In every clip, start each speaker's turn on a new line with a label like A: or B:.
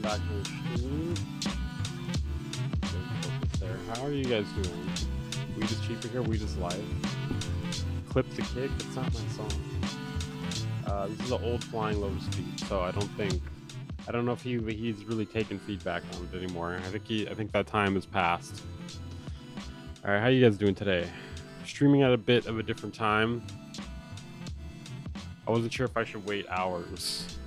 A: back to the stream. There. How are you guys doing? We just cheaper here. We just live. Clip the kick. It's not my song. This is an old Flying Lotus beat, so I don't know if he's really taking feedback on it anymore. I think that time has passed. All right, how you guys doing today? Streaming at a bit of a different time. I wasn't sure if I should wait hours.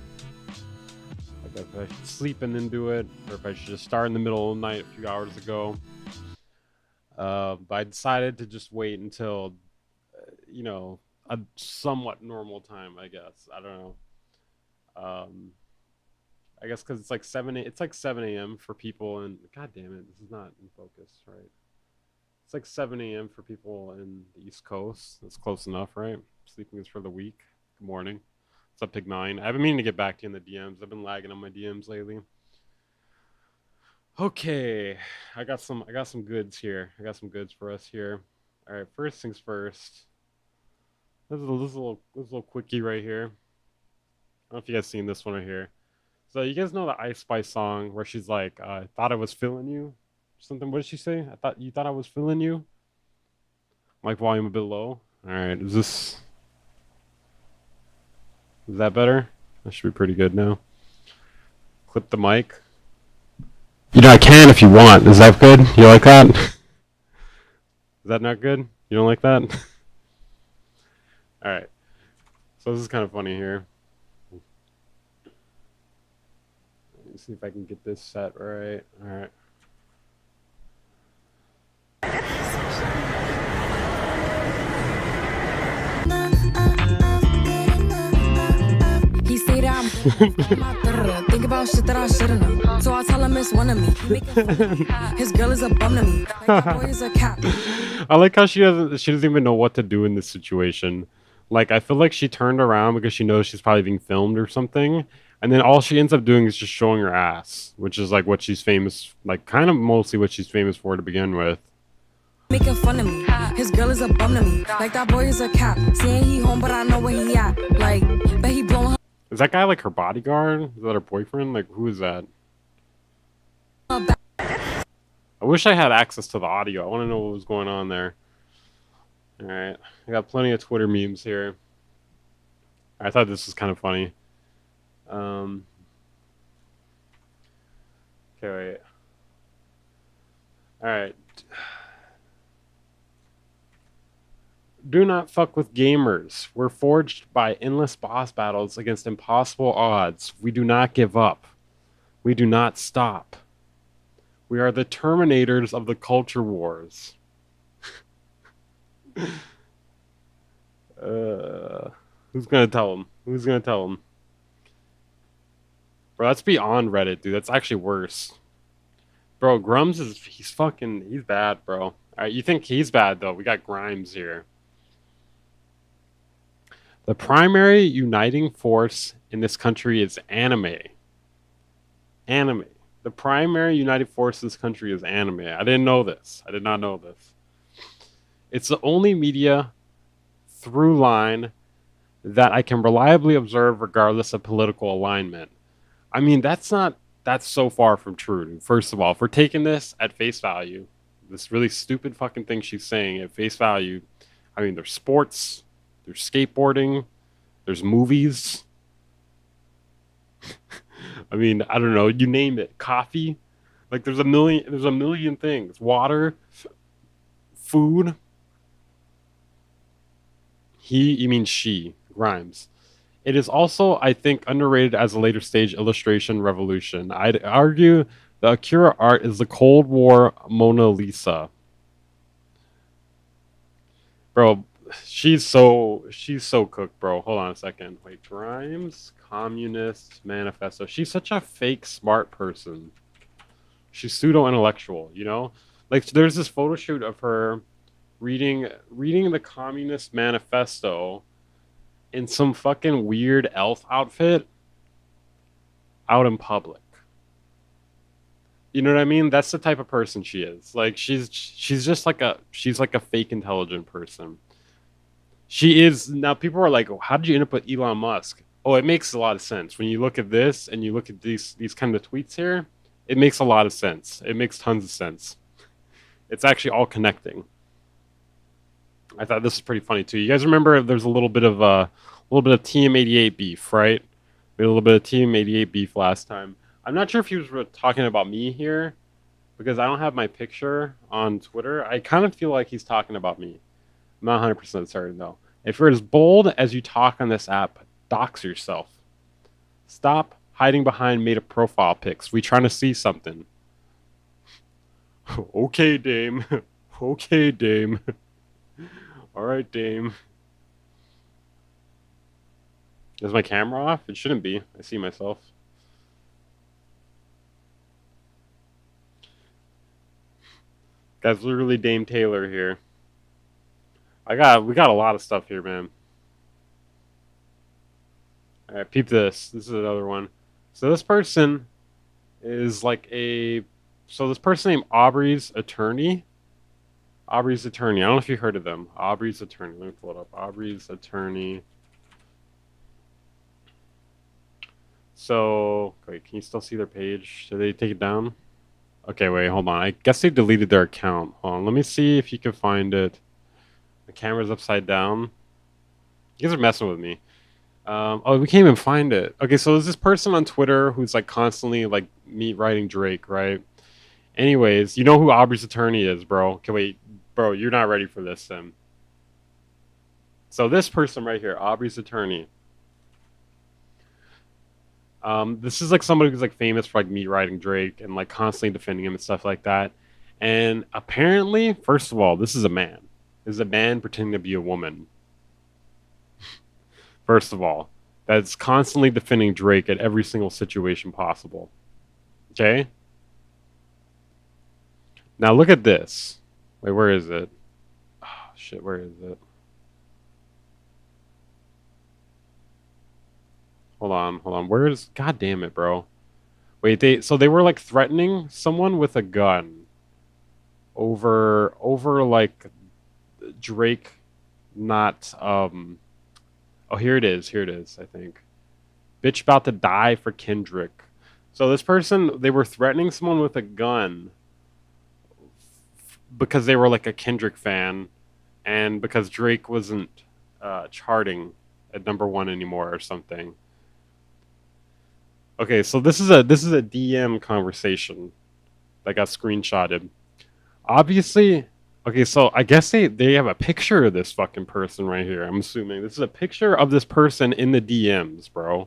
A: Like if I should sleep and then do it, or if I should just start in the middle of the night a few hours ago. But I decided to just wait until, a somewhat normal time, I guess. I don't know. I guess because it's like 7 a.m. for people, and god damn it, this is not in focus, right? It's like 7 a.m. for people in the East Coast. That's close enough, right? Sleeping is for the weak. Good morning. What's up, Pig9? I've been meaning to get back to you in the DMs. I've been lagging on my DMs lately. Okay, I got some goods here. I got some goods for us here. All right, first things first. This is a little quickie right here. I don't know if you guys seen this one right here. So you guys know the Ice Spice song where she's like, "I thought I was feeling you," something. What did she say? You thought I was feeling you. Mic volume a bit low. All right, is that better? That should be pretty good now. Clip the mic. I can if you want. Is that good? You like that? Is that not good? You don't like that? All right. So this is kind of funny here. Let me see if I can get this set right. All right.
B: He say that I'm think about shit that I shouldn't know. So I tell him it's one of me. His girl is a bum to me. Like that boy is a cap.
A: I like how she doesn't even know what to do in this situation. Like I feel like she turned around because she knows she's probably being filmed or something. And then all she ends up doing is just showing her ass, which is like what she's famous, like kind of mostly what she's famous for to begin with.
B: Making fun of me. His girl is a bum to me. Like that boy is a cap. Saying he home, but I know where he at. Like, bet he blowing her.
A: Is that guy like her bodyguard? Is that her boyfriend? Like, who is that? I wish I had access to the audio. I want to know what was going on there. All right. I got plenty of Twitter memes here. I thought this was kind of funny. Okay, wait. All right. Do not fuck with gamers. We're forged by endless boss battles against impossible odds. We do not give up. We do not stop. We are the Terminators of the culture wars. Who's gonna tell him? Who's gonna tell him? Bro, that's beyond Reddit, dude. That's actually worse. Bro, Grums he's bad, bro. All right, you think he's bad though? We got Grimes here. The primary uniting force in this country is anime. Anime. The primary uniting force in this country is anime. I didn't know this. I did not know this. It's the only media through line that I can reliably observe regardless of political alignment. I mean, that's so far from true. First of all, if we're taking this at face value, this really stupid fucking thing she's saying at face value, I mean, there's sports, there's skateboarding, there's movies. I mean, I don't know, you name it. Coffee. Like there's a million things. Water, food. She, Grimes. It is also, I think, underrated as a later stage illustration revolution. I'd argue the Akira art is the Cold War Mona Lisa. Bro, she's so cooked, bro. Hold on a second. Wait, Grimes Communist Manifesto. She's such a fake smart person. She's pseudo-intellectual, you know? Like there's this photo shoot of her reading the Communist Manifesto in some fucking weird elf outfit out in public. You know what I mean? That's the type of person she is. Like she's just like a fake intelligent person. She is now. People are like, "How did you end up with Elon Musk?" Oh, it makes a lot of sense. When you look at this and you look at these kind of tweets here, it makes a lot of sense. It makes tons of sense. It's actually all connecting. I thought this was pretty funny too. You guys remember there's a little bit of Team 88 beef, right? We had a little bit of Team 88 beef last time. I'm not sure if he was talking about me here because I don't have my picture on Twitter. I kind of feel like he's talking about me. I'm not 100% certain though. If you're as bold as you talk on this app, dox yourself. Stop hiding behind made up profile pics. We trying to see something. Okay, Dame. Okay, Dame. All right, Dame. Is my camera off? It shouldn't be. I see myself. Guys, literally Dame Taylor here. We got a lot of stuff here, man. All right, peep this. This is another one. So this person is like this person named Aubrey's Attorney. Aubrey's Attorney. I don't know if you heard of them. Aubrey's Attorney. Let me pull it up. Aubrey's Attorney. So, wait, can you still see their page? Did they take it down? Okay, wait, hold on. I guess they deleted their account. Hold on, let me see if you can find it. The camera's upside down. You guys are messing with me. Oh, we can't even find it. Okay, so there's this person on Twitter who's like constantly like me writing Drake, right? Anyways, you know who Aubrey's Attorney is, bro. Okay, wait, bro, you're not ready for this then. So this person right here, Aubrey's Attorney. This is like somebody who's like famous for like me writing Drake and like constantly defending him and stuff like that. And apparently, first of all, this is a man. This is a man pretending to be a woman. First of all, that's constantly defending Drake at every single situation possible. Okay? Now look at this. Wait, where is it? Oh, shit, where is it? Hold on. Where is... God damn it, bro. Wait, they were like threatening someone with a gun over like Drake not oh, here it is, I think. Bitch about to die for Kendrick. So this person, they were threatening someone with a gun because they were like a Kendrick fan and because Drake wasn't charting at #1 anymore or something. Okay, so this is a DM conversation that got screenshotted. Obviously, okay, so I guess they have a picture of this fucking person right here. I'm assuming this is a picture of this person in the DMs, bro.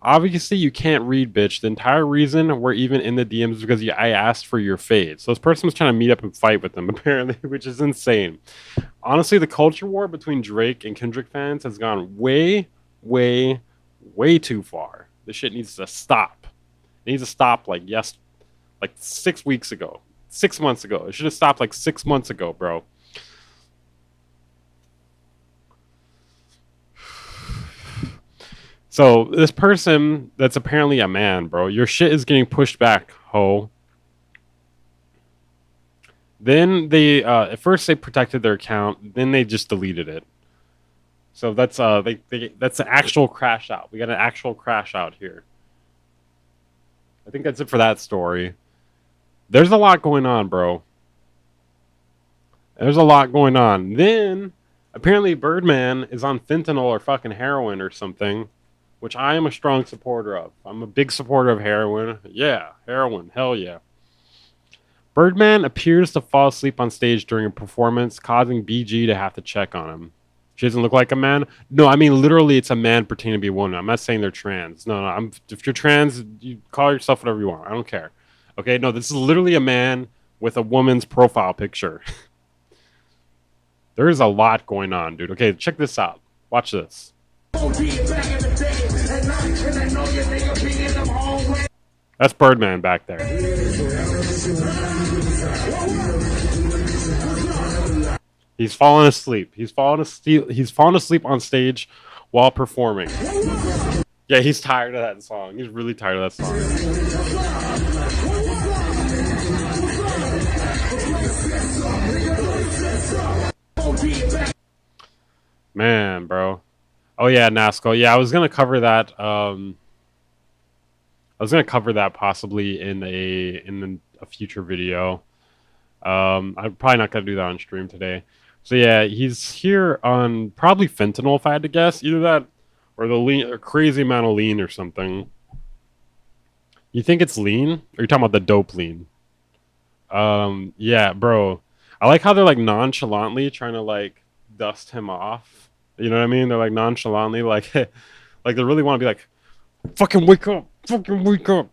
A: Obviously, you can't read, bitch. The entire reason we're even in the DMs is because I asked for your fade. So this person was trying to meet up and fight with them, apparently, which is insane. Honestly, the culture war between Drake and Kendrick fans has gone way, way, way too far. This shit needs to stop. It needs to stop like 6 weeks ago. 6 months ago. It should have stopped like 6 months ago, bro. So this person that's apparently a man, bro, your shit is getting pushed back, ho. Then they at first they protected their account, then they just deleted it. So that's that's an actual crash out. We got an actual crash out here. I think that's it for that story. There's a lot going on, bro. There's a lot going on. Then apparently Birdman is on fentanyl or fucking heroin or something, which I am a strong supporter of. I'm a big supporter of heroin. Yeah, heroin. Hell yeah. Birdman appears to fall asleep on stage during a performance, causing BG to have to check on him. She doesn't look like a man. No, I mean literally, it's a man pretending to be a woman. I'm not saying they're trans. No. If you're trans, you call yourself whatever you want. I don't care. Okay, no, this is literally a man with a woman's profile picture. There is a lot going on, dude. Okay, check this out. Watch this. That's Birdman back there. He's fallen asleep. He's fallen asleep on stage while performing. Yeah, he's tired of that song. He's really tired of that song. Man, bro. Oh yeah, NASCO. Yeah, I was gonna cover that. I was gonna cover that possibly in a future video. I'm probably not gonna do that on stream today. So yeah, he's here on probably fentanyl, if I had to guess, either that or the lean, a crazy amount of lean or something. You think it's lean? Or are you talking about the dope lean? Yeah, bro. I like how they're like nonchalantly trying to like dust him off. You know what I mean? They're like nonchalantly like like they really want to be like, fucking wake up, fucking wake up.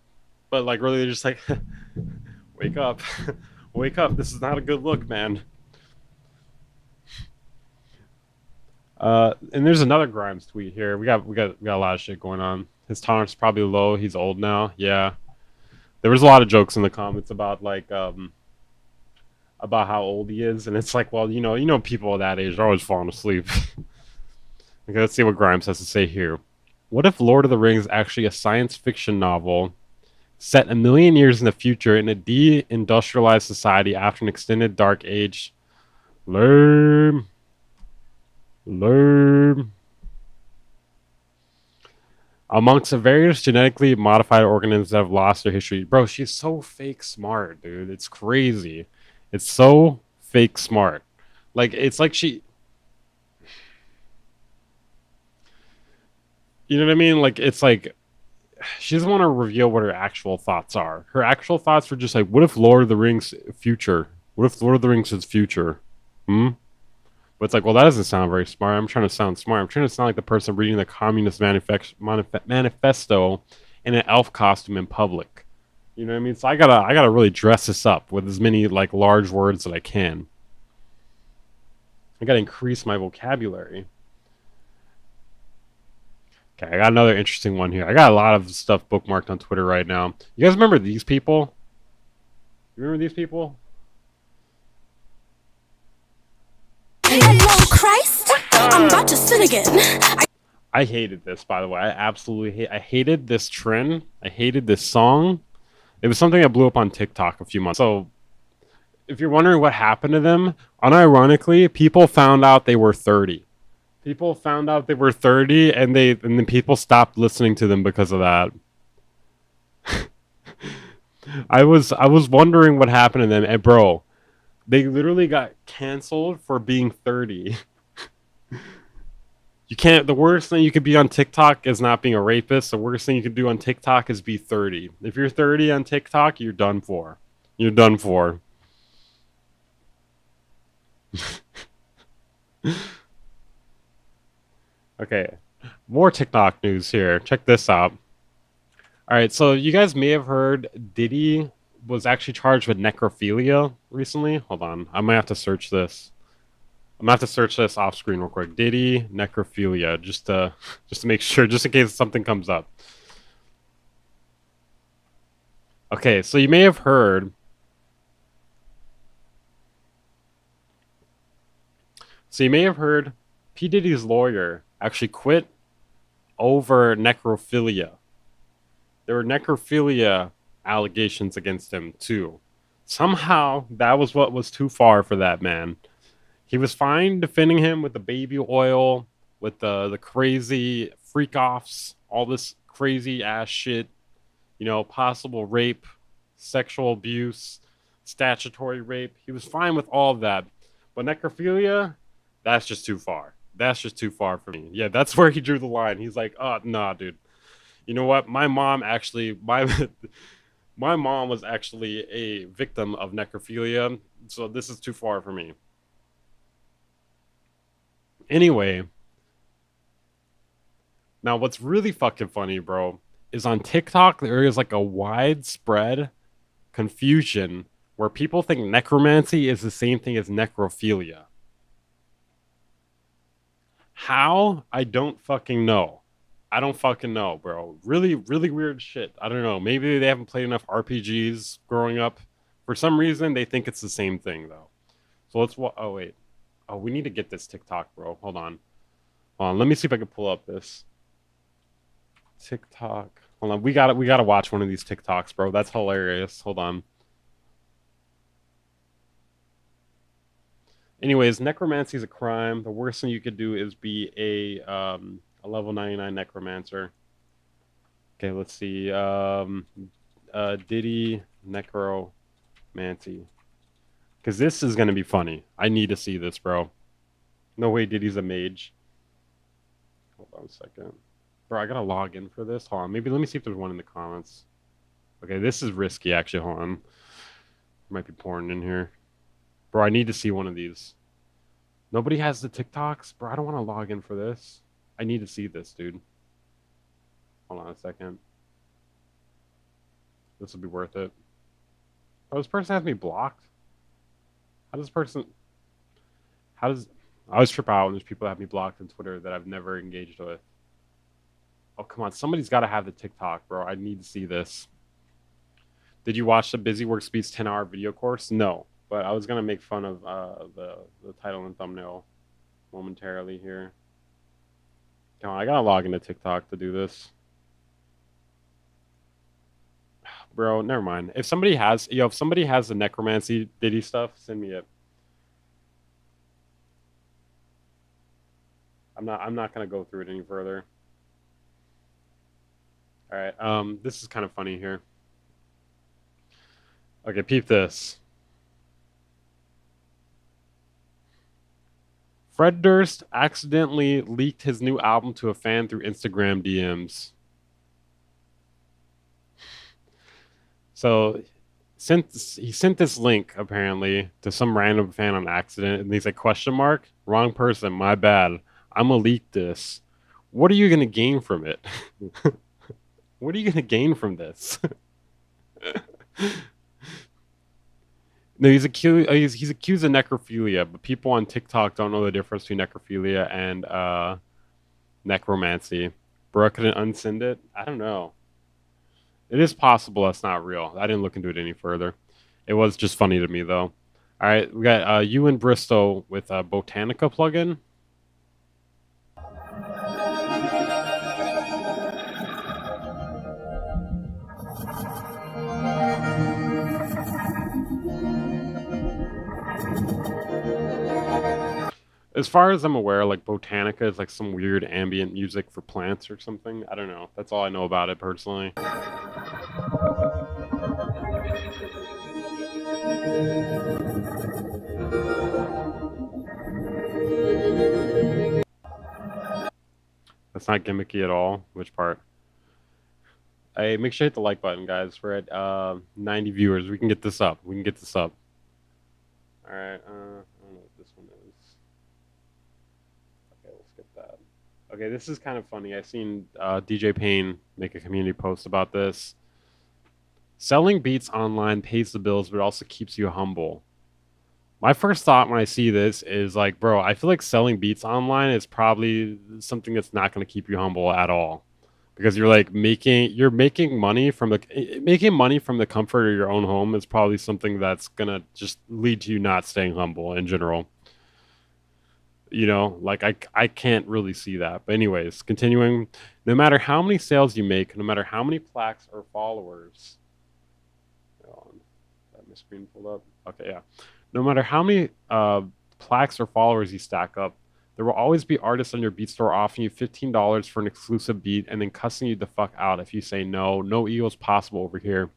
A: But like really they're just like wake up. Wake up. This is not a good look, man. And there's another Grimes tweet here. We got a lot of shit going on. His tolerance is probably low. He's old now. Yeah. There was a lot of jokes in the comments about like about how old he is, and it's like, well, people that age are always falling asleep. Okay, let's see what Grimes has to say here. What if Lord of the Rings is actually a science fiction novel set a million years in the future in a de-industrialized society after an extended dark age? Lame. Lame. Amongst the various genetically modified organisms that have lost their history. Bro, she's so fake smart, dude. It's crazy. It's so fake smart. Like, it's like she. You know what I mean? Like, it's like she doesn't want to reveal what her actual thoughts are. Her actual thoughts were just like, what if Lord of the Rings future? What if Lord of the Rings is future? Hmm? But it's like, well, that doesn't sound very smart. I'm trying to sound smart. I'm trying to sound like the person reading the Communist Manifesto in an elf costume in public. You know what I mean? So I gotta really dress this up with as many like large words that I can. I gotta increase my vocabulary. Okay, I got another interesting one here. I got a lot of stuff bookmarked on Twitter right now. You guys remember these people? You remember these people?
B: Hello, Christ. I'm about to sin again.
A: I hated this, by the way. I absolutely I hated this trend. I hated this song. It was something that blew up on TikTok a few months. So, if you're wondering what happened to them, unironically, people found out they were 30. People found out they were 30 and then people stopped listening to them because of that. I was wondering what happened to them, and bro, they literally got canceled for being 30. You can't. The worst thing you could be on TikTok is not being a rapist. The worst thing you could do on TikTok is be 30. If you're 30 on TikTok, you're done for. You're done for. Okay, more TikTok news here. Check this out. All right, so you guys may have heard Diddy was actually charged with necrophilia recently. Hold on, I might have to search this. I'm gonna have to search this off screen real quick. Diddy necrophilia, just to make sure, just in case something comes up. Okay, so you may have heard. So you may have heard P Diddy's lawyer actually quit over necrophilia. There were necrophilia allegations against him too. Somehow that was what was too far for that man. He was fine defending him with the baby oil, with the crazy freak offs, all this crazy ass shit, possible rape, sexual abuse, statutory rape. He was fine with all of that. But necrophilia, that's just too far. That's just too far for me. Yeah, that's where he drew the line. He's like, oh, nah, dude. You know what? My mom my mom was actually a victim of necrophilia, so this is too far for me. Anyway, now what's really fucking funny, bro, is on TikTok there is like a widespread confusion where people think necromancy is the same thing as necrophilia. How? I don't fucking know. I don't fucking know, bro. Really, really weird shit. I don't know. Maybe they haven't played enough RPGs growing up. For some reason, they think it's the same thing, though. So let's. Oh wait. Oh, we need to get this TikTok, bro. Hold on. Hold on. Let me see if I can pull up this TikTok. Hold on. We gotta watch one of these TikToks, bro. That's hilarious. Hold on. Anyways, necromancy is a crime. The worst thing you could do is be a A level 99 necromancer. Okay, let's see. Diddy necromancy. Because this is gonna be funny. I need to see this, bro. No way Diddy's a mage. Hold on a second. Bro, I gotta log in for this. Hold on. Maybe let me see if there's one in the comments. Okay, this is risky, actually. Hold on. There might be porn in here. Bro, I need to see one of these. Nobody has the TikToks? Bro, I don't want to log in for this. I need to see this, dude. Hold on a second. This will be worth it. Oh, this person has me blocked? How does this person... How does... I always trip out when there's people that have me blocked on Twitter that I've never engaged with. Oh, come on. Somebody's got to have the TikTok, bro. I need to see this. Did you watch the Busy Work Speed's 10-hour video course? No. But I was going to make fun of the title and thumbnail momentarily here. Come on, I got to log into TikTok to do this. Bro, never mind. If somebody has... if somebody has the necromancy Diddy stuff, send me it. I'm not going to go through it any further. All right. This is kind of funny here. Okay, peep this. Fred Durst accidentally leaked his new album to a fan through Instagram DMs. So he sent this link apparently to some random fan on accident, and he's like, question mark? Wrong person, my bad. I'm gonna leak this. What are you gonna gain from it? What are you gonna gain from this? No, he's accused of necrophilia, but people on TikTok don't know the difference between necrophilia and necromancy. Bro, couldn't unsend it? I don't know. It is possible that's not real. I didn't look into it any further. It was just funny to me, though. All right, we got you in Bristol with a Botanica plugin. As far as I'm aware, like Botanica is like some weird ambient music for plants or something. I don't know. That's all I know about it personally. That's not gimmicky at all. Which part? Hey, make sure you hit the like button, guys. We're at 90 viewers. We can get this up. We can get this up. All right. I don't know what this one is. Okay, we'll skip that. Okay, this is kind of funny. I seen DJ Payne make a community post about this. Selling beats online pays the bills, but also keeps you humble. My first thought when I see this is like, bro, I feel like selling beats online is probably something that's not going to keep you humble at all, because you're like making money from the comfort of your own home is probably something that's going to just lead to you not staying humble in general. You know, like I can't really see that. But anyways, continuing, no matter how many sales you make, no matter how many plaques or followers, that my screen pulled up. Okay, yeah. No matter how many plaques or followers you stack up, there will always be artists on your beat store offering you $15 for an exclusive beat and then cussing you the fuck out if you say no. No ego is possible over here.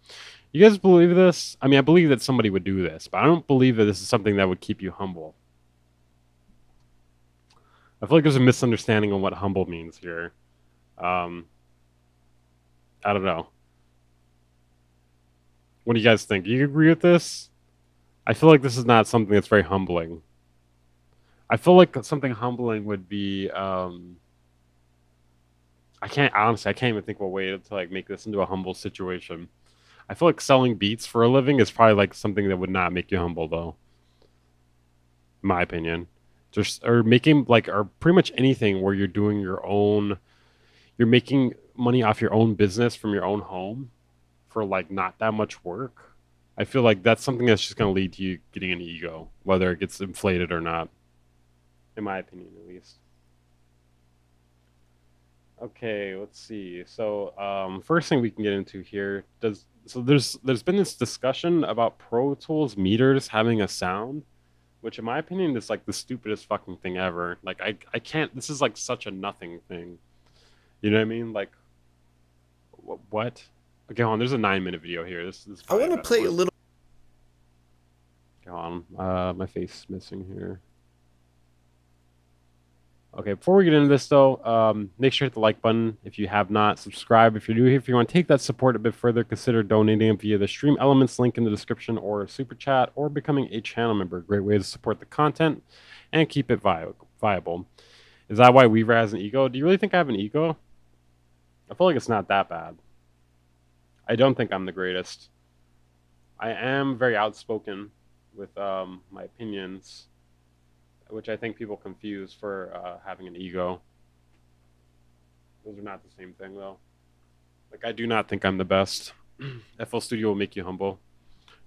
A: You guys believe this? I mean, I believe that somebody would do this, but I don't believe that this is something that would keep you humble. I feel like there's a misunderstanding on what humble means here. I don't know. What do you guys think? Do you agree with this? I feel like this is not something that's very humbling. I feel like something humbling would be, I can't even think of a way to like make this into a humble situation. I feel like selling beats for a living is probably like something that would not make you humble, though. In my opinion. Or making or pretty much anything where you're doing you're making money off your own business from your own home for like not that much work. I feel like that's something that's just going to lead to you getting an ego, whether it gets inflated or not. In my opinion, at least. Okay, let's see. So, first thing we can get into here, there's been this discussion about Pro Tools meters having a sound, which in my opinion is like the stupidest fucking thing ever. Like I can't. This is like such a nothing thing. You know what I mean? Like, what? Okay, hold on. There's a 9-minute video here. This is.
C: I want to play a little.
A: Okay, hold on. My face is missing here. Okay, before we get into this though, make sure to hit the like button if you have not. Subscribe if you're new here. If you want to take that support a bit further, consider donating via the Stream Elements link in the description, or a super chat, or becoming a channel member. Great way to support the content and keep it viable. Is that why Weaver has an ego? Do you really think I have an ego? I feel like it's not that bad. I don't think I'm the greatest. I am very outspoken with my opinions, which I think people confuse for having an ego. Those are not the same thing, though. Like, I do not think I'm the best. FL Studio will make you humble.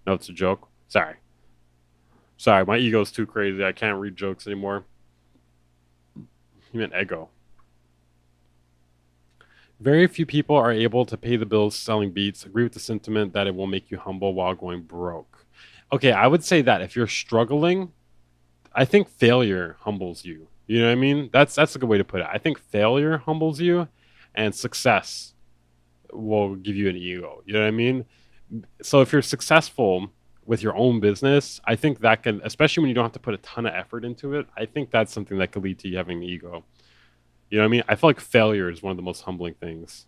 A: No, it's a joke. Sorry, my ego's too crazy. I can't read jokes anymore. You meant ego. Very few people are able to pay the bills selling beats. Agree with the sentiment that it will make you humble while going broke. Okay, I would say that if you're struggling, I think failure humbles you. You know what I mean? That's a good way to put it. I think failure humbles you, and success will give you an ego. You know what I mean? So if you're successful with your own business, I think that can, especially when you don't have to put a ton of effort into it, I think that's something that could lead to you having an ego. You know what I mean? I feel like failure is one of the most humbling things.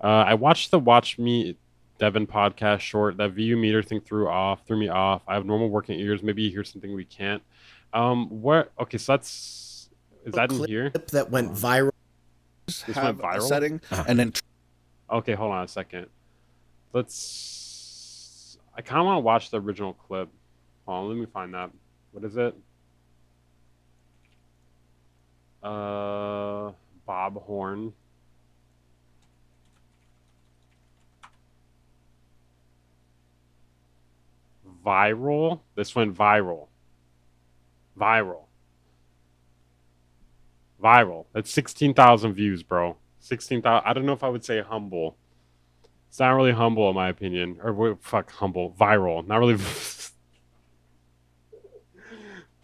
A: I watched the Watch Me Devin podcast short. That VU meter thing threw me off. I have normal working ears. Maybe you hear something we can't. What? Okay, so is that in here?
C: That went viral.
A: This went viral?
D: Setting, and then.
A: Okay, hold on a second. I kind of want to watch the original clip. Hold on, let me find that. What is it? Bob Horn. Viral. This went viral. Viral. That's 16,000 views, bro. 16,000. I don't know if I would say humble. It's not really humble in my opinion. Or fuck, humble. Viral. Not really.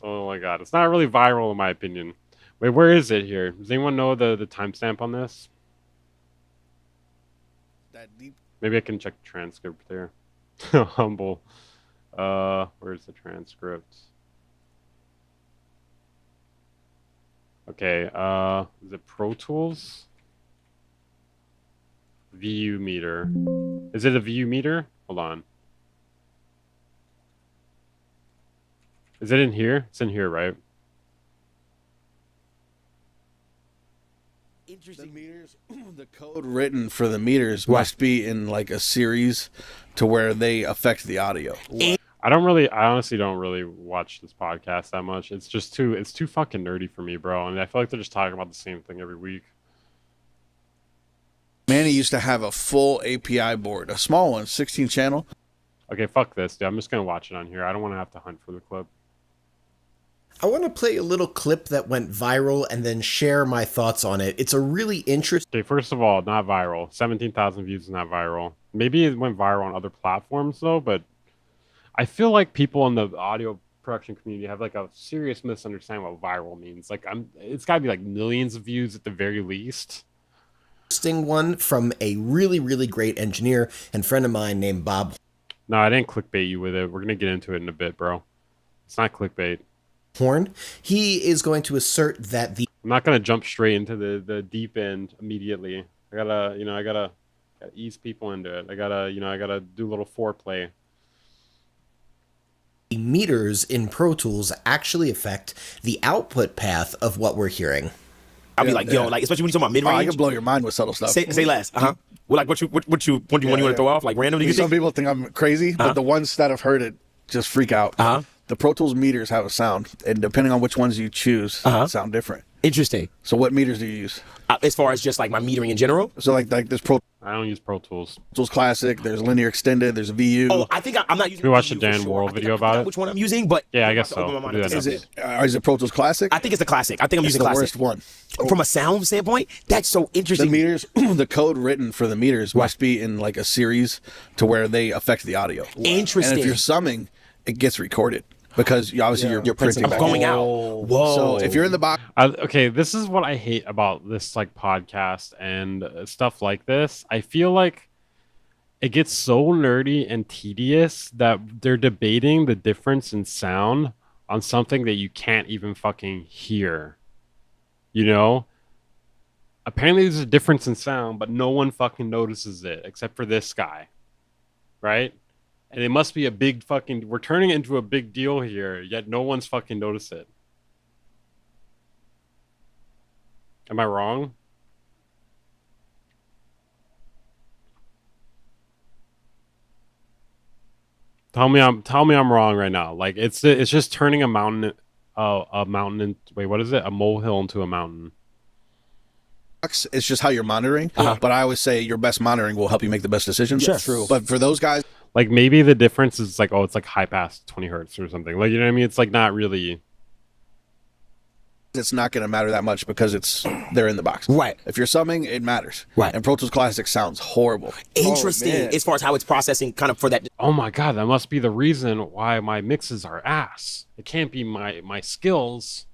A: Oh my god. It's not really viral in my opinion. Wait, where is it here? Does anyone know the timestamp on this?
D: That deep.
A: Maybe I can check the transcript there. Humble. Where's the transcript? Okay, is it Pro Tools? VU meter. Is it a VU meter? Hold on. Is it in here? It's in here, right?
D: Interesting. The meters, the code written for the meters must be in like a series to where they affect the audio.
A: I honestly don't really watch this podcast that much. It's too fucking nerdy for me, bro. I mean, I feel like they're just talking about the same thing every week.
D: Manny used to have a full API board, a small one, 16 channel.
A: Okay, fuck this, dude. I'm just gonna watch it on here. I don't want to have to hunt for the clip.
C: I want to play a little clip that went viral and then share my thoughts on it. It's a really interesting.
A: Okay, first of all, not viral. 17,000 views is not viral. Maybe it went viral on other platforms though, but I feel like people in the audio production community have like a serious misunderstanding what viral means. Like it's got to be like millions of views at the very least.
C: Interesting one from a really, really great engineer and friend of mine named Bob.
A: No, I didn't clickbait you with it. We're gonna get into it in a bit, bro. It's not clickbait.
C: Horn. He is going to assert that
A: I'm not gonna jump straight into the deep end immediately. I gotta ease people into it. I gotta do a little foreplay.
C: the meters in Pro Tools actually affect the output path of what we're hearing.
E: I'll be like, yo, like, especially when you talk about mid-range.
D: I can blow your mind with subtle stuff.
E: Say less. Well, like, what you want to throw off? Like, random?
D: Some people think I'm crazy, but the ones that have heard it just freak out. The Pro Tools meters have a sound, and depending on which ones you choose, sound different.
E: Interesting.
D: So what meters do you use?
E: As far as just like my metering in general?
D: So like this Pro
A: I don't use Pro Tools.
D: Tools Classic, there's Linear Extended, there's a VU.
E: Oh, I think I'm not using.
A: We watched the
E: VU for
A: Dan
E: sure.
A: Worrell video about it.
E: Which one I'm using, but
A: yeah, I guess so.
D: Is it Pro Tools Classic?
E: I think it's the Classic. I think I'm using
D: the
E: Classic.
D: worst one.
E: From a sound standpoint, that's so interesting.
D: The meters, the code written for the meters must be in like a series to where they affect the audio.
E: Interesting.
D: And if you're summing, it gets recorded. because obviously you're printing back
E: going
D: in.
E: out. Whoa.
D: So if you're in the box,
A: Okay, this is what I hate about this like podcast and stuff like this. I feel like it gets so nerdy and tedious that they're debating the difference in sound on something that you can't even fucking hear. You know? Apparently there's a difference in sound, but no one fucking notices it except for this guy. Right? And it must be a big fucking... We're turning it into a big deal here, yet no one's fucking noticed it. Am I wrong? Tell me I'm wrong right now. Like it's just turning a mountain wait, what is it? A molehill into a mountain.
D: it's just how you're monitoring. But I always say your best monitoring will help you make the best decisions.
E: Yes. True.
D: But for those guys,
A: Like maybe the difference is like, oh, it's like high pass 20 hertz or something. Like, you know what I mean? It's like not really.
D: it's not going to matter that much because they're in the box.
E: Right.
D: If you're summing, it matters.
E: Right.
D: And Pro Tools Classic sounds horrible.
E: Interesting
D: man.
E: as far as how it's processing kind of for that.
A: Oh my god, that must be the reason why my mixes are ass. It can't be my skills.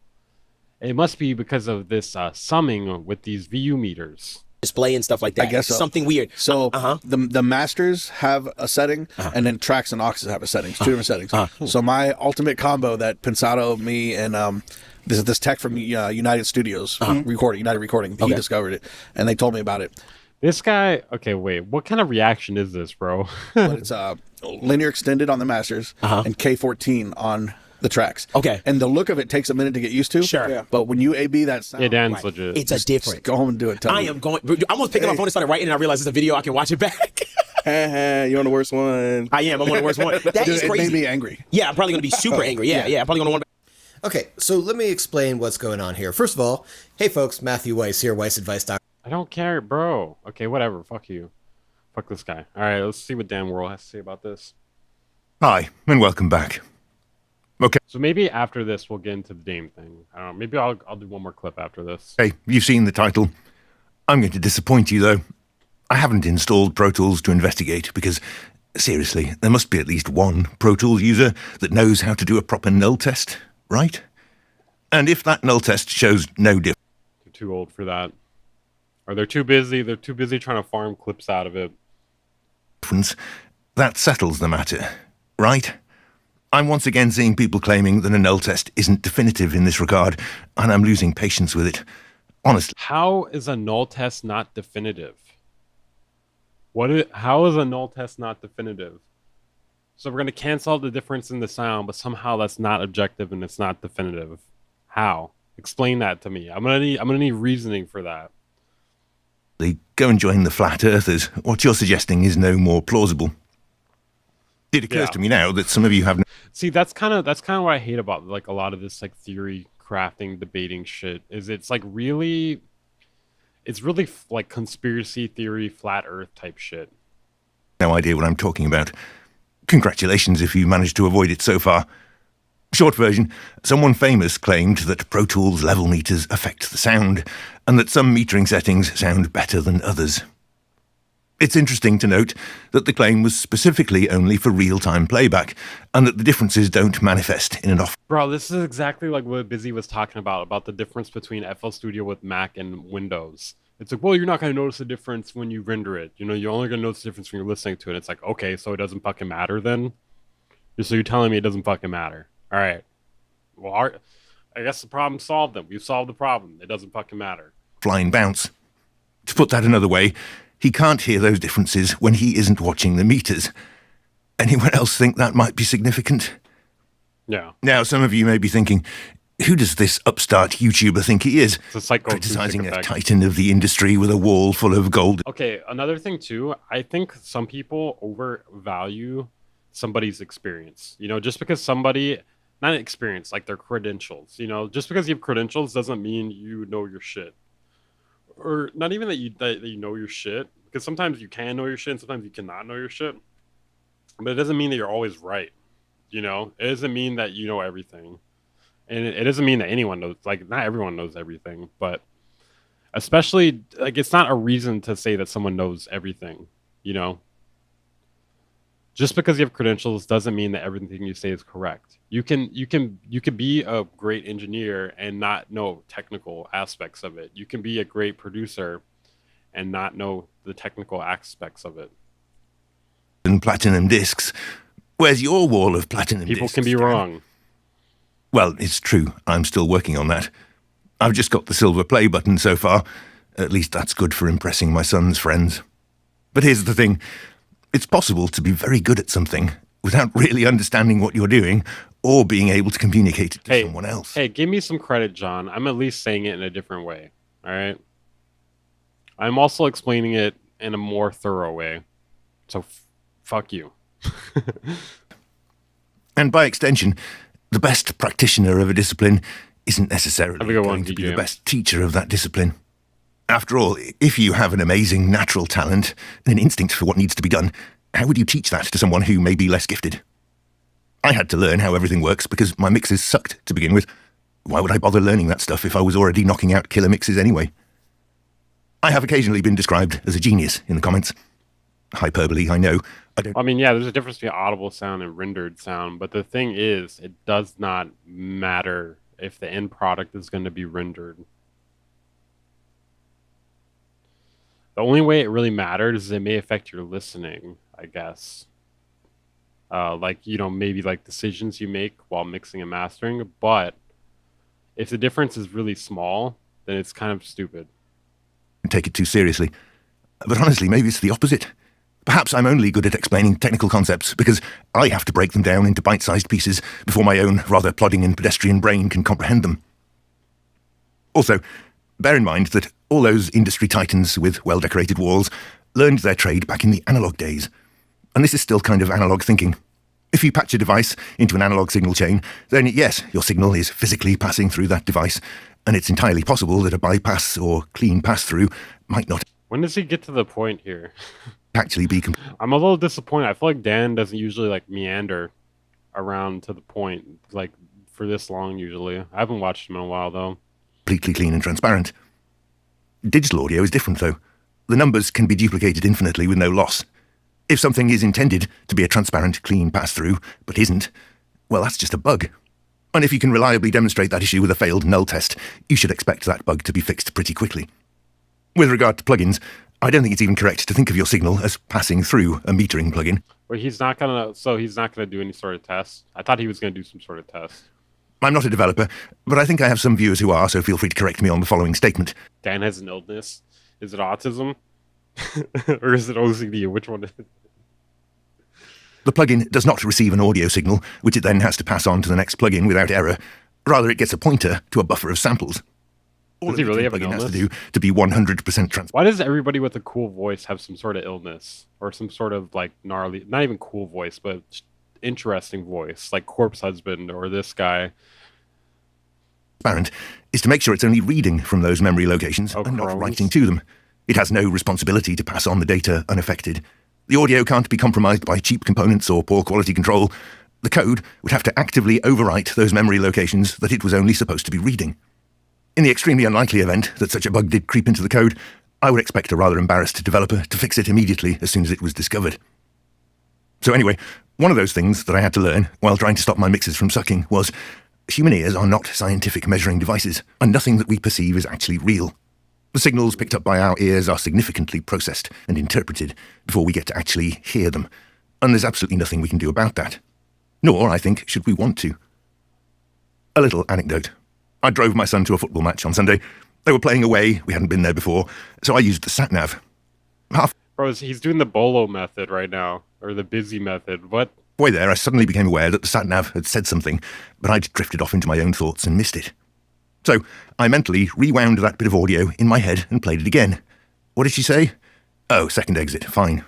A: It must be because of this summing with these VU meters.
E: Display and stuff like that.
D: I guess so.
E: Something weird.
D: So the masters have a setting, and then tracks and auxes have a setting. Two different settings. So my ultimate combo that Pensado, me, and this tech from United Studios United Recording, he discovered it, and they told me about it.
A: This guy, okay, wait, what kind of reaction is this, bro?
D: But it's linear extended on the masters and K14 on the tracks.
E: Okay.
D: And the look of it takes a minute to get used to.
E: Sure. Yeah.
D: But when you A/B that sound,
A: It ends legit.
E: It's a different.
D: go home and do it. Tell
E: I
D: me.
E: am going. I almost picked up my phone and started writing, and I realized it's a video. I can watch it back.
F: You're on the worst one.
E: I am. I'm on the worst one. That is
D: Dude, it
E: crazy.
D: made me angry.
E: Yeah, I'm probably going to be super angry. Yeah, I'm probably going to want to.
C: Okay, so let me explain what's going on here. First of all, hey folks, Matthew Weiss here, WeissAdvice.com.
A: I don't care, bro. Okay, whatever. Fuck you. Fuck this guy. All right, let's see what Dan Worrell has to say about this.
G: Hi, and welcome back. Okay,
A: So maybe after this, we'll get into the Dame thing. I don't know. Maybe I'll do one more clip after this.
G: you've seen the title. I'm going to disappoint you, though. I haven't installed Pro Tools to investigate because, seriously, there must be at least one Pro Tools user that knows how to do a proper null test, right? And if that null test shows no
A: They're too old for that. Or they're too busy. They're too busy trying to farm clips out of it.
G: difference, that settles the matter, right? I'm once again seeing people claiming that a null test isn't definitive in this regard, and I'm losing patience with it. Honestly,
A: How is a null test not definitive? How is a null test not definitive? So we're going to cancel out the difference in the sound, but somehow that's not objective and it's not definitive. How? Explain that to me. I'm gonna need reasoning for that.
G: go and join the flat earthers. What you're suggesting is no more plausible. It occurs to me now that some of you have...
A: See, that's kind of what I hate about like a lot of this like theory crafting, debating shit. Is it's really like conspiracy theory, flat Earth type shit.
G: no idea what I'm talking about. Congratulations if you managed to avoid it so far. Short version, someone famous claimed that Pro Tools level meters affect the sound, and that some metering settings sound better than others. It's interesting to note that the claim was specifically only for real-time playback, and that the differences don't manifest in an off...
A: Bro, this is exactly like what Busy was talking about the difference between FL Studio with Mac and Windows. It's like, well, you're not going to notice the difference when you render it. You know, you're only going to notice the difference when you're listening to it. It's like, okay, so it doesn't fucking matter then? So you're telling me it doesn't fucking matter. All right. Well, I guess the problem solved then. We've solved the problem. It doesn't fucking matter.
G: Flying bounce. To put that another way, he can't hear those differences when he isn't watching the meters. Anyone else think that might be significant?
A: Yeah.
G: Now, some of you may be thinking, who does this upstart YouTuber think he is?
A: It's a psychoacoustic
G: Criticizing a
A: effect.
G: titan of the industry with a wall full of gold.
A: Okay, another thing too, I think some people overvalue somebody's experience. You know, just because somebody, not experience, like their credentials, you know, just because you have credentials doesn't mean you know your shit. Or not even that you know your shit, because sometimes you can know your shit and sometimes you cannot know your shit. But it doesn't mean that you're always right. You know, it doesn't mean that you know everything. And it doesn't mean that anyone knows, like, not everyone knows everything, but especially, like, it's not a reason to say that someone knows everything, you know? Just because you have credentials doesn't mean that everything you say is correct. You can be a great engineer and not know technical aspects of it. You can be a great producer and not know the technical aspects of it.
G: And platinum discs. Where's your wall of platinum
A: People
G: discs?
A: can be
G: Dan?
A: wrong.
G: Well, it's true. I'm still working on that. I've just got the silver play button so far. At least that's good for impressing my son's friends. But here's the thing. It's possible to be very good at something without really understanding what you're doing or being able to communicate it to someone else.
A: Hey, give me some credit, John. I'm at least saying it in a different way. All right? I'm also explaining it in a more thorough way. So fuck you.
G: And by extension, the best practitioner of a discipline isn't necessarily going to be the best teacher of that discipline. After all, if you have an amazing natural talent and an instinct for what needs to be done, how would you teach that to someone who may be less gifted? I had to learn how everything works because my mixes sucked to begin with. Why would I bother learning that stuff if I was already knocking out killer mixes anyway? I have occasionally been described as a genius in the comments. Hyperbole, I know.
A: I mean, yeah, there's a difference between audible sound and rendered sound, but the thing is, it does not matter if the end product is going to be rendered. The only way it really matters is it may affect your listening, I guess. Like, you know, maybe like decisions you make while mixing and mastering. But if the difference is really small, then it's kind of stupid.
G: Take it too seriously. But honestly, maybe it's the opposite. Perhaps I'm only good at explaining technical concepts because I have to break them down into bite-sized pieces before my own rather plodding and pedestrian brain can comprehend them. Also, bear in mind that all those industry titans with well-decorated walls learned their trade back in the analog days. And this is still kind of analog thinking. If you patch a device into an analog signal chain, then yes, your signal is physically passing through that device, and it's entirely possible that a bypass or clean pass-through might not...
A: When does he get to the point here?
G: ...actually be...
A: I'm a little disappointed. I feel like Dan doesn't usually like meander around to the point like for this long usually. I haven't watched him in a while though.
G: ...completely clean and transparent. Digital audio is different though. The numbers can be duplicated infinitely with no loss. If something is intended to be a transparent, clean pass-through, but isn't, well, that's just a bug. And if you can reliably demonstrate that issue with a failed null test, you should expect that bug to be fixed pretty quickly. With regard to plugins, I don't think it's even correct to think of your signal as passing through a metering plugin.
A: Well, he's not gonna do any sort of test. I thought he was gonna do some sort of test.
G: I'm not a developer, but I think I have some viewers who are, so feel free to correct me on the following statement.
A: Dan has an illness. Is it autism? Or is it OCD? Which one is it?
G: The plugin does not receive an audio signal, which it then has to pass on to the next plugin without error. Rather, it gets a pointer to a buffer of samples. All
A: does he really have an
G: plugin
A: illness?
G: has to do to be 100% transparent.
A: Why does everybody with a cool voice have some sort of illness? Or some sort of, like, gnarly... Not even cool voice, but interesting voice. Like Corpse Husband or this guy.
G: Transparent is to make sure it's only reading from those memory locations and not writing to them. It has no responsibility to pass on the data unaffected. The audio can't be compromised by cheap components or poor quality control. The code would have to actively overwrite those memory locations that it was only supposed to be reading. In the extremely unlikely event that such a bug did creep into the code, I would expect a rather embarrassed developer to fix it immediately as soon as it was discovered. So anyway, one of those things that I had to learn while trying to stop my mixes from sucking was human ears are not scientific measuring devices, and nothing that we perceive is actually real. The signals picked up by our ears are significantly processed and interpreted before we get to actually hear them, and there's absolutely nothing we can do about that. Nor, I think, should we want to. A little anecdote. I drove my son to a football match on Sunday. They were playing away, we hadn't been there before, so I used the sat-nav.
A: Bro, he's doing the Bolo method right now, or the busy method. What?
G: Halfway there, I suddenly became aware that the sat-nav had said something, but I'd drifted off into my own thoughts and missed it. So I mentally rewound that bit of audio in my head and played it again. What did she say? Oh, second exit, fine.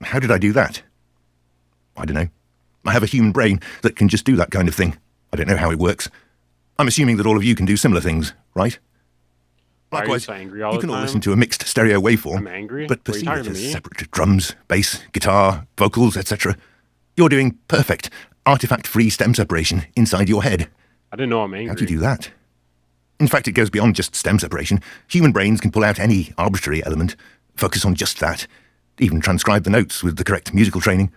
G: How did I do that? I don't know. I have a human brain that can just do that kind of thing. I don't know how it works. I'm assuming that all of you can do similar things, right? Likewise,
A: Why are you so angry all
G: you
A: the
G: can all
A: time?
G: listen to a mixed stereo waveform,
A: I'm angry?
G: but
A: Were you
G: perceive
A: talking
G: it
A: to
G: as
A: me?
G: separate drums, bass, guitar, vocals, etc. You're doing perfect, artifact-free stem separation inside your head.
A: I didn't know I'm angry.
G: How do you do that? In fact, it goes beyond just stem separation. Human brains can pull out any arbitrary element, focus on just that, even transcribe the notes with the correct musical training.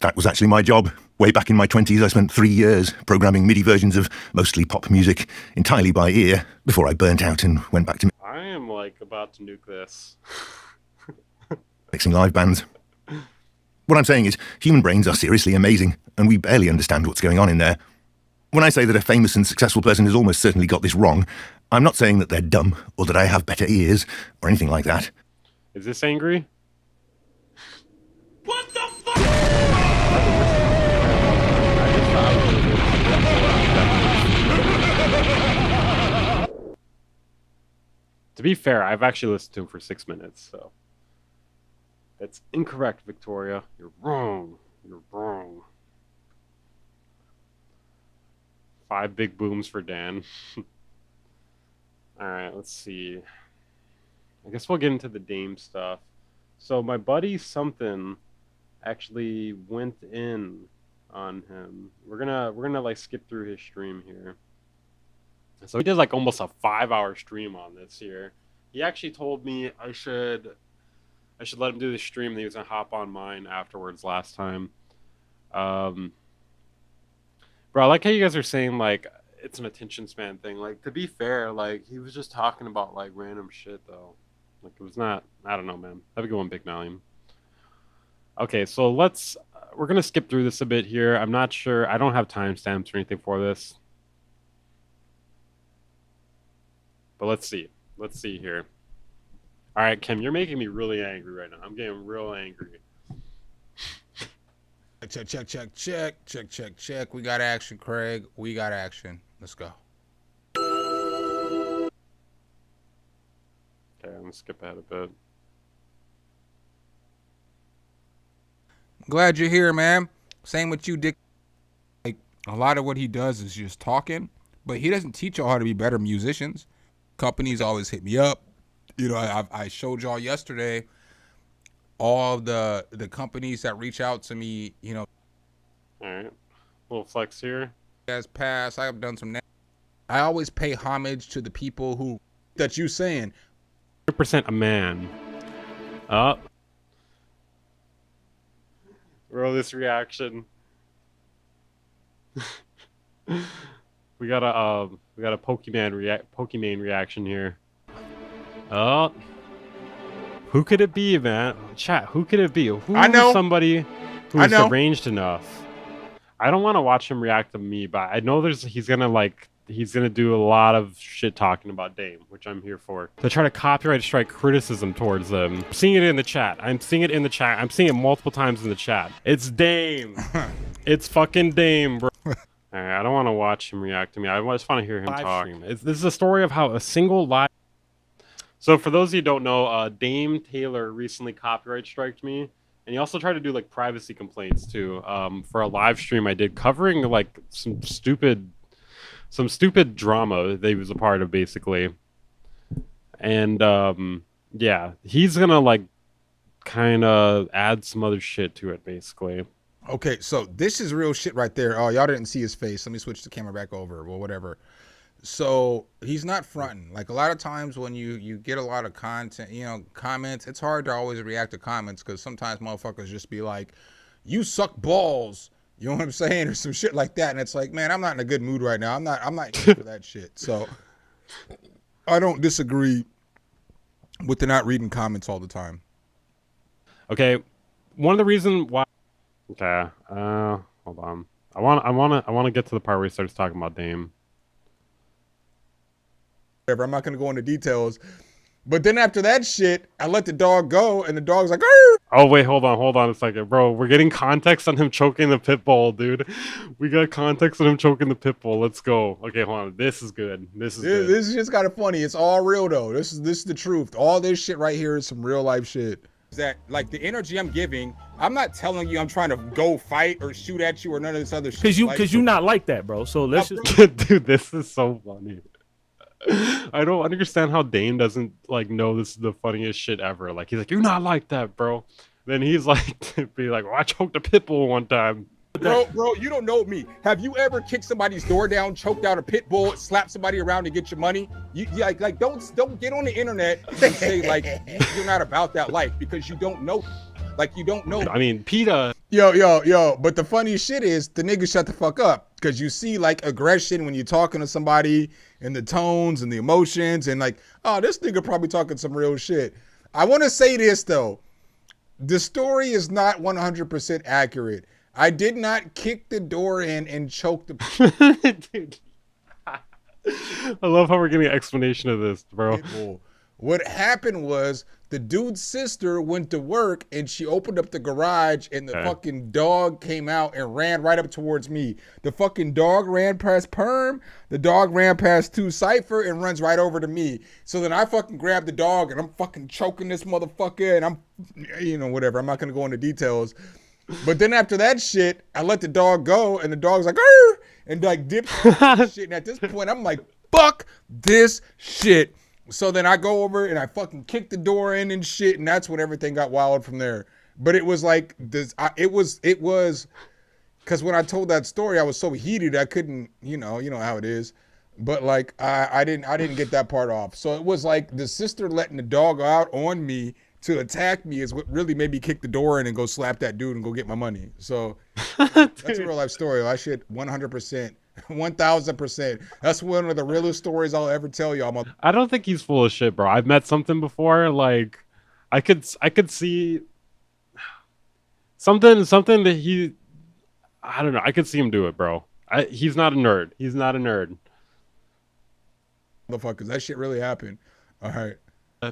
G: That was actually my job. Way back in my 20s, I spent 3 years programming MIDI versions of mostly pop music, entirely by ear, before I burnt out and went back to
A: I am like about to nuke this.
G: mixing live bands. What I'm saying is, human brains are seriously amazing, and we barely understand what's going on in there. When I say that a famous and successful person has almost certainly got this wrong, I'm not saying that they're dumb, or that I have better ears, or anything like that.
A: Is this angry?
E: What the fuck?
A: To be fair, I've actually listened to him for 6 minutes, so that's incorrect, Victoria. You're wrong. You're wrong. 5 big booms for Dan. All right, let's see. I guess we'll get into the Dame stuff. So my buddy something actually went in on him. We're gonna like skip through his stream here. So he did like almost a 5-hour stream on this here. He actually told me I should let him do the stream and he was gonna hop on mine afterwards last time. Bro, I like how you guys are saying like it's an attention span thing. Like, to be fair, like he was just talking about like random shit though. Like it was not, I don't know, man. Have a good one, Big Nalium. Okay, so we're gonna skip through this a bit here. I'm not sure, I don't have timestamps or anything for this. But let's see here. All right, Kim, you're making me really angry right now. I'm getting real angry.
H: Check. We got action, Craig. We got action. Let's go.
A: Okay, I'm gonna skip ahead a bit.
H: Glad you're here, man. Same with you, Dick. Like, a lot of what he does is just talking, but he doesn't teach y'all how to be better musicians. Companies always hit me up. You know, I showed y'all yesterday all of the companies that reach out to me, you know.
A: All right, little flex here.
H: As past, I have done some. I always pay homage to the people who that you saying.
A: 100% a man. Bro, this reaction. we got a Pokemon reaction here. Oh, who could it be, man? Chat, who could it be? Who
H: I know
A: somebody who's deranged enough. I don't want to watch him react to me, but I know he's gonna do a lot of shit talking about Dame, which I'm here for. To try to copyright strike criticism towards them. I'm seeing it in the chat. I'm seeing it multiple times in the chat. It's Dame. It's fucking Dame, bro. Alright, I don't want to watch him react to me. I just want to hear him talk. This is a story of how a single live... So for those of you who don't know, Dame Taylor recently copyright striked me. And he also tried to do like privacy complaints too. For a live stream I did covering like some stupid drama that he was a part of, basically. And yeah, he's gonna like kind of add some other shit to it, basically.
H: Okay, so this is real shit right there. Oh, y'all didn't see his face. Let me switch the camera back over. Well, whatever. So he's not fronting. Like a lot of times when you get a lot of content, you know, comments, it's hard to always react to comments because sometimes motherfuckers just be like, you suck balls. You know what I'm saying? Or some shit like that. And it's like, man, I'm not in a good mood right now. I'm not here for that shit. So I don't disagree with the not reading comments all the time.
A: Okay. One of the reasons why... Okay. Hold on. I want to get to the part where he starts talking about Dame.
H: Whatever. I'm not going to go into details. But then after that shit, I let the dog go, and the dog's like, arr!
A: Oh, wait, hold on a second. Bro, we're getting context on him choking the pit bull, dude. We got context on him choking the pit bull. Let's go. Okay, hold on. This is good. This is
H: just kind of funny. It's all real, though. This is the truth. All this shit right here is some real life shit. That, like, the energy I'm giving, I'm not telling you I'm trying to go fight or shoot at you or none of this other shit.
E: Because you not like that, bro. So let's just...
A: Dude, this is so funny. I don't understand how Dame doesn't like know this is the funniest shit ever. Like he's like, you're not like that, bro. Then he's like, be like, well, I choked a pit bull one time.
H: Bro, you don't know me. Have you ever kicked somebody's door down, choked out a pit bull, slapped somebody around to get your money? You like don't get on the internet and say like you're not about that life because you don't know. Like you don't know.
A: I mean, PETA.
H: Yo. But the funny shit is the nigga shut the fuck up because you see like aggression when you're talking to somebody and the tones and the emotions and like, oh, this nigga probably talking some real shit. I want to say this though. The story is not 100% accurate. I did not kick the door in and choke the
A: Dude. I love how we're getting an explanation of this, bro.
H: What happened was the dude's sister went to work and she opened up the garage and the fucking dog came out and ran right up towards me. The fucking dog ran past Perm, the dog ran past 2 Cypher and runs right over to me. So then I fucking grabbed the dog and I'm fucking choking this motherfucker and I'm, you know, whatever. I'm not going to go into details. But then after that shit, I let the dog go and the dog's like, arr! And like dipped shit. And at this point, I'm like, fuck this shit. So then I go over and I fucking kick the door in and shit. And that's when everything got wild from there. But it was like this. It was because when I told that story, I was so heated. I couldn't, you know how it is. But like, I didn't get that part off. So it was like the sister letting the dog out on me to attack me is what really made me kick the door in and go slap that dude and go get my money. So that's a real life story. I should 100%, 1000%. That's one of the realest stories I'll ever tell y'all.
A: I don't think he's full of shit, bro. I've met something before. Like, I could see something that he, I don't know. I could see him do it, bro. He's not a nerd. He's not a nerd.
H: Motherfuckers, that shit really happened. All right.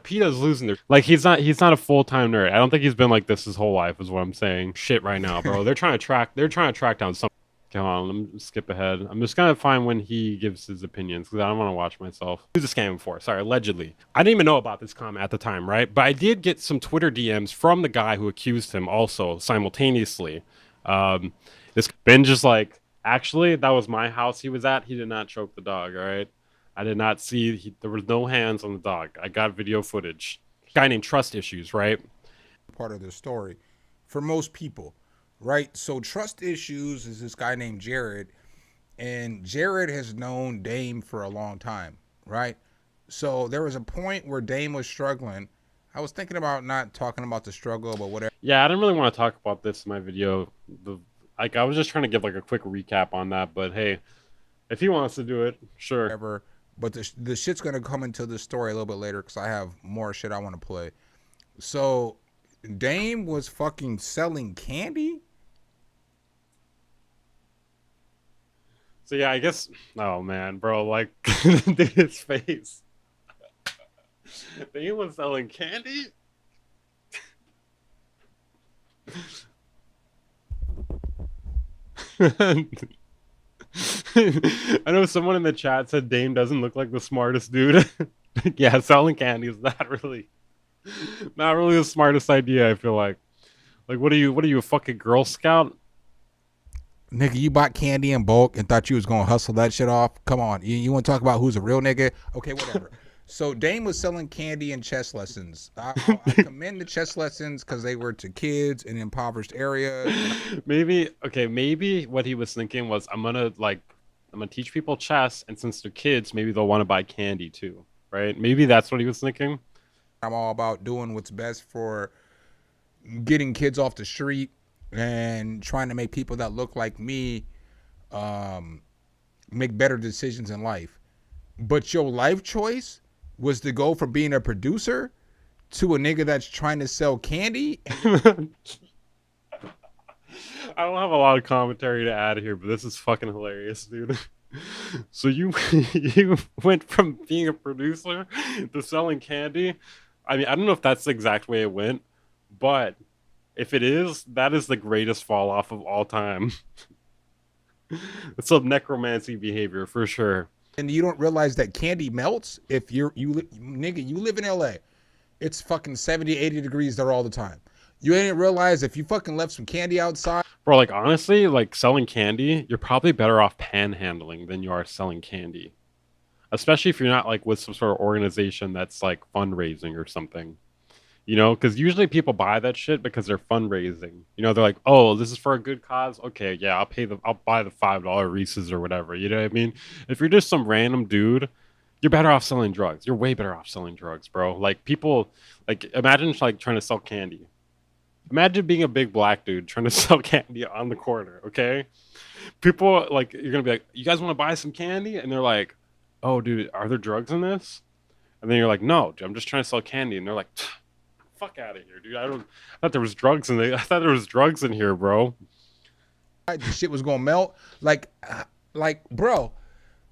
A: PETA's losing their, like, he's not a full-time nerd. I don't think he's been like this his whole life is what I'm saying. Shit right now, bro. They're trying to track down some. Come on, let me skip ahead. I'm just gonna find when he gives his opinions because I don't want to watch myself. Who's a scam for? Sorry, allegedly. I didn't even know about this comment at the time, right? But I did get some Twitter DMs from the guy who accused him also simultaneously. This been just like, actually, that was my house he was at. He did not choke the dog, all right? I did not see, there was no hands on the dog. I got video footage. Guy named Trust Issues, right?
H: Part of the story for most people, right? So Trust Issues is this guy named Jared, and Jared has known Dame for a long time, right? So there was a point where Dame was struggling. I was thinking about not talking about the struggle, but whatever.
A: Yeah, I didn't really want to talk about this in my video. Like, I was just trying to give like a quick recap on that, but hey, if he wants to do it, sure.
H: Whatever. But the shit's going to come into the story a little bit later because I have more shit I want to play. So Dame was fucking selling candy?
A: So yeah, I guess, oh man, bro, like, his face. Dame was selling candy? I know someone in the chat said Dame doesn't look like the smartest dude. Yeah, selling candy is not really the smartest idea, I feel like. Like, what are you, a fucking Girl Scout?
H: Nigga, you bought candy in bulk and thought you was gonna hustle that shit off? Come on, you want to talk about who's a real nigga? Okay, whatever. So Dame was selling candy and chess lessons. I commend the chess lessons because they were to kids in impoverished areas.
A: Maybe what he was thinking was, I'm gonna teach people chess, and since they're kids, maybe they'll want to buy candy too, right? Maybe that's what he was thinking.
H: I'm all about doing what's best for getting kids off the street and trying to make people that look like me make better decisions in life. But your life choice was to go from being a producer to a nigga that's trying to sell candy.
A: I don't have a lot of commentary to add here, but this is fucking hilarious, dude. So you went from being a producer to selling candy. I mean, I don't know if that's the exact way it went, but if it is, that is the greatest fall off of all time. It's some necromancy behavior for sure.
H: And you don't realize that candy melts if nigga, you live in LA. It's fucking 70, 80 degrees there all the time. You ain't realize if you fucking left some candy outside.
A: Bro, like, honestly, like, selling candy, you're probably better off panhandling than you are selling candy. Especially if you're not, like, with some sort of organization that's, like, fundraising or something. You know, because usually people buy that shit because they're fundraising. You know, they're like, oh, this is for a good cause? Okay, yeah, I'll buy the $5 Reese's or whatever. You know what I mean? If you're just some random dude, you're better off selling drugs. You're way better off selling drugs, bro. Like, people, like, imagine, like, trying to sell candy. Imagine being a big black dude trying to sell candy on the corner, okay? People, like, you're going to be like, you guys want to buy some candy? And they're like, oh, dude, are there drugs in this? And then you're like, no, dude, I'm just trying to sell candy. And they're like, fuck out of here, dude. I thought there was drugs I thought there was drugs in here, bro.
H: The shit was gonna melt. Like, bro,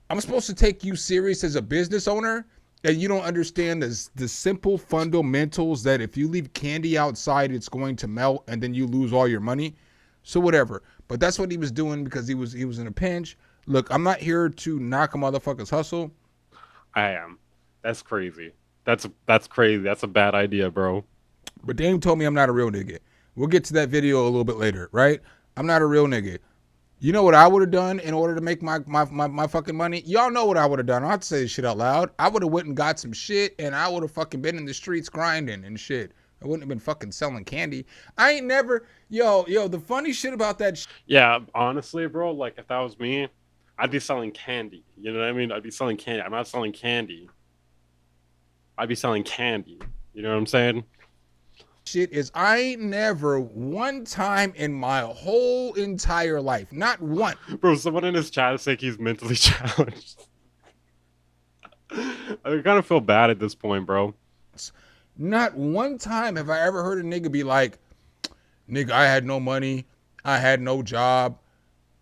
H: I'm supposed to take you serious as a business owner, and you don't understand the simple fundamentals that if you leave candy outside, it's going to melt, and then you lose all your money. So whatever. But that's what he was doing because he was in a pinch. Look, I'm not here to knock a motherfucker's hustle.
A: I am. That's crazy. That's crazy. That's a bad idea, bro.
H: But Dame told me I'm not a real nigga. We'll get to that video a little bit later, right? I'm not a real nigga. You know what I would have done in order to make my fucking money? Y'all know what I would have done. I don't have to say this shit out loud. I would have went and got some shit, and I would have fucking been in the streets grinding and shit. I wouldn't have been fucking selling candy. I ain't never, yo, the funny shit about that
A: yeah, honestly, bro, like, if that was me, I'd be selling candy. You know what I mean? I'd be selling candy. I'm not selling candy. I'd be selling candy. You know what I'm saying?
H: shit is I ain't never one time in my whole entire life, not one.
A: Bro, someone in his chat is saying he's mentally challenged. I kind of feel bad at this point, bro.
H: Not one time have I ever heard a nigga be like, nigga, I had no money, I had no job,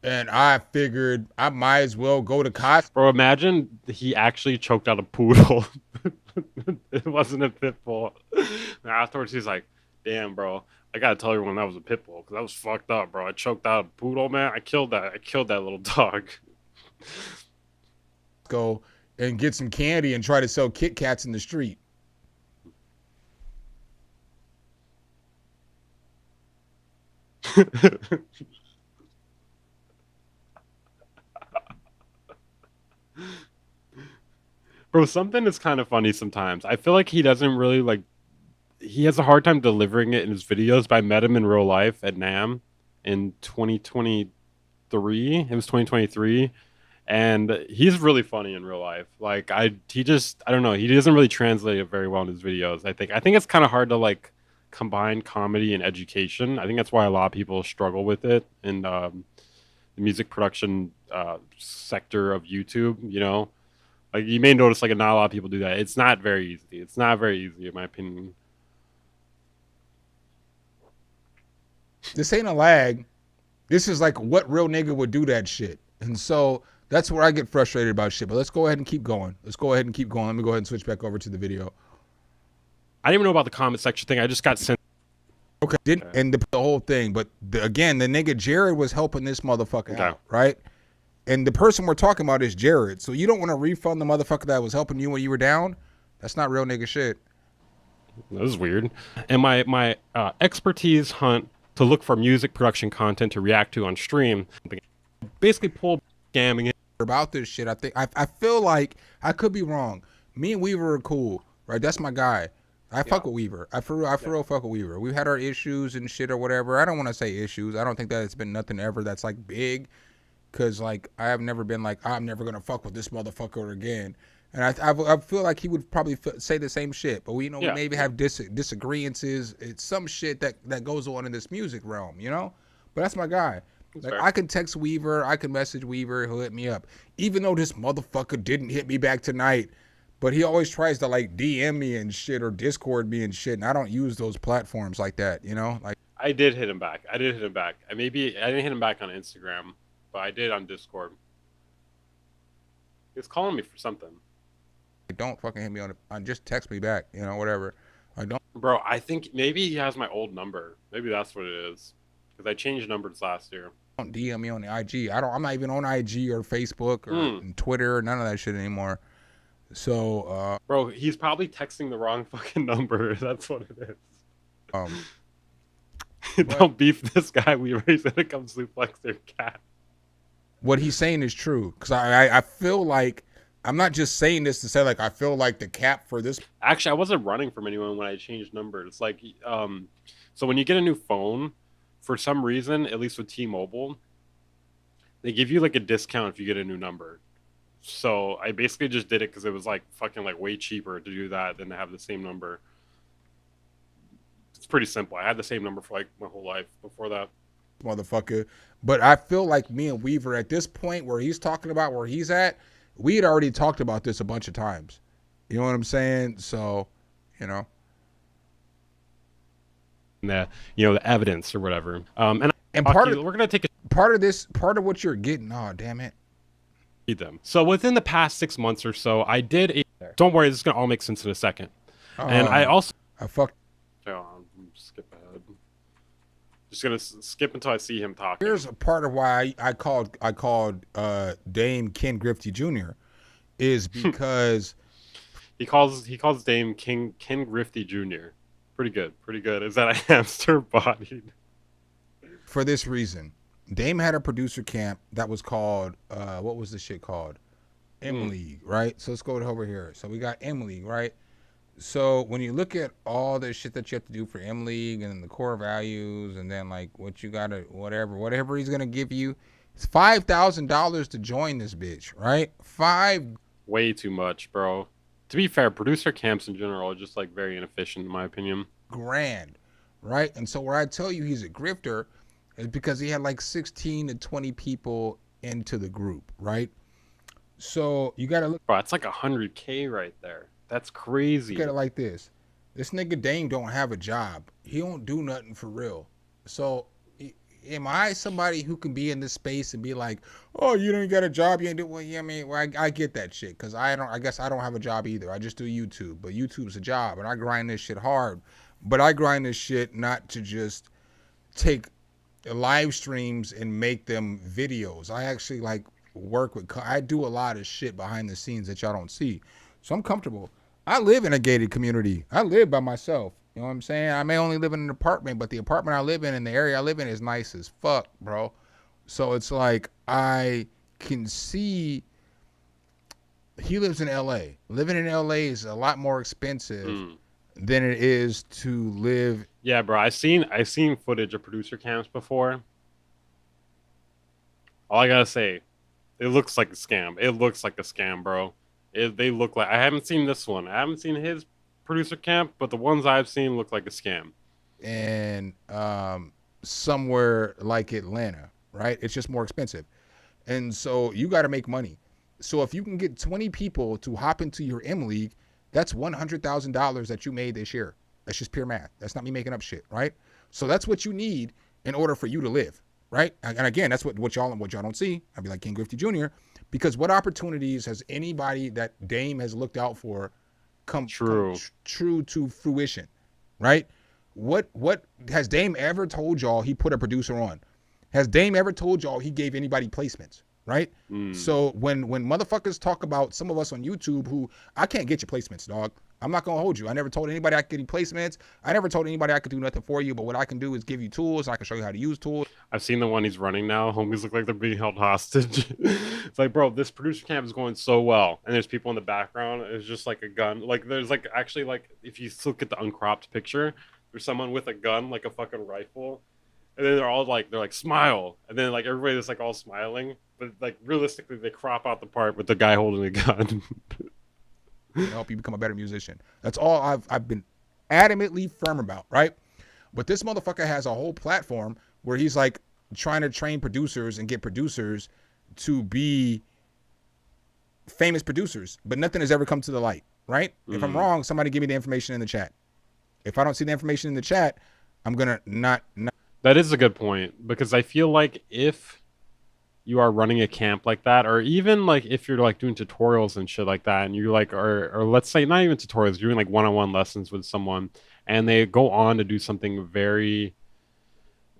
H: and I figured I might as well go to college.
A: Bro, imagine he actually choked out a poodle. It wasn't a pit bull. And afterwards, he's like, damn, bro, I gotta tell everyone that was a pit bull because that was fucked up, bro. I choked out a poodle, man. I killed that little dog.
H: Go and get some candy and try to sell Kit Kats in the street.
A: Bro, something is kind of funny sometimes. I feel like he doesn't really like. He has a hard time delivering it in his videos. But I met him in real life at NAMM in 2023. It was 2023, and he's really funny in real life. Like I don't know. He doesn't really translate it very well in his videos. I think it's kind of hard to like combine comedy and education. I think that's why a lot of people struggle with it in the music production sector of YouTube. You know. Like you may notice, like not a lot of people do that. It's not very easy. It's not very easy, in my opinion.
H: This ain't a lag. This is like what real nigga would do that shit. And so that's where I get frustrated about shit. But let's go ahead and keep going. Let me go ahead and switch back over to the video.
A: I didn't even know about the comment section thing. I just got sent.
H: Okay, didn't end the whole thing. But again, the nigga Jared was helping this motherfucker out, right? And the person we're talking about is Jared. So you don't want to refund the motherfucker that was helping you when you were down? That's not real nigga shit.
A: That was weird. And my expertise hunt to look for music production content to react to on stream, basically pull scamming it.
H: About this shit, I feel like, I could be wrong. Me and Weaver are cool, right? That's my guy. I fuck with Weaver. I for real fuck with Weaver. We've had our issues and shit or whatever. I don't want to say issues. I don't think that it's been nothing ever that's like big. Cause like I have never been like I'm never gonna fuck with this motherfucker again, and I feel like he would probably say the same shit. But we maybe have disagreements. It's some shit that goes on in this music realm, you know. But that's my guy. Like I can text Weaver, I can message Weaver, he'll hit me up. Even though this motherfucker didn't hit me back tonight, but he always tries to like DM me and shit or Discord me and shit, and I don't use those platforms like that, you know. Like
A: I did hit him back. I didn't hit him back on Instagram. But I did on Discord. He was calling me for something.
H: Don't fucking hit me on just text me back, you know, whatever. I don't.
A: Bro, I think maybe he has my old number. Maybe that's what it is. Because I changed numbers last year.
H: Don't DM me on the IG. I'm not even on IG or Facebook or Twitter or none of that shit anymore. So,
A: bro, he's probably texting the wrong fucking number. That's what it is. Don't beef this guy. He's gonna come suplex their cat.
H: What he's saying is true, because I feel like I'm not just saying this to say like I feel like the cap for this.
A: Actually, I wasn't running from anyone when I changed numbers. Like, so when you get a new phone, for some reason, at least with T-Mobile, they give you like a discount if you get a new number. So I basically just did it because it was like fucking like way cheaper to do that than to have the same number. It's pretty simple. I had the same number for like my whole life before that.
H: Motherfucker. But I feel like me and Weaver at this point where he's talking about where he's at, we had already talked about this a bunch of times. You know what I'm saying? So, you know.
A: The the evidence or whatever. And
H: part of
A: we're gonna take a
H: part of what you're getting. Oh, damn it.
A: read them. So within the past 6 months or so, I did. Don't worry, this is gonna all make sense in a second. And I also.
H: I fucked.
A: Skip ahead. Just gonna skip until I see him talking.
H: Here's a part of why I called Dame Ken Griffey Jr. is because
A: he calls Dame Ken Griffey Jr. Pretty good. Is that a hamster bodied?
H: For this reason, Dame had a producer camp that was called what was the shit called? M League, right? So let's go over here. So we got M League, right? So when you look at all the shit that you have to do for M League and the core values and then like what you gotta whatever he's gonna give you, it's $5,000 to join this bitch, right?
A: Way too much, bro. To be fair, producer camps in general are just like very inefficient in my opinion.
H: $5,000, right? And so where I tell you he's a grifter is because he had like 16 to 20 people into the group, right? So you gotta look.
A: Bro, it's like $100K right there. That's crazy.
H: Look at it like this. This nigga Dame don't have a job. He don't do nothing for real. So am I somebody who can be in this space and be like, oh, you don't got a job? You ain't do well, yeah, I mean, well, I get that shit. Cause I guess I don't have a job either. I just do YouTube, but YouTube's a job and I grind this shit hard, but I grind this shit not to just take live streams and make them videos. I actually like work with, I do a lot of shit behind the scenes that y'all don't see. So I'm comfortable. I live in a gated community. I live by myself. You know what I'm saying? I may only live in an apartment, but the apartment I live in and the area I live in is nice as fuck, bro. So it's like I can see he lives in LA. Living in LA is a lot more expensive than it is to live.
A: Yeah, bro. I've seen footage of producer camps before. All I gotta say, it looks like a scam. It looks like a scam, bro. They look like, I haven't seen this one. I haven't seen his producer camp, but the ones I've seen look like a scam.
H: And somewhere like Atlanta, right? It's just more expensive. And so you got to make money. So if you can get 20 people to hop into your M League, that's $100,000 that you made this year. That's just pure math. That's not me making up shit, right? So that's what you need in order for you to live, right? And again, that's what y'all don't see. I'd be like King Griffey Jr., because what opportunities has anybody that Dame has looked out for come true to fruition, right? What has Dame ever told y'all he put a producer on? Has Dame ever told y'all he gave anybody placements, right? So when motherfuckers talk about some of us on YouTube who, I can't get your placements, dog. I'm not gonna hold you. I never told anybody I could get placements. I never told anybody I could do nothing for you, but what I can do is give you tools. I can show you how to use tools.
A: I've seen the one he's running now. Homies look like they're being held hostage. It's like, bro, this producer camp is going so well, and there's people in the background. It's just like a gun. Like there's like actually like if you look at the uncropped picture, there's someone with a gun, like a fucking rifle, and then they're like smile, and then like everybody's like all smiling, but like realistically they crop out the part with the guy holding a gun.
H: Help you become a better musician. That's all I've been adamantly firm about, right? But this motherfucker has a whole platform where he's like trying to train producers and get producers to be famous producers, but nothing has ever come to the light, right? If I'm wrong, somebody give me the information in the chat. If I don't see the information in the chat, I'm gonna not.
A: That is a good point, because I feel like if you are running a camp like that, or even like if you're like doing tutorials and shit like that, and you like, or let's say not even tutorials, you're doing like one-on-one lessons with someone, and they go on to do something very,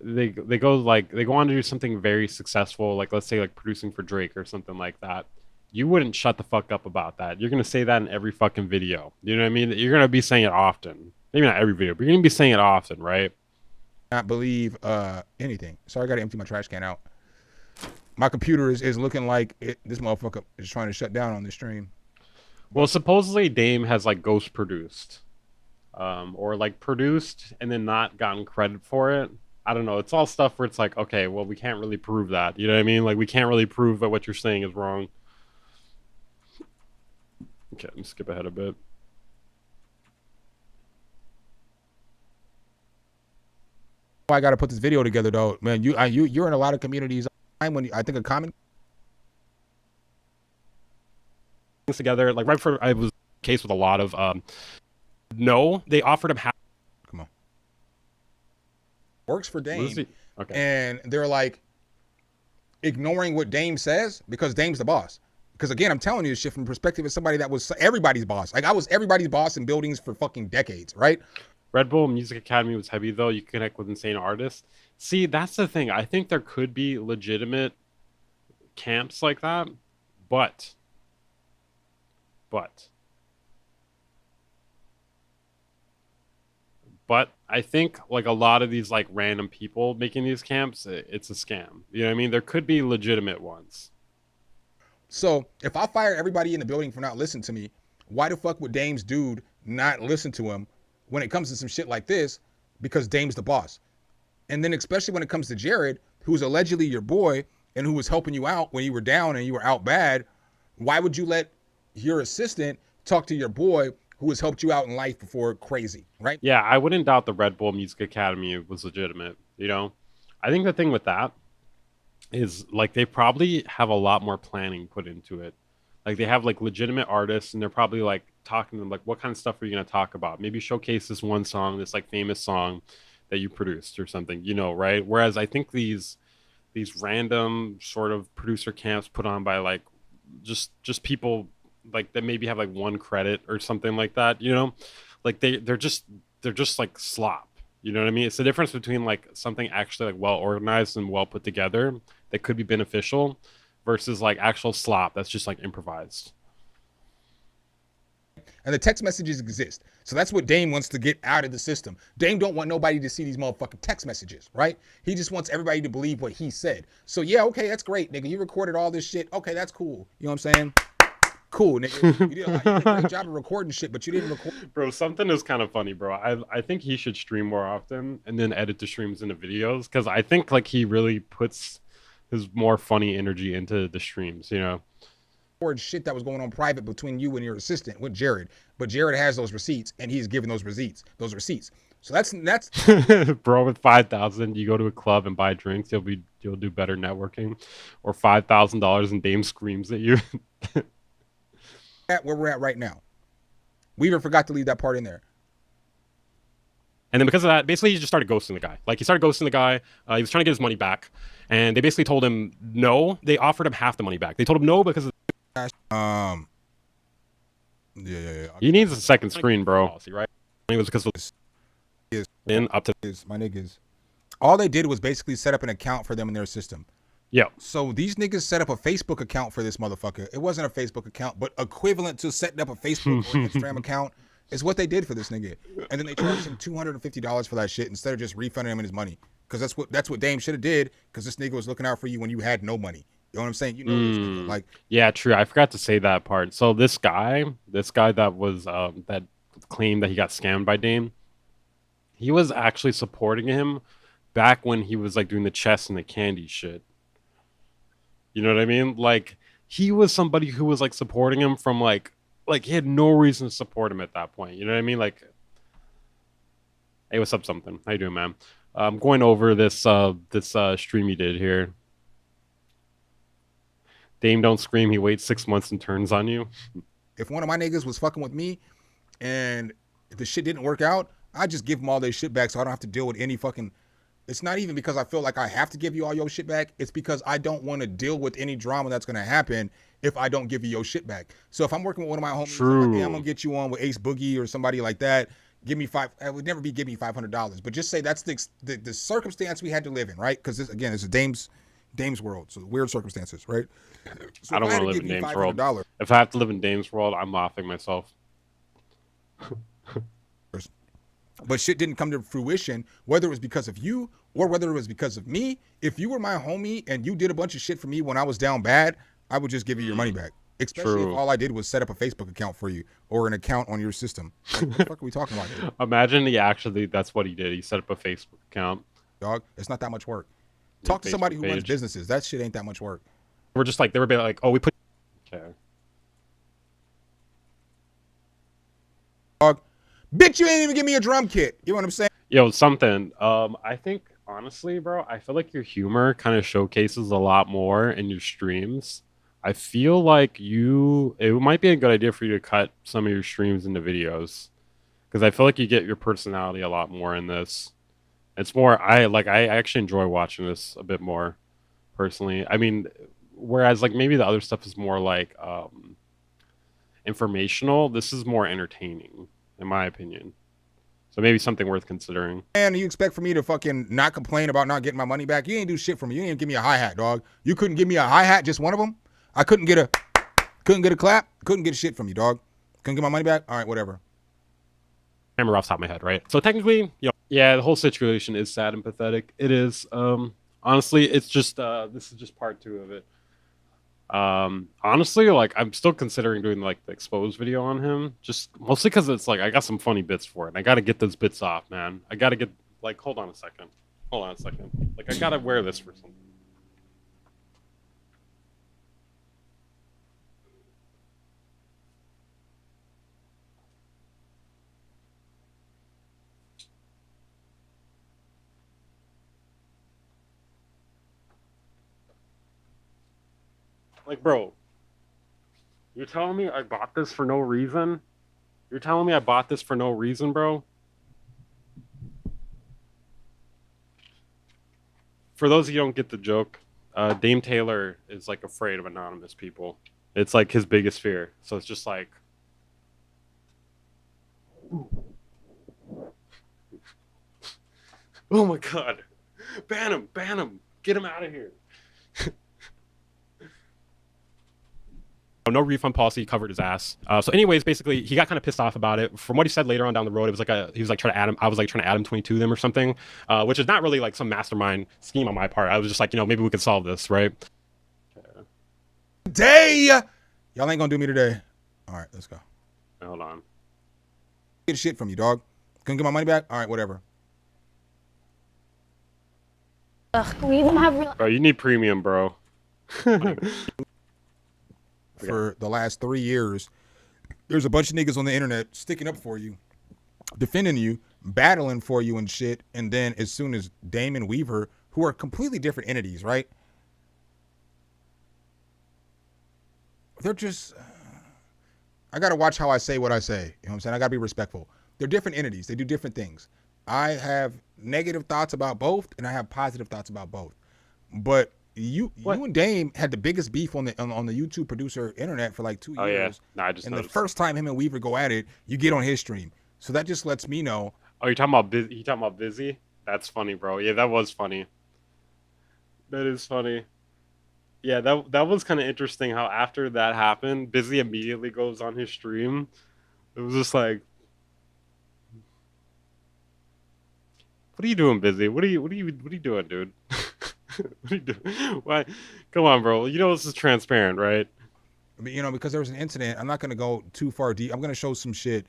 A: they go on to do something very successful, like let's say like producing for Drake or something like that. You wouldn't shut the fuck up about that. You're gonna say that in every fucking video. You know what I mean? You're gonna be saying it often. Maybe not every video, but you're gonna be saying it often, right?
H: Not believe anything. Sorry, I gotta empty my trash can out. My computer is looking like this motherfucker is trying to shut down on the stream.
A: Well, supposedly Dame has like ghost produced, or like produced and then not gotten credit for it. I don't know. It's all stuff where it's like, okay, well, we can't really prove that. You know what I mean? Like, we can't really prove that what you're saying is wrong. Okay, let me skip ahead a bit.
H: I got to put this video together though, man. You're in a lot of communities. When I think a common
A: things together, like right before I was case with a lot of no, they offered him half.
H: Come on, works for Dame,
A: okay,
H: and they're like ignoring what Dame says because Dame's the boss. Because again, I'm telling you this shit from the perspective of somebody that was everybody's boss. Like I was everybody's boss in buildings for fucking decades, right?
A: Red Bull Music Academy was heavy though. You can connect with insane artists. See, that's the thing. I think there could be legitimate camps like that, but I think like a lot of these like random people making these camps, it's a scam. You know what I mean? There could be legitimate ones.
H: So if I fire everybody in the building for not listening to me, why the fuck would Dame's dude not listen to him when it comes to some shit like this? Because Dame's the boss. And then especially when it comes to Jared, who's allegedly your boy and who was helping you out when you were down and you were out bad, why would you let your assistant talk to your boy who has helped you out in life before crazy, right?
A: Yeah, I wouldn't doubt the Red Bull Music Academy was legitimate, you know? I think the thing with that is like they probably have a lot more planning put into it. Like they have like legitimate artists and they're probably like talking to them like, what kind of stuff are you going to talk about? Maybe showcase this one song, this like famous song that you produced or something, you know, right? Whereas I think these random sort of producer camps put on by like just people like that maybe have like one credit or something like that, you know, like they're just like slop. You know what I mean? It's the difference between like something actually like well organized and well put together that could be beneficial versus like actual slop that's just like improvised.
H: And the text messages exist. So that's what Dame wants to get out of the system. Dame don't want nobody to see these motherfucking text messages, right? He just wants everybody to believe what he said. So yeah, okay, that's great, nigga. You recorded all this shit. Okay, that's cool. You know what I'm saying? Cool, nigga. You did a great job of recording shit, but you didn't record.
A: Bro, something is kind of funny, bro. I think he should stream more often and then edit the streams into videos because I think like he really puts his more funny energy into the streams, you know?
H: Shit that was going on private between you and your assistant with Jared, but Jared has those receipts and he's giving those receipts. So that's
A: bro, with 5,000 you go to a club and buy drinks, you'll do better networking, or $5,000 and Dame screams at you.
H: at where we're at right now. We even forgot to leave that part in there.
A: And then because of that, basically he just started ghosting the guy. Like he started ghosting the guy. He was trying to get his money back, and they basically told him no. They offered him half the money back. They told him no because of
H: yeah.
A: he needs a second screen, bro. Right? It was because of in up to
H: my niggas. All they did was basically set up an account for them in their system.
A: Yeah.
H: So these niggas set up a Facebook account for this motherfucker. It wasn't a Facebook account, but equivalent to setting up a Facebook or Instagram account is what they did for this nigga. And then they charged him $250 for that shit instead of just refunding him his money. Because that's what Dame should have did. Because this nigga was looking out for you when you had no money. You know what I'm saying? You know this nigga. Like,
A: yeah, true. I forgot to say that part. So this guy that was that claimed that he got scammed by Dame, he was actually supporting him back when he was like doing the chess and the candy shit. You know what I mean? Like he was somebody who was like supporting him from like he had no reason to support him at that point. You know what I mean? Like, hey, what's up, something? How you doing, man? I'm going over this stream you did here. Dame don't scream. He waits 6 months and turns on you.
H: If one of my niggas was fucking with me and if the shit didn't work out, I just give them all their shit back so I don't have to deal with any fucking... It's not even because I feel like I have to give you all your shit back. It's because I don't want to deal with any drama that's going to happen if I don't give you your shit back. So if I'm working with one of my homies, like, hey, I'm going to get you on with Ace Boogie or somebody like that, give me I would never be give me $500. But just say that's the circumstance we had to live in, right? Because this, again, it's a Dame's world. So weird circumstances, right? So
A: I don't want to live in Dame's world. If I have to live in Dame's world, I'm laughing myself.
H: But shit didn't come to fruition, whether it was because of you or whether it was because of me. If you were my homie and you did a bunch of shit for me when I was down bad, I would just give you your money back. Especially if all I did was set up a Facebook account for you or an account on your system. Like, what the fuck are we talking about here?
A: Imagine that's what he did. He set up a Facebook account.
H: Dog, it's not that much work. Talk to somebody who runs businesses. That shit ain't that much work.
A: We're just like, they were like, oh, we put... Okay.
H: Dog, bitch, you ain't even give me a drum kit. You know what I'm saying?
A: Yo, something. I think honestly, bro, I feel like your humor kind of showcases a lot more in your streams. I feel like it might be a good idea for you to cut some of your streams into videos because I feel like you get your personality a lot more in this. It's more, I actually enjoy watching this a bit more personally. I mean, whereas like maybe the other stuff is more like informational, this is more entertaining, in my opinion. So maybe something worth considering.
H: And you expect for me to fucking not complain about not getting my money back? You ain't do shit for me. You didn't give me a hi-hat, dog. You couldn't give me a hi-hat, just one of them? I couldn't get a clap, couldn't get a shit from you, dog. Couldn't get my money back? All right, whatever.
A: Remember off the top of my head, right? So technically, you know, yeah, the whole situation is sad and pathetic. It is. Honestly, it's just this is just part 2 of it. Honestly, like I'm still considering doing like the exposed video on him, just mostly because it's like I got some funny bits for it. And I got to get those bits off, man. I got to get like, hold on a second, like I gotta wear this for something. Like, bro, you're telling me I bought this for no reason? You're telling me I bought this for no reason, bro? For those of you who don't get the joke, Dame Taylor is like afraid of anonymous people. It's like his biggest fear. So it's just like, oh my god, ban him, get him out of here. No refund policy, covered his ass. So anyways, basically he got kind of pissed off about it. From what he said later on down the road, it was like he was like trying to add him. I was like trying to add him 22 them or something, which is not really like some mastermind scheme on my part. I was just like, you know, maybe we could solve this, right?
H: Day, y'all ain't gonna do me today. All right, let's go.
A: Hold on.
H: Get shit from you, dog. Couldn't get my money back? All right, whatever.
I: Ugh, we even have real.
A: Bro, you need premium, bro.
H: For the last 3 years, there's a bunch of niggas on the internet sticking up for you, defending you, battling for you and shit. And then as soon as Damon Weaver, who are completely different entities, right? They're just, I got to watch how I say what I say. You know what I'm saying? I got to be respectful. They're different entities. They do different things. I have negative thoughts about both and I have positive thoughts about both. But you and Dame had the biggest beef on the YouTube producer internet for like 2 years.
A: Oh yeah, no, I just
H: and
A: noticed.
H: the first time him and Weaver go at it, you get on his stream. So that just lets me know.
A: Oh, you're talking about busy? You talking about busy? That's funny, bro. Yeah, that was funny. That is funny. Yeah, that was kind of interesting. How after that happened, Busy immediately goes on his stream. It was just like, what are you doing, Busy? What are you doing, dude? What are you doing? Why? Come on, bro. You know this is transparent, right?
H: I mean, you know, because there was an incident. I'm not gonna go too far deep. I'm gonna show some shit,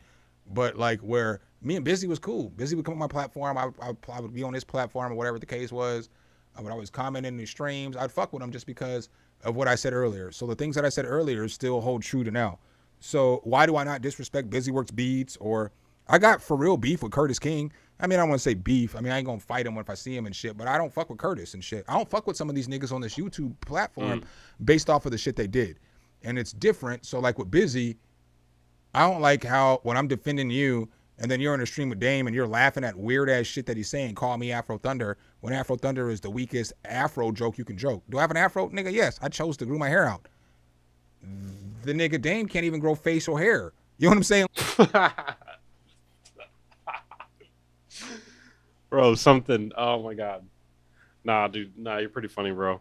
H: but like where me and Busy was cool. Busy would come on my platform. I would be on his platform or whatever the case was. I would always comment in his streams. I'd fuck with him just because of what I said earlier. So the things that I said earlier still hold true to now. So why do I not disrespect Busy Works Beats? Or I got for real beef with Curtis King. I mean, I don't want to say beef. I mean, I ain't gonna fight him if I see him and shit, but I don't fuck with Curtis and shit. I don't fuck with some of these niggas on this YouTube platform based off of the shit they did. And it's different. So like with Busy, I don't like how when I'm defending you and then you're in a stream with Dame and you're laughing at weird ass shit that he's saying, call me Afro Thunder, when Afro Thunder is the weakest Afro joke you can joke. Do I have an Afro? Nigga, yes. I chose to grow my hair out. The nigga Dame can't even grow facial hair. You know what I'm saying?
A: Bro, something. Oh my god. Nah, dude. Nah, you're pretty funny, bro.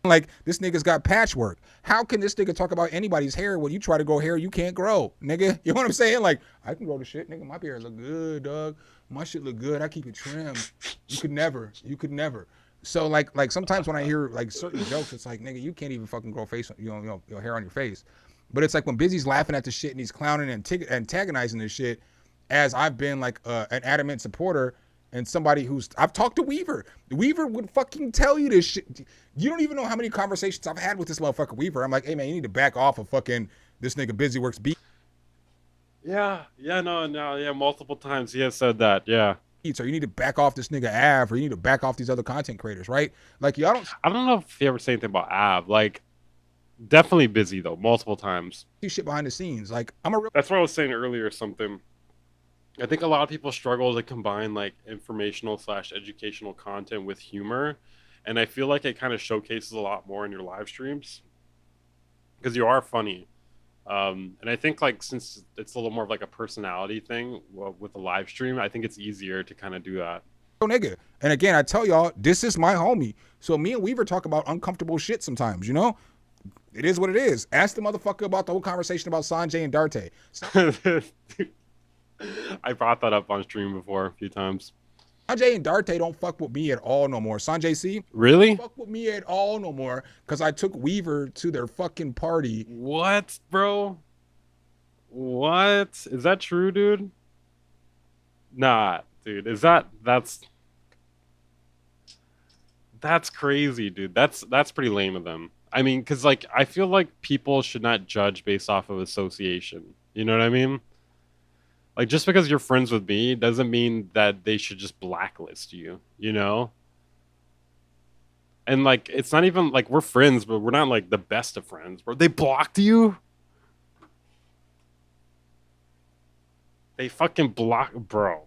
H: Like, this nigga's got patchwork. How can this nigga talk about anybody's hair when you try to grow hair you can't grow, nigga? You know what I'm saying? Like, I can grow the shit, nigga. My hair look good, dog. My shit look good. I keep it trimmed. You could never. You could never. So, like sometimes when I hear, like, certain jokes, it's like, nigga, you can't even fucking grow face, your hair on your face. But it's like when Busy's laughing at the shit and he's clowning and antagonizing this shit, as I've been, like, an adamant supporter and somebody who's, I've talked to Weaver. Weaver would fucking tell you this shit. You don't even know how many conversations I've had with this motherfucker Weaver. I'm like, hey man, you need to back off of fucking this nigga Busy Works beat.
A: Yeah, multiple times he has said that. Yeah,
H: or you need to back off this nigga Av, or you need to back off these other content creators, right? Like y'all don't.
A: I don't know if he ever say anything about Av. Like, definitely busy though, multiple times.
H: See shit behind the scenes. Like
A: That's what I was saying earlier or something. I think a lot of people struggle to combine like informational / educational content with humor, and I feel like it kind of showcases a lot more in your live streams because you are funny. And I think like since it's a little more of like a personality thing with a live stream, I think it's easier to kind of do that.
H: nigga. And again, I tell y'all, this is my homie. So me and Weaver talk about uncomfortable shit sometimes, you know? It is what it is. Ask the motherfucker about the whole conversation about Sanjay and Darte.
A: I brought that up on stream before a few times.
H: Sanjay and Darte don't fuck with me at all no more. Sanjay C?
A: Really?
H: Don't fuck with me at all no more because I took Weaver to their fucking party.
A: What, bro? What? Is that true, dude? Nah, dude. That's crazy, dude. That's pretty lame of them. I mean, because like I feel like people should not judge based off of association. You know what I mean? Like just because you're friends with me doesn't mean that they should just blacklist you, you know? And like it's not even like we're friends, but we're not like the best of friends. Bro, they blocked you? They fucking blocked, bro.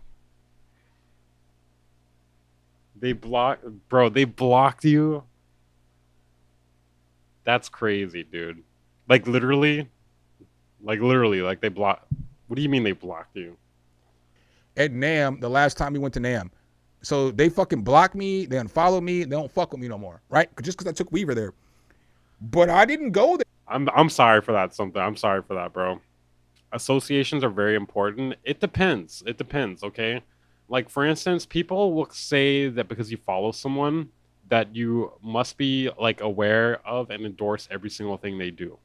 A: They blocked you? That's crazy, dude. Like literally, like they blocked. What do you mean they blocked you?
H: At NAM, the last time we went to NAM. So they fucking blocked me, they unfollowed me, they don't fuck with me no more, right? Just because I took Weaver there. But I didn't go there.
A: I'm sorry for that, I'm sorry for that, bro. Associations are very important. It depends, okay? Like, for instance, people will say that because you follow someone, that you must be, like, aware of and endorse every single thing they do.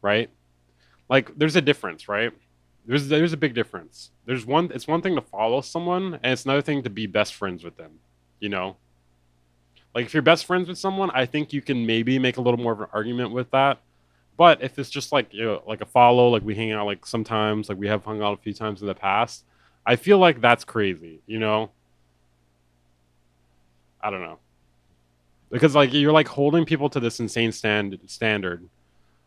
A: Right? Like, there's a difference, right? There's a big difference. It's one thing to follow someone, and it's another thing to be best friends with them, you know? Like, if you're best friends with someone, I think you can maybe make a little more of an argument with that. But if it's just, like, you know, like a follow, like we hang out, like, sometimes, like we have hung out a few times in the past, I feel like that's crazy, you know? I don't know. Because, like, you're, like, holding people to this insane standard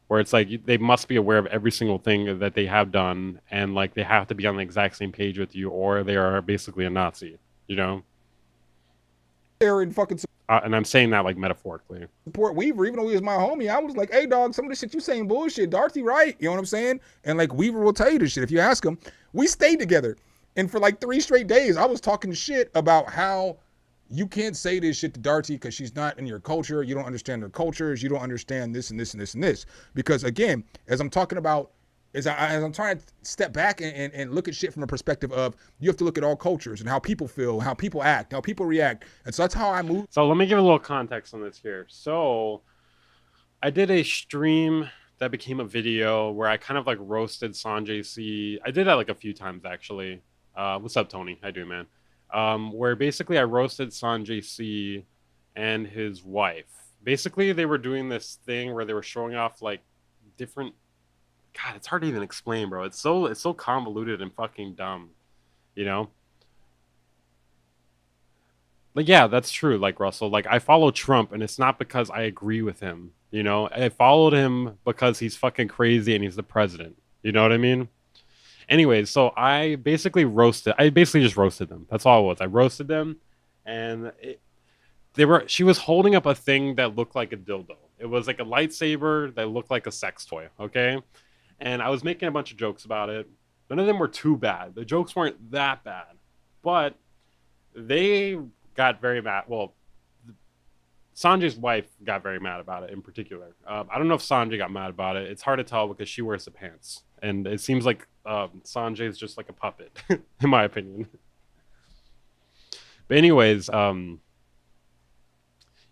A: where it's like they must be aware of every single thing that they have done, and like they have to be on the exact same page with you, or they are basically a Nazi, you know?
H: There and fucking
A: and I'm saying that like metaphorically.
H: Support Weaver, even though he was my homie. I was like, hey dog, some of the shit you saying bullshit. Darcy right, you know what I'm saying? And like Weaver will tell you this shit if you ask him. We stayed together, and for like 3 straight days, I was talking shit about how you can't say this shit to Darty because she's not in your culture. You don't understand their cultures. You don't understand this and this and this and this. Because again, as I'm talking about, as I'm trying to step back and look at shit from a perspective of, you have to look at all cultures and how people feel, how people act, how people react. And so that's how I move.
A: So let me give a little context on this here. So I did a stream that became a video where I kind of like roasted Sanjay C. I did that like a few times actually. What's up, Tony? How you doing, man? Where basically I roasted Sanjay C and his wife. Basically, they were doing this thing where they were showing off like different. God, it's hard to even explain, bro. It's so convoluted and fucking dumb, you know. Like, yeah, that's true. Like Russell, like I follow Trump, and it's not because I agree with him. You know, I followed him because he's fucking crazy and he's the president. You know what I mean? Anyways, so I basically just roasted them. That's all it was. I roasted them, and she was holding up a thing that looked like a dildo. It was like a lightsaber that looked like a sex toy, okay? And I was making a bunch of jokes about it. None of them were too bad. The jokes weren't that bad, but they got very mad. Well, Sanjay's wife got very mad about it in particular. I don't know if Sanjay got mad about it. It's hard to tell because she wears the pants. And it seems like Sanjay is just like a puppet, in my opinion. But anyways,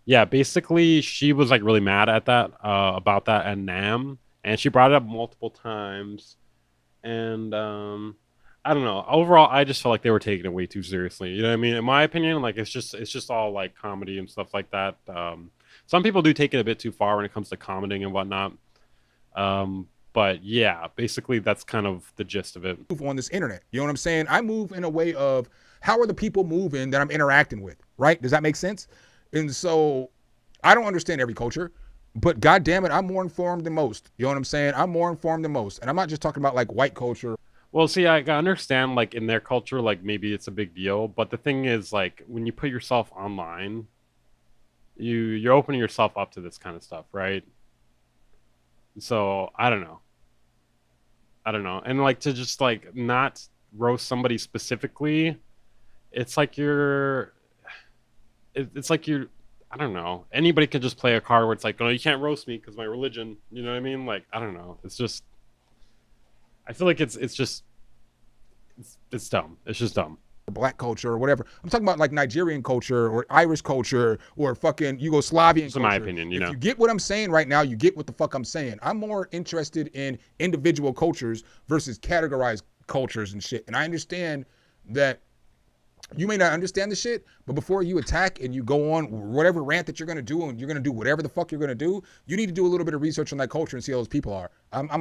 A: yeah, basically she was like really mad at that, about that at NAM. And she brought it up multiple times. And I don't know. Overall, I just felt like they were taking it way too seriously. You know what I mean? In my opinion, like it's just all like comedy and stuff like that. Some people do take it a bit too far when it comes to commenting and whatnot. But yeah, basically that's kind of the gist of it.
H: On this internet, you know what I'm saying? I move in a way of how are the people moving that I'm interacting with, right? Does that make sense? And so I don't understand every culture, but God damn it, I'm more informed than most. You know what I'm saying? I'm more informed than most. And I'm not just talking about like white culture.
A: Well, see, I understand like in their culture, like maybe it's a big deal, but the thing is like when you put yourself online, you're opening yourself up to this kind of stuff, right? So I don't know. And like to just like not roast somebody specifically, it's like it's like you're, I don't know. Anybody can just play a card where it's like, oh, you can't roast me because my religion. You know what I mean? Like, I don't know. It's just, I feel like it's dumb. It's just dumb.
H: Black culture or whatever. I'm talking about like Nigerian culture or Irish culture or fucking Yugoslavian culture.
A: In my opinion,
H: if you get what I'm saying right now, you get what the fuck I'm saying. I'm more interested in individual cultures versus categorized cultures and shit. And I understand that you may not understand the shit, but before you attack and you go on whatever rant that you're going to do and you're going to do whatever the fuck you're going to do, you need to do a little bit of research on that culture and see how those people are. I'm
A: I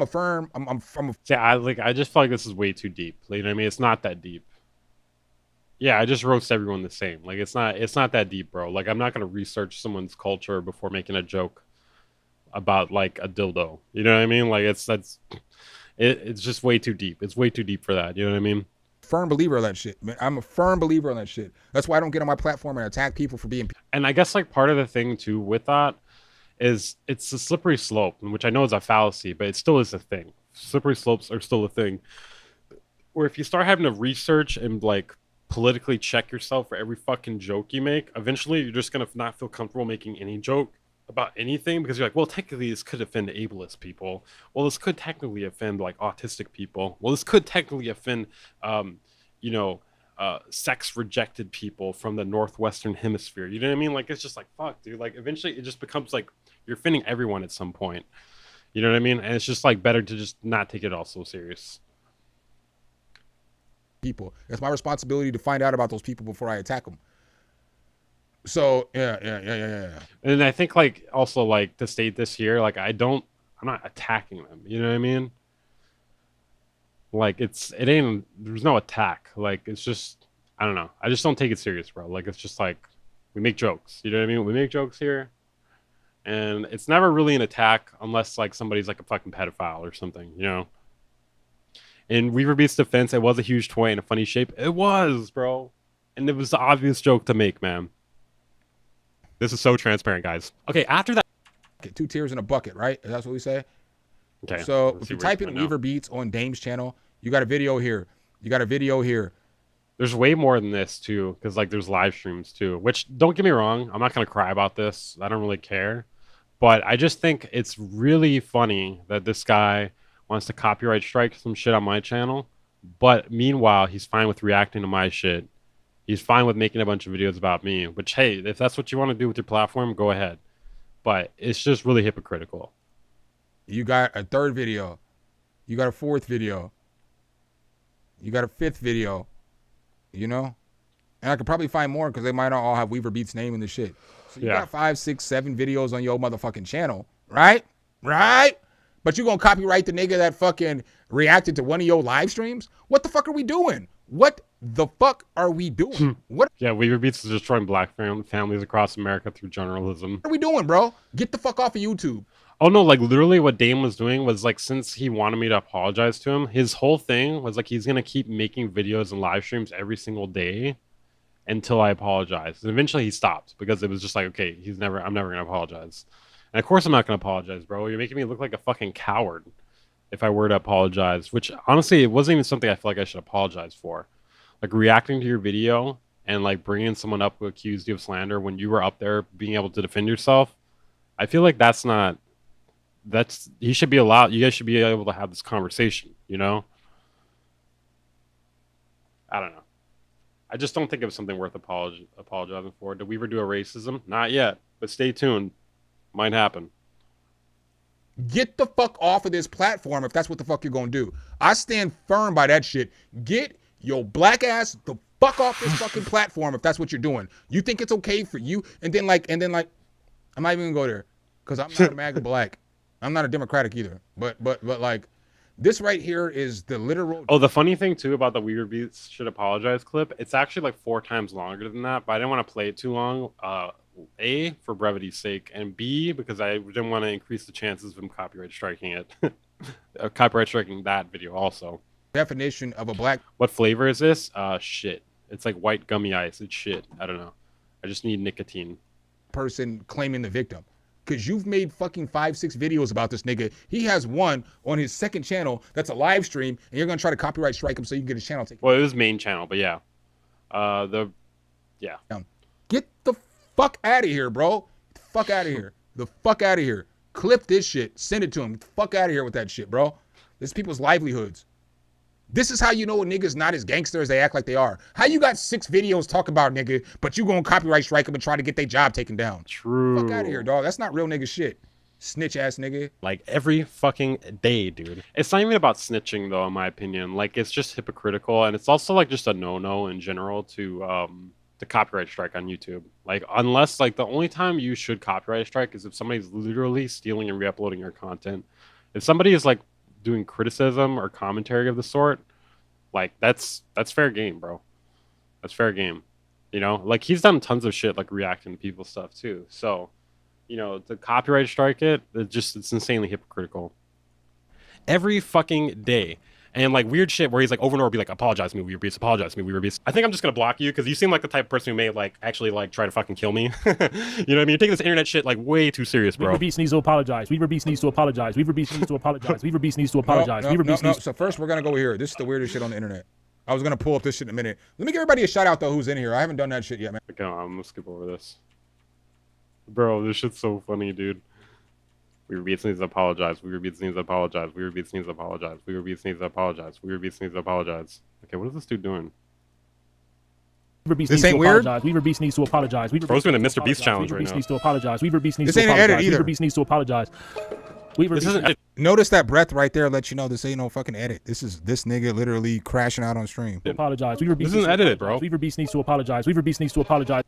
A: just feel like this is way too deep. You know what I mean? It's not that deep. Yeah, I just roast everyone the same. Like it's not that deep, bro. Like I'm not gonna research someone's culture before making a joke about like a dildo. You know what I mean? Like it's just way too deep. It's way too deep for that. You know what I mean?
H: Firm believer of that shit, man. I'm a firm believer on that shit. That's why I don't get on my platform and attack people for being.
A: And I guess like part of the thing too with that is it's a slippery slope, which I know is a fallacy, but it still is a thing. Slippery slopes are still a thing. Where if you start having to research and like politically check yourself for every fucking joke you make, eventually you're just gonna not feel comfortable making any joke about anything because you're like, well, technically this could offend ableist people. Well, this could technically offend like autistic people. Well, this could technically offend, sex rejected people from the Northwestern hemisphere. You know what I mean? Like it's just like fuck, dude. Like eventually it just becomes like you're offending everyone at some point. You know what I mean? And it's just like better to just not take it all so serious.
H: People. It's my responsibility to find out about those people before I attack them. So yeah.
A: And I think like also like to state this here, like I'm not attacking them. You know what I mean? Like there's no attack. Like it's just, I don't know. I just don't take it serious, bro. Like it's just like we make jokes. You know what I mean? We make jokes here, and it's never really an attack unless like somebody's like a fucking pedophile or something. You know? In Weaver Beats' defense, it was a huge toy in a funny shape. It was, bro. And it was the obvious joke to make, man. This is so transparent, guys. Okay, after that...
H: Okay, 2 tiers in a bucket, right? That's what we say?
A: Okay.
H: So if you type in Weaver Beats on Dame's channel, you got a video here. There's
A: way more than this, too, because like there's live streams, too. Which, don't get me wrong, I'm not going to cry about this. I don't really care. But I just think it's really funny that this guy wants to copyright strike some shit on my channel, but meanwhile he's fine with reacting to my shit. He's fine with making a bunch of videos about me, which hey, if that's what you want to do with your platform, go ahead. But it's just really hypocritical.
H: You got a 3rd video, you got a 4th video, you got a 5th video, you know? And I could probably find more because they might not all have Weaver Beats' name in the shit. So you got 5, 6, 7 videos on your motherfucking channel, right? But you gonna copyright the nigga that fucking reacted to one of your live streams? What the fuck are we doing? What the fuck are we doing? What?
A: Yeah, Weaver Beats is destroying black families across America through journalism.
H: What are we doing, bro? Get the fuck off of YouTube.
A: Oh no, like literally what Dame was doing was like, since he wanted me to apologize to him, his whole thing was like he's gonna keep making videos and live streams every single day until I apologize. And eventually he stopped because it was just like, okay, I'm never gonna apologize. And of course I'm not going to apologize, bro. You're making me look like a fucking coward if I were to apologize, which honestly, it wasn't even something I feel like I should apologize for. Like reacting to your video and like bringing someone up who accused you of slander when you were up there being able to defend yourself. I feel like you should be allowed, you guys should be able to have this conversation, you know? I don't know. I just don't think it was something worth apologizing for. Did Weaver do a racism? Not yet, but stay tuned. Might happen.
H: Get the fuck off of this platform if that's what the fuck you're gonna do. I stand firm by that shit. Get your black ass the fuck off this fucking platform if that's what you're doing. You think it's okay for you, and then like, I'm not even gonna go there because I'm not a MAGA black. I'm not a Democratic either. But like, this right here is the literal.
A: Oh, the funny thing too about the Weird Beats should apologize clip, it's actually like 4 times longer than that, but I didn't want to play it too long. A, for brevity's sake, and B, because I didn't want to increase the chances of him copyright striking it. Copyright striking that video also.
H: Definition of a black.
A: What flavor is this? Shit. It's like white gummy ice. It's shit. I don't know. I just need nicotine.
H: Person claiming the victim. Because you've made fucking 5-6 videos about this nigga. He has one on his second channel that's a live stream, and you're going to try to copyright strike him so you can get his channel taken.
A: Well, it was main channel, but yeah. Yeah.
H: Get the fuck out of here, bro. Get the fuck out of here. The fuck out of here. Clip this shit. Send it to him. Get the fuck out of here with that shit, bro. This is people's livelihoods. This is how you know a nigga's not as gangster as they act like they are. How you got 6 videos talk about nigga, but you gonna copyright strike them and try to get their job taken down?
A: True.
H: Fuck out of here, dog. That's not real nigga shit. Snitch ass nigga.
A: Like every fucking day, dude. It's not even about snitching though, in my opinion. Like it's just hypocritical, and it's also like just a no-no in general to copyright strike on YouTube. Like unless like the only time you should copyright strike is if somebody's literally stealing and re-uploading your content. If somebody is like doing criticism or commentary of the sort, like that's fair game, bro. That's fair game. You know, like he's done tons of shit like reacting to people's stuff too. So, you know, to copyright strike it, it's insanely hypocritical. Every fucking day. And like weird shit where he's like over and over be like, apologize to me, Weird Beats, apologize to me, Weird Beats. I think I'm just gonna block you because you seem like the type of person who may like actually like try to fucking kill me. You know what I mean? You're taking this internet shit like way too serious, bro.
E: Weaver Beats needs to apologize. Weaver Beats needs to apologize. Weaver Beats needs to apologize. Weaver Beats needs to apologize.
H: No,
E: Weaver Beats needs.
H: So first we're gonna go here. This is the weirdest shit on the internet. I was gonna pull up this shit in a minute. Let me give everybody a shout out though who's in here. I haven't done that shit yet, man.
A: Okay, I'm gonna skip over this. Bro, this shit's so funny, dude. Weird Beats needs to apologize. Weird Beats needs to apologize. Weird Beats needs to apologize. Weird Beats needs to apologize. Weird Beats needs to apologize. Okay, what is this dude doing?
E: Weaver Beats
H: This
E: needs
H: ain't
E: to
H: weird?
E: apologize. Weaver Beats needs to apologize. Weaver
A: Bro's
E: Beats
A: doing the
E: needs to
A: Mr. Beast challenge
E: apologize. Weaver
A: right
E: Beats
A: now.
E: needs to apologize. Weaver Beats needs
H: This
E: to
H: ain't an
E: apologize.
H: edit either.
E: Weaver Beats needs to apologize. Weaver
A: This
E: Beats
A: isn't edit.
H: Notice that breath right there lets you know this ain't no fucking edit. This is this nigga literally crashing out on stream.
E: to apologize. Weaver Beats
A: This
E: needs
A: isn't
E: to
A: edited,
E: apologize.
A: bro.
E: Weaver Beats needs to apologize. Weaver Beats needs to apologize.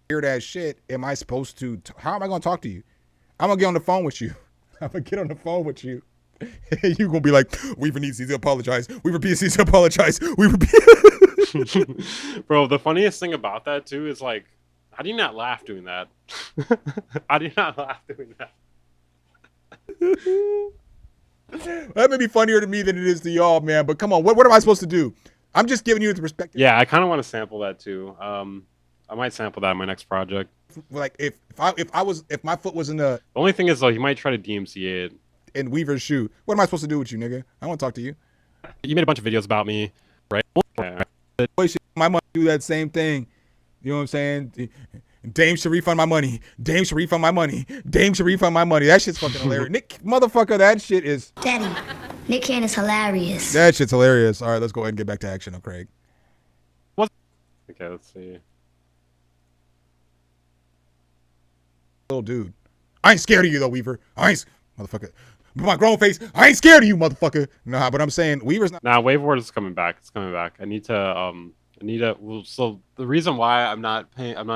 H: Weird ass shit. Am I supposed to? How am I gonna talk to you? I'm gonna get on the phone with you. I'm gonna get on the phone with you. You gonna be like, Weaver needs to apologize. Weaver Beats needs to apologize. Weaver Beats.
A: Bro, the funniest thing about that too is like, how do you not laugh doing that? How do you not laugh doing that?
H: That may be funnier to me than it is to y'all, man. But come on, what am I supposed to do? I'm just giving you the perspective.
A: Yeah, I kind of want to sample that too. I might sample that in my next project.
H: Like if my foot was in
A: The only thing is though, he might try to DMCA it.
H: in Weaver's shoe, what am I supposed to do with you, nigga? I want to talk to you.
A: You made a bunch of videos about me, right? Okay.
H: Boy, shit, my money do that same thing. You know what I'm saying? Dame should refund my money. Dame should refund my money. Dame should refund my money. That shit's fucking hilarious. Nick, motherfucker, that shit is.
J: Daddy, Nick Cannon is hilarious.
H: That shit's hilarious. All right, let's go ahead and get back to action, Craig.
A: Okay, let's see.
H: Little dude. I ain't scared of you though, Weaver. Motherfucker. With my grown face, I ain't scared of you, motherfucker. Nah, but I'm saying Weaver's not.
A: Nah, Wave Ward is coming back. It's coming back. I need to. Well, so the reason why I'm not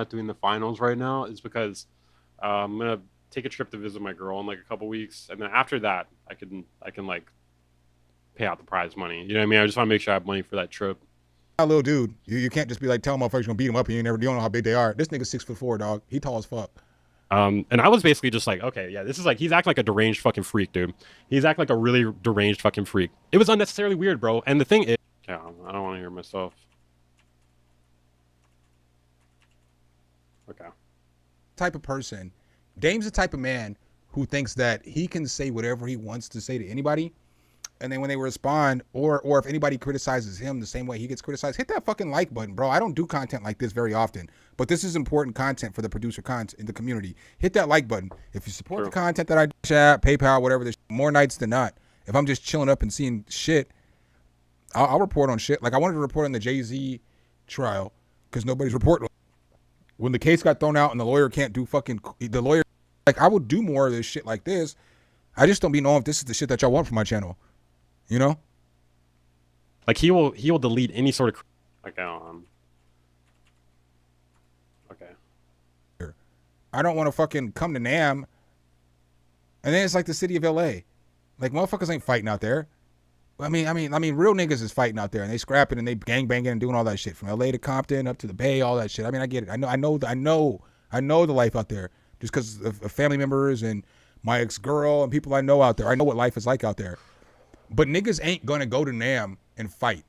A: doing the finals right now is because I'm gonna take a trip to visit my girl in like a couple weeks, and then after that, I can like pay out the prize money. You know what I mean? I just want to make sure I have money for that trip.
H: Little dude. You can't just be like, tell motherfuckers gonna beat him up and you don't know how big they are. This nigga's 6'4", dog. He tall as fuck.
A: And I was basically just like, okay, yeah, this is like, he's acting like a deranged fucking freak, dude. He's acting like a really deranged fucking freak. It was unnecessarily weird, bro. And the thing is, yeah, I don't want to hear myself. Okay.
H: Type of person. Dame's the type of man who thinks that he can say whatever he wants to say to anybody. And then when they respond, or if anybody criticizes him the same way he gets criticized, hit that fucking like button, bro. I don't do content like this very often, but this is important content for the producer content in the community. Hit that like button. If you support the content that I chat, PayPal, whatever, there's more nights than not. If I'm just chilling up and seeing shit, I'll report on shit. Like I wanted to report on the Jay-Z trial because nobody's reporting. When the case got thrown out and the lawyer can't do the lawyer, like I would do more of this shit like this. I just don't be knowing if this is the shit that y'all want from my channel. You know,
A: like he will delete any sort of like okay.
H: I don't want to fucking come to Nam. And then it's like the city of LA. Like motherfuckers ain't fighting out there. I mean, real niggas is fighting out there, and they scrapping and they gang banging and doing all that shit from LA to Compton up to the Bay, all that shit. I mean, I get it. I know the life out there just because of family members and my ex-girl and people I know out there. I know what life is like out there. But niggas ain't gonna go to Nam and fight.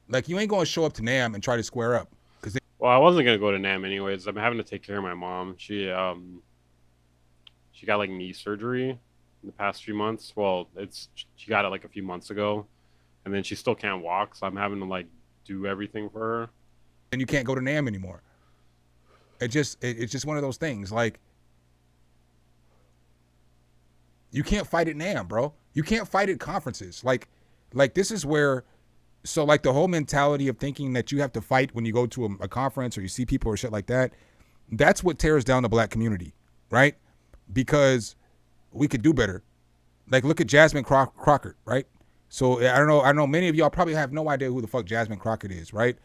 H: Like you ain't gonna show up to Nam and try to square up.
A: Well, I wasn't gonna go to Nam anyways. I'm having to take care of my mom. She got like knee surgery in the past few months. Well, she got it like a few months ago, and then she still can't walk, so I'm having to like do everything for her.
H: And you can't go to Nam anymore. It's just one of those things. Like you can't fight at Nam, bro. You can't fight at conferences. Like this is where, so like the whole mentality of thinking that you have to fight when you go to a conference or you see people or shit like that, that's what tears down the black community, right? Because we could do better. Like look at Jasmine Crockett, right? So I don't know. Many of y'all probably have no idea who the fuck Jasmine Crockett is, right?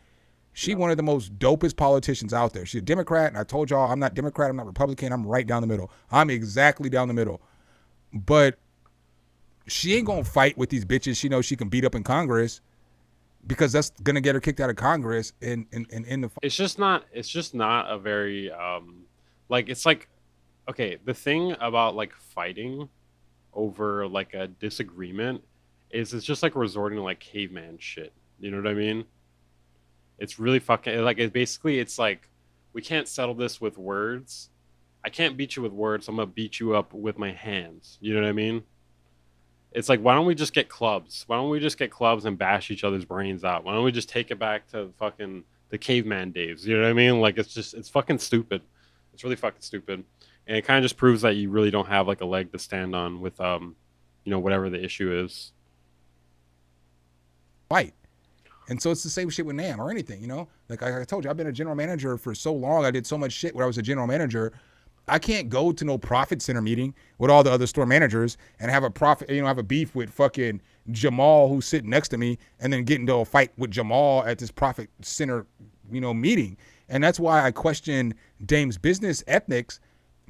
H: She one of the most dopest politicians out there. She's a Democrat, and I told y'all I'm not Democrat, I'm not Republican, I'm right down the middle. I'm exactly down the middle. But she ain't gonna fight with these bitches she knows she can beat up in Congress, because that's gonna get her kicked out of Congress in the.
A: It's just not a very like, it's like, okay, the thing about like fighting over like a disagreement is it's just like resorting to like caveman shit. You know what I mean? It's really fucking like it's like we can't settle this with words. I can't beat you with words. So I'm gonna beat you up with my hands. You know what I mean? It's like, why don't we just get clubs? Why don't we just get clubs and bash each other's brains out? Why don't we just take it back to fucking the caveman days? You know what I mean? Like it's fucking stupid. It's really fucking stupid. And it kind of just proves that you really don't have like a leg to stand on with whatever the issue is.
H: Fight. And so it's the same shit with NAMM or anything, you know? Like I told you, I've been a general manager for so long. I did so much shit when I was a general manager. I can't go to no profit center meeting with all the other store managers and have a beef with fucking Jamal who's sitting next to me and then get into a fight with Jamal at this profit center, meeting. And that's why I question Dame's business ethics,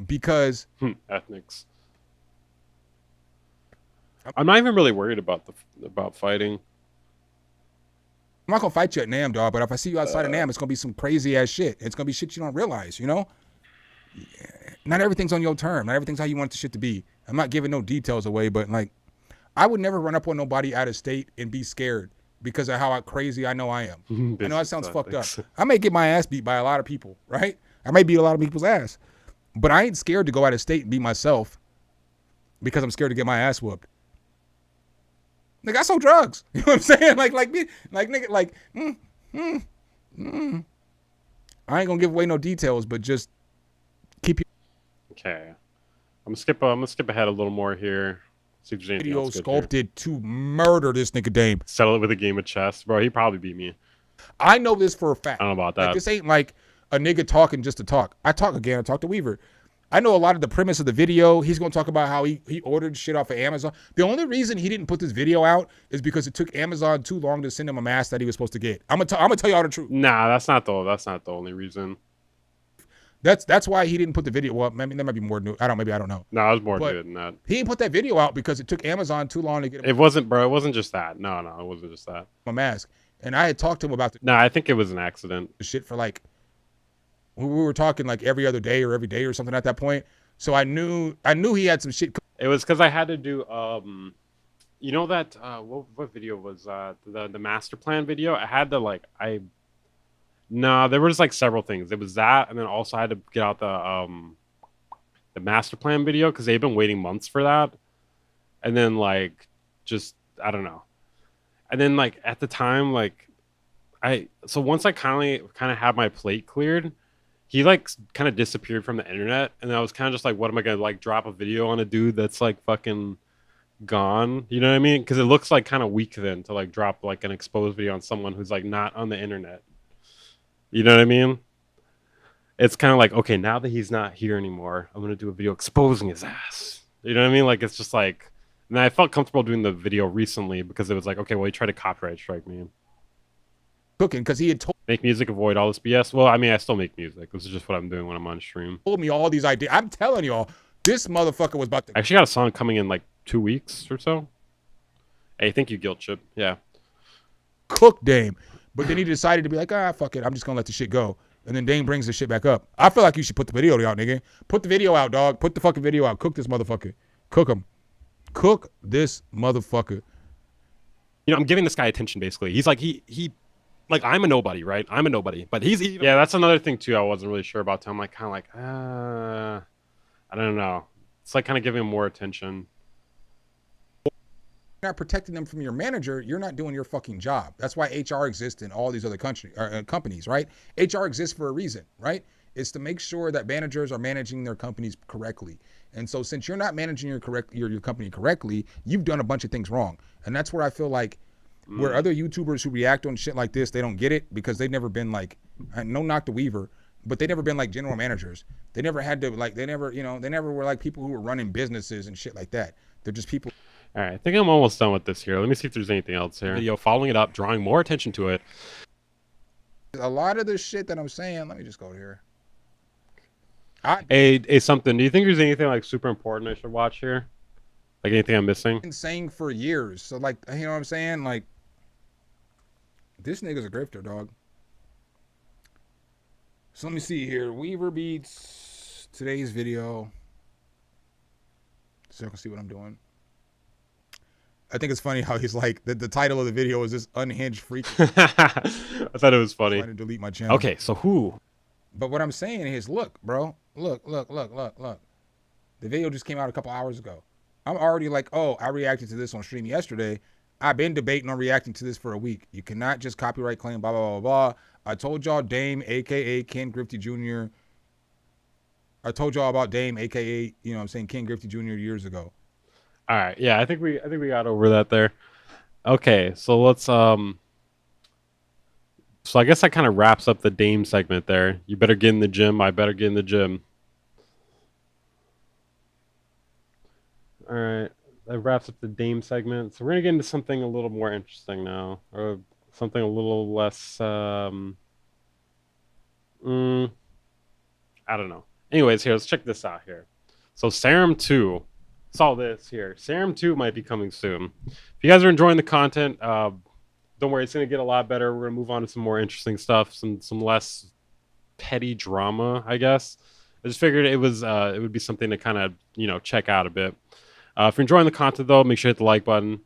H: because
A: ethnics. I'm not even really worried about fighting.
H: I'm not gonna fight you at NAMM, dog, but if I see you outside of NAMM, it's gonna be some crazy ass shit. It's gonna be shit you don't realize, Not everything's on your term. Not everything's how you want the shit to be. I'm not giving no details away, but like, I would never run up on nobody out of state and be scared because of how crazy I know I am. I know that sounds fucked up. I may get my ass beat by a lot of people, right? I may beat a lot of people's ass, but I ain't scared to go out of state and be myself because I'm scared to get my ass whooped. Nigga, I sold drugs. You know what I'm saying? I ain't gonna give away no details, but just keep your
A: okay. I'm gonna skip ahead a little more here. See if there's anything
H: video
A: else good
H: sculpted to murder this nigga Dame.
A: Settle it with a game of chess, bro. He probably beat me.
H: I know this for a fact.
A: I don't know about that.
H: Like, this ain't like a nigga talking just to talk. I talk to Weaver. I know a lot of the premise of the video. He's going to talk about how he ordered shit off of Amazon. The only reason he didn't put this video out is because it took Amazon too long to send him a mask that he was supposed to get. I'm gonna tell y'all the truth.
A: Nah, that's not the only reason.
H: That's why he didn't put the video. Well, I mean, there might be more new. I don't know.
A: No, it was more good than that.
H: He didn't put that video out because it took Amazon too long to get him.
A: It wasn't, bro. It wasn't just that. No, it wasn't just that.
H: A mask. And I had talked to him about
A: No, I think it was an accident.
H: The shit for like, we were talking like every other day or every day or something at that point. So I knew he had some shit.
A: It was because I had to do you know that what video was the master plan video? I had to there were just like several things. It was that, and then also I had to get out the master plan video because they've been waiting months for that. And then like just I don't know. And then like at the time so once I kind of had my plate cleared, he like kind of disappeared from the internet, and I was kind of just like, what am I gonna like drop a video on a dude that's like fucking gone? You know what I mean? Because it looks like kind of weak then to like drop like an exposed video on someone who's like not on the internet. You know what I mean? It's kind of like, okay, now that he's not here anymore, I'm gonna do a video exposing his ass. You know what I mean? Like it's just like, and I felt comfortable doing the video recently because it was like, okay, well, he tried to copyright strike me.
H: cooking because he had
A: make music, avoid all this BS. Well, I mean, I still make music. This is just what I'm doing when I'm on stream.
H: told me all these ideas. I'm telling y'all, this motherfucker was about to.
A: I actually got a song coming in like 2 weeks or so. Hey, thank you, Guilt Chip. Yeah.
H: Cook Dame. But then he decided to be like, fuck it. I'm just going to let the shit go. And then Dame brings the shit back up. I feel like you should put the video out, nigga. Put the video out, dog. Put the fucking video out. Cook this motherfucker. Cook him. Cook this motherfucker.
A: You know, I'm giving this guy attention, basically. He's like, he like, I'm a nobody, right? I'm a nobody. But he's even... Yeah, that's another thing, too, I wasn't really sure about. I'm like, kind of like, I don't know. It's like kind of giving him more attention.
H: Not protecting them from your manager, you're not doing your fucking job. That's why HR exists in all these other companies, right? HR exists for a reason, right? It's to make sure that managers are managing their companies correctly. And so since you're not managing your company correctly, you've done a bunch of things wrong. And that's where I feel like where other YouTubers who react on shit like this, they don't get it because they've never been like, no knock to Weaver, but they never been like general managers. They never had to like, they never were like people who were running businesses and shit like that. They're just people.
A: All right, I think I'm almost done with this here. Let me see if there's anything else here. Video following it up, drawing more attention to it.
H: A lot of the shit that I'm saying, let me just go here.
A: Hey, something. Do you think there's anything like super important I should watch here? Like anything I'm missing?
H: I've been saying for years. So like, you know what I'm saying? Like, this nigga's a grifter, dog. So let me see here. Weaver Beats, today's video. So you can see what I'm doing. I think it's funny how he's like, the title of the video is this Unhinged freak.
A: I thought it was funny.
H: I'm trying to delete my channel.
A: Okay, so who?
H: But what I'm saying is, look, bro. Look. The video just came out a couple hours ago. I'm already like, oh, I reacted to this on stream yesterday. I've been debating on reacting to this for a week. You cannot just copyright claim, blah, blah, blah, blah. I told y'all Dame, a.k.a. Ken Griffey Jr. I told y'all about Dame, a.k.a., you know what I'm saying, Ken Griffey Jr. years ago.
A: All right, yeah, I think we got over that there. Okay, so let's so I guess that kind of wraps up the Dame segment there. You better get in the gym. I better get in the gym. All right, that wraps up the Dame segment. So we're gonna get into something a little more interesting now, or something a little less. I don't know. Anyways, here, let's check this out here. So SERUM 2. Saw this here. SERUM 2 might be coming soon. If you guys are enjoying the content, don't worry, it's going to get a lot better. We're going to move on to some more interesting stuff, some less petty drama, I guess. I just figured it would be something to kind of, check out a bit. If you're enjoying the content, though, make sure to hit the like button.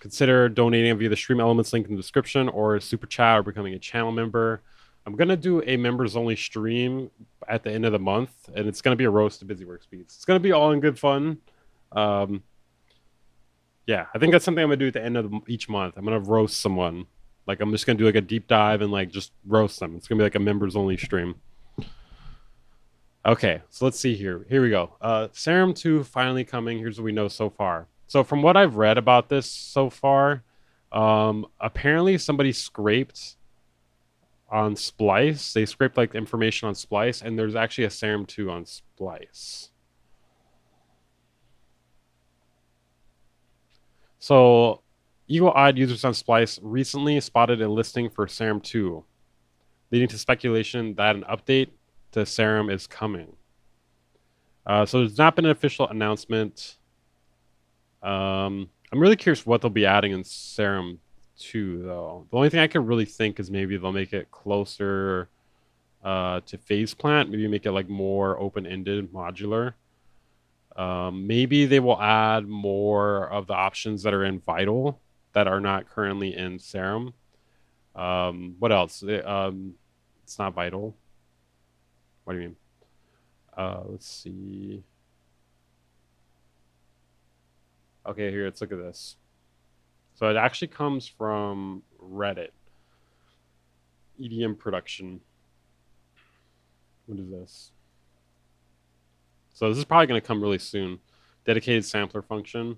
A: Consider donating via the Stream Elements link in the description, or super chat, or becoming a channel member. I'm going to do a members-only stream at the end of the month, and it's going to be a roast to Busy Works Beats. It's going to be all in good fun. Yeah, I think that's something I'm going to do at the end of each month. I'm going to roast someone. Like, I'm just going to do, like, a deep dive and, like, just roast them. It's going to be, like, a members-only stream. Okay, so let's see here. Here we go. SERUM 2 finally coming. Here's what we know so far. So from what I've read about this so far, apparently somebody scraped on Splice. They scraped like information on Splice, and there's actually a SERUM 2 on Splice. So eagle-eyed users on Splice recently spotted a listing for SERUM 2, leading to speculation that an update to SERUM is coming. So there's not been an official announcement. I'm really curious what they'll be adding in SERUM 2, though. The only thing I can really think is maybe they'll make it closer to Phase Plant. Maybe make it like more open-ended, modular. Maybe they will add more of the options that are in Vital that are not currently in SERUM. What else? It's not Vital. What do you mean? Let's see. Okay, here, let's look at this. So it actually comes from Reddit. EDM production. What is this? So this is probably going to come really soon. Dedicated sampler function.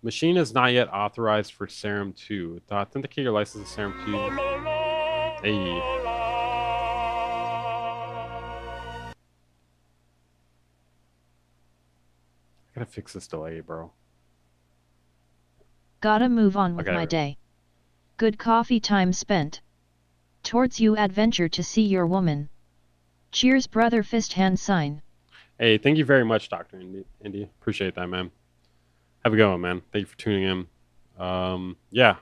A: Machine is not yet authorized for SERUM 2. To authenticate your license to SERUM 2. Hey. I gotta fix this delay, bro.
K: Gotta move on with
A: Okay.
K: my day. Good coffee time spent. Towards you adventure to see your woman. Cheers, brother, fist hand sign.
A: Hey, thank you very much, Dr. Indy. Appreciate that, man. Have a good one, man. Thank you for tuning in. Yeah,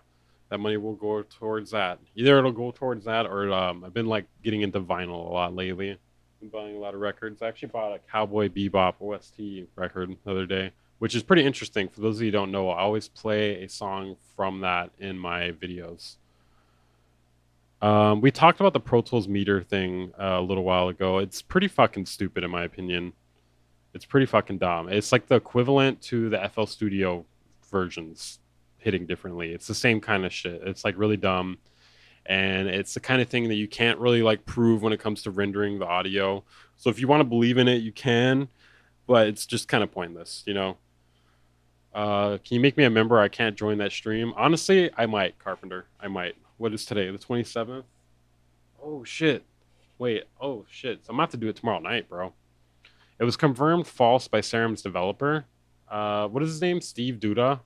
A: that money will go towards that. Either it'll go towards that, or I've been like getting into vinyl a lot lately. Been buying a lot of records. I actually bought a Cowboy Bebop OST record the other day, which is pretty interesting. For those of you who don't know, I always play a song from that in my videos. We talked about the Pro Tools meter thing a little while ago. It's pretty fucking stupid in my opinion. It's pretty fucking dumb. It's like the equivalent to the FL Studio versions hitting differently. It's the same kind of shit. It's like really dumb. And it's the kind of thing that you can't really like prove when it comes to rendering the audio. So if you want to believe in it, you can, but it's just kind of pointless, you know? Can you make me a member? I can't join that stream. Honestly, I might, Carpenter. I might. What is today? The 27th? Oh, shit. Wait. Oh, shit. So I'm going to have to do it tomorrow night, bro. It was confirmed false by SERUM's developer. What is his name? Steve Duda?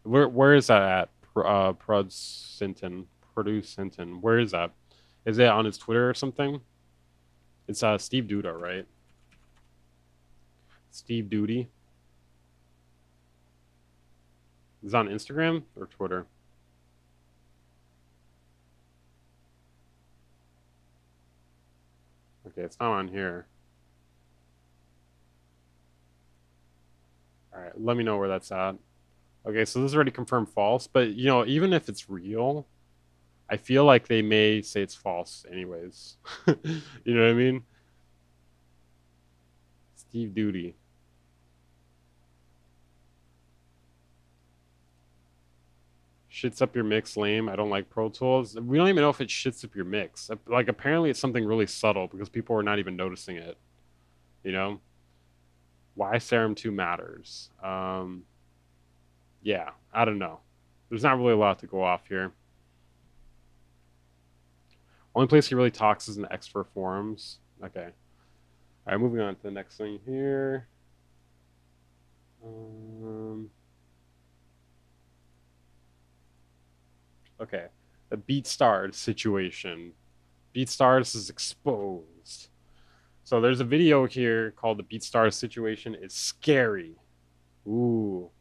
A: Where is that at? Produce Sinton. Where is that? Is it on his Twitter or something? It's Steve Duda, right? Steve Duty. Is it on Instagram or Twitter? Okay, it's not on here. All right, let me know where that's at. Okay, so this is already confirmed false, but you know, even if it's real, I feel like they may say it's false anyways. You know what I mean? Steve Duty. Shits up your mix, lame. I don't like Pro Tools. We don't even know if it shits up your mix. Like, apparently it's something really subtle because people are not even noticing it. You know? Why Serum 2 matters. Yeah, I don't know. There's not really a lot to go off here. Only place he really talks is in the X4 forums. Okay. All right, moving on to the next thing here. Okay, the Beatstars situation. Beatstars is exposed. So there's a video here called the Beatstars situation is scary. Ooh.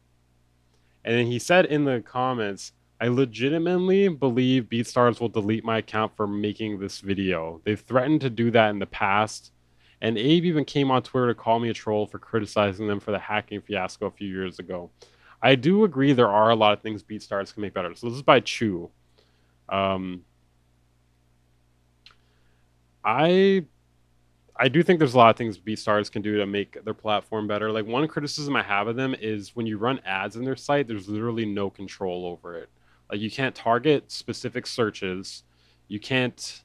A: And then he said in the comments, I legitimately believe Beatstars will delete my account for making this video. They've threatened to do that in the past. And Abe even came on Twitter to call me a troll for criticizing them for the hacking fiasco a few years ago. I do agree there are a lot of things Beatstars can make better. So this is by Chew. I do think there's a lot of things Beatstars can do to make their platform better. Like, one criticism I have of them is when you run ads in their site, there's literally no control over it. Like, you can't target specific searches. You can't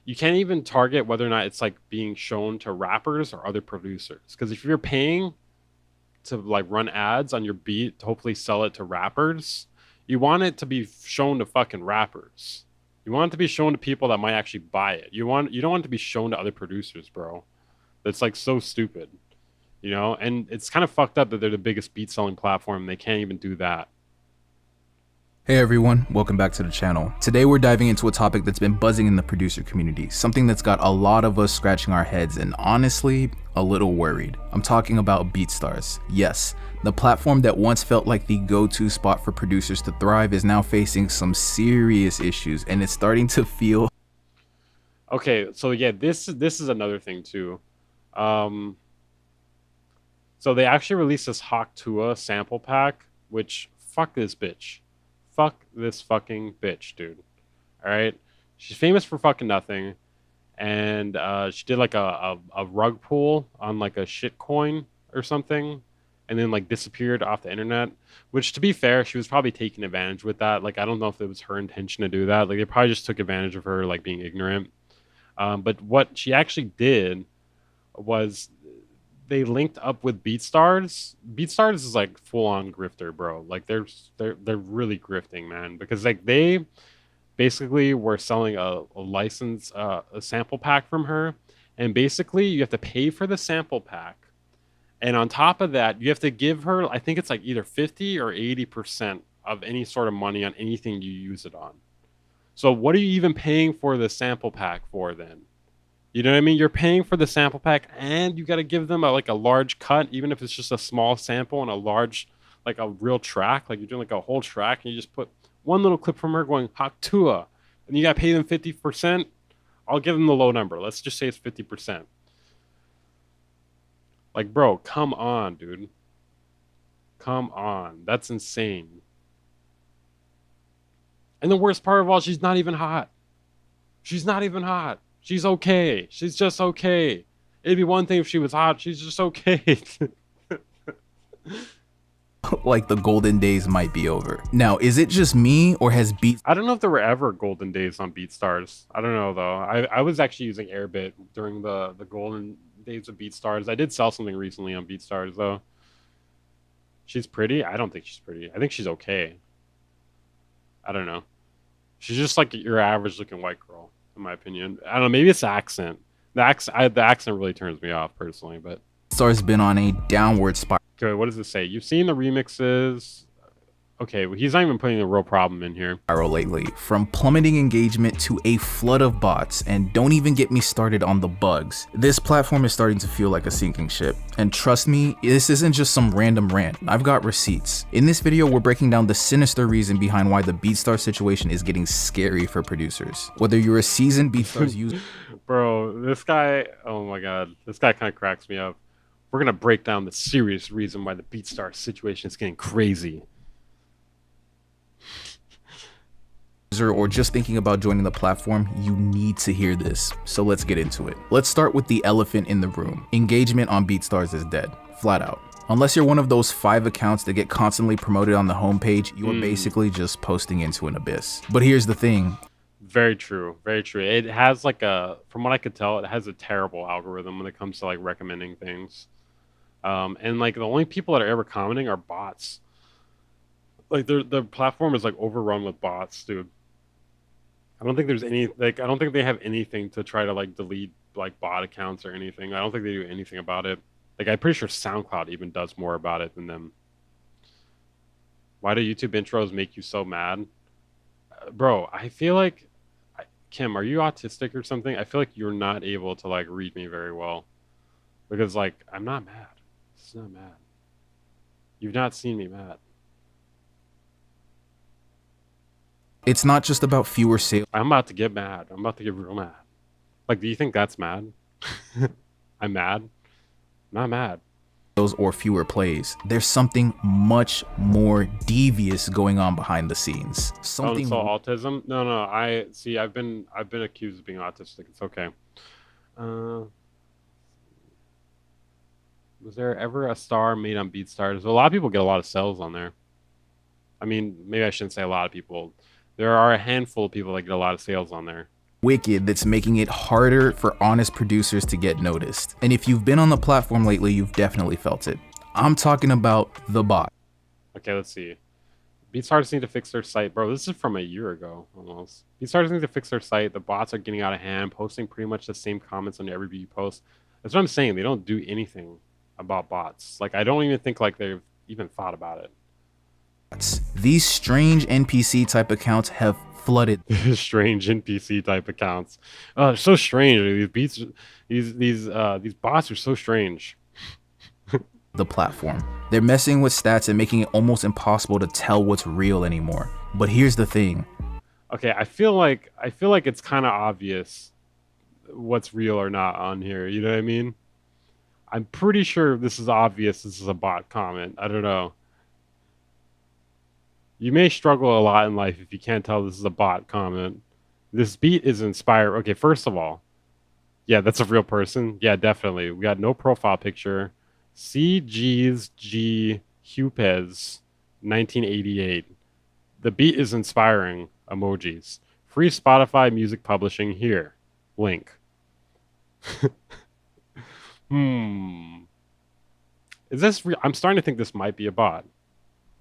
A: even target whether or not it's like being shown to rappers or other producers. Because if you're paying to like run ads on your beat to hopefully sell it to rappers, you want it to be shown to fucking rappers. You want it to be shown to people that might actually buy it. You don't want it to be shown to other producers, bro. That's like so stupid, you know? And it's kind of fucked up that they're the biggest beat selling platform and they can't even do that.
L: Hey everyone, welcome back to the channel. Today we're diving into a topic that's been buzzing in the producer community, something that's got a lot of us scratching our heads and honestly, a little worried. I'm talking about Beatstars. Yes, the platform that once felt like the go-to spot for producers to thrive is now facing some serious issues and it's starting to feel...
A: Okay, so yeah, this is another thing too. So they actually released this Hawk Tua sample pack, which, fuck this bitch. Fuck this fucking bitch, dude. All right, she's famous for fucking nothing, and she did like a rug pull on like a shit coin or something, and then like disappeared off the internet. Which, to be fair, she was probably taking advantage with that. Like, I don't know if it was her intention to do that. Like, they probably just took advantage of her like being ignorant. But what she actually did was they linked up with Beatstars. Beatstars is like full on grifter, bro. Like they're really grifting, man, because like they basically were selling a license, a sample pack from her, and basically you have to pay for the sample pack, And on top of that, you have to give her, I think it's like either 50 or 80% of any sort of money on anything you use it on. So what are you even paying for the sample pack for then? You know what I mean? You're paying for the sample pack and you got to give them a large cut, even if it's just a small sample and a large, like a real track. Like you're doing like a whole track and you just put one little clip from her going Haktua and you got to pay them 50%. I'll give them the low number. Let's just say it's 50%. Like, bro, come on, dude. Come on. That's insane. And the worst part of all, she's not even hot. She's not even hot. She's okay. She's just okay. It'd be one thing if she was hot. She's just okay.
L: Like the golden days might be over. Now, is it just me or has Beat...
A: I don't know if there were ever golden days on BeatStars. I don't know, though. I was actually using Airbit during the golden days of BeatStars. I did sell something recently on BeatStars, though. She's pretty? I don't think she's pretty. I think she's okay. I don't know. She's just like your average looking white girl, in my opinion. I don't know. Maybe it's the accent. The accent really turns me off personally, but
L: Beatstars been on a downward spiral.
A: Okay, what does it say? You've seen the remixes. Okay, well, he's not even putting a real problem in here.
L: Lately, from plummeting engagement to a flood of bots, and don't even get me started on the bugs. This platform is starting to feel like a sinking ship. And trust me, this isn't just some random rant. I've got receipts. In this video, we're breaking down the sinister reason behind why the BeatStars situation is getting scary for producers. Whether you're a seasoned BeatStars user...
A: Bro, this guy, oh my god, this guy kind of cracks me up. We're gonna break down the serious reason why the BeatStars situation is getting crazy.
L: Or just thinking about joining the platform, you need to hear this. So let's get into it. Let's start with the elephant in the room. Engagement on BeatStars is dead, flat out. Unless you're one of those 5 accounts that get constantly promoted on the homepage, you are basically just posting into an abyss. But here's the thing.
A: Very true, very true. It has like from what I could tell, it has a terrible algorithm when it comes to like recommending things. And like the only people that are ever commenting are bots. Like the platform is like overrun with bots, dude. I don't think there's any, like, I don't think they have anything to try to like delete like bot accounts or anything. I don't think they do anything about it. Like, I'm pretty sure SoundCloud even does more about it than them. Why do YouTube intros make you so mad? Bro, I feel like, Kim, are you autistic or something? I feel like you're not able to like read me very well. Because like, I'm not mad. It's not mad. You've not seen me mad.
L: It's not just about fewer sales.
A: I'm about to get mad. I'm about to get real mad. Like, do you think that's mad? I'm mad? Not mad.
L: Or fewer plays. There's something much more devious going on behind the scenes. Something.
A: So autism? No. I've been accused of being autistic. It's okay. Was there ever a star made on BeatStars? A lot of people get a lot of sales on there. I mean, maybe I shouldn't say a lot of people. There are a handful of people that get a lot of sales on there.
L: Wicked that's making it harder for honest producers to get noticed. And if you've been on the platform lately, you've definitely felt it. I'm talking about the bot.
A: Okay, let's see. BeatStars need to fix their site. Bro, this is from a year ago, almost. BeatStars need to fix their site. The bots are getting out of hand, posting pretty much the same comments on every beat post. That's what I'm saying. They don't do anything about bots. Like, I don't even think like they've even thought about it.
L: These strange NPC type accounts have flooded.
A: Strange NPC type accounts. So strange. These bots are so strange.
L: The platform. They're messing with stats and making it almost impossible to tell what's real anymore. But here's the thing.
A: Okay, I feel like it's kind of obvious what's real or not on here. You know what I mean? I'm pretty sure this is obvious. This is a bot comment. I don't know. You may struggle a lot in life if you can't tell this is a bot comment. This beat is inspired. Okay, first of all, yeah, that's a real person. Yeah, definitely. We got no profile picture. CG's G Hupez, 1988. The beat is inspiring. Emojis. Free Spotify music publishing here. Link. Is this real? I'm starting to think this might be a bot.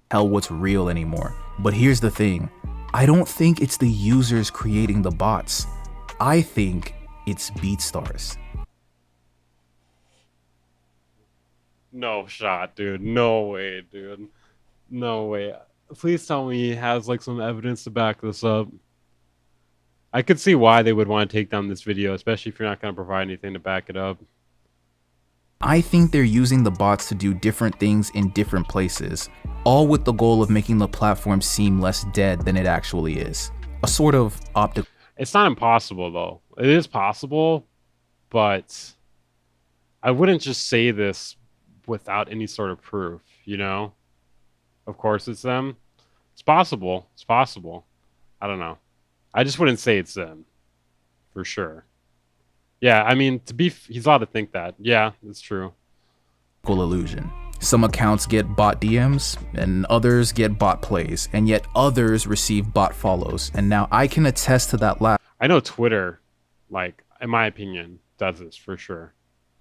L: Tell what's real anymore. But here's the thing. I don't think it's the users creating the bots. I think it's BeatStars.
A: No shot, dude. No way, dude. No way. Please tell me he has like some evidence to back this up. I could see why they would want to take down this video, especially if you're not going to provide anything to back it up.
L: I think they're using the bots to do different things in different places, all with the goal of making the platform seem less dead than it actually is. A sort of optical.
A: It's not impossible though. It is possible, but I wouldn't just say this without any sort of proof, you know? Of course it's them. It's possible. It's possible. I don't know. I just wouldn't say it's them. For sure. Yeah, I mean, he's allowed to think that. Yeah, it's true.
L: Illusion. Some accounts get bot DMs, and others get bot plays, and yet others receive bot follows. And now I can attest to that last.
A: I know Twitter, like, in my opinion, does this for sure.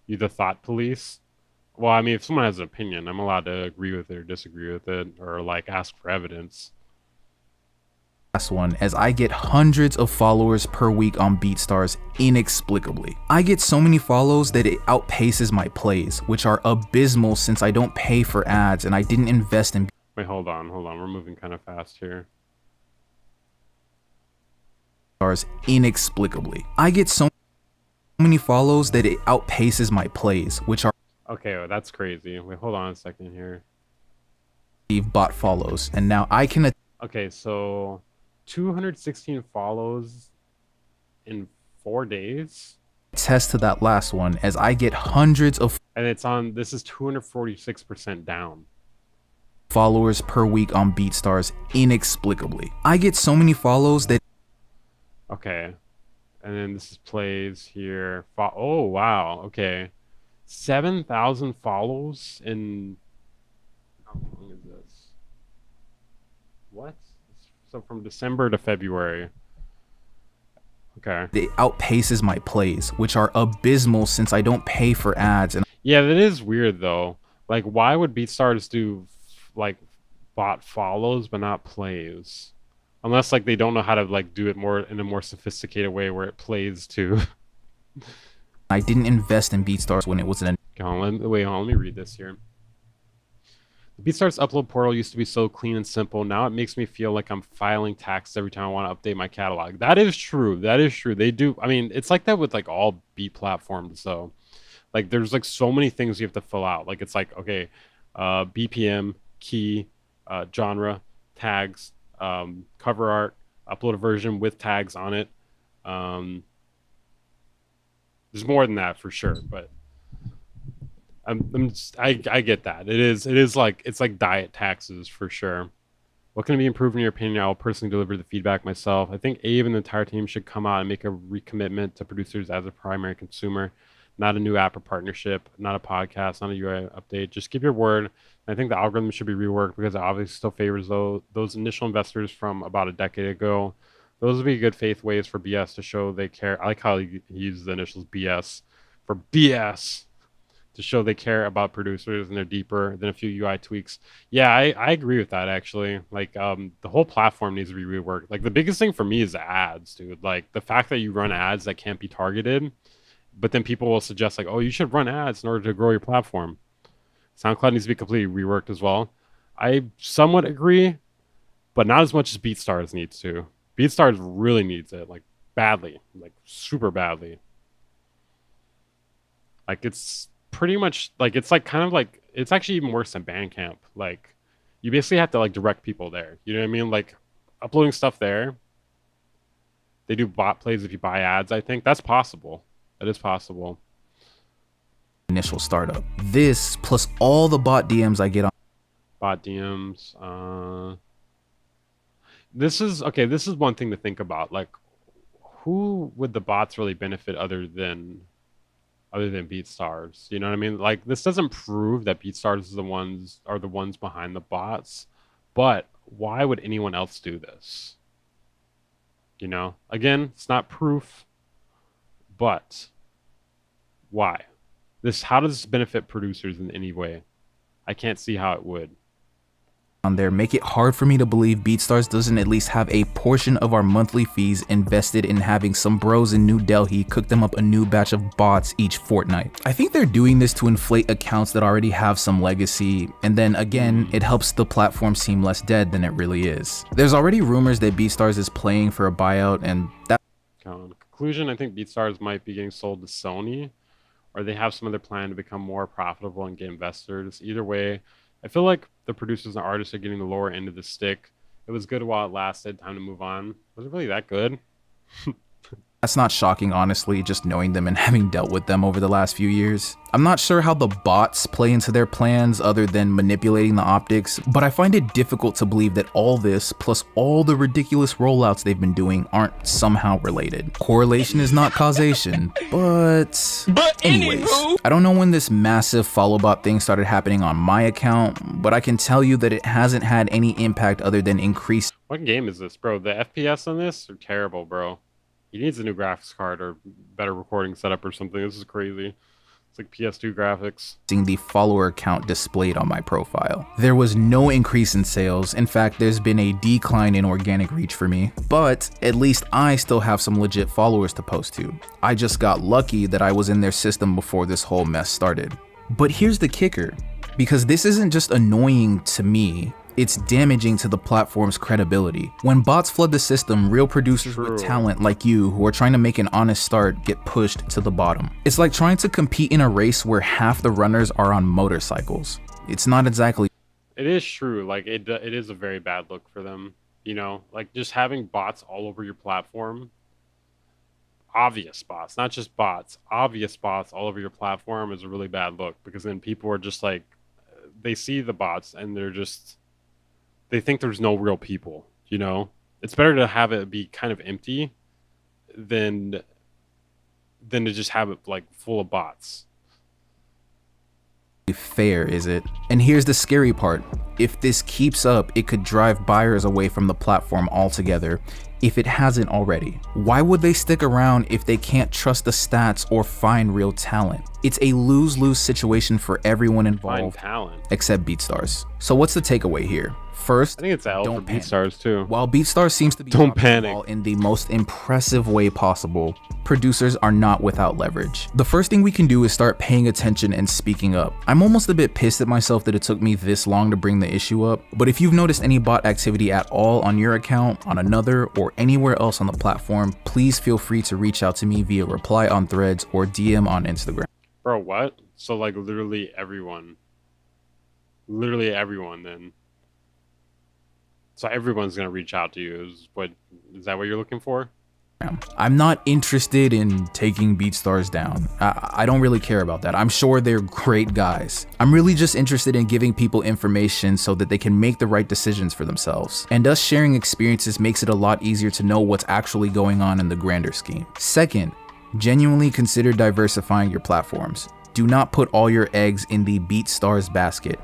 A: You the thought police. Well, I mean, if someone has an opinion, I'm allowed to agree with it or disagree with it, or like ask for evidence.
L: One, as I get hundreds of followers per week on Beatstars inexplicably. I get so many follows that it outpaces my plays, which are abysmal since I don't pay for ads and I didn't invest in.
A: Wait, hold on. We're moving kind of fast here.
L: Inexplicably. I get so many follows that it outpaces my plays, which are.
A: Okay, well, that's crazy. Wait, hold on a second here.
L: Bot follows, and now I can.
A: Okay, so 216 follows in 4 days.
L: Test to that last one, as I get hundreds of.
A: And it's on. This is 246% down.
L: Followers per week on Beatstars inexplicably. I get so many follows that.
A: Okay, and then this is plays here. Oh wow. Okay, 7,000 follows in. How long is this? What? So from December to February. Okay.
L: It outpaces my plays, which are abysmal since I don't pay for ads. And
A: yeah, that is weird though. Like, why would Beatstars do like bot follows but not plays? Unless like they don't know how to like do it more in a more sophisticated way where it plays too.
L: I didn't invest in Beatstars when it was an.
A: Let me read this here. The Beatstars upload portal used to be so clean and simple. Now it makes me feel like I'm filing taxes every time I want to update my catalog. That is true. That is true. They do. I mean, it's like that with like all beat platforms. So, like, there's like so many things you have to fill out. Like, it's like, okay, BPM, key, genre, tags, cover art, upload a version with tags on it. There's more than that for sure, but. I get that. It is like, it's like diet taxes for sure. What can be improved in your opinion? I will personally deliver the feedback myself. I think Abe and the entire team should come out and make a recommitment to producers as a primary consumer, not a new app or partnership, not a podcast, not a UI update. Just give your word. I think the algorithm should be reworked because it obviously still favors those initial investors from about a decade ago. Those would be good faith ways for BS to show they care. I like how he used the initials BS for BS. To show they care about producers and they're deeper than a few UI tweaks. Yeah, I agree with that actually. Like the whole platform needs to be reworked. Like the biggest thing for me is the ads, dude. Like the fact that you run ads that can't be targeted, but then people will suggest like, oh, you should run ads in order to grow your platform. SoundCloud needs to be completely reworked as well. I somewhat agree, but not as much as Beatstars needs to. Beatstars really needs it, like badly, like super badly. Like it's pretty much like it's like kind of like it's actually even worse than Bandcamp. Like you basically have to like direct people there. You know what I mean? Like uploading stuff there. They do bot plays if you buy ads. I think that's possible. That is possible.
L: Initial startup. This plus all the bot DMs I get on.
A: Bot DMs. This is okay. This is one thing to think about. Like, who would the bots really benefit other than Beatstars? You know what I mean? Like, this doesn't prove that Beatstars are the ones behind the bots, but why would anyone else do this? You know, again, it's not proof, but why? How does this benefit producers in any way? I can't see how it would.
L: on there make it hard for me to believe BeatStars doesn't at least have a portion of our monthly fees invested in having some bros in New Delhi cook them up a new batch of bots each fortnight. I think they're doing this to inflate accounts that already have some legacy, and then again, it helps the platform seem less dead than it really is. There's already rumors that BeatStars is playing for a buyout, and that
A: In conclusion, I think BeatStars might be getting sold to Sony, or they have some other plan to become more profitable and get investors. Either way, I feel like the producers and artists are getting the lower end of the stick. It was good while it lasted. Time to move on. Was it really that good?
L: That's not shocking, honestly, just knowing them and having dealt with them over the last few years. I'm not sure how the bots play into their plans other than manipulating the optics, but I find it difficult to believe that all this, plus all the ridiculous rollouts they've been doing, aren't somehow related. Correlation is not causation, but anyways, I don't know when this massive follow bot thing started happening on my account, but I can tell you that it hasn't had any impact other than increased.
A: What game is this, bro? The FPS on this are terrible, bro. He needs a new graphics card or better recording setup or something. This is crazy. It's like PS2 graphics.
L: The follower count displayed on my profile. There was no increase in sales. In fact, there's been a decline in organic reach for me, but at least I still have some legit followers to post to. I just got lucky that I was in their system before this whole mess started. But here's the kicker, because this isn't just annoying to me, it's damaging to the platform's credibility. When bots flood the system, real producers with talent like you who are trying to make an honest start get pushed to the bottom. It's like trying to compete in a race where half the runners are on motorcycles. It's not exactly.
A: It is true. Like it is a very bad look for them. You know, like just having bots all over your platform. Obvious bots, not just bots. Obvious bots all over your platform is a really bad look, because then people are just like, they see the bots and they think there's no real people, you know? It's better to have it be kind of empty than to just have it like full of bots.
L: Fair, is it? And here's the scary part. If this keeps up, it could drive buyers away from the platform altogether, if it hasn't already. Why would they stick around if they can't trust the stats or find real talent? It's a lose-lose situation for everyone involved, except BeatStars. So what's the takeaway here? First,
A: I think it's L for BeatStars too.
L: While BeatStars seems to be
A: don't panic
L: in the most impressive way possible, producers are not without leverage. The first thing we can do is start paying attention and speaking up. I'm almost a bit pissed at myself that it took me this long to bring the issue up, but if you've noticed any bot activity at all on your account, on another, or anywhere else on the platform, please feel free to reach out to me via reply on Threads or DM on Instagram.
A: Bro, what? So like literally everyone then. So everyone's gonna reach out to you. Is that what you're looking for?
L: I'm not interested in taking BeatStars down. I don't really care about that. I'm sure they're great guys. I'm really just interested in giving people information so that they can make the right decisions for themselves. And us sharing experiences makes it a lot easier to know what's actually going on in the grander scheme. Second, genuinely consider diversifying your platforms. Do not put all your eggs in the BeatStars basket.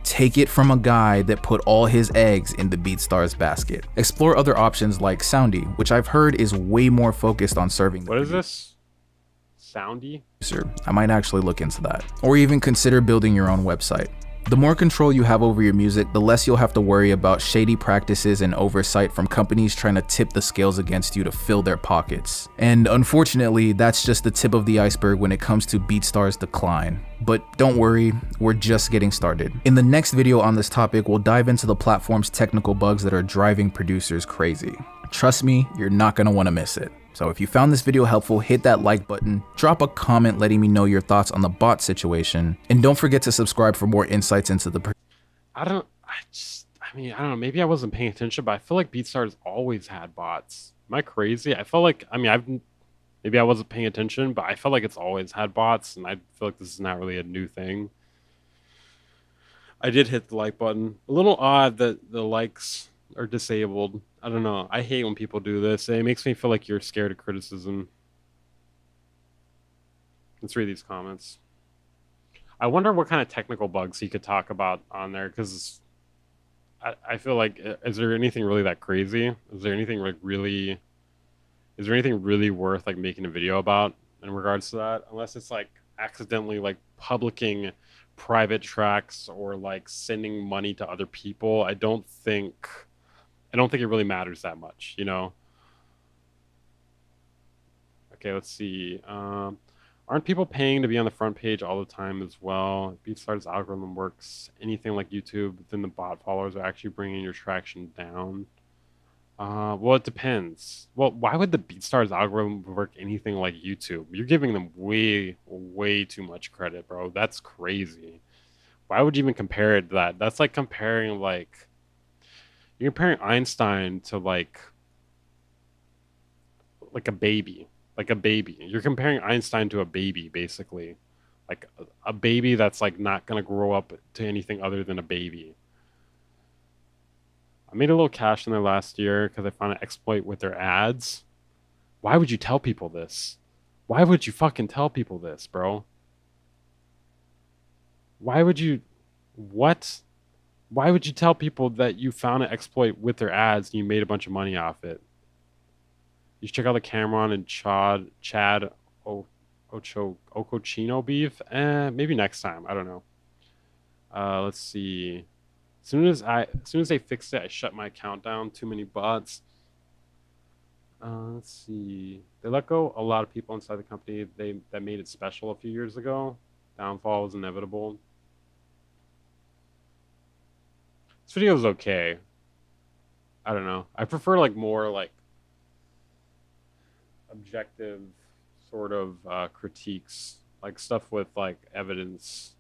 L: Take it from a guy that put all his eggs in the BeatStars basket. Explore other options like Soundy, which I've heard is way more focused on serving.
A: What is this? Soundy?
L: I might actually look into that. Or even consider building your own website. The more control you have over your music, the less you'll have to worry about shady practices and oversight from companies trying to tip the scales against you to fill their pockets. And unfortunately, that's just the tip of the iceberg when it comes to BeatStars' decline. But don't worry, we're just getting started. In the next video on this topic, we'll dive into the platform's technical bugs that are driving producers crazy. Trust me, you're not gonna wanna miss it. So if you found this video helpful, hit that like button, drop a comment letting me know your thoughts on the bot situation, and don't forget to subscribe for more insights into the
A: I don't know, maybe I wasn't paying attention, but I feel like BeatStars always had bots. Am I crazy? I felt like, maybe I wasn't paying attention, but I felt like it's always had bots, and I feel like this is not really a new thing. I did hit the like button. A little odd that the likes are disabled. I don't know. I hate when people do this. It makes me feel like you're scared of criticism. Let's read these comments. I wonder what kind of technical bugs he could talk about on there, because I feel like, is there anything really that crazy? Is there anything really worth like making a video about in regards to that? Unless it's like accidentally like publishing private tracks or like sending money to other people, I don't think it really matters that much, you know. Okay, let's see. Aren't people paying to be on the front page all the time as well? Beatstars algorithm works anything like YouTube, then the bot followers are actually bringing your traction down. Well, it depends. Well, why would the Beatstars algorithm work anything like YouTube? You're giving them way, way too much credit, bro. That's crazy. Why would you even compare it to that? That's like comparing like you're comparing Einstein to like a baby. Like a baby. You're comparing Einstein to a baby, basically. Like a baby that's like not gonna grow up to anything other than a baby. I made a little cash in there last year because I found an exploit with their ads. Why would you tell people this? Why would you fucking tell people this, bro? Why would you... What? Why would you tell people that you found an exploit with their ads and you made a bunch of money off it? You should check out the Cameron and Chad Okochino beef. Maybe next time. I don't know. Let's see. As soon as they fixed it, I shut my account down. Too many bots. Let's see. They let go a lot of people inside the company. That made it special a few years ago. Downfall was inevitable. This video is okay. I don't know. I prefer like more like objective sort of critiques, like stuff with like evidence.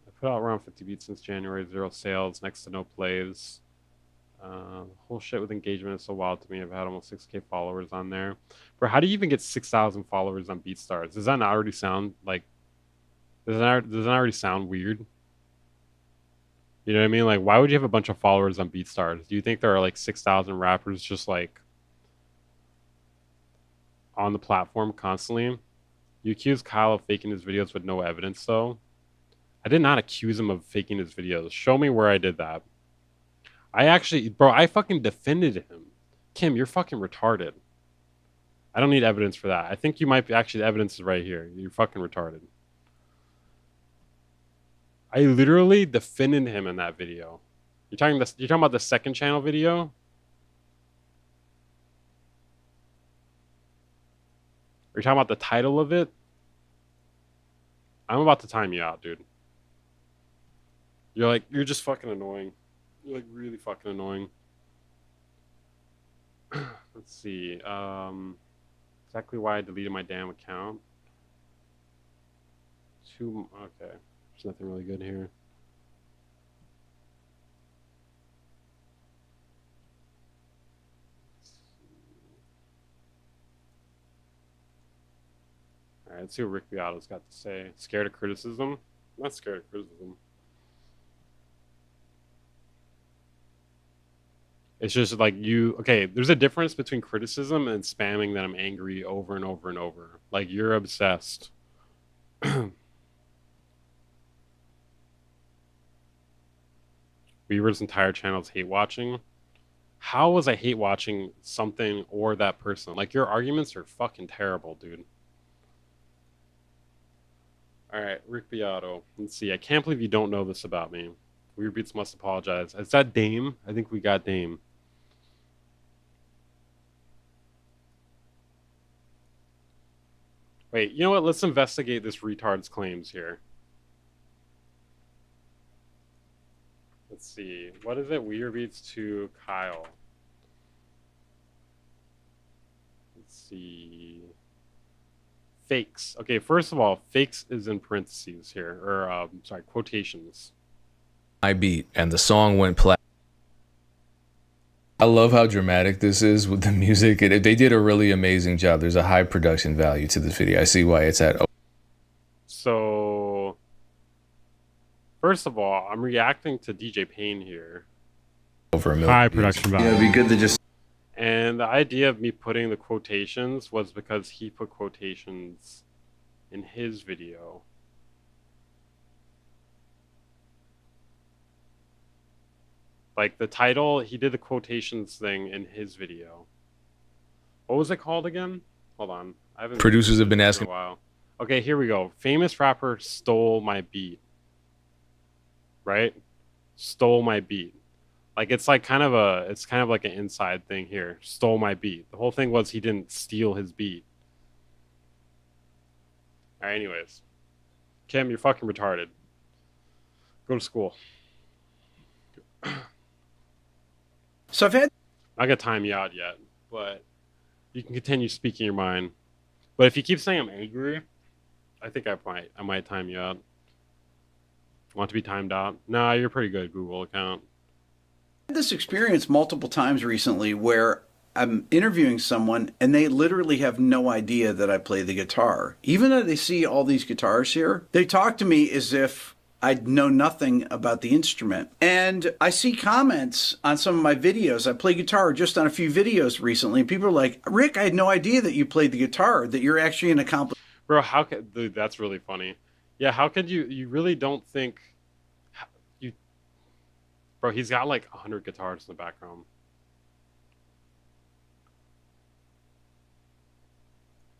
A: I put out around 50 beats since January, 0 sales, next to no plays. Whole shit with engagement is so wild to me. I've had almost 6K followers on there. Bro, how do you even get 6,000 followers on BeatStars? Does that not already sound like... Does that already sound weird? You know what I mean? Like, why would you have a bunch of followers on BeatStars? Do you think there are like 6,000 rappers just like on the platform constantly? You accuse Kyle of faking his videos with no evidence, though. I did not accuse him of faking his videos. Show me where I did that. I actually, bro, I fucking defended him. Kim, you're fucking retarded. I don't need evidence for that. I think you might be, actually, the evidence is right here. You're fucking retarded. I literally defended him in that video. You're talking about the second channel video? Are you talking about the title of it? I'm about to time you out, dude. You're just fucking annoying. You're like really fucking annoying. Let's see. Exactly why I deleted my damn account. Okay. There's nothing really good here. Alright, let's see what Rick Beato's got to say. Scared of criticism? I'm not scared of criticism. It's just like okay, there's a difference between criticism and spamming that I'm angry over and over and over. Like, you're obsessed. Weaver's entire channel is hate watching. How was I hate watching something or that person? Like, your arguments are fucking terrible, dude. Alright, Rick Beato. Let's see. I can't believe you don't know this about me. Weird Beats must apologize. Is that Dame? I think we got Dame. Wait, you know what? Let's investigate this retard's claims here. Let's see. What is it? Weird Beats to Kyle. Let's see. Fakes. Okay, first of all, fakes is in parentheses here. Or, sorry, quotations.
M: I beat, and the song went platinum. I love how dramatic this is with the music. They did a really amazing job. There's a high production value to this video. I see why it's at.
A: So, first of all, I'm reacting to DJ Payne here.
M: Over a million.
A: High production value.
M: Yeah, it'd be good to just.
A: And the idea of me putting the quotations was because he put quotations in his video. Like the title, he did the quotations thing in his video. What was it called again? Hold on. I haven't
M: Producers have been asking.
A: for a while. Okay, here we go. Famous rapper stole my beat. Right? Stole my beat. Like it's like kind of like an inside thing here. Stole my beat. The whole thing was he didn't steal his beat. Alright, anyways. Kim, you're fucking retarded. Go to school.
N: So I've had...
A: I'm not gonna time you out yet, but you can continue speaking your mind. But if you keep saying I'm angry, I think I might time you out. Want to be timed out? Nah, you're pretty good, Google account.
N: This experience multiple times recently where I'm interviewing someone and they literally have no idea that I play the guitar. Even though they see all these guitars here, they talk to me as if I know nothing about the instrument. And I see comments on some of my videos. I play guitar just on a few videos recently, and people are like, Rick, I had no idea that you played the guitar, that you're actually an accomplished...
A: Bro, how could... Dude, that's really funny. Yeah, how could you really don't think... Bro, he's got like 100 guitars in the background.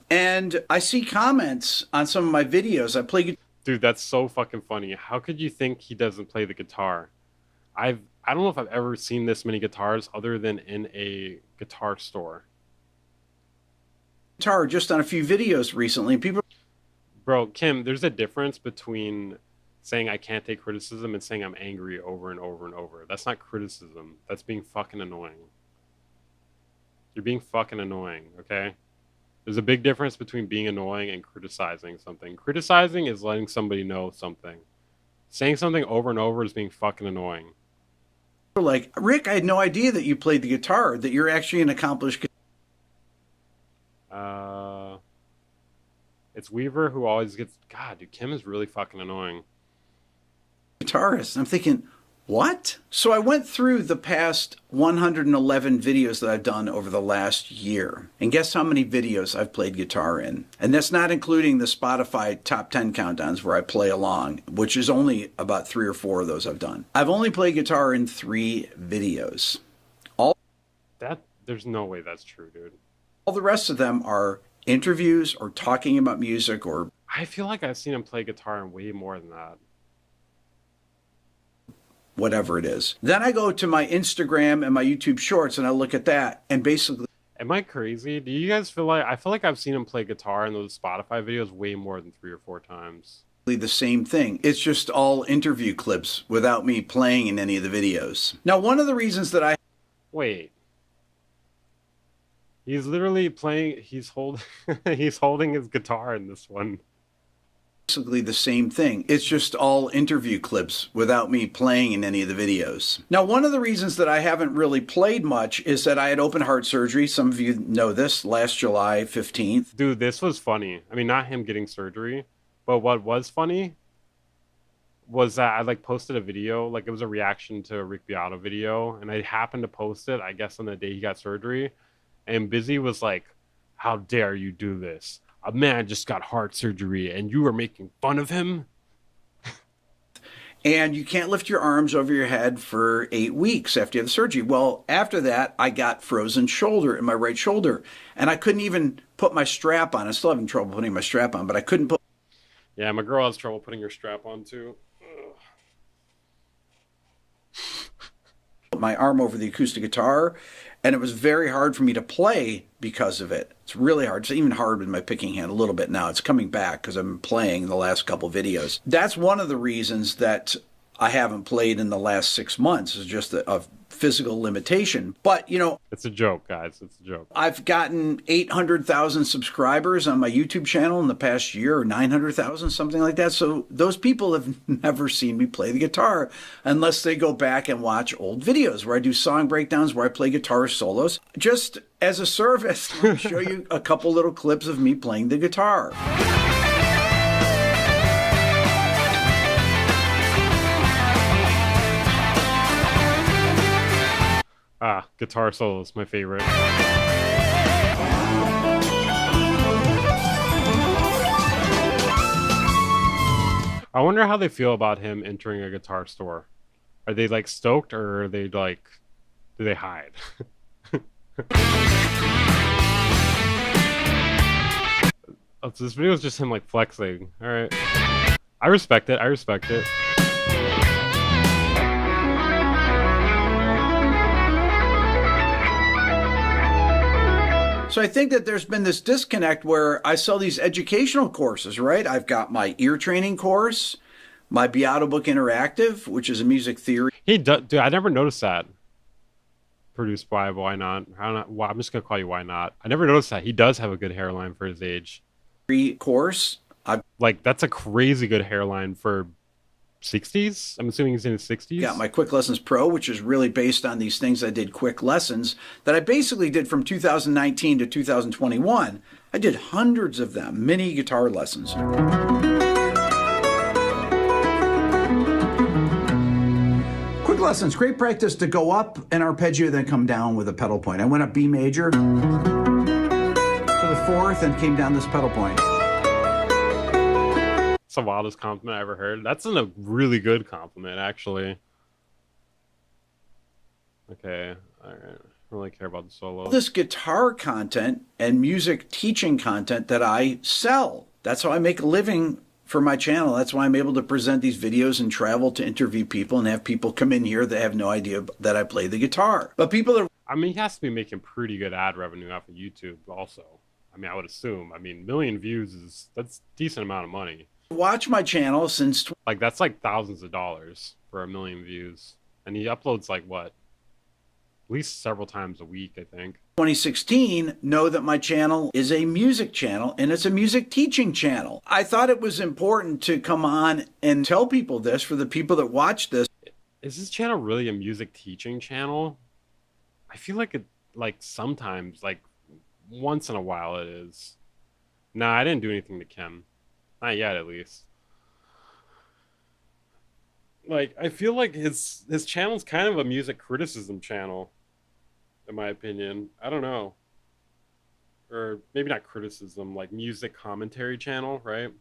N: And I see comments on some of my videos. I play...
A: Dude, that's so fucking funny. How could you think he doesn't play the guitar? I don't know if I've ever seen this many guitars other than in a guitar store.
N: Guitar just on a few videos recently. People...
A: Bro, Kim, there's a difference between saying I can't take criticism and saying I'm angry over and over and over. That's not criticism. That's being fucking annoying. You're being fucking annoying, okay? There's a big difference between being annoying and criticizing something. Criticizing is letting somebody know something. Saying something over and over is being fucking annoying.
N: Like, Rick, I had no idea that you played the guitar, that you're actually an accomplished...
A: It's Weaver who always gets... God, dude, Kim is really fucking annoying.
N: Guitarist. I'm thinking, what? So I went through the past 111 videos that I've done over the last year. And guess how many videos I've played guitar in? And that's not including the Spotify top 10 countdowns where I play along, which is only about 3 or 4 of those I've done. I've only played guitar in 3 videos.
A: There's no way that's true, dude.
N: All the rest of them are interviews or talking about music or...
A: I feel like I've seen him play guitar in way more than that.
N: Whatever it is. Then I go to my Instagram and my YouTube shorts and I look at that and basically...
A: Am I crazy? Do you guys feel like... I feel like I've seen him play guitar in those Spotify videos way more than 3 or 4 times.
N: The same thing. It's just all interview clips without me playing in any of the videos. Now, one of the reasons that I...
A: Wait. He's literally playing... He's holding his guitar in this one.
N: Basically the same thing. It's just all interview clips without me playing in any of the videos. Now, one of the reasons that I haven't really played much is that I had open heart surgery. Some of you know this, last July 15th.
A: Dude, this was funny. I mean, not him getting surgery, but what was funny was that I like posted a video, like it was a reaction to a Rick Beato video, and I happened to post it, I guess on the day he got surgery, and Busy was like, how dare you do this? A man just got heart surgery and you are making fun of him?
N: And you can't lift your arms over your head for 8 weeks after you have the surgery. Well, after that, I got frozen shoulder in my right shoulder. And I couldn't even put my strap on. I'm still having trouble putting my strap on, but I couldn't put...
A: Yeah, my girl has trouble putting her strap on too.
N: my arm over the acoustic guitar, and it was very hard for me to play because of it. It's really hard. It's even hard with my picking hand a little bit now. It's coming back because I've been playing the last couple videos. That's one of the reasons that I haven't played in the last 6 months, is just a physical limitation. But, you know,
A: it's a joke, guys. It's a joke.
N: I've gotten 800,000 subscribers on my YouTube channel in the past year, or 900,000, something like that. So those people have never seen me play the guitar unless they go back and watch old videos where I do song breakdowns, where I play guitar solos. Just as a service, I'll show you a couple little clips of me playing the guitar.
A: Ah, guitar solos, my favorite. I wonder how they feel about him entering a guitar store. Are they like stoked, or are they like, do they hide? Oh, so this video is just him like flexing. All right, I respect it. I respect it.
N: So I think that there's been this disconnect where I sell these educational courses, right? I've got my ear training course, my BEATO book interactive, which is a music theory.
A: He does, dude. I never noticed that. Produced by Why Not? I'm just gonna call you Why Not. I never noticed that. He does have a good hairline for his age.
N: Course.
A: Like that's a crazy good hairline for 60s. I'm assuming he's in his 60s.
N: Got my Quick Lessons Pro, which is really based on these things I did quick lessons that I basically did from 2019 to 2021. I did hundreds of them, mini guitar lessons. Quick lessons, great practice to go up an arpeggio, then come down with a pedal point. I went up B major to the fourth and came down this pedal point.
A: It's the wildest compliment I ever heard. That's a really good compliment, actually. Okay, all right. I don't really care about the solo.
N: All this guitar content and music teaching content that I sell. That's how I make a living for my channel. That's why I'm able to present these videos and travel to interview people and have people come in here that have no idea that I play the guitar. But people that...
A: I mean, he has to be making pretty good ad revenue off of YouTube also. I mean, I would assume. I mean, 1 million views that's a decent amount of money.
N: Watch my channel since...
A: Like, that's like thousands of dollars for 1 million views. And he uploads like, what? At least several times a week, I think.
N: 2016, know that my channel is a music channel and it's a music teaching channel. I thought it was important to come on and tell people this for the people that watch this.
A: Is this channel really a music teaching channel? I feel like it, like sometimes, like once in a while it is. Nah, I didn't do anything to Kim. Not yet, at least. Like, I feel like his channel's kind of a music criticism channel, in my opinion. I don't know. Or maybe not criticism, like music commentary channel, right?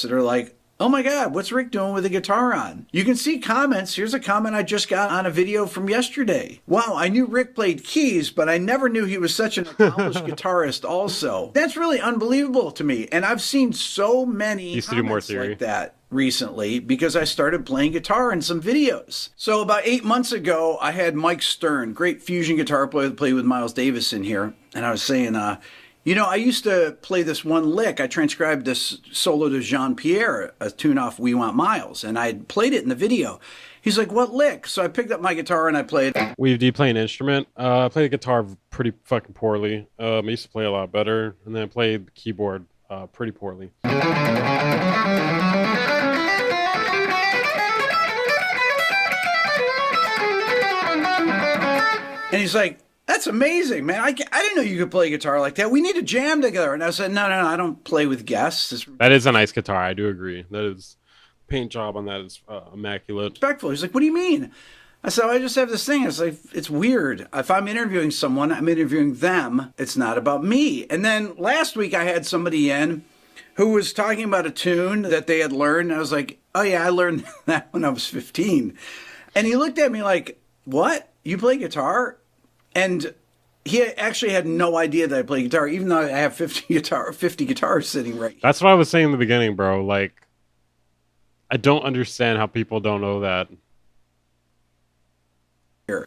N: That are like, oh my God, what's Rick doing with the guitar on? You can see comments. Here's a comment I just got on a video from yesterday. Wow, I knew Rick played keys, but I never knew he was such an accomplished guitarist also. That's really unbelievable to me. And I've seen so many comments like that recently because I started playing guitar in some videos. So about 8 months ago, I had Mike Stern, great fusion guitar player that played with Miles Davis in here. And I was saying, you know, I used to play this one lick. I transcribed this solo to Jean-Pierre, a tune off We Want Miles, and I played it in the video. He's like, what lick? So I picked up my guitar and I played.
A: Do you play an instrument? I play the guitar pretty fucking poorly. I used to play a lot better, and then I played the keyboard pretty poorly.
N: And he's like, that's amazing, man. I didn't know you could play guitar like that. We need to jam together. And I said, no, I don't play with guests.
A: That is a nice guitar. I do agree. That is, paint job on that is immaculate.
N: Respectful. He's like, what do you mean? I said, I just have this thing. It's like, it's weird. If I'm interviewing someone, I'm interviewing them. It's not about me. And then last week I had somebody in who was talking about a tune that they had learned. And I was like, oh yeah, I learned that when I was 15. And he looked at me like, what? You play guitar? And he actually had no idea that I play guitar, even though I have 50 guitars sitting right here.
A: That's what I was saying in the beginning, bro. Like, I don't understand how people don't know that.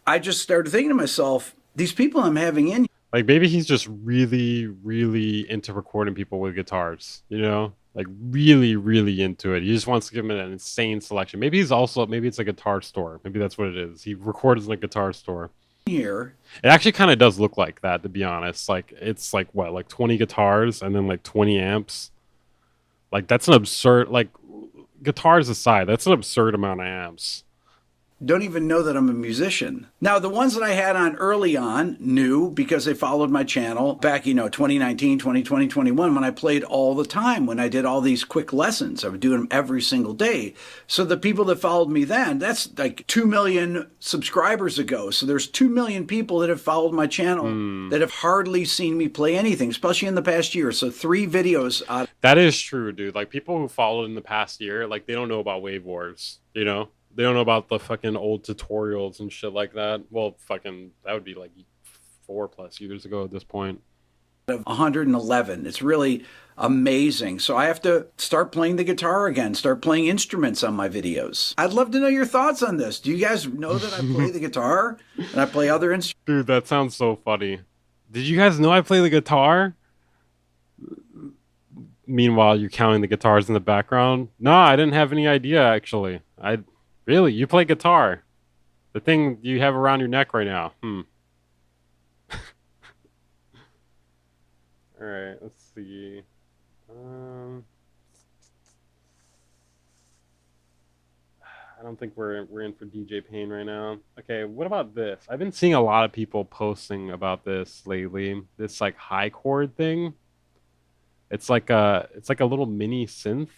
N: I just started thinking to myself, these people I'm having in.
A: Like, maybe he's just really, really into recording people with guitars, you know? Like, really, really into it. He just wants to give them an insane selection. Maybe it's a guitar store. Maybe that's what it is. He records in a guitar store.
N: Here.
A: It actually kind of does look like that, to be honest. Like, it's like, what, like 20 guitars and then like 20 amps? Like, that's an absurd, like, guitars aside, that's an absurd amount of amps.
N: Don't even know that I'm a musician. Now, the ones that I had on early on knew because they followed my channel back, 2019, 2020, 21, when I played all the time, when I did all these quick lessons. I would do them every single day. So the people that followed me then, that's like 2 million subscribers ago. So there's 2 million people that have followed my channel that have hardly seen me play anything, especially in the past year. So 3 videos out.
A: That is true, dude. Like, people who followed in the past year, like, they don't know about Wave Wars, you know? They don't know about the fucking old tutorials and shit like that. Well, fucking, that would be like 4+ years ago at this point.
N: of 111. It's really amazing. So I have to start playing the guitar again, start playing instruments on my videos. I'd love to know your thoughts on this. Do you guys know that I play the guitar and I play other instruments?
A: Dude, that sounds so funny. Did you guys know I play the guitar? Meanwhile, you're counting the guitars in the background. No, I didn't have any idea, actually. Really, you play guitar. The thing you have around your neck right now. Alright, let's see. I don't think we're in for DJ Payne right now. Okay, what about this? I've been seeing a lot of people posting about this lately. This like high chord thing. It's like a little mini synth.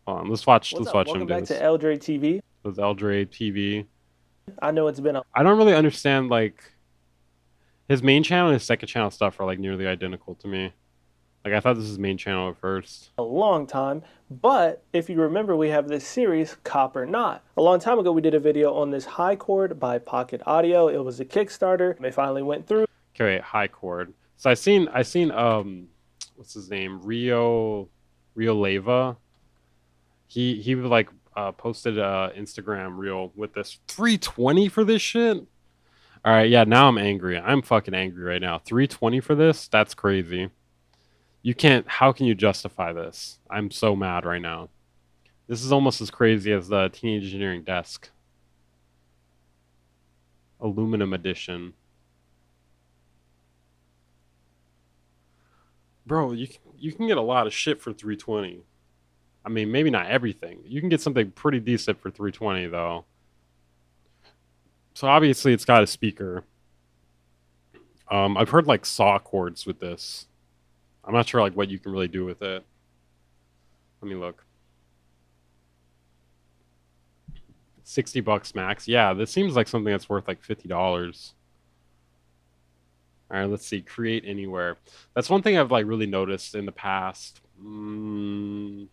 A: Hold on, let's watch him do
O: Welcome back to Eldre TV.
A: It was Eldre TV.
O: I know it's been
A: I don't really understand, like, his main channel and his second channel stuff are like nearly identical to me. Like, I thought this was his main channel at first.
O: a long time, but if you remember, we have this series, Cop or Not. A long time ago, we did a video on this high chord by Pocket Audio. It was a Kickstarter. They finally went through.
A: Okay, wait, high chord. So I seen what's his name? Rio Leva. He like posted a Instagram reel with this 320 for this shit. All right, yeah, now I'm angry. I'm fucking angry right now. 320 for this? That's crazy. You can't, how can you justify this? I'm so mad right now. This is almost as crazy as the Teenage Engineering Desk. Aluminum edition. Bro, you can get a lot of shit for 320. I mean, maybe not everything. You can get something pretty decent for 320 though. So obviously it's got a speaker. I've heard like saw chords with this. I'm not sure like what you can really do with it. Let me look. $60 max. Yeah, this seems like something that's worth like $50. All right, let's see. Create anywhere. That's one thing I've like really noticed in the past few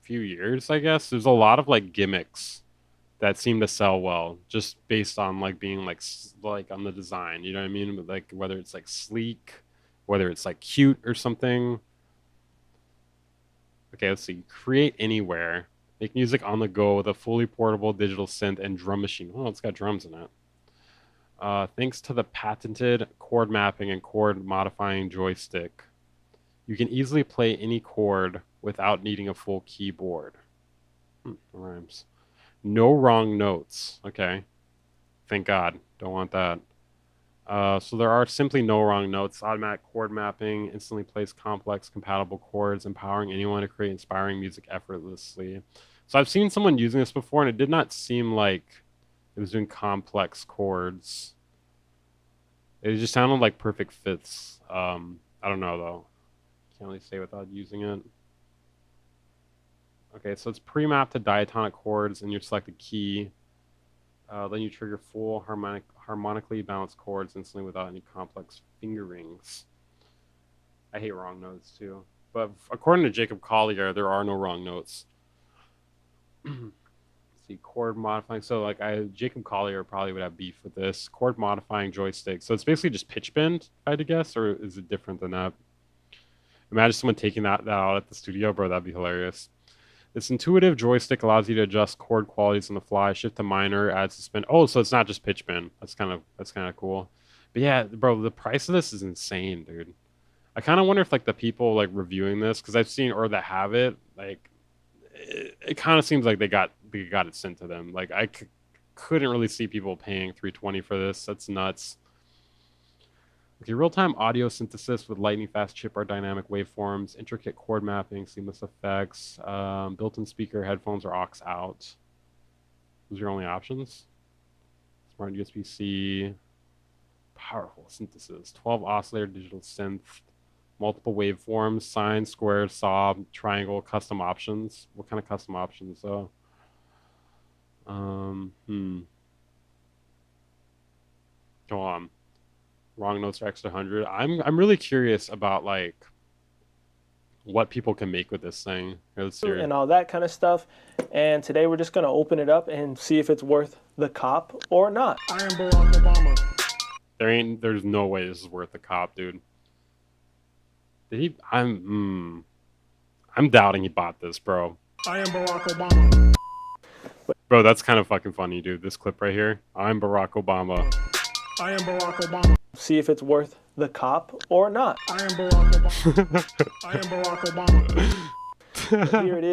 A: years, I guess. There's a lot of like gimmicks that seem to sell well just based on like being like on the design, you know what I mean? But like whether it's like sleek, whether it's like cute or something. Okay, let's see. Create anywhere. Make music on the go with a fully portable digital synth and drum machine. Oh, it's got drums in it. Thanks to the patented chord mapping and chord modifying joystick, you can easily play any chord without needing a full keyboard. Rhymes. No wrong notes. Okay. Thank God. Don't want that. So there are simply no wrong notes. Automatic chord mapping instantly plays complex, compatible chords, empowering anyone to create inspiring music effortlessly. So I've seen someone using this before, and it did not seem like it was doing complex chords. It just sounded like perfect fits. I don't know, though. Can't really say without using it. Okay, so it's pre-mapped to diatonic chords, and you select a key. Then you trigger full harmonically balanced chords instantly without any complex fingerings. I hate wrong notes, too. But according to Jacob Collier, there are no wrong notes. See, chord modifying. So, like, Jacob Collier probably would have beef with this. Chord modifying joystick. So it's basically just pitch bend, if I had to guess, or is it different than that? Imagine someone taking that out at the studio, bro. That'd be hilarious. This intuitive joystick allows you to adjust chord qualities on the fly. Shift to minor, add suspend. Oh, so it's not just pitch bend. That's kind of cool. But yeah, bro, the price of this is insane, dude. I kind of wonder if like the people like reviewing this, because I've seen or that have it, like it kind of seems like they got it sent to them. Like I couldn't really see people paying $320 for this. That's nuts. Okay, real-time audio synthesis with lightning-fast chip or dynamic waveforms, intricate chord mapping, seamless effects, built-in speaker, headphones, or aux out. Those are your only options. Smart USB-C, powerful synthesis, 12 oscillator digital synth, multiple waveforms, sine, square, saw, triangle, custom options. What kind of custom options, though? Go on. Wrong notes are extra 100. I'm really curious about like what people can make with this thing.
O: And all that kind of stuff. And today we're just gonna open it up and see if it's worth the cop or not. I am Barack Obama.
A: There's no way this is worth the cop, dude. Did he? I'm doubting he bought this, bro.
E: I am Barack Obama.
A: Bro, that's kind of fucking funny, dude. This clip right here. I'm Barack Obama.
E: I am Barack Obama.
O: See if it's worth the cop or not.
E: I am Barack Obama. I am Barack Obama.
O: But here it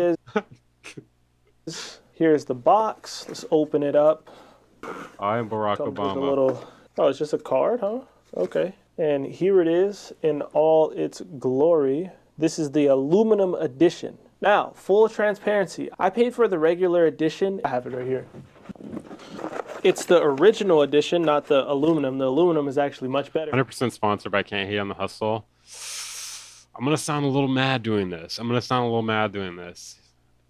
O: is. Here's the box. Let's open it up.
A: I am Barack
O: Comes with
A: Obama.
O: a little. Oh, it's just a card, huh? Okay. And here it is in all its glory. This is the aluminum edition. Now, full transparency. I paid for the regular edition. I have it right here. It's the original edition, not the aluminum. The aluminum is actually much better.
A: 100% sponsored by Can't Hate on the Hustle. I'm going to sound a little mad doing this.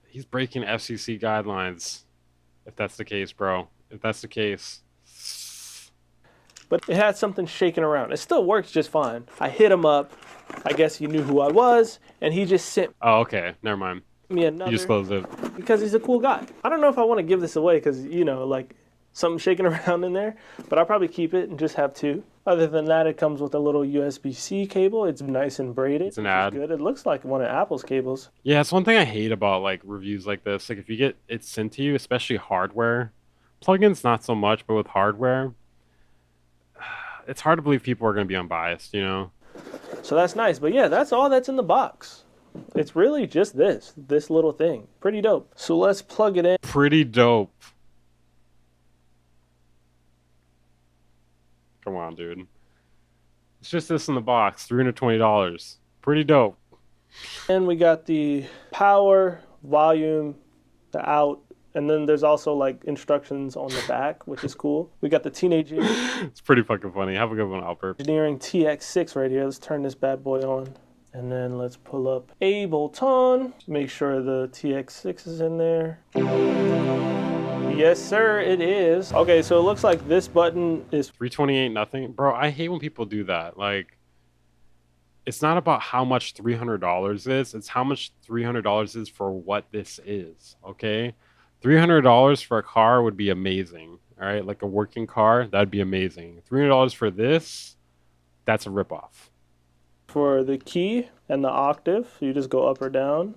A: He's breaking FCC guidelines. If that's the case, bro. If that's the case.
O: But it had something shaking around. It still works just fine. I hit him up. I guess he knew who I was, and he just sent
A: Oh, okay. Never mind.
O: me another.
A: You just closed it.
O: Because he's a cool guy. I don't know if I want to give this away because, you know, like something shaking around in there, but I'll probably keep it and just have two. Other than that, it comes with a little USB-C cable. It's nice and braided.
A: It's an ad.
O: Good. It looks like one of Apple's cables.
A: Yeah, it's one thing I hate about like reviews like this. Like if you get it sent to you, especially hardware, plugins not so much, but with hardware, it's hard to believe people are going to be unbiased, you know?
O: So that's nice. But yeah, that's all that's in the box. It's really just this little thing. Pretty dope. So let's plug it in.
A: Pretty dope. Come on, dude. It's just this in the box, $320. Pretty dope.
O: And we got the power, volume, the out, and then there's also like instructions on the back, which is cool. We got the Teenage
A: It's pretty fucking funny. Have a good one, Albert.
O: Engineering TX6 right here. Let's turn this bad boy on. And then let's pull up Ableton. Make sure the TX6 is in there. Yes, sir, it is. Okay, so it looks like this button is
A: 328 nothing. Bro, I hate when people do that. Like, it's not about how much $300 is. It's how much $300 is for what this is, okay? $300 for a car would be amazing, all right? Like a working car, that'd be amazing. $300 for this, that's a ripoff.
O: for the key and the octave. You just go up or down.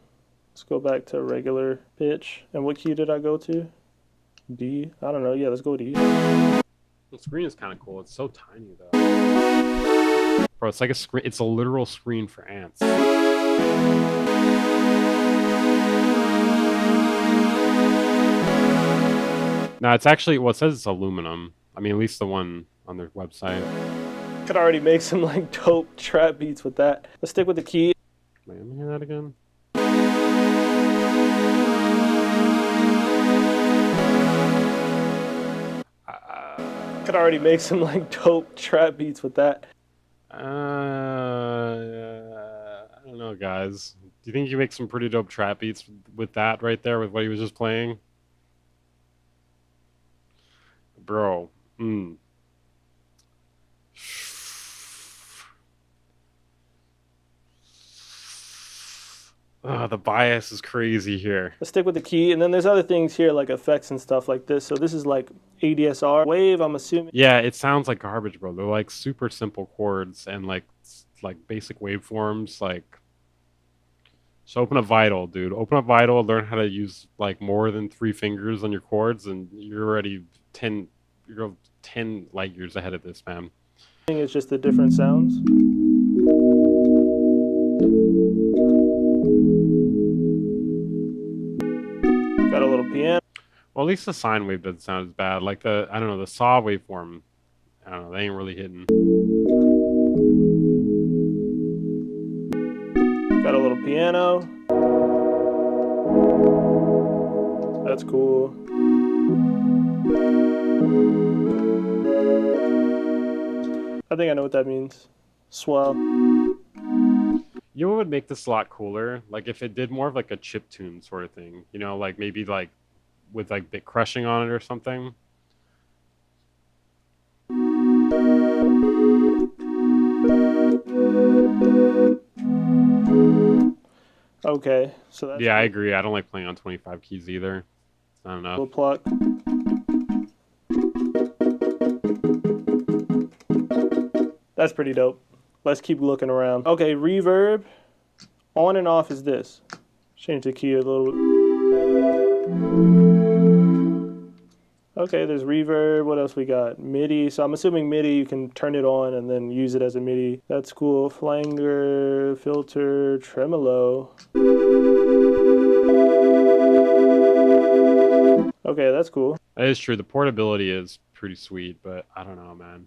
O: Let's go back to regular pitch. And what key did I go to? D? I don't know. Yeah, let's go D.
A: The screen is kind of cool. It's so tiny, though. Bro, it's like a screen. It's a literal screen for ants. No, it's actually, well, it says it's aluminum. I mean, at least the one on their website.
O: Could already make some like dope trap beats with that. Let's stick with the key.
A: Wait, let me hear that again.
O: Could already make some like dope trap beats with that.
A: I don't know, guys. Do you think you make some pretty dope trap beats with that right there, with what he was just playing? Bro. The bias is crazy here.
O: Let's stick with the key, and then there's other things here like effects and stuff like this. So this is like ADSR wave, I'm assuming.
A: Yeah, it sounds like garbage, bro. They're like super simple chords and like basic waveforms. Like, so open up Vital, dude. Open up Vital, learn how to use like more than 3 fingers on your chords, and you're already 10 light years ahead of this, man.
O: I think it's just the different sounds. Got a little piano.
A: Well, at least the sine wave doesn't sound as bad. Like the saw waveform, I don't know, they ain't really hitting.
O: Got a little piano. That's cool. I think I know what that means. Swell.
A: You know what would make this a lot cooler? Like if it did more of like a chip tune sort of thing. You know, like maybe like with like bit crushing on it or something.
O: Okay, so that's
A: yeah, I agree. I don't like playing on 25 keys either. I don't know.
O: We'll pluck. That's pretty dope. Let's keep looking around. Okay, reverb. On and off is this. Change the key a little bit. Okay, there's reverb. What else we got? MIDI. So I'm assuming MIDI, you can turn it on and then use it as a MIDI. That's cool. Flanger, filter, tremolo. Okay, that's cool.
A: That is true. The portability is pretty sweet, but I don't know, man.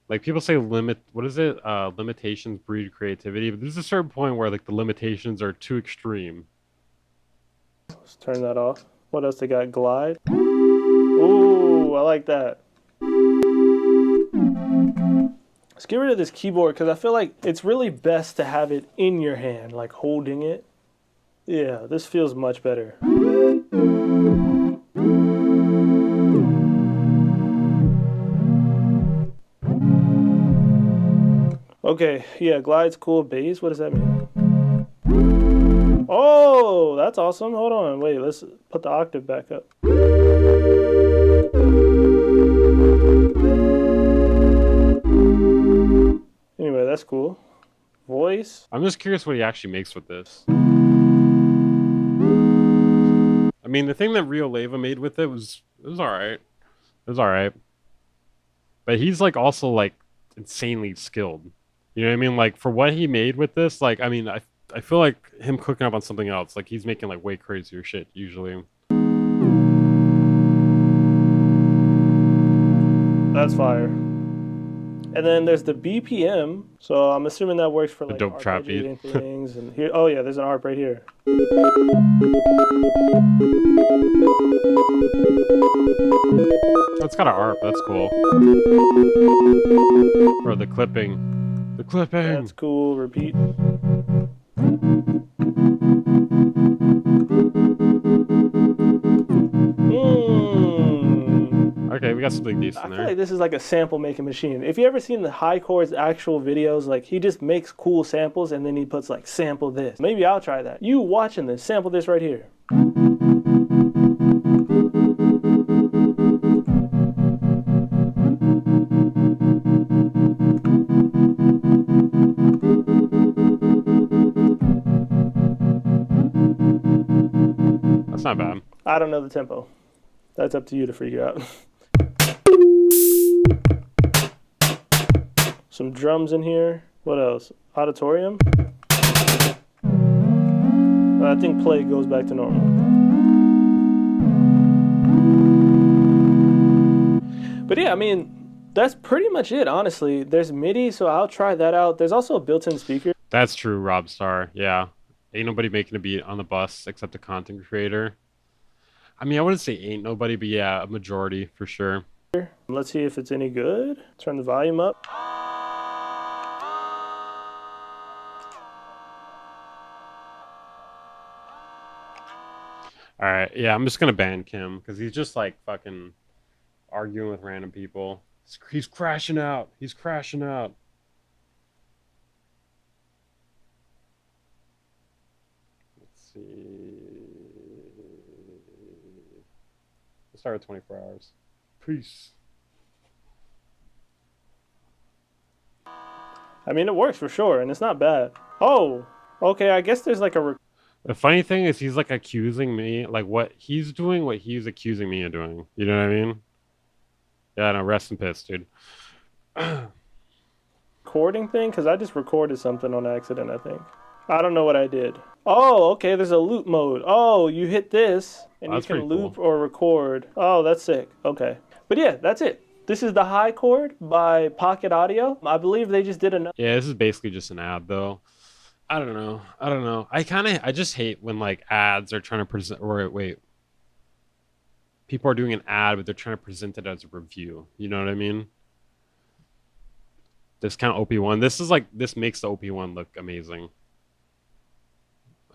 A: Like people say limitations breed creativity, but there's a certain point where like the limitations are too extreme.
O: Let's turn that off. What else they got? Glide. Ooh, I like that. Let's get rid of this keyboard because I feel like it's really best to have it in your hand, like holding it. Yeah, this feels much better. Okay, yeah, glide's cool. Bass, what does that mean? Oh, that's awesome. Hold on, wait, let's put the octave back up. Anyway, that's cool. Voice.
A: I'm just curious what he actually makes with this. I mean, the thing that Rio Leva made with it was alright. It was alright. But he's like also like insanely skilled. You know what I mean? Like for what he made with this, like I mean, I feel like him cooking up on something else. Like he's making like way crazier shit usually.
O: That's fire. And then there's the BPM. So I'm assuming that works for like
A: dope trap beat.
O: Things. And here, oh yeah, there's an ARP right here.
A: It's got an ARP. That's cool. Or the clipping. The clipping.
O: That's cool. Repeat.
A: Okay, we got something decent
O: I
A: there.
O: feel like this is like a sample making machine. If you ever seen the High Chord's actual videos, like he just makes cool samples and then he puts like sample this. Maybe I'll try that. You watching this, sample this right here.
A: That's not bad.
O: I don't know the tempo. That's up to you to figure out. Some drums in here. What else? Auditorium. I think play goes back to normal. But yeah, I mean, that's pretty much it, honestly. There's MIDI, so I'll try that out. There's also a built-in speaker.
A: That's true, Rob Star. Yeah. Ain't nobody making a beat on the bus except a content creator. I mean, I wouldn't say ain't nobody, but yeah, a majority for sure.
O: Let's see if it's any good. Turn the volume up.
A: Alright, yeah, I'm just gonna ban Kim, because he's just like fucking arguing with random people. He's crashing out. He's crashing out. Let's see. We'll start with 24 hours. Peace.
O: I mean, it works for sure, and it's not bad. Oh, okay, I guess there's like a...
A: The funny thing is he's like accusing me, like what he's doing, what he's accusing me of doing. You know what I mean? Yeah, no, rest in piss, dude.
O: Recording thing? Because I just recorded something on accident, I think. I don't know what I did. Oh, okay, there's a loop mode. Oh, you hit this, and you can loop or record. Oh, that's sick. Okay. But yeah, that's it. This is the High Chord by Pocket Audio. I believe they just did another...
A: Yeah, this is basically just an ad, though. I don't know. I just hate when, like, ads are trying to present... Or, wait. People are doing an ad, but they're trying to present it as a review. You know what I mean? Discount OP1. This is, like... This makes the OP1 look amazing.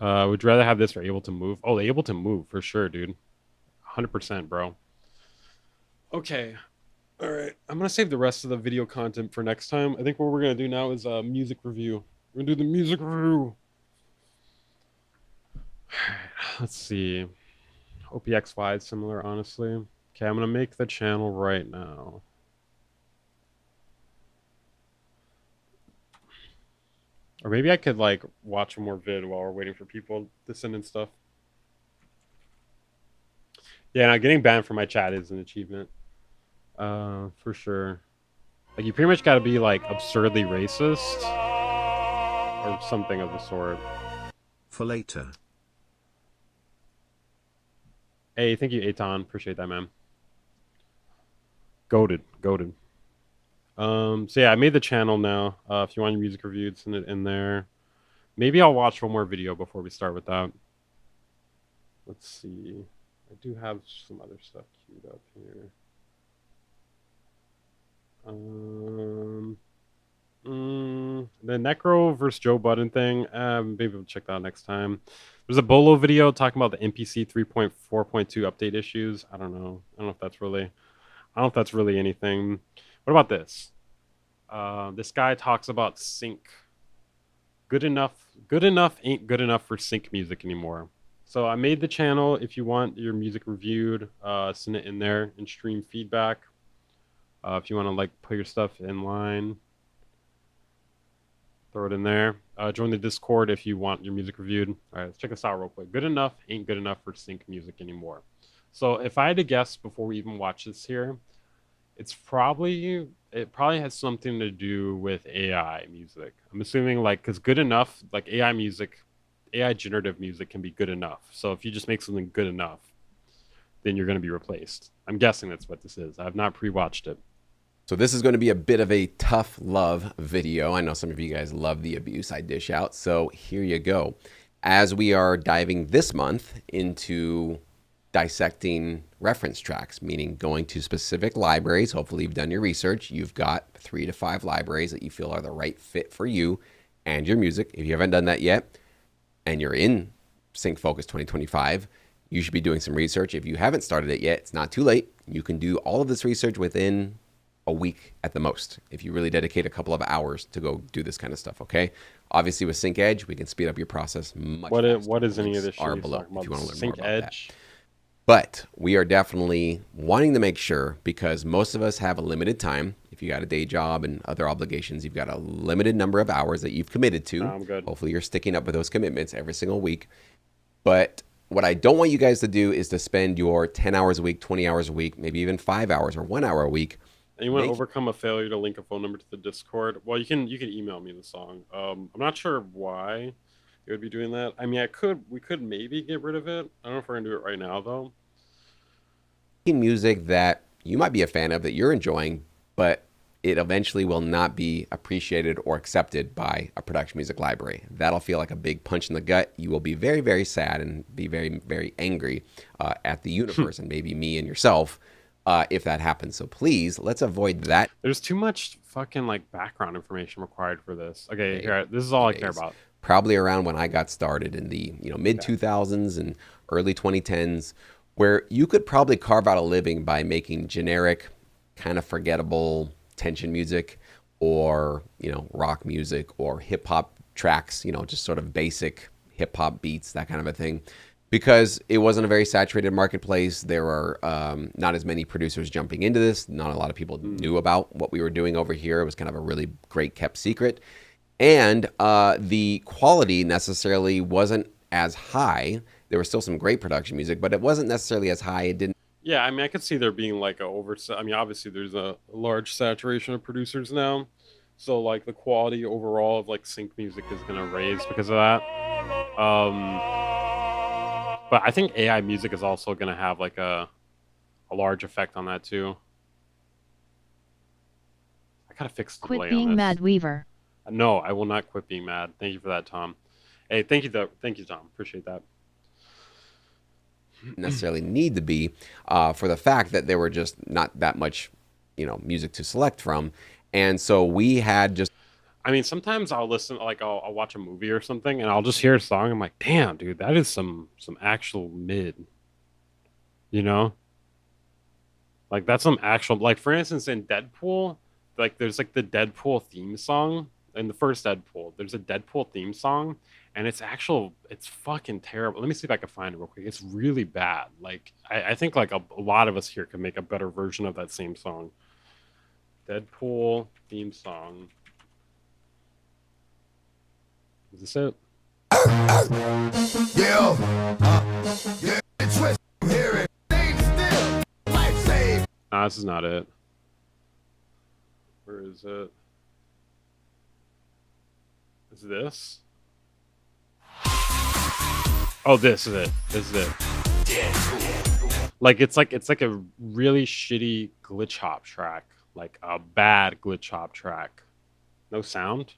A: Would you rather have this or able to move? Oh, able to move, for sure, dude. 100%, bro. Okay. All right. I'm going to save the rest of the video content for next time. I think what we're going to do now is a music review. We're going to do the music review. Let's see. OPXY is similar, honestly. Okay, I'm going to make the channel right now. Or maybe I could like watch one more vid while we're waiting for people to send in stuff. Yeah, now getting banned from my chat is an achievement. For sure. Like, you pretty much gotta be like absurdly racist or something of the sort.
P: For later.
A: Hey, thank you, Aton. Appreciate that, man. Goated. So yeah, I made the channel now. If you want your music reviewed, send it in there. Maybe I'll watch one more video before we start with that. Let's see. I do have some other stuff queued up here. The Necro versus Joe Budden thing. Maybe we'll check that out next time. There's a Bolo video talking about the NPC 3.4.2 update issues. I don't know if that's really anything. What about this? This guy talks about sync. Good enough ain't good enough for sync music anymore. So I made the channel. If you want your music reviewed, send it in there and stream feedback. If you want to like put your stuff in line, throw it in there. Join the Discord if you want your music reviewed. All right, let's check this out real quick. Good enough ain't good enough for sync music anymore. So if I had to guess before we even watch this here, it probably has something to do with AI music. I'm assuming like, because good enough, like AI generative music can be good enough. So if you just make something good enough, then you're going to be replaced. I'm guessing that's what this is. I have not pre-watched it.
Q: So this is going to be a bit of a tough love video. I know some of you guys love the abuse I dish out. So here you go. As we are diving this month into dissecting reference tracks, meaning going to specific libraries. Hopefully you've done your research. You've got 3 to 5 libraries that you feel are the right fit for you and your music. If you haven't done that yet and you're in Sync Focus 2025, you should be doing some research. If you haven't started it yet, it's not too late. You can do all of this research within a week at the most, if you really dedicate a couple of hours to go do this kind of stuff, okay? Obviously with Sync Edge, we can speed up your process much faster.
A: What is any of this shit
Q: are
A: he's
Q: below,
A: talking
Q: if you
A: about?
Q: want to learn
A: Sync
Q: more about
A: Edge?
Q: that. But we are definitely wanting to make sure, because most of us have a limited time. If you got a day job and other obligations, you've got a limited number of hours that you've committed to.
A: I'm good.
Q: Hopefully you're sticking up with those commitments every single week. But what I don't want you guys to do is to spend your 10 hours a week, 20 hours a week, maybe even 5 hours or 1 hour a week.
A: And you want to overcome a failure to link a phone number to the Discord? Well, you can email me the song. I'm not sure why it would be doing that. I mean, we could maybe get rid of it. I don't know if we're gonna do it right now though.
Q: Music that you might be a fan of, that you're enjoying, but it eventually will not be appreciated or accepted by a production music library. That'll feel like a big punch in the gut. You will be very, very sad and be very, very angry at the universe and maybe me and yourself if that happens. So please, let's avoid that.
A: There's too much fucking like background information required for this. Okay, here, this is all I care about.
Q: Probably around when I got started in the mid 2000s and early 2010s, where you could probably carve out a living by making generic, kind of forgettable tension music, or rock music, or hip hop tracks, just sort of basic hip hop beats, that kind of a thing. Because it wasn't a very saturated marketplace. There were not as many producers jumping into this. Not a lot of people knew about what we were doing over here. It was kind of a really great kept secret. And the quality necessarily wasn't as high. There was still some great production music, but it wasn't necessarily as high. It didn't.
A: Yeah, I mean, I could see there being like I mean, obviously there's a large saturation of producers now. So like the quality overall of like sync music is going to raise because of that. But I think AI music is also going to have like a large effect on that too. I gotta fix the delay
K: Quit being
A: on this.
K: mad, Weaver.
A: No, I will not quit being mad. Thank you for that, Tom. Hey, thank you, Tom. Appreciate that.
Q: Necessarily need to be for the fact that there were just not that much, music to select from, and so we had just.
A: I mean, sometimes I'll listen, like I'll watch a movie or something, and I'll just hear a song. I'm like, damn, dude, that is some actual mid. Like that's some actual, like for instance, in Deadpool, like there's like the Deadpool theme song in the first Deadpool. There's a Deadpool theme song, and it's fucking terrible. Let me see if I can find it real quick. It's really bad. Like I think like a lot of us here can make a better version of that same song. Deadpool theme song. Is this it? Nah, this is not it. Where is it? Is this? Oh, this is it. This is it. Like it's like a really shitty glitch hop track, like a bad glitch hop track. No sound.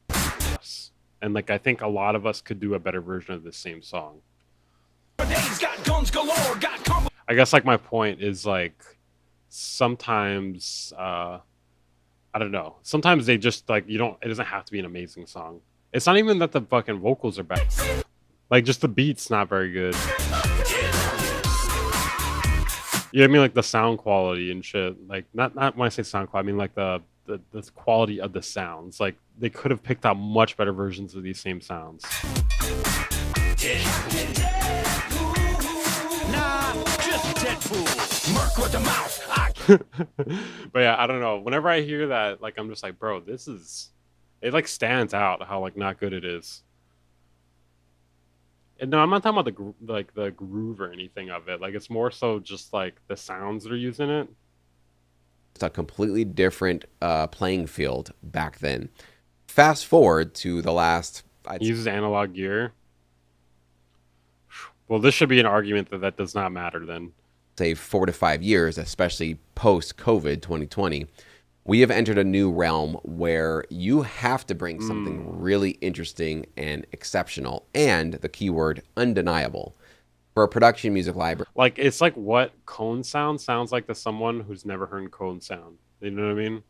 A: Yes. And like I think a lot of us could do a better version of this same song. I guess like my point is like sometimes I don't know. Sometimes they just like it doesn't have to be an amazing song. It's not even that the fucking vocals are bad. Like just the beat's not very good. You know what I mean? Like the sound quality and shit. Like not when I say sound quality, I mean like the quality of the sounds. Like they could have picked out much better versions of these same sounds. But yeah, I don't know. Whenever I hear that, like I'm just like, bro, it like stands out how like not good it is. And no, I'm not talking about the groove or anything of it. Like it's more so just like the sounds that are used in it.
Q: It's a completely different playing field back then. Fast forward to the last.
A: He uses analog gear. Well, this should be an argument that does not matter then.
Q: Say 4 to 5 years, especially post-COVID 2020, we have entered a new realm where you have to bring something really interesting and exceptional, and the keyword undeniable, for a production music library.
A: Like it's like what cone sound sounds like to someone who's never heard cone sound. You know what I mean?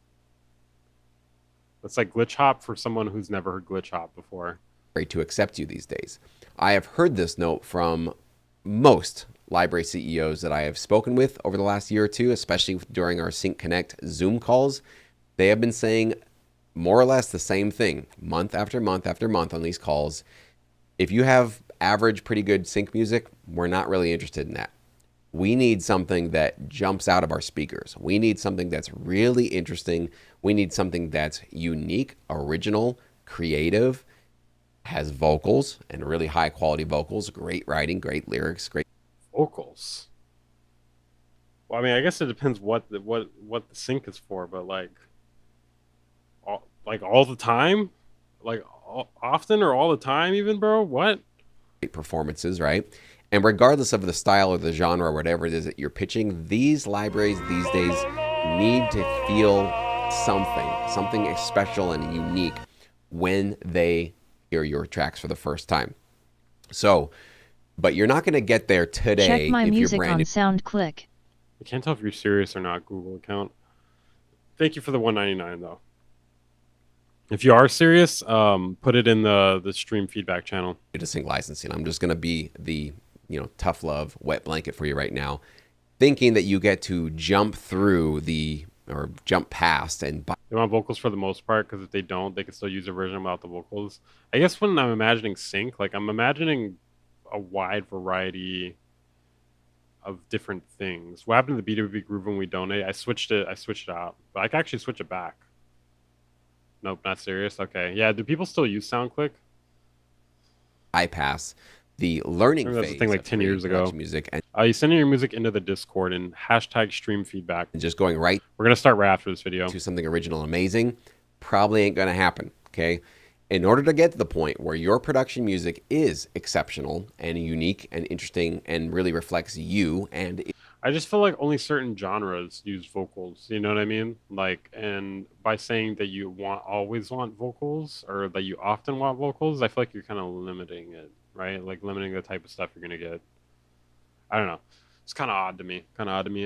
A: It's like glitch hop for someone who's never heard glitch hop before.
Q: To accept you these days. I have heard this note from most library CEOs that I have spoken with over the last year or two, especially during our Sync Connect Zoom calls. They have been saying more or less the same thing month after month after month on these calls. If you have average, pretty good sync music, we're not really interested in that. We need something that jumps out of our speakers. We need something that's really interesting. We need something that's unique, original, creative, has vocals and really high quality vocals, great writing, great lyrics, great
A: vocals. Well, I mean, I guess it depends what the sync is for, but like all the time, like often or all the time, even, bro. What?
Q: Great performances, right? And regardless of the style or the genre or whatever it is that you're pitching, these libraries these days need to feel something special and unique when they hear your tracks for the first time. So, but you're not going to get there today.
K: Check my
Q: if
K: music
Q: you're brand
K: on SoundClick.
A: I can't tell if you're serious or not, Google account. Thank you for the $1.99 though. If you are serious, put it in the stream feedback channel.
Q: To sync licensing, I'm just going to be the tough love wet blanket for you right now, thinking that you get to jump through or jump past and buy.
A: They want vocals for the most part, because if they don't, they can still use a version without the vocals. I guess when I'm imagining sync, like I'm imagining a wide variety of different things. What happened to the B2B Groove when we donate? I switched it out, but I can actually switch it back. Nope, not serious. Okay, yeah. Do people still use SoundClick?
Q: Bypass the learning phase.
A: That's the thing like 10 years ago.
Q: Music and
A: you sending your music into the Discord and hashtag stream feedback.
Q: And just going right.
A: We're gonna start right after this video.
Q: To something original and amazing, probably ain't gonna happen. Okay. In order to get to the point where your production music is exceptional and unique and interesting and really reflects you, and
A: I just feel like only certain genres use vocals, you know what I mean? Like, and by saying that you always want vocals, or that you often want vocals, I feel like you're kind of limiting it, right? Like limiting the type of stuff you're gonna get. I don't know. It's kind of odd to me.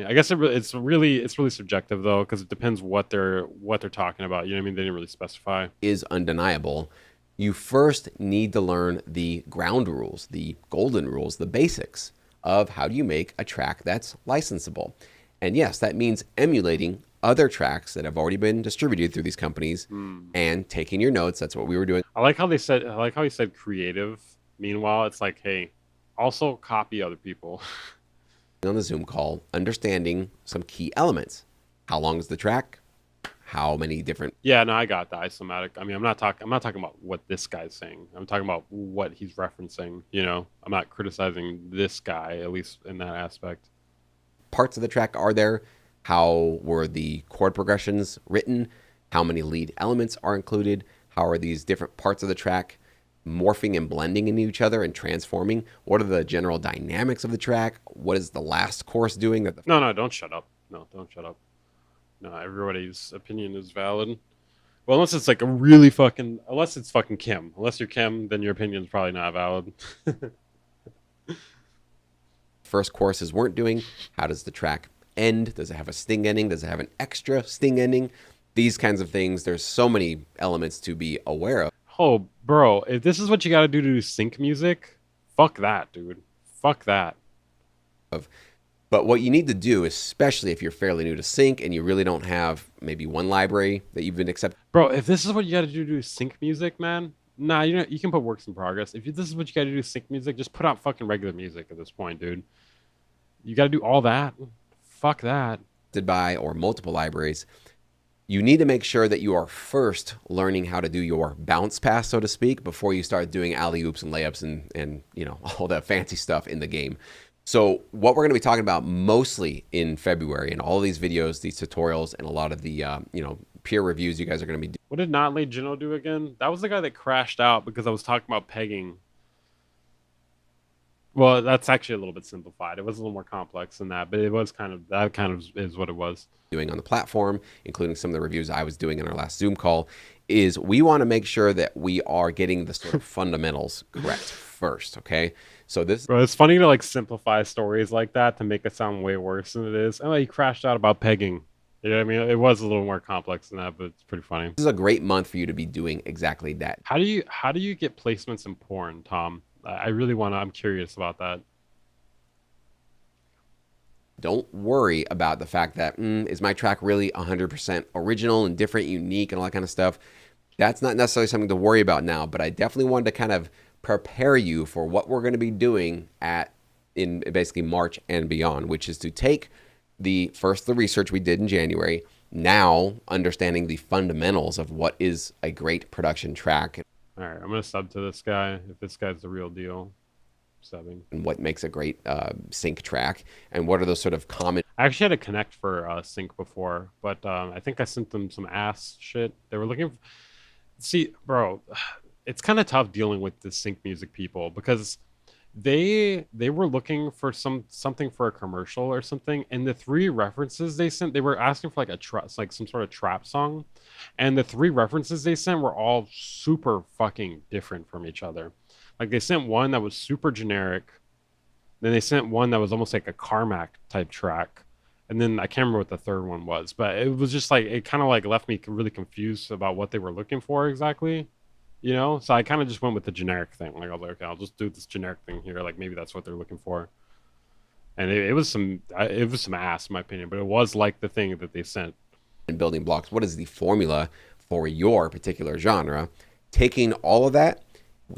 A: I guess it's really subjective though, because it depends what they're talking about. You know what I mean? They didn't really specify.
Q: Is undeniable. You first need to learn the ground rules, the golden rules, the basics of how do you make a track that's licensable. And yes, that means emulating other tracks that have already been distributed through these companies and taking your notes. That's what we were doing.
A: I like how he said creative. Meanwhile, it's like, hey, also copy other people.
Q: On the Zoom call, understanding some key elements. How long is the track? how many different.
A: Yeah, no, I got the isomatic. I mean, I'm not talking about what this guy's saying. I'm talking about what he's referencing. You know, I'm not criticizing this guy, at least in that aspect.
Q: Parts of the track are there? How were the chord progressions written? How many lead elements are included? How are these different parts of the track morphing and blending into each other and transforming? What are the general dynamics of the track? What is the last chorus doing?
A: No, don't shut up. No, don't shut up. No, everybody's opinion is valid. Well, unless it's like a really fucking, unless it's fucking Kim. Unless you're Kim, then your opinion's probably not valid.
Q: First choruses weren't doing. How does the track end? Does it have a sting ending? Does it have an extra sting ending? These kinds of things. There's so many elements to be aware of.
A: Oh, bro, if this is what you got to do sync music, fuck that, dude. Fuck that.
Q: But what you need to do, especially if you're fairly new to sync and you really don't have maybe one library that you've been accepted.
A: Bro, if this is what you got to do sync music, man, nah, you know, you can put works in progress. If this is what you got to do sync music, just put out fucking regular music at this point, dude. You got to do all that. Fuck that.
Q: By or multiple libraries. You need to make sure that you are first learning how to do your bounce pass, so to speak, before you start doing alley-oops and layups and you know, all that fancy stuff in the game. So what we're going to be talking about mostly in February, and all of these videos, these tutorials, and a lot of the you know, peer reviews you guys are going to be doing.
A: What did Not Late Gino do again? That was the guy that crashed out because I was talking about pegging. Well, that's actually a little bit simplified. It was a little more complex than that, but it was kind of is what it was.
Q: Doing on the platform, including some of the reviews I was doing in our last Zoom call, is we want to make sure that we are getting the sort of fundamentals correct first, okay? So this...
A: Bro, it's funny to like simplify stories like that to make it sound way worse than it is. Oh, he crashed out about pegging. You know what I mean? It was a little more complex than that, but it's pretty funny.
Q: This is a great month for you to be doing exactly that.
A: How do you get placements in porn, Tom? I really want to, I'm curious about that.
Q: Don't worry about the fact that, is my track really 100% original and different, unique, and all that kind of stuff? That's not necessarily something to worry about now, but I definitely wanted to kind of prepare you for what we're going to be doing in basically March and beyond, which is to take the research we did in January, now understanding the fundamentals of what is a great production track.
A: All right, I'm going to sub to this guy if this guy's the real deal. Subbing.
Q: And what makes a great sync track, and what are those sort of common...
A: I actually had a connect for sync before, but I think I sent them some ass shit. They were looking for... See, bro, it's kind of tough dealing with the sync music people because they were looking for something for a commercial or something, and the 3 references they sent, they were asking for like some sort of trap song, and the 3 references they sent were all super fucking different from each other. Like they sent one that was super generic, then they sent one that was almost like a Carmack type track, and then I can't remember what the third one was, but it was just like, it kind of like left me really confused about what they were looking for exactly. You know, so I kind of just went with the generic thing. Like I was like, okay, I'll just do this generic thing here. Like maybe that's what they're looking for. And it was some ass in my opinion, but it was like the thing that they sent.
Q: And building blocks. What is the formula for your particular genre? Taking all of that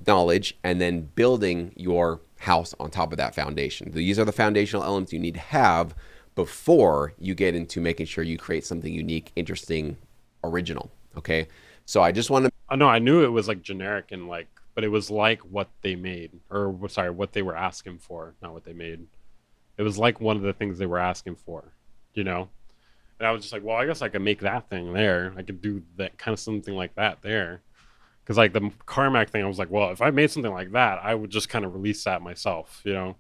Q: knowledge and then building your house on top of that foundation. These are the foundational elements you need to have before you get into making sure you create something unique, interesting, original. Okay. So I just want to...
A: No, I knew it was like generic and like, but it was like what they made, or sorry, what they were asking for, not what they made. It was like one of the things they were asking for, you know? And I was just like, well, I guess I could make that thing there. I could do that kind of something like that there. Because like the Carmack thing, I was like, well, if I made something like that, I would just kind of release that myself, you know?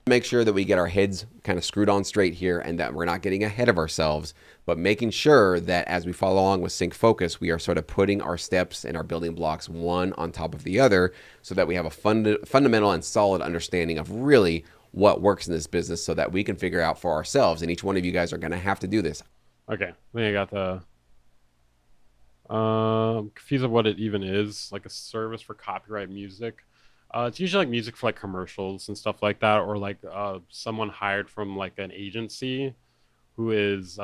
Q: Make sure that we get our heads kind of screwed on straight here and that we're not getting ahead of ourselves, but making sure that as we follow along with Sync Focus, we are sort of putting our steps and our building blocks one on top of the other so that we have a fundamental and solid understanding of really what works in this business so that we can figure out for ourselves. And each one of you guys are going to have to do this.
A: Okay, then I got the... confused of what it even is, like a service for copyright music. It's usually like music for like commercials and stuff like that, or like someone hired from like an agency who is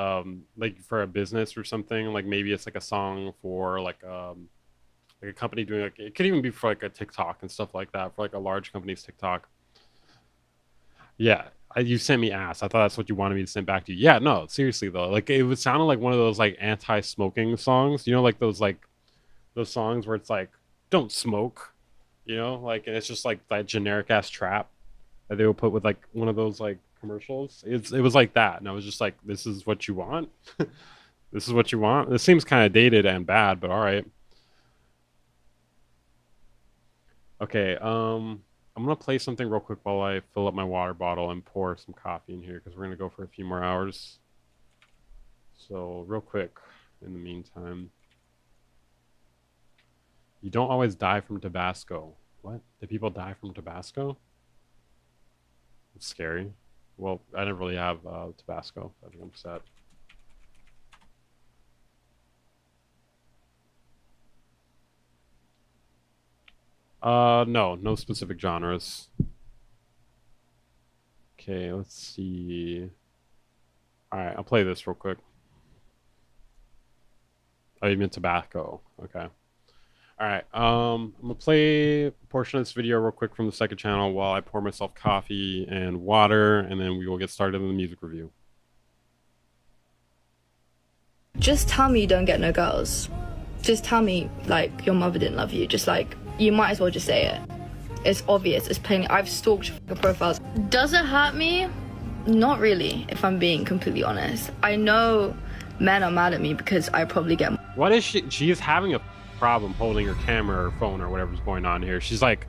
A: like for a business or something. Like maybe it's like a song for like a company doing like, it could even be for like a TikTok and stuff like that, for like a large company's TikTok. Yeah, You sent me ass. I thought that's what you wanted me to send back to you. Yeah, no, seriously though. Like it would sound like one of those like anti-smoking songs. You know, like those songs where it's like, don't smoke. You know, like, and it's just like that generic ass trap that they would put with like one of those like commercials. It was like that, and I was just like, this is what you want. This is what you want. This seems kind of dated and bad, but all right. Okay, I'm gonna play something real quick while I fill up my water bottle and pour some coffee in here because we're gonna go for a few more hours. So real quick, in the meantime, you don't always die from Tabasco. What? Did people die from Tabasco? It's scary. Well, I didn't really have Tabasco. I think I'm set. No specific genres. Okay, let's see. Alright, I'll play this real quick. Oh, you meant tobacco. Okay. Alright, I'm gonna play a portion of this video real quick from the second channel while I pour myself coffee and water, and then we will get started in the music review.
R: Just tell me you don't get no girls. Just tell me, like, your mother didn't love you. Just, like, you might as well just say it. It's obvious. It's plain. I've stalked your profiles. Does it hurt me? Not really, if I'm being completely honest. I know men are mad at me because I probably get...
A: What is she? She's having a problem holding her camera or phone or whatever's going on here. She's like,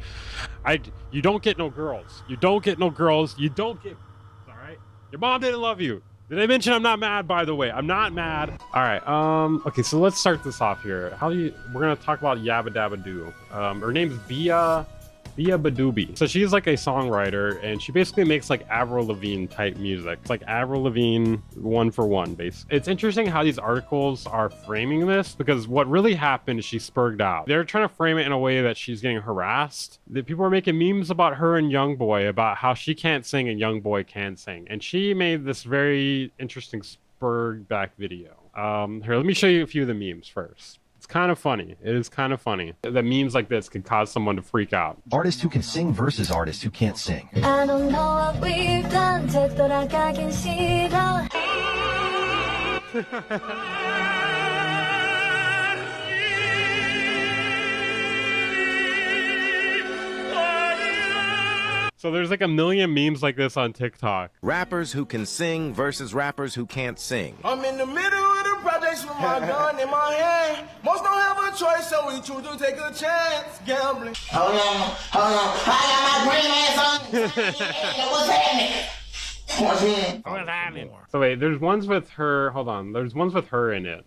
A: you don't get no girls. You don't get no girls. You don't get... All right? Your mom didn't love you. Did I mention I'm not mad, by the way? I'm not mad. All right. Okay, so let's start this off here. We're gonna talk about Yabba Dabba Doo. Her name's Bia Badoobi. So she's like a songwriter, and she basically makes like Avril Lavigne type music. It's like Avril Lavigne one for one, basically. It's interesting how these articles are framing this, because what really happened is she spurged out. They're trying to frame it in a way that she's getting harassed. The people are making memes about her and Youngboy, about how she can't sing and Youngboy can sing. And she made this very interesting spurred back video. Here, let me show you a few of the memes first. It's kind of funny. It is kind of funny that memes like this could cause someone to freak out.
S: Artists who can sing versus artists who can't sing.
B: I don't know what we've done to 돌아가긴 싫어.
A: So there's like a million memes like this on TikTok.
P: Rappers who can sing versus rappers who can't sing.
T: I'm in the middle of the projects with my gun in my hand. Most don't have a choice, so we choose to take a chance. Gambling. Hold on. I got my green ass on. What's happening?
A: So wait, there's ones with her. Hold on. There's ones with her in it.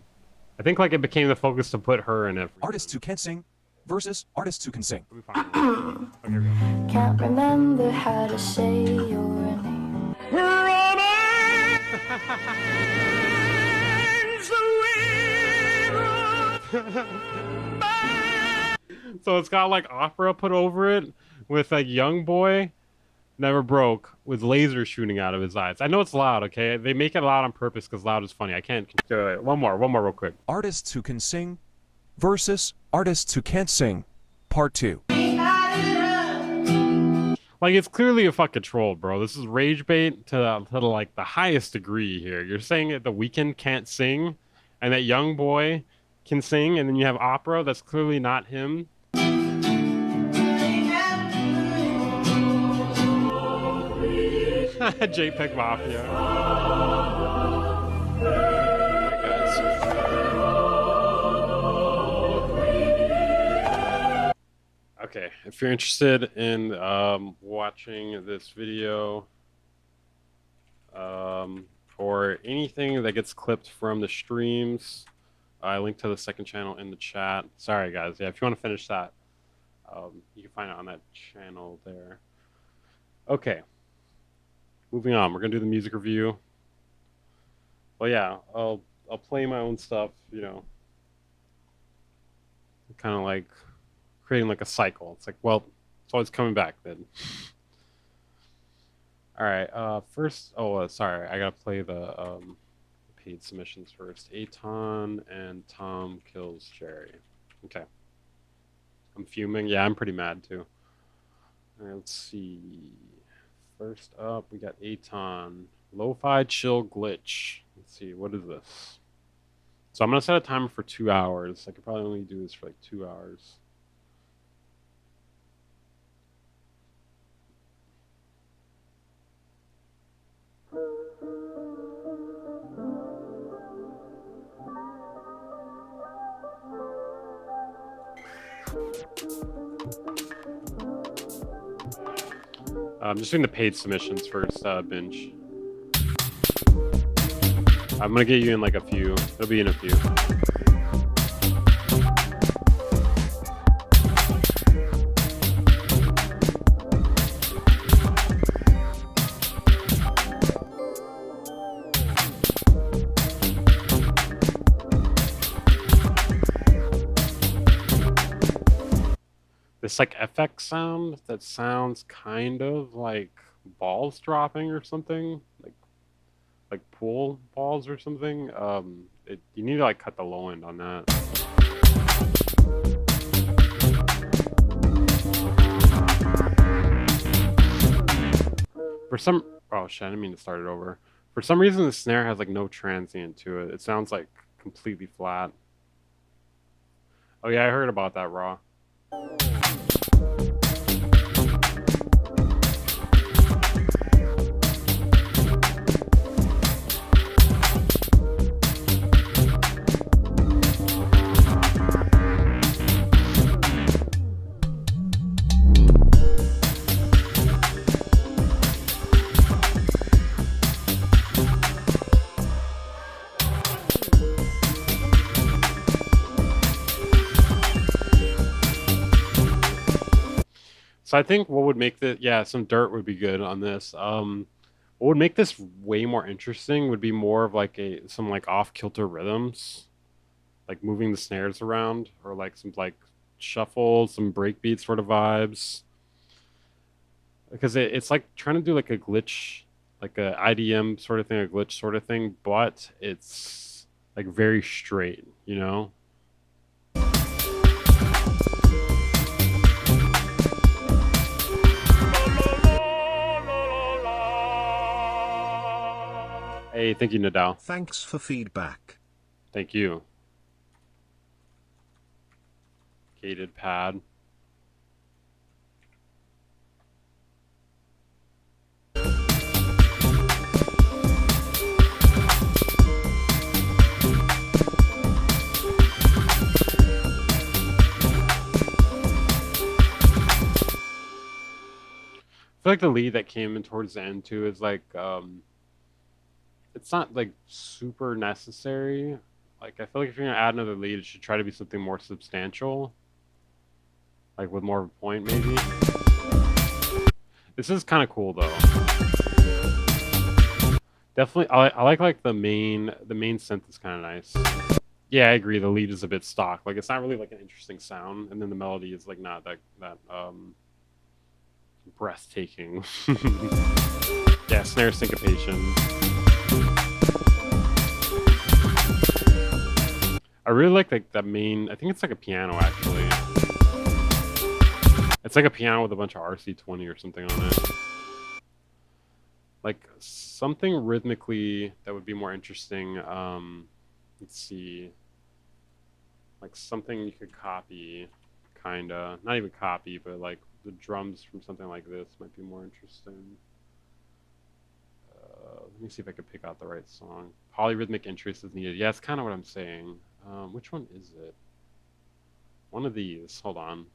A: I think like it became the focus to put her in it.
U: Artists who can't sing versus artists who can sing.
B: Can't remember how to say your name.
A: So it's got like opera put over it with like Youngboy Never Broke with lasers shooting out of his eyes. I know it's loud, okay? They make it loud on purpose because loud is funny. I can't do it. One more real quick.
U: Artists who can sing versus artists who can't sing. Part 2.
A: Like, it's clearly a fucking troll, bro. This is rage bait to like the highest degree here. You're saying that The Weeknd can't sing and that Youngboy can sing, and then you have opera that's clearly not him. JPEG Mafia. Okay, if you're interested in watching this video or anything that gets clipped from the streams, I link to the second channel in the chat. Sorry guys, yeah, if you want to finish that, you can find it on that channel there. Okay, moving on. We're gonna do the music review. Well, yeah, I'll play my own stuff. You know, kind of like creating like a cycle. It's like, well, it's always coming back then. All right. First, sorry, I gotta play the paid submissions first. Aton and Tom kills Jerry. Okay. I'm fuming. Yeah, I'm pretty mad too. All right, let's see. First up, we got Aton. Lo-fi chill glitch. Let's see, what is this? So I'm going to set a timer for 2 hours. I could probably only do this for like 2 hours. I'm just doing the paid submissions first, Binge. I'm gonna get you in like a few. It'll be in a few. This like FX sound that sounds kind of like balls dropping or something, like pool balls or something. You need to like cut the low end on that. For some, oh shit, I didn't mean to start it over. For some reason, the snare has like no transient to it. It sounds like completely flat. Oh yeah, I heard about that, Raw. So I think what would make the some dirt would be good on this. What would make this way more interesting would be more of like some like off kilter rhythms, like moving the snares around, or like some like shuffle, some breakbeat sort of vibes. Because it's like trying to do like a glitch, like a IDM sort of thing, a glitch sort of thing, but it's like very straight, you know? Hey, thank you, Nadal.
F: Thanks for feedback.
A: Thank you. Gated pad. I feel like the lead that came in towards the end too is like it's not like super necessary. Like I feel like if you're gonna add another lead, it should try to be something more substantial, like with more of a point maybe. This is kind of cool though. Definitely, I like the main synth is kind of nice. Yeah, I agree. The lead is a bit stock. Like it's not really like an interesting sound, and then the melody is like not that breathtaking. Yeah, snare syncopation. I really like that main. I think it's like a piano actually. It's like a piano with a bunch of RC20 or something on it. Like something rhythmically that would be more interesting. Let's see. Like something you could copy, kinda. Not even copy, but like the drums from something like this might be more interesting. Let me see if I could pick out the right song. Polyrhythmic interest is needed. Yeah, that's kind of what I'm saying. Which one is it? One of these. Hold on.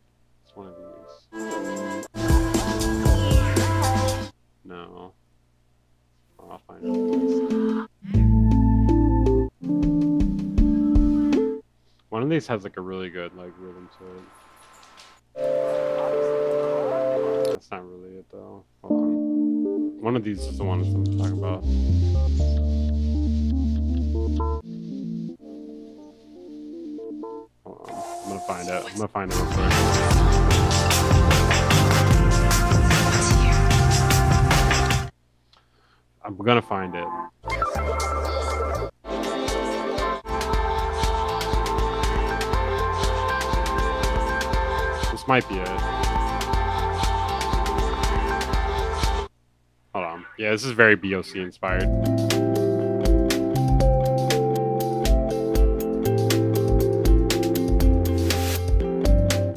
A: It's one of these. No. Oh, I'll find it. One of these has like a really good like rhythm to it. That's not really it though. Hold on. One of these is the one I'm talking about. Hold on. I'm gonna find it. I'm gonna find it real quick. I'm gonna find it. This might be it. Yeah, this is very BOC inspired.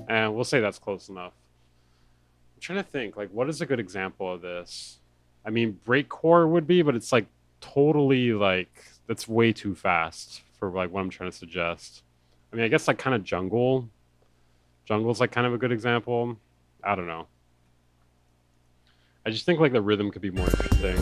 A: And we'll say that's close enough. I'm trying to think, like, what is a good example of this? I mean, breakcore would be, but it's like totally like that's way too fast for like what I'm trying to suggest. I mean, I guess like kind of jungle. Jungle's like kind of a good example. I don't know. I just think like the rhythm could be more interesting.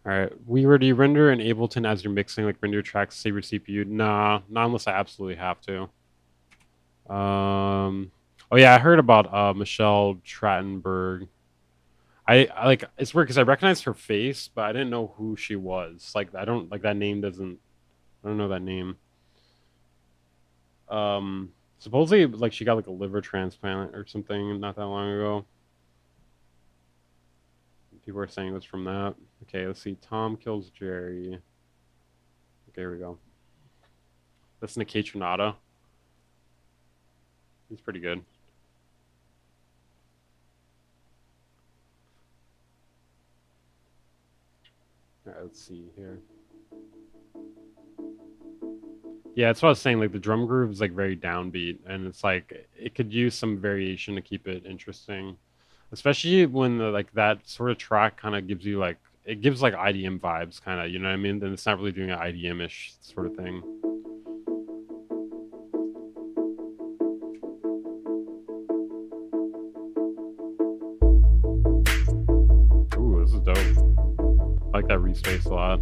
A: Alright, do you render in Ableton as you're mixing, like render tracks, save your CPU? Nah, not unless I absolutely have to. Oh yeah, I heard about Michelle Trachtenberg. I like, it's weird because I recognized her face, but I didn't know who she was. Like, I don't, like, that name doesn't, I don't know that name. Supposedly, like, she got like a liver transplant or something not that long ago. People are saying it was from that. Okay, let's see. Tom Kills Jerry. Okay, here we go. Listen to Catronata. He's pretty good. Alright, let's see here. Yeah, that's what I was saying. Like, the drum groove is like very downbeat, and it's like it could use some variation to keep it interesting. Especially when like that sort of track kind of gives you like, it gives like IDM vibes kind of, you know what I mean? Then it's not really doing an IDM-ish sort of thing. Ooh, this is dope. I like that respace a lot.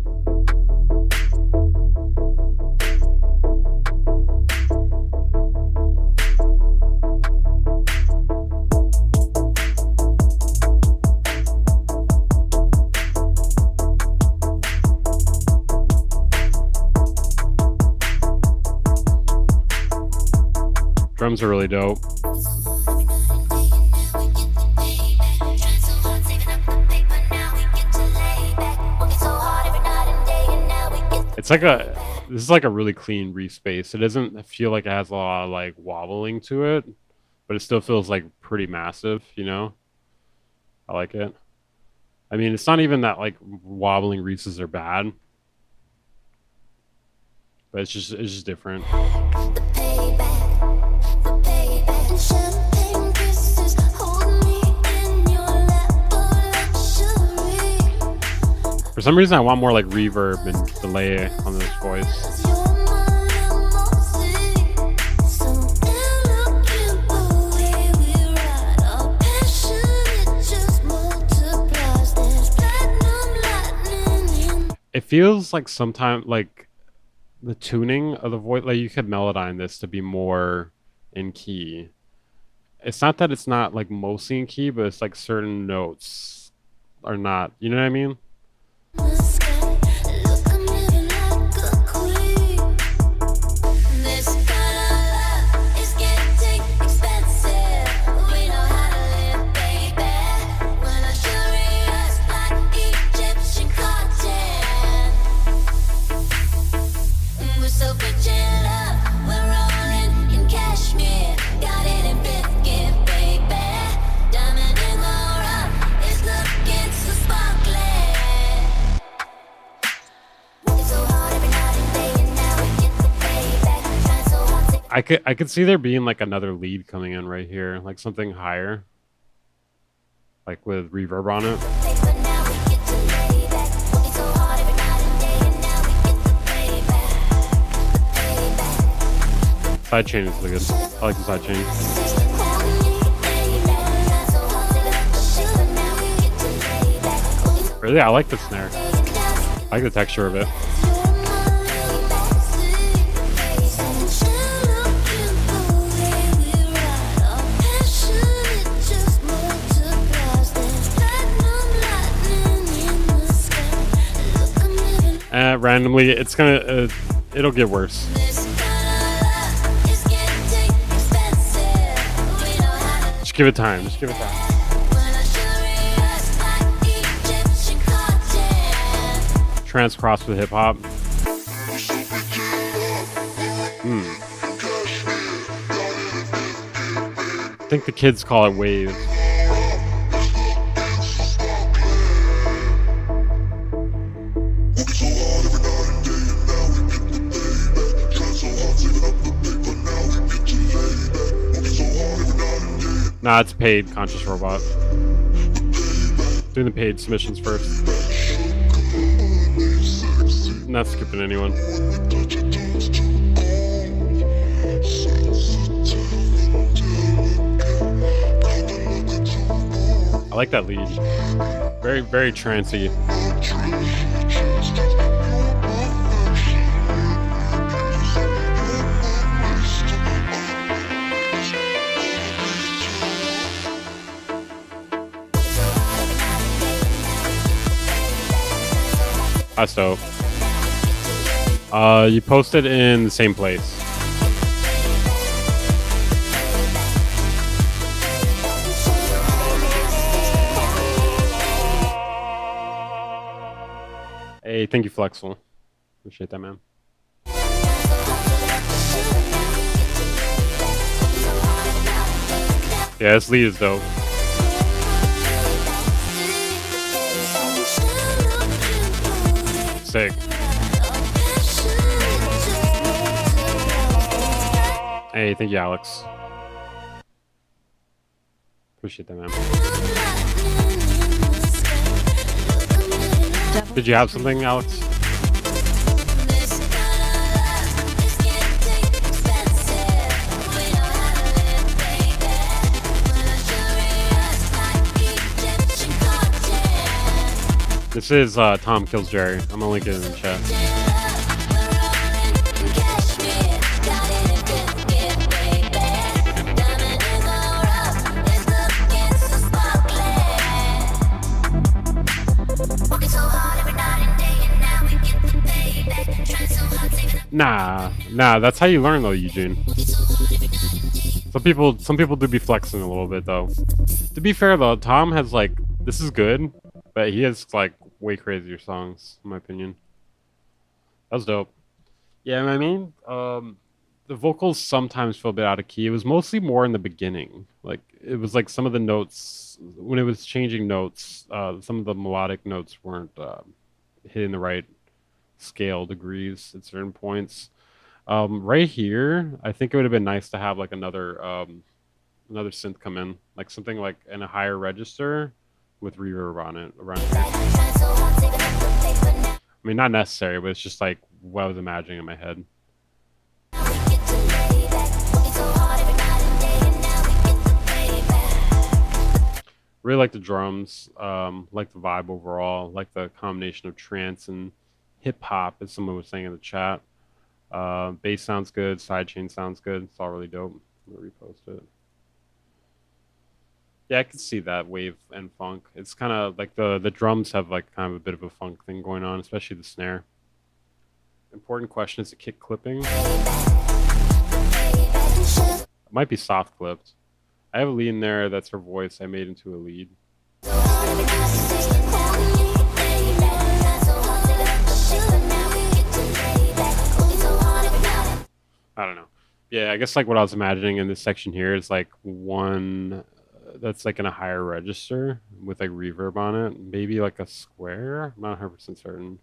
A: Drums are really dope. It's like this is like a really clean respace. It doesn't feel like it has a lot of like wobbling to it, but it still feels like pretty massive, you know? I like it. I mean, it's not even that like wobbling reses are bad, but it's just different. For some reason, I want more like reverb and delay on this voice. It feels like sometimes like the tuning of the voice, like you could melodyne this to be more in key. It's not that it's not like mostly in key, but it's like certain notes are not, you know what I mean? I could see there being like another lead coming in right here, like something higher, like with reverb on it. Sidechain is really good. I like the sidechain. Really, I like the snare. I like the texture of it. Randomly, it's gonna, it'll get worse. Just give it time. Just give it time. Trance cross with hip hop. I think the kids call it wave. Nah, it's paid, Conscious Robot. Doing the paid submissions first. Not skipping anyone. I like that lead. Very, very trancey. That's dope. You posted in the same place. Hey, thank you, Flexel. Appreciate that, man. Yeah, this lead is dope. Sick. Hey, thank you, Alex. Appreciate that, man. Did you have something, Alex? This is Tom Kills Jerry. I'm gonna link it in the chat. Nah, that's how you learn though, Eugene. Some people do be flexing a little bit though. To be fair though, Tom has like, this is good, but he has like way crazier songs, in my opinion. That was dope. Yeah, I mean, the vocals sometimes feel a bit out of key. It was mostly more in the beginning. Like, it was like some of the notes, when it was changing notes, some of the melodic notes weren't hitting the right scale degrees at certain points. Right here, I think it would have been nice to have like another synth come in, like something like in a higher register with reverb on it around here. I mean, not necessary, but it's just like what I was imagining in my head. Really like the drums, like the vibe overall, like the combination of trance and hip hop, as someone was saying in the chat. Bass sounds good, sidechain sounds good. It's all really dope. I'm gonna repost it. Yeah, I can see that wave and funk. It's kind of like the drums have like kind of a bit of a funk thing going on, especially the snare. Important question is the kick clipping. It might be soft clipped. I have a lead in there that's her voice I made into a lead. I don't know. Yeah, I guess like what I was imagining in this section here is like one that's like in a higher register with like reverb on it. Maybe like a square. I'm not 100% certain.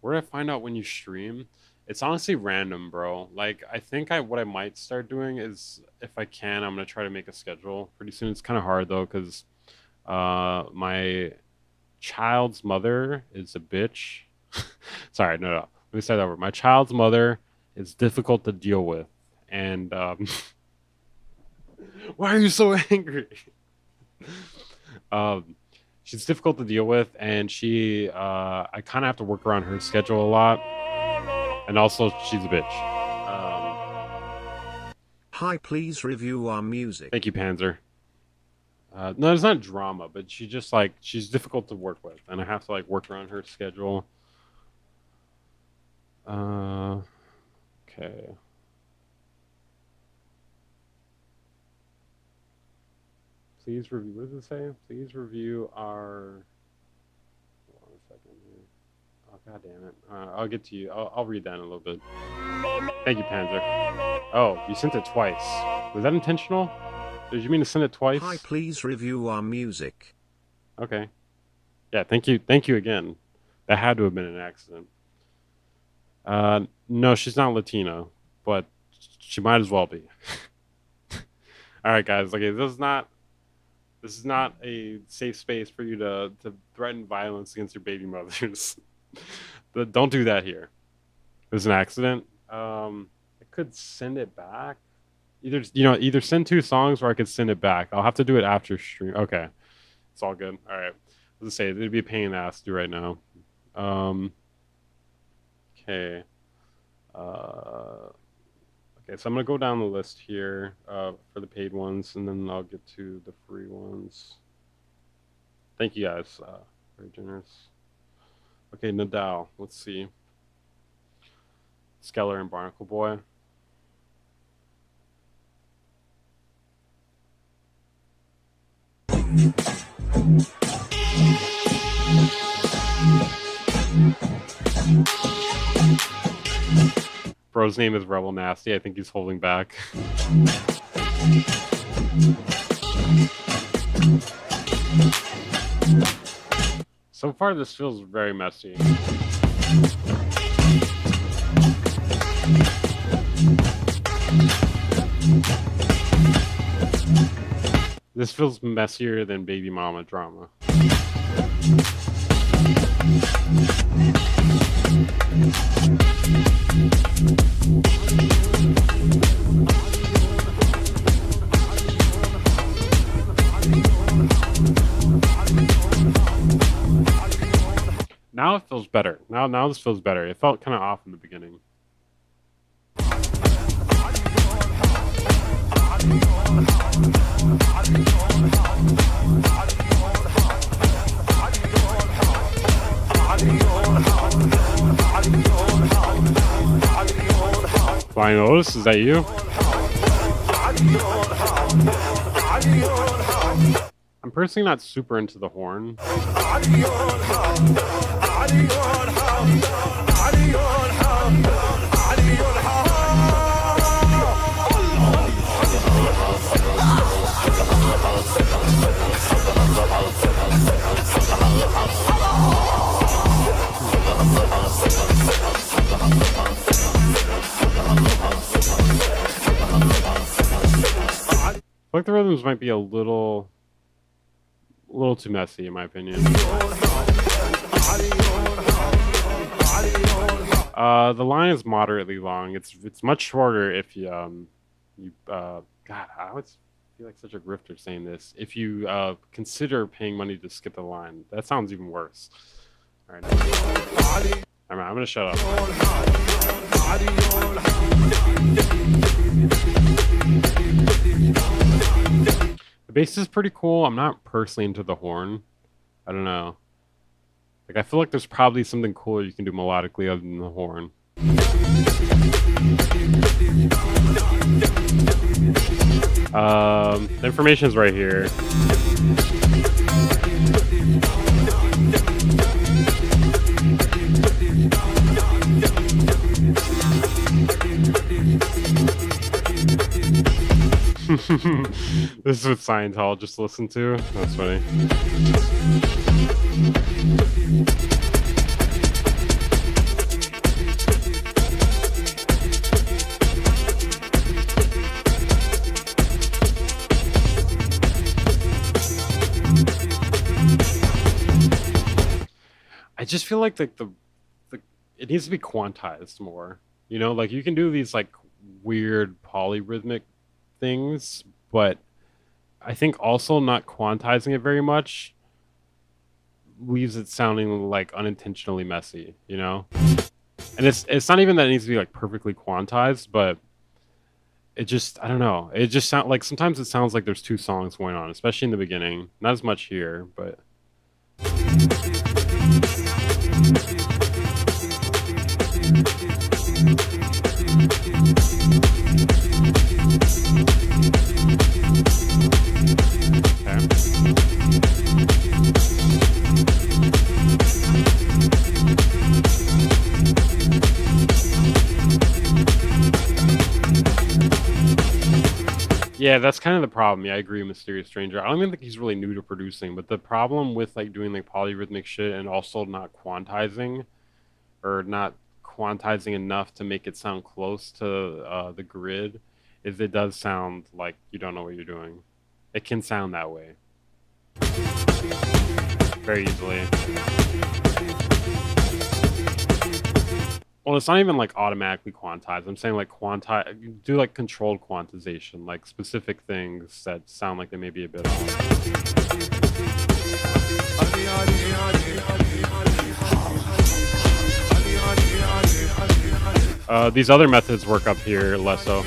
A: Where do I find out when you stream? It's honestly random, bro. Like, I think what I might start doing is, if I can, I'm gonna try to make a schedule pretty soon. It's kind of hard though, because my child's mother is a bitch. Sorry, no. Let me start over. My child's mother is difficult to deal with, and why are you so angry? She's difficult to deal with, and I kind of have to work around her schedule a lot. And also, she's a bitch.
P: Hi, please review our music.
A: Thank you, Panzer. No, it's not drama, but she's difficult to work with, and I have to like work around her schedule. Okay. Please review. What does it say? Please review our. Hold on a second here. God damn it. I'll get to you. I'll read that in a little bit. Thank you, Panzer. Oh, you sent it twice. Was that intentional? Did you mean to send it twice?
F: Hi, please review our music.
A: Okay. Yeah, thank you. Thank you again. That had to have been an accident. No, she's not Latino, but she might as well be. All right, guys. Okay, this is not a safe space for you to threaten violence against your baby mothers. But don't do that here. It was an accident. I could send it back. Either send 2 songs or I could send it back. I'll have to do it after stream. Okay, it's all good. All right. Let's say it'd be a pain in the ass to do right now. Okay. Okay, so I'm gonna go down the list here for the paid ones, and then I'll get to the free ones. Thank you guys. Very generous. Okay, Nadal. Let's see. Skeller and Barnacle Boy. Bro's name is Rebel Nasty. I think he's holding back. So far, this feels very messy. This feels messier than Baby Mama drama. Now it feels better. Now this feels better. It felt kind of off in the beginning. Flying Lotus, is that you? I'm personally not super into the horn. I feel like the rhythms might be a little too messy in my opinion. The line is moderately long. It's much shorter if you God, I always feel like such a grifter saying this. If you consider paying money to skip the line, that sounds even worse. All right, I'm gonna shut up. The bass is pretty cool. I'm not personally into the horn. I don't know. Like, I feel like there's probably something cooler you can do melodically other than the horn. The information is right here. This is what Scientologists listen to. That's funny. I just feel like the it needs to be quantized more. You know, like you can do these like weird polyrhythmic things, but I think also not quantizing it very much leaves it sounding like unintentionally messy, you know? And it's not even that it needs to be like perfectly quantized, but it just, I don't know. It just sounds like sometimes it sounds like there's 2 songs going on, especially in the beginning. Not as much here, but Yeah, that's kind of the problem. Yeah, I agree, Mysterious Stranger. I don't even think he's really new to producing, but the problem with like doing like polyrhythmic shit and also not quantizing or not quantizing enough to make it sound close to the grid is it does sound like you don't know what you're doing. It can sound that way very easily. Well, it's not even like automatically quantized. I'm saying like do like controlled quantization, like specific things that sound like they may be a bit off. These other methods work up here less so.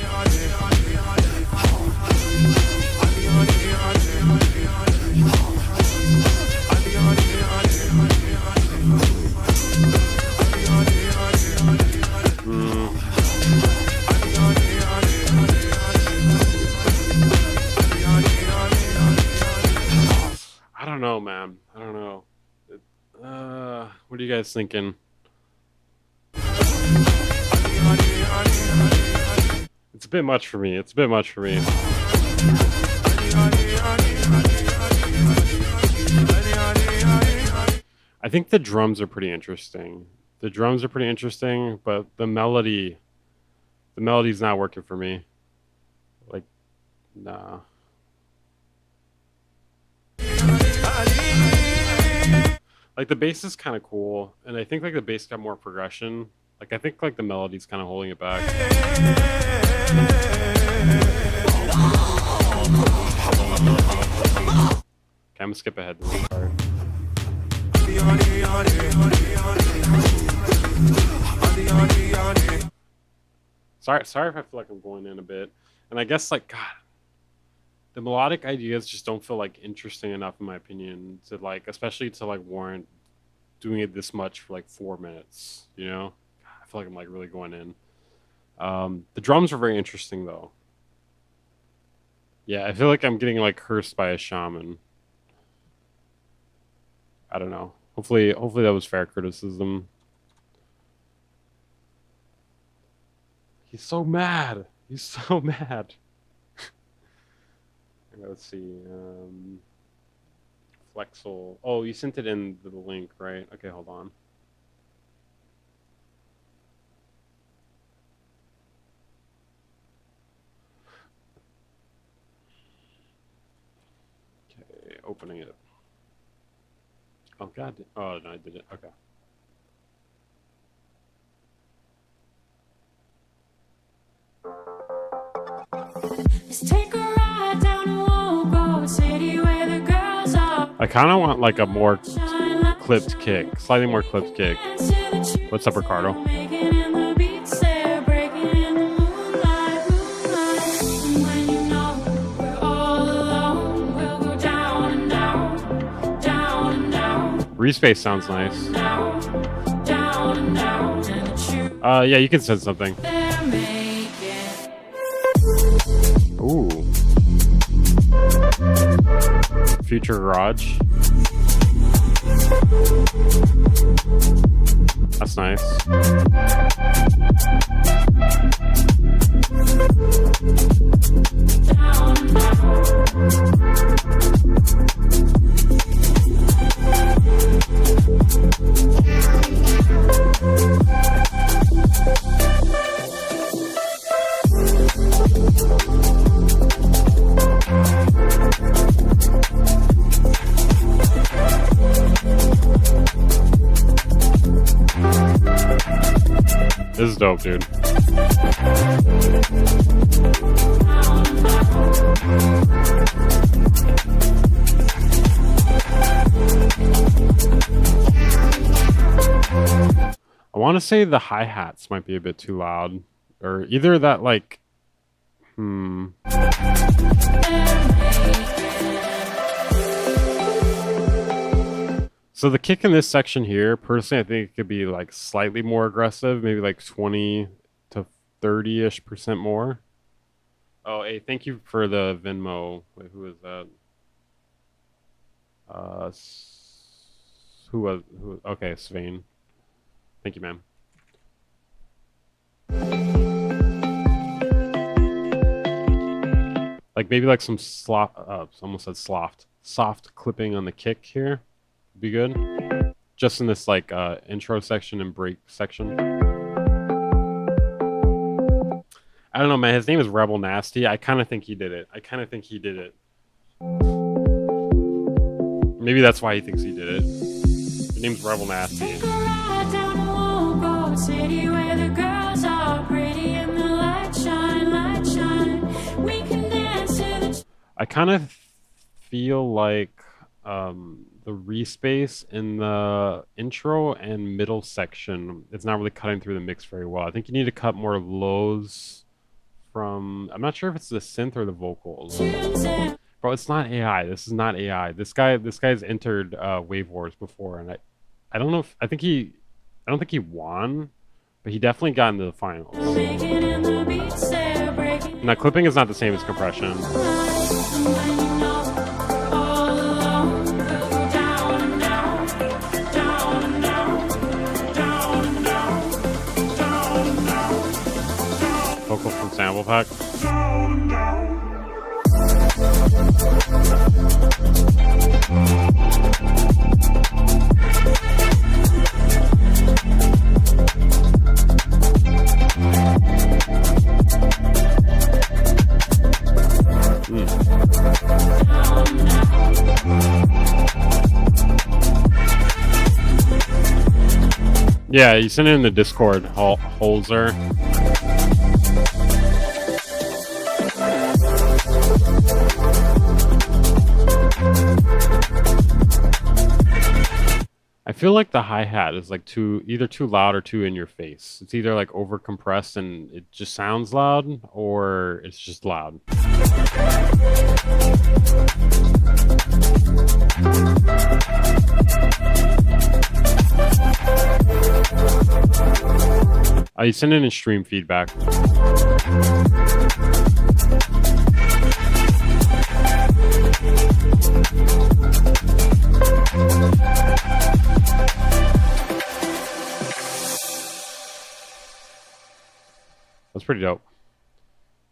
A: I don't know, man. I don't know. What are you guys thinking? It's a bit much for me. It's a bit much for me. I think the drums are pretty interesting. The drums are pretty interesting, but the melody's not working for me. Like, nah. Like the bass is kind of cool, and I think like the bass got more progression. Like I think like the melody's kind of holding it back. Okay, I'm gonna skip ahead to this part. Sorry if I feel like I'm going in a bit, and I guess like God. The melodic ideas just don't feel like interesting enough in my opinion to like, especially to like warrant doing it this much for like 4 minutes, you know? I feel like I'm like really going in. The drums are very interesting though. Yeah, I feel like I'm getting like cursed by a shaman. I don't know. Hopefully that was fair criticism. He's so mad. He's so mad. Let's see. Flexel. Oh, you sent it in the link, right? Okay, hold on. Okay, opening it. Oh God. Oh no, I did it. Okay.
B: Let's take a ride down a walk city where the girls are.
A: I kind of want like a more clipped kick, slightly more clipped kick. What's up, Ricardo? Respace sounds nice. Yeah, you can send something. Ooh. Future Garage. That's nice. This is dope, dude. I want to say the hi-hats might be a bit too loud. Or either that, like... So the kick in this section here, personally, I think it could be like slightly more aggressive, maybe like 20 to 30-ish% more. Oh, hey, thank you for the Venmo. Wait, who is that? Who? Okay, Svein. Thank you, man. Like maybe like some almost said soft clipping on the kick here would be good. Just in this like intro section and break section. I don't know, man. His name is Rebel Nasty. I kind of think he did it. Maybe that's why he thinks he did it. His name's Rebel Nasty. I kind of feel like the respace in the intro and middle section, it's not really cutting through the mix very well. I think you need to cut more lows from, I'm not sure if it's the synth or the vocals. Bro, it's not AI. This is not AI. This guy's entered Wave Wars before, and I don't know if I don't think he won, but he definitely got into the finals. Now clipping is not the same as compression. Vocal from sample pack. Yeah, you sent it in the Discord, Holzer. I feel like the hi-hat is like either too loud or too in your face. It's either like over compressed and it just sounds loud, or it's just loud. You send it in stream feedback. That's pretty dope.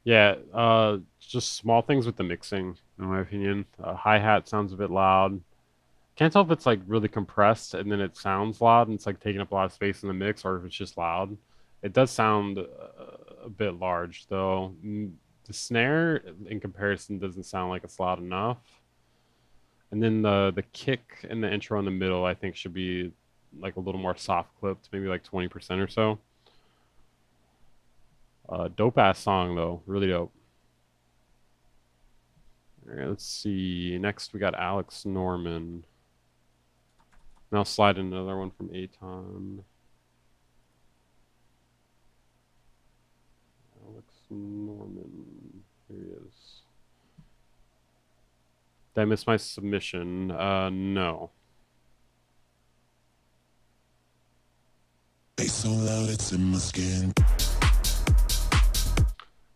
A: Yeah, just small things with the mixing, in my opinion. Hi-hat sounds a bit loud. Can't tell if it's like really compressed and then it sounds loud and it's like taking up a lot of space in the mix, or if it's just loud. It does sound a bit large, though. The snare, in comparison, doesn't sound like it's loud enough. And then the kick and the intro in the middle, I think, should be like a little more soft clipped, maybe like 20% or so. Dope ass song though, really dope. All right, let's see. Next we got Alex Norman. Now slide in another one from Aton. Alex Norman. Here he is. Did I miss my submission? No.
D: It's so loud, it's in my skin.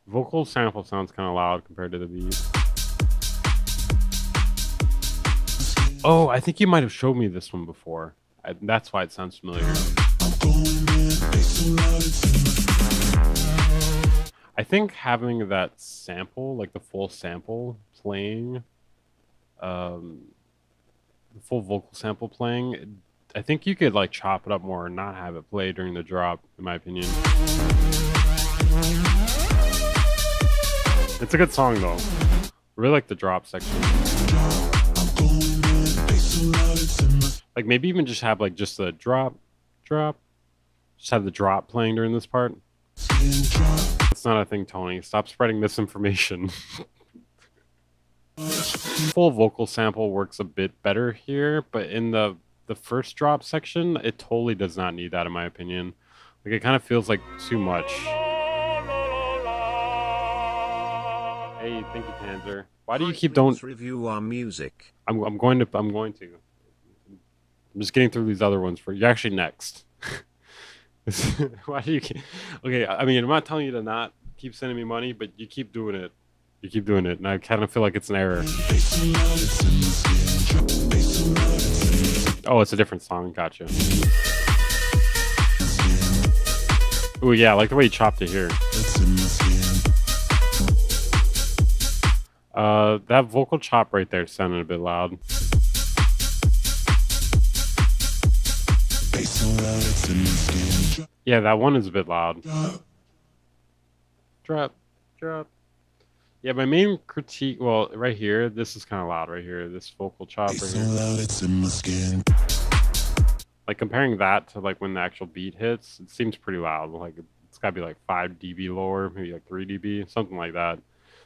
A: Vocal sample sounds kind of loud compared to the beat. Oh, I think you might have showed me this one before. That's why it sounds familiar. I think having that sample, like the full sample playing, the full vocal sample playing, I think you could like chop it up more and not have it play during the drop, in my opinion. It's a good song though. I really like the drop section. Like maybe even just have like just the drop. Just have the drop playing during this part. It's not a thing, Tony. Stop spreading misinformation. Full vocal sample works a bit better here, but in the first drop section, it totally does not need that, in my opinion. Like it kind of feels like too much. Hey, thank you, Panzer. Why do you keep don't
F: review our music?
A: I'm going to. I'm just getting through these other ones for you. Actually, next. Why do you keep... Okay, I mean, I'm not telling you to not keep sending me money, but you keep doing it. You keep doing it, and I kind of feel like it's an error. Oh, it's a different song. Gotcha. Oh yeah, I like the way you chopped it here. That vocal chop right there sounded a bit loud. Yeah, that one is a bit loud. Drop. Yeah, my main critique, well, right here, this is kind of loud right here. This vocal chop right here. Like comparing that to like when the actual beat hits, it seems pretty loud. Like it's gotta be like 5 dB lower, maybe like 3 dB, something like that.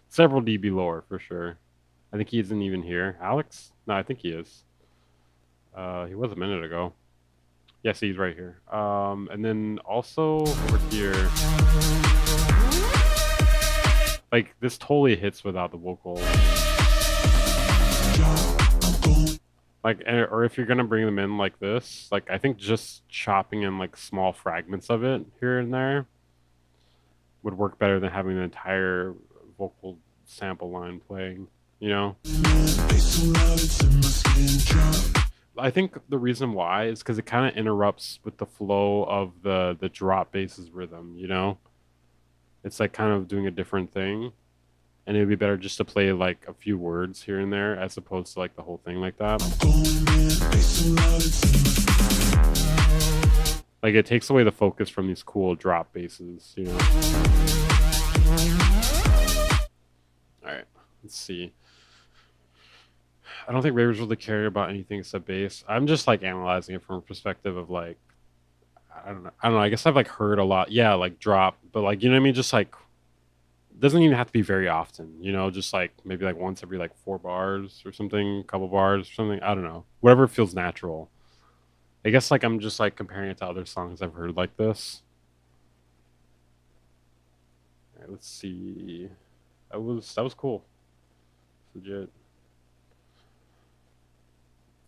A: Several dB lower for sure. I think he isn't even here. Alex? No, I think he is. He was a minute ago. Yes, he's right here. And then also over here, like this totally hits without the vocal. Like, or if you're gonna bring them in like this, like I think just chopping in like small fragments of it here and there would work better than having the entire vocal sample line playing, you know? I think the reason why is because it kind of interrupts with the flow of the drop bass's rhythm, you know? It's like kind of doing a different thing. And it would be better just to play like a few words here and there as opposed to like the whole thing like that. Like it takes away the focus from these cool drop basses, you know? Alright, let's see. I don't think ravers really care about anything except bass. I'm just like analyzing it from a perspective of like, I don't know. I guess I've like heard a lot. Yeah, like drop, but like, you know what I mean? Just like, doesn't even have to be very often, you know, just like maybe like once every like 4 bars or something, couple bars or something. I don't know. Whatever feels natural. I guess like I'm just like comparing it to other songs I've heard like this. All right, let's see. That was cool. Legit.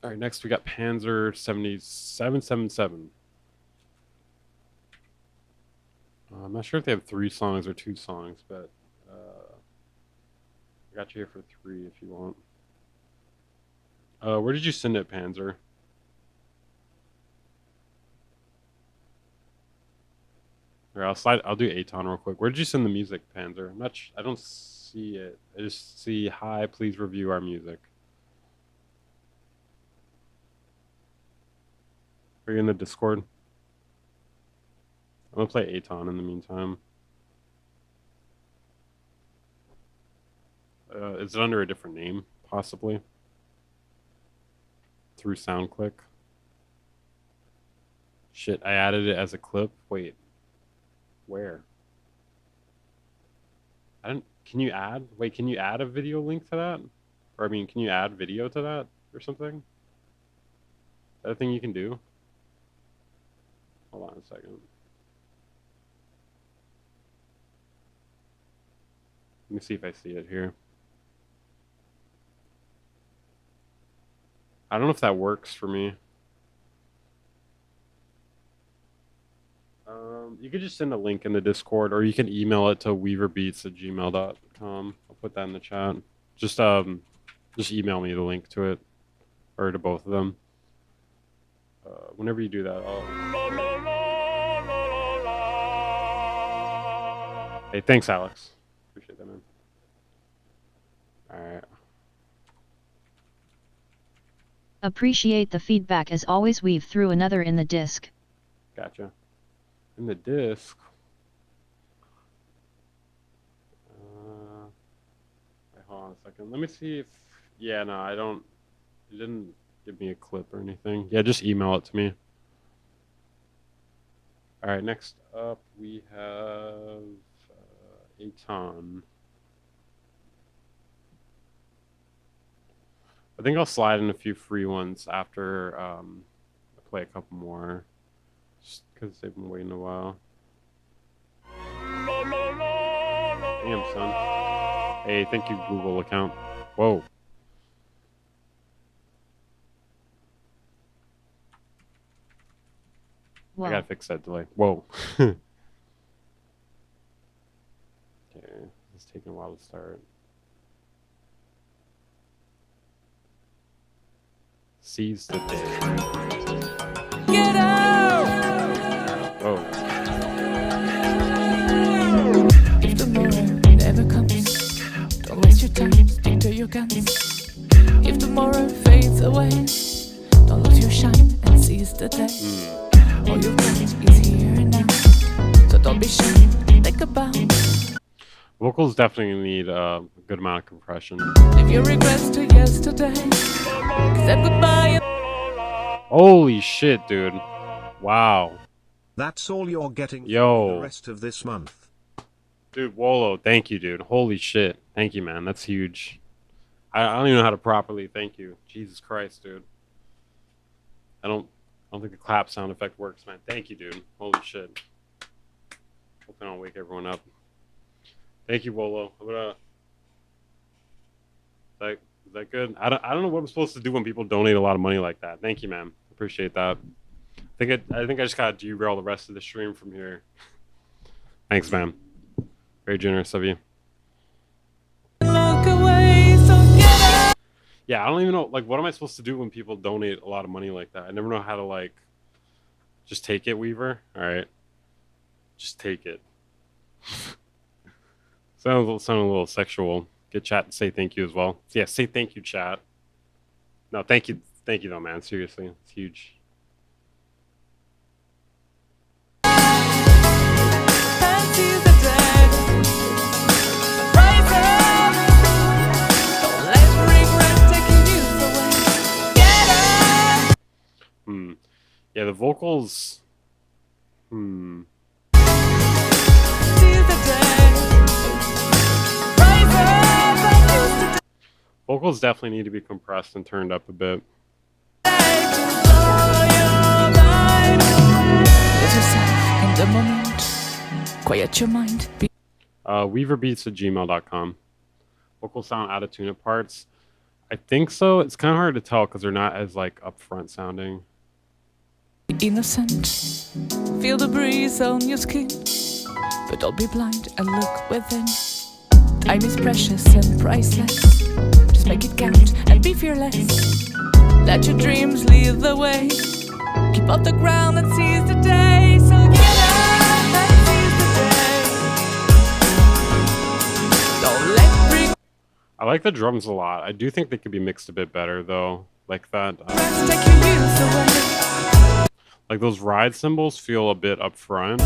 A: All right, next we got Panzer 7777. I'm not sure if they have 3 songs or 2 songs, but I got you here for 3 if you want. Where did you send it, Panzer? Here, I'll do Aton real quick. Where did you send the music, Panzer? I don't see it. I just see, hi, please review our music. Are you in the Discord? I'm gonna play Aton in the meantime. Is it under a different name, possibly? Through SoundClick? Shit, I added it as a clip. Wait. Where? Can you add a video link to that? Or I mean, can you add video to that or something? Is that a thing you can do? Hold on a second. Let me see if I see it here. I don't know if that works for me. You could just send a link in the Discord, or you can email it to weaverbeats@gmail.com. I'll put that in the chat. Just email me the link to it, or to both of them. Whenever you do that, Hey, thanks, Alex. Appreciate that, man. All right.
K: Appreciate the feedback as always. Weave through another in the disc.
A: Gotcha. In the disc. Wait, hold on a second. Let me see if. Yeah, no, I don't. It didn't give me a clip or anything. Yeah, just email it to me. All right, next up we have Aton. I think I'll slide in a few free ones after I play a couple more, just because they've been waiting a while. Damn, son. Hey, thank you, Google account. Whoa.
K: Whoa.
A: I gotta fix that delay. Whoa. Okay, it's taking a while to start. Seize the day.
B: Get out!
A: Oh.
B: If the morning never comes, don't waste your time. Stick to arrogance. If tomorrow fades away, don't lose your shine and seize the day. All you've got is here and now, so don't be shy, think about.
A: Vocals definitely need a good amount of compression.
B: Leave your regrets to yesterday. Said goodbye.
A: Holy shit, dude. Wow.
F: That's all you're getting for
A: Yo.
F: the rest of this month.
A: Dude, Wolo, thank you, dude. Holy shit. Thank you, man. That's huge. I don't even know how to properly thank you. Jesus Christ, dude. I don't think the clap sound effect works, man. Thank you, dude. Holy shit. Hope I don't wake everyone up. Thank you, Wolo. I'm gonna... Is that good? I don't know what I'm supposed to do when people donate a lot of money like that. Thank you, man. Appreciate that. I think I just gotta derail the rest of the stream from here. Thanks, man. Very generous of you. Yeah, I don't even know, like, what am I supposed to do when people donate a lot of money like that? I never know how to, like, just take it, Weaver. All right. Just take it. Sound a little sexual. Get chat and say thank you as well. Yeah, say thank you, chat. No, thank you though, man. Seriously, it's huge. Yeah, the vocals. Vocals definitely need to be compressed and turned up a bit.
B: In the moment, quiet your mind.
A: WeaverBeats@gmail.com. Vocal sound out of tune-up parts. I think so. It's kind of hard to tell because they're not as like upfront sounding.
B: Innocent, feel the breeze on your skin, but don't be blind and look within. Time is precious and priceless. Just make it count and be fearless. Let your dreams lead the way. Keep off the ground and seize the day. So get up and seize the day. Don't let bring.
A: I like the drums a lot. I do think they could be mixed a bit better though. Like that.
B: Take your youth away.
A: Like those ride cymbals feel a bit up front.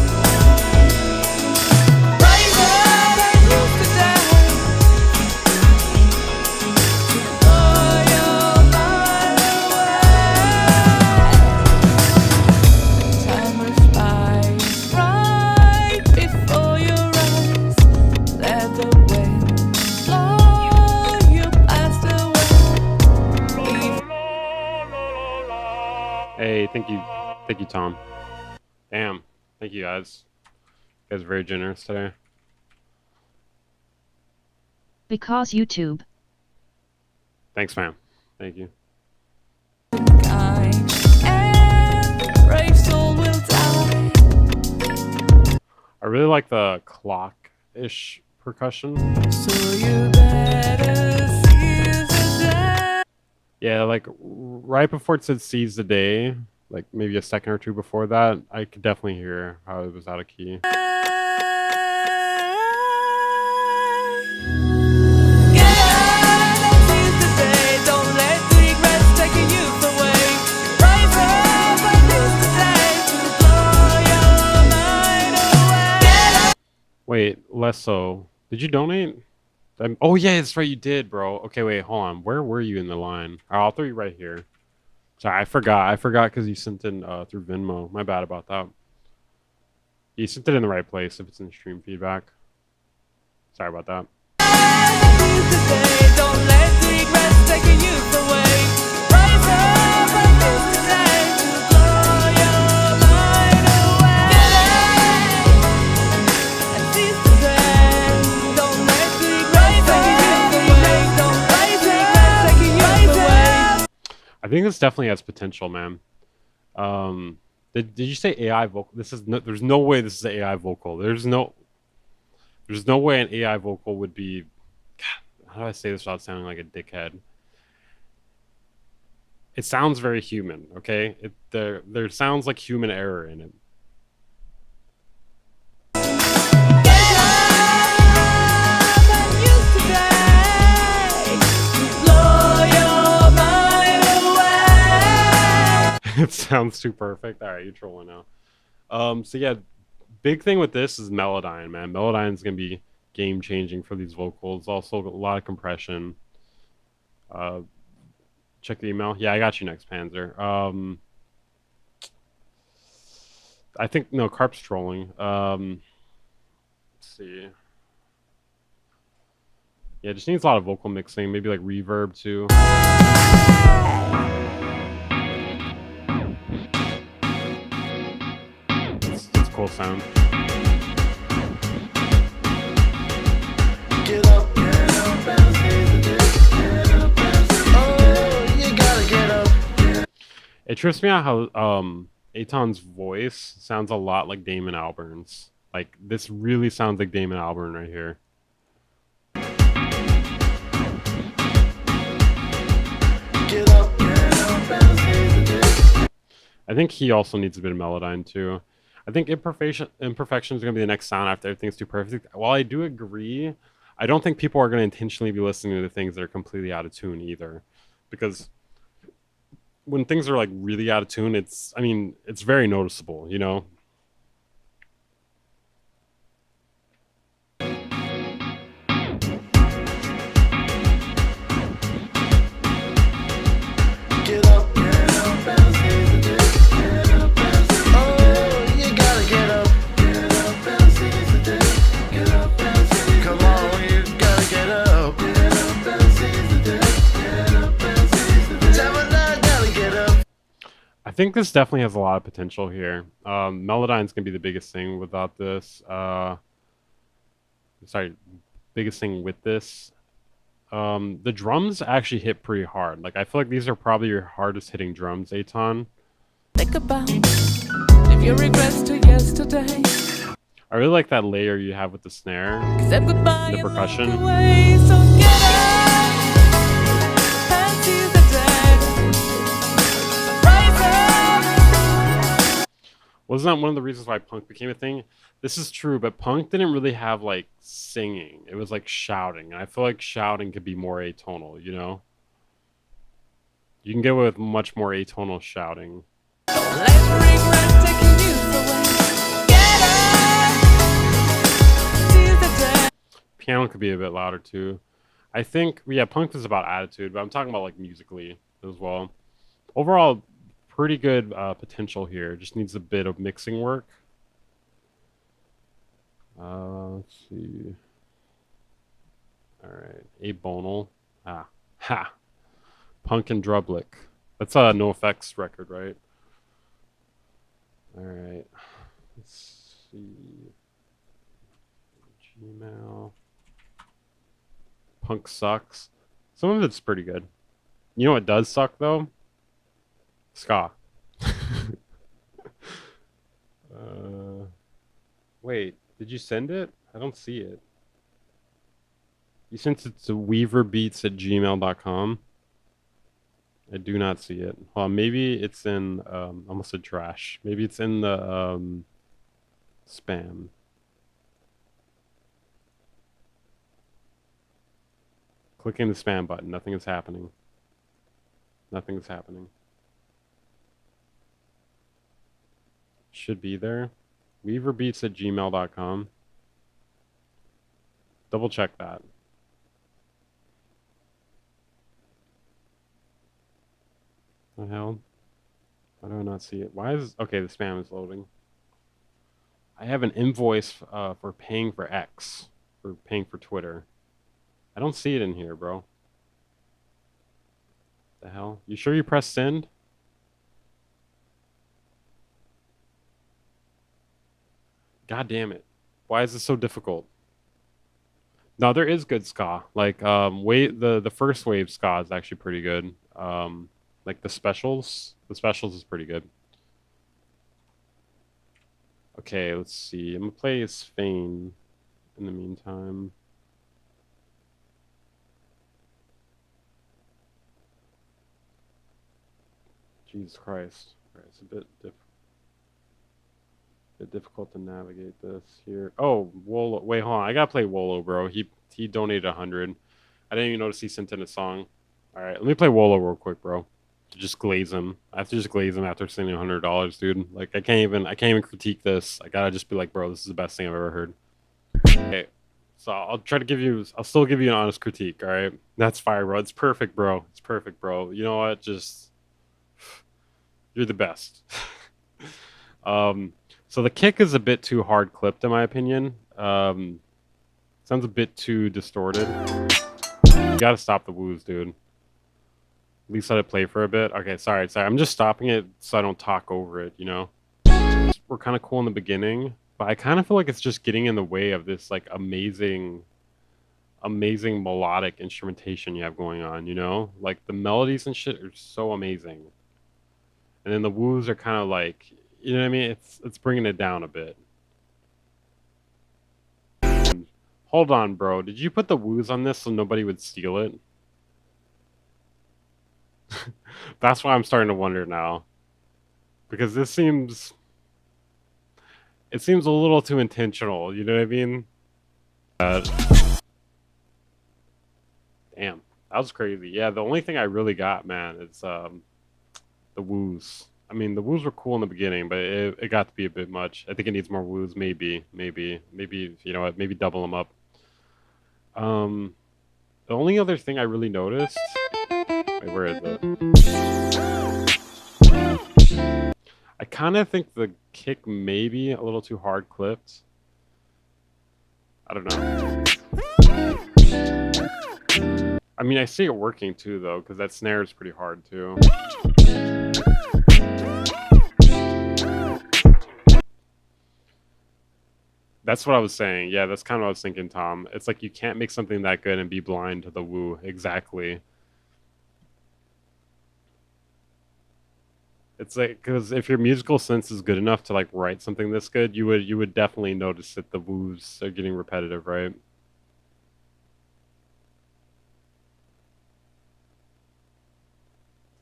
A: Hey, thank you, Tom. Damn, thank you guys. You guys are very generous today.
K: Because YouTube.
A: Thanks, man. Thank you. I really like the clock-ish percussion.
B: So you better seize the day.
A: Yeah, like right before it said seize the day, like maybe a second or two before that, I could definitely hear how it was out of key. Wait, less so. Did you donate? Oh yeah, that's right, you did, bro. Okay, wait, hold on. Where were you in the line? I'll throw you right here. Sorry, I forgot because you sent in through Venmo. My bad about that. You sent it in the right place if it's in stream feedback. Sorry about that.
B: Don't let the regrets take your youth away. Rise up and use today to blow your mind away. And seize the day. Don't let the regrets take your youth away. Don't let the regrets take your youth away.
A: I think this definitely has potential, man. Did you say AI vocal? This is no, there's no way this is an AI vocal. There's no way an AI vocal would be. God, how do I say this without sounding like a dickhead? It sounds very human, okay? There sounds like human error in it. It sounds too perfect. All right, you're trolling now. So yeah, big thing with this is Melodyne, man. Melodyne's gonna be game changing for these vocals. Also a lot of compression. Check the email. Yeah, I got you next, Panzer. I think no, Carp's trolling. Let's see. Yeah, just needs a lot of vocal mixing, maybe like reverb too. It's a cool sound.
T: Get up, bounce, get up, bounce. Oh, you gotta get up.
A: It trips me out how Aton's voice sounds a lot like Damon Albarn's. Like this really sounds like Damon Albarn right here.
T: Get up, bounce,
A: I think he also needs a bit of Melodyne too. I think Imperfection is going to be the next sound after everything's too perfect. While I do agree, I don't think people are going to intentionally be listening to the things that are completely out of tune either. Because when things are like really out of tune, it's very noticeable, you know?
T: get up, bounce, get up, bounce. Oh, you gotta get up, bounce, get up, bounce. Come on, you gotta get up, bounce, get up, bounce. Gemini, gotta get up.
A: I think this definitely has a lot of potential here. Melodyne's gonna be the biggest thing without this. Biggest thing with this. The drums actually hit pretty hard. Like I feel like these are probably your hardest hitting drums, Aton.
B: Think about if your regrets to yesterday.
A: I really like that layer you have with the snare,
B: Said goodbye
A: the percussion.
B: and walked away, so get up and seize the day. Rise up.
A: Wasn't that one of the reasons why punk became a thing? This is true, but punk didn't really have like singing. It was like shouting. And I feel like shouting could be more atonal, you know? You can get away with much more atonal shouting.
B: Let regret take your youth away. Get up, seize the day.
A: Piano could be a bit louder too. I think, yeah, punk is about attitude, but I'm talking about like musically as well. Overall, pretty good potential here. Just needs a bit of mixing work. Let's see. All right, Abonal. Ha. Punk and Drublick. That's a No Effects record, right? All right. Let's see. Gmail. Punk sucks. Some of it's pretty good. You know what does suck though? Ska. Wait, did you send it? I don't see it. You sent it to weaverbeats@gmail.com. I do not see it. Hold on, maybe it's in almost said trash. Maybe it's in the spam. Clicking the spam button. Nothing is happening. Nothing is happening. Should be there. weaverbeats@gmail.com. Double check that. What the hell? Why do I not see it? Why is... Okay, the spam is loading. I have an invoice for paying for X. For paying for Twitter. I don't see it in here, bro. The hell? You sure you pressed send? God damn it. Why is this so difficult? No, there is good ska. Like the first wave ska is actually pretty good. Like the specials is pretty good. Okay, let's see. I'm gonna play Svain in the meantime. Jesus Christ. All right, it's a bit difficult to navigate this here. Oh, Wolo. Wait, hold on. I gotta play Wolo, bro. He donated 100. I didn't even notice he sent in a song. All right, let me play Wolo real quick, bro. to just glaze him. I have to just glaze him after spending $100, dude. Like I can't even critique this. I gotta just be like, bro, this is the best thing I've ever heard. Okay, so I'll still give you an honest critique. All right, that's fire, bro. It's perfect, bro. It's perfect, bro. You know what? Just you're the best. So the kick is a bit too hard clipped, in my opinion. Sounds a bit too distorted. You gotta stop the woos, dude. At least let it play for a bit. Okay, sorry. I'm just stopping it so I don't talk over it, you know? We're kind of cool in the beginning, but I kind of feel like it's just getting in the way of this, like, amazing melodic instrumentation you have going on, you know? Like, the melodies and shit are so amazing. And then the woos are kind of like, you know what I mean? It's bringing it down a bit. Hold on, bro. Did you put the woos on this so nobody would steal it? That's why I'm starting to wonder now. Because it seems a little too intentional, you know what I mean? Damn, that was crazy. Yeah, the only thing I really got, man, is the woos. I mean, the woos were cool in the beginning, but it got to be a bit much. I think it needs more woos, maybe, you know what, maybe double them up. The only other thing I really noticed... Wait, where is it? I kind of think the kick may be a little too hard clipped. I don't know. I mean, I see it working too, though, because that snare is pretty hard, too. That's what I was saying. Yeah, that's kind of what I was thinking, Tom. It's like you can't make something that good and be blind to the woo. Exactly. It's like, because if your musical sense is good enough to like write something this good, you would definitely notice that the woos are getting repetitive, right?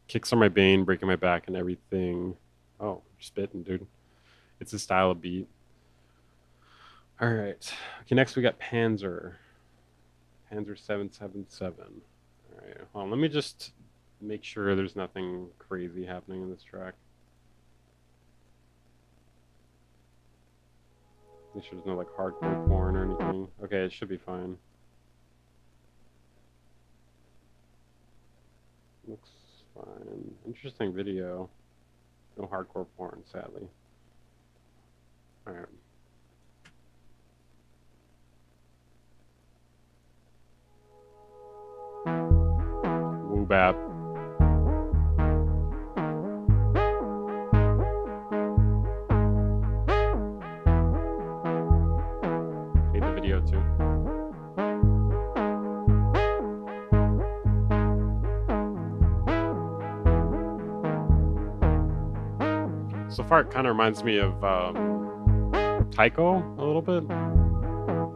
A: Kicks are my bane, breaking my back and everything. Oh, you're spitting, dude. It's a style of beat. All right. Okay, next we got Panzer. Panzer 777. All right. Hold on, let me just make sure there's nothing crazy happening in this track. Make sure there's no like hardcore porn or anything. Okay, it should be fine. Looks fine. Interesting video. No hardcore porn, sadly. Alright. Woo bap. Hate the video too. So far it kind of reminds me of Taiko a little bit.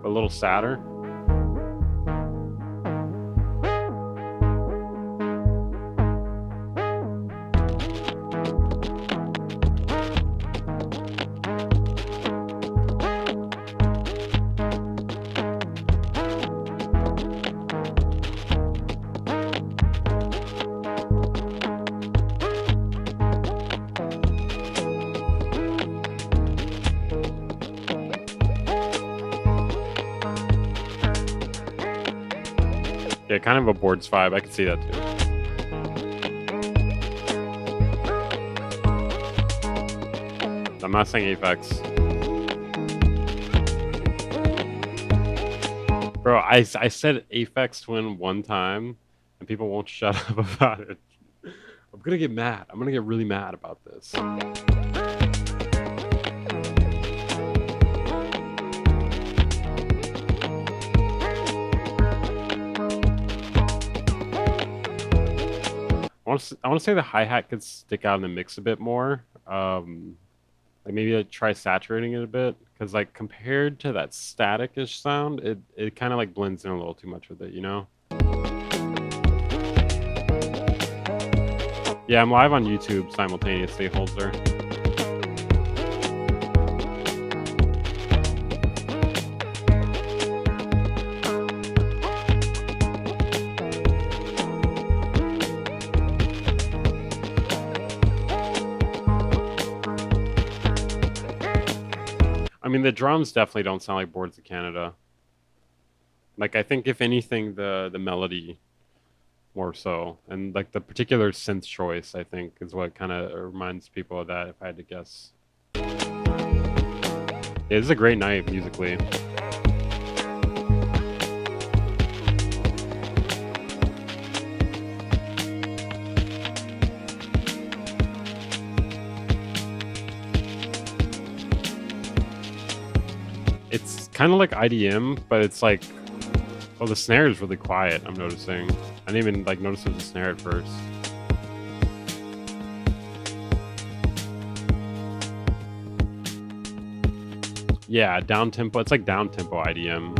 A: A little sadder. Yeah, kind of a boards vibe. I can see that too. I'm not saying Aphex. Bro, I said Aphex Twin one time, and people won't shut up about it. I'm gonna get mad. I'm gonna get really mad about this. I want to say the hi-hat could stick out in the mix a bit more. Like maybe like try saturating it a bit, because like compared to that static-ish sound, it kind of like blends in a little too much with it, you know? Yeah, I'm live on YouTube simultaneously, Holzer. mean, the drums definitely don't sound like Boards of Canada. Like, I think if anything, the melody more so, and like the particular synth choice, I think, is what kind of reminds people of that. If I had to guess, yeah, this is a great night musically. It's kind of like IDM, but it's like, oh, the snare is really quiet, I'm noticing. I didn't even like notice it was a snare at first. Yeah, down tempo. It's like down tempo IDM.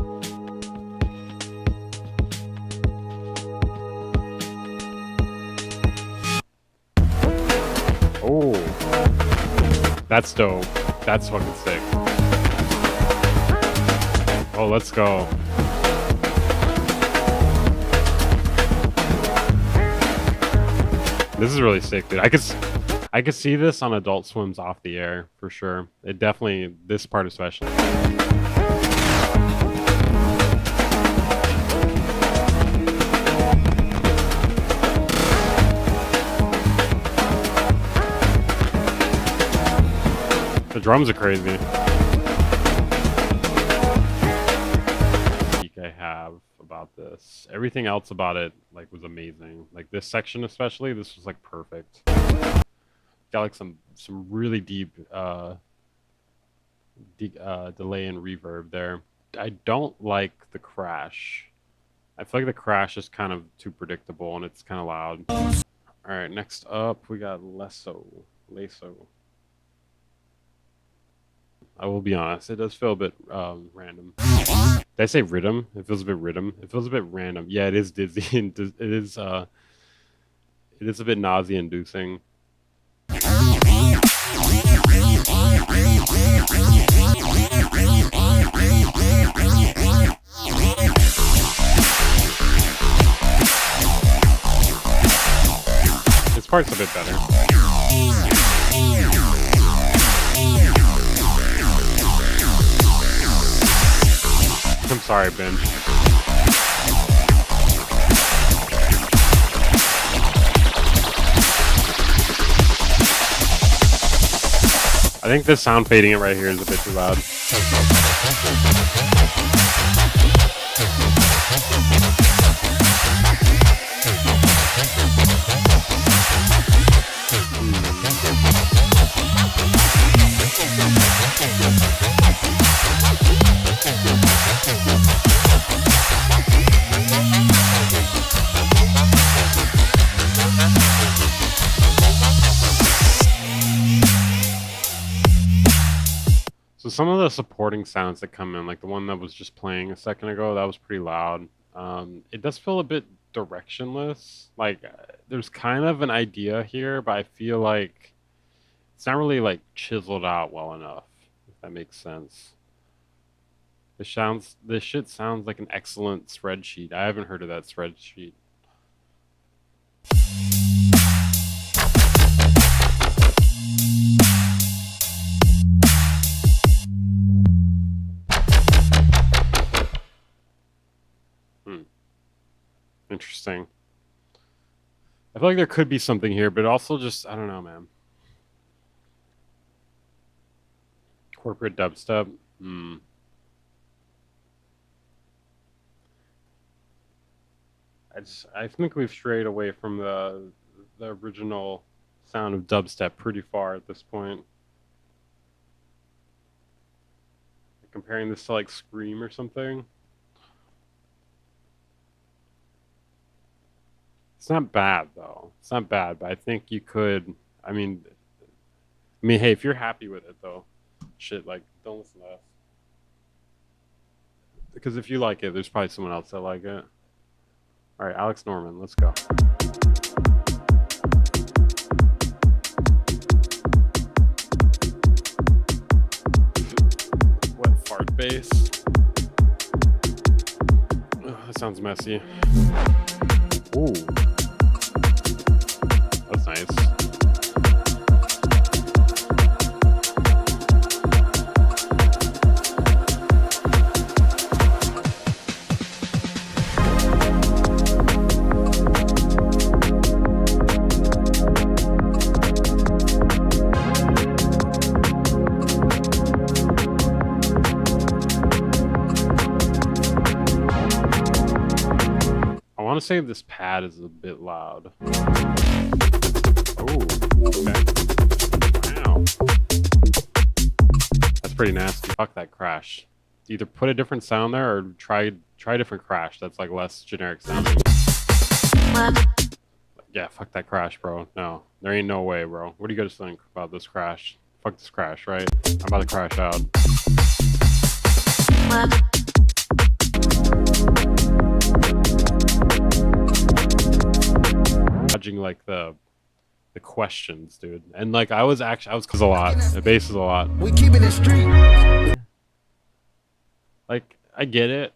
A: Oh, that's dope. That's fucking sick. Oh, let's go. This is really sick, dude. I could see this on Adult Swim's Off the Air for sure. It definitely, this part especially. The drums are crazy. I have about this. Everything else about it like was amazing. Like this section especially, this was like perfect. Got like some really deep delay and reverb there. I don't like the crash. I feel like the crash is kind of too predictable and it's kind of loud. All right, next up we got Lasso. I will be honest, it does feel a bit random. Did I say rhythm? It feels a bit rhythm. It feels a bit random. Yeah, it is dizzy and it is a bit nausea-inducing. This part's a bit better. I'm sorry, Ben. I think the sound fading it right here is a bit too loud. So some of the supporting sounds that come in, like the one that was just playing a second ago, that was pretty loud. It does feel a bit directionless. Like there's kind of an idea here, but I feel like it's not really like chiseled out well enough, if that makes sense. This shit sounds like an excellent spreadsheet. I haven't heard of that spreadsheet. Interesting. I feel like there could be something here, but also just, I don't know, man. Corporate dubstep. I think we've strayed away from the original sound of dubstep pretty far at this point. Comparing this to like Scream or something. It's not bad though. It's not bad, but I think you could. I mean, hey, if you're happy with it though, shit, like don't listen to us. Because if you like it, there's probably someone else that like it. All right, Alex Norman, let's go. What fart bass? Oh, that sounds messy. Ooh. That's nice. to say this pad is a bit loud. Oh, okay. Wow. That's pretty nasty. Fuck that crash. Either put a different sound there or try a different crash that's like less generic sounding. Yeah, fuck that crash, bro. No, there ain't no way, bro. What do you guys think about this crash? Fuck this crash, right? I'm about to crash out. Judging like the questions, dude, and like I was cause a lot. The bass is a lot.
T: We keeping it street.
A: Like I get it.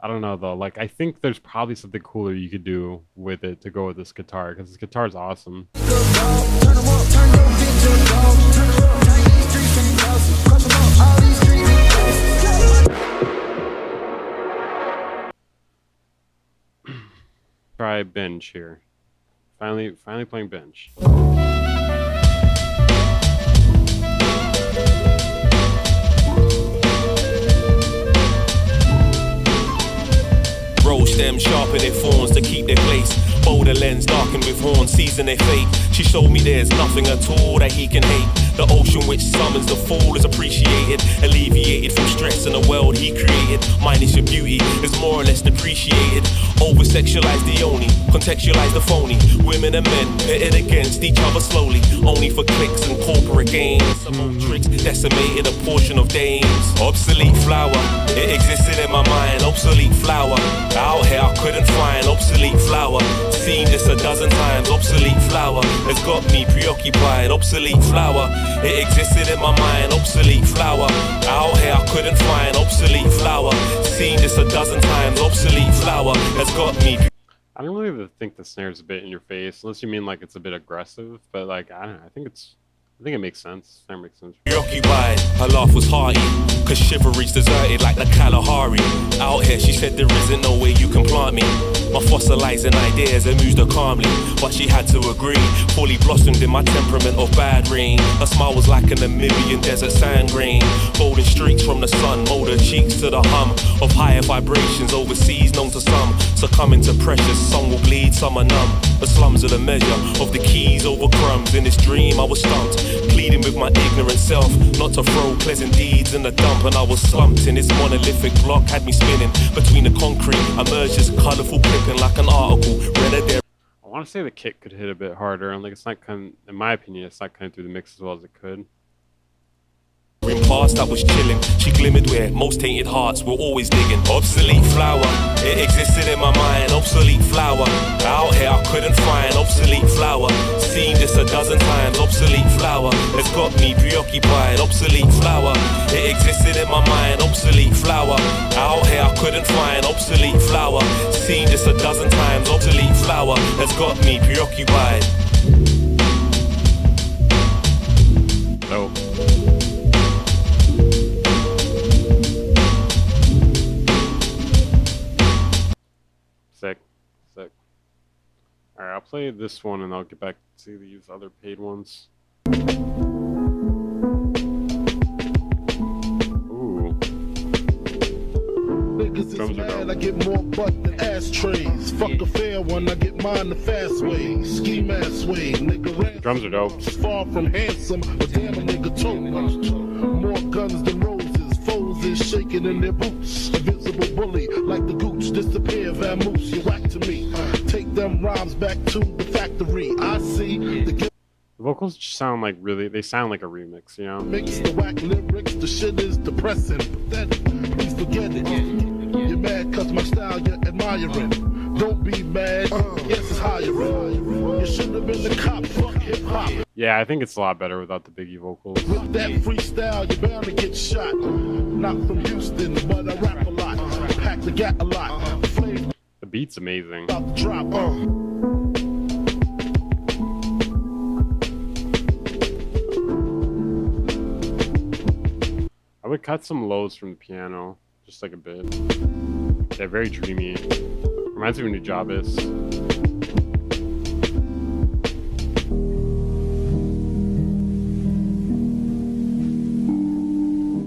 A: I don't know though. Like I think there's probably something cooler you could do with it to go with this guitar because this guitar is awesome. Try bench here. Finally playing bench.
C: Roll stems sharpen their thorns to keep their place. Boulder lens darkened with horns, season their fate. She showed me there's nothing at all that he can hate. The ocean which summons the fall is appreciated, alleviated from stress in the world he created. Minus your beauty is more or less depreciated. Over-sexualize the only, contextualize the phony. Women and men pitted against each other slowly, only for clicks and corporate gains. Some old tricks decimated a portion of dames. Obsolete flower, it existed in my mind. Obsolete flower, out here I couldn't find obsolete flower. Seen this a dozen times. Obsolete flower has got me preoccupied. Obsolete flower, it existed in my mind. Obsolete flower, out here I couldn't find obsolete flower. Seen this a dozen times. Obsolete flower has got me.
A: I don't really think the snare's a bit in your face, unless you mean like it's a bit aggressive. But like I don't know. I think it makes sense. Snare makes sense.
C: Preoccupied, her laugh was hearty, cause chivalry's deserted like the Kalahari. Out here she said there isn't no way you can plant me. My fossilizing ideas amused her calmly, but she had to agree. Fully blossomed in my temperament of bad rain. Her smile was like a Namibian desert sand grain. Golden streaks from the sun mold her cheeks to the hum of higher vibrations overseas known to some. Succumbing to pressure, some will bleed, some are numb. The slums are the measure of the keys over crumbs. In this dream I was stumped, pleading with my ignorant self not to throw pleasant deeds in the dump. And I was slumped in this monolithic block, had me spinning between the concrete. I merged this colourful clipping like an article read a there.
A: I want to say the kick could hit a bit harder, and like it's not coming. In my opinion, it's not coming through the mix as well as it could.
C: Past that was chilling, she glimmered where most tainted hearts were always digging. Obsolete flower, it existed in my mind. Obsolete flower, out here I couldn't find obsolete flower. Seen this a dozen times. Obsolete flower has got me preoccupied. Obsolete flower, it existed in my mind. Obsolete flower, out here I couldn't find obsolete flower. Seen this a dozen times. Obsolete flower has got me preoccupied.
A: No. Sick. Alright, I'll play this one and I'll get back to these other paid ones. Ooh.
D: Niggas is mad, I get more butt than ashtrays. Fuck a fair one, I get mine the fast way. Scheme ass way, nigga.
A: Drums are dope.
D: Far from handsome, but damn a nigga tote. More guns than roses, foes is shaking in their boots. A visible bully, like the gooch, disappear, vamoose. You whack to me, take them rhymes back to the factory. I see the
A: vocals just sound like they sound like a remix, you know?
D: mix the whack lyrics, the shit is depressing, pathetic. Please forget it. You're mad cause my style you're admiring. Don't be mad, yes it's hiring. You should have been the cop, fuck hip hop.
A: Yeah, I think it's a lot better without the Biggie vocals.
D: With that freestyle, you're bound to get shot. Not from Houston, but I rap a lot. Pack the gat a lot.
A: The beat's amazing.
D: About to drop,
A: I would cut some lows from the piano, just like a bit. They're very dreamy. Reminds me of New Jabez. I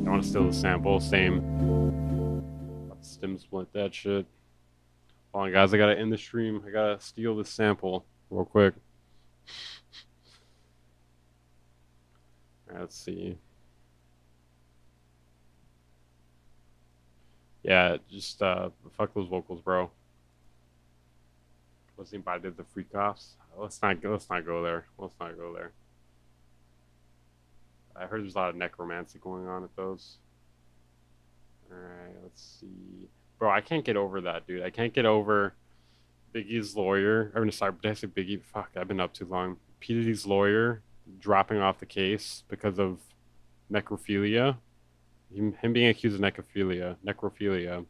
A: want to steal the sample, same. Stem split that shit. Hold on, guys. I gotta end the stream. I gotta steal this sample real quick. All right, let's see. Yeah, just fuck those vocals, bro. Let's see if I did the freak offs. Let's not go there. Let's not go there. I heard there's a lot of necromancy going on with those. Alright, let's see. Bro, I can't get over that, dude. I can't get over Biggie's lawyer. Or sorry, did I say Biggie? Fuck, I've been up too long. P. Diddy's lawyer dropping off the case because of necrophilia. Him being accused of necrophilia.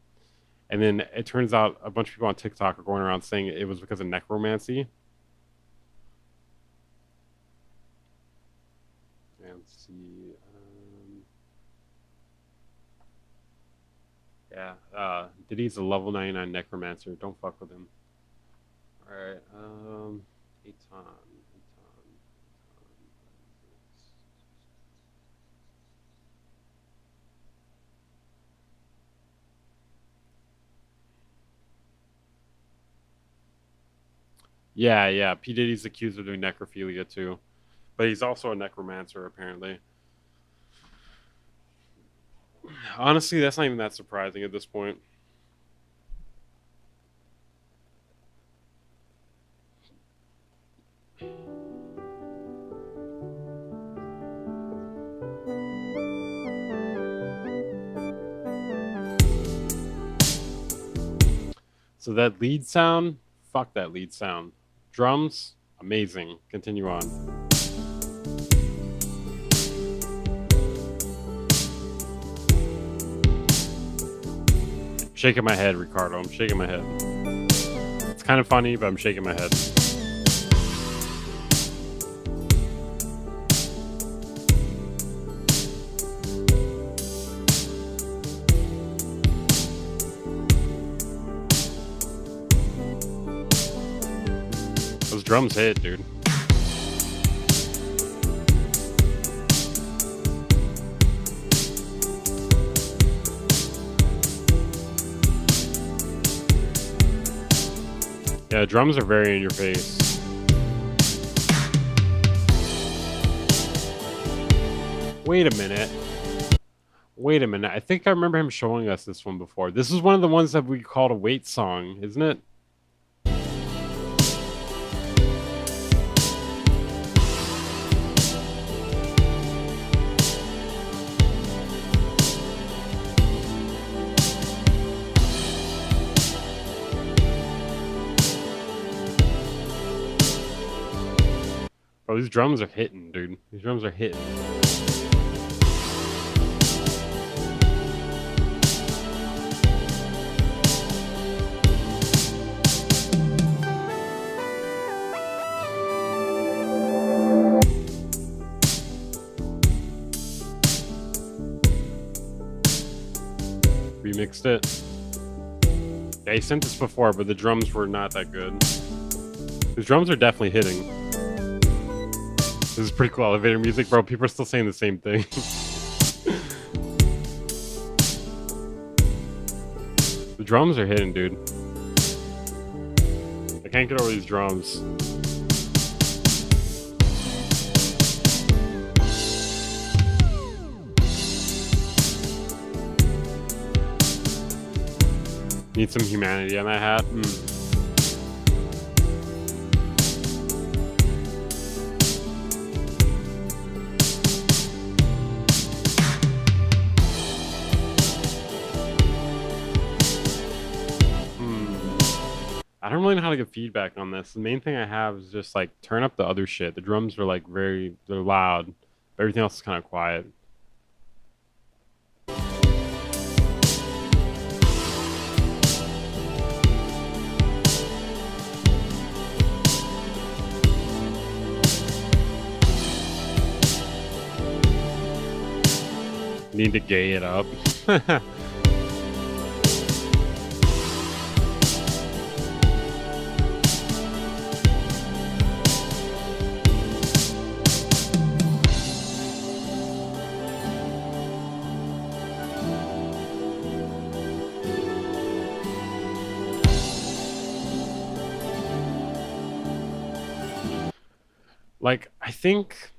A: And then it turns out a bunch of people on TikTok are going around saying it was because of necromancy. And let's see. Yeah, Diddy's a level 99 necromancer. Don't fuck with him. Alright, Aton. Yeah, P. Diddy's accused of doing necrophilia too. But he's also a necromancer, apparently. Honestly, that's not even that surprising at this point. So that lead sound, fuck that lead sound. Drums, amazing. Continue on. I'm shaking my head, Ricardo. I'm shaking my head. It's kind of funny, but I'm shaking my head. Those drums hit, dude. Yeah, drums are very in your face. Wait a minute. I think I remember him showing us this one before. This is one of the ones that we called a wait song, isn't it? Bro, these drums are hitting, dude. These drums are hitting. Remixed it. Yeah, he sent this before, but the drums were not that good. His drums are definitely hitting. This is pretty cool elevator music, bro. People are still saying the same thing. The drums are hitting, dude. I can't get over these drums. Need some humanity on that hat. I don't really know how to get feedback on this. The main thing I have is just like turn up the other shit. The drums are like they're loud. But everything else is kind of quiet. Need to gay it up. Like, I think,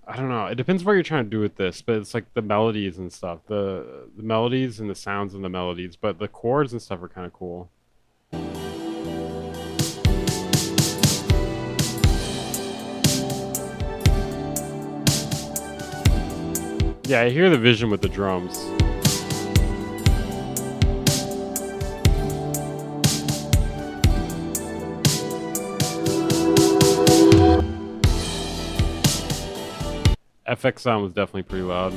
A: I don't know. It depends what you're trying to do with this, but it's like the melodies and stuff. The melodies and the sounds and the melodies, but the chords and stuff are kind of cool. Yeah, I hear the vision with the drums. FX sound was definitely pretty loud.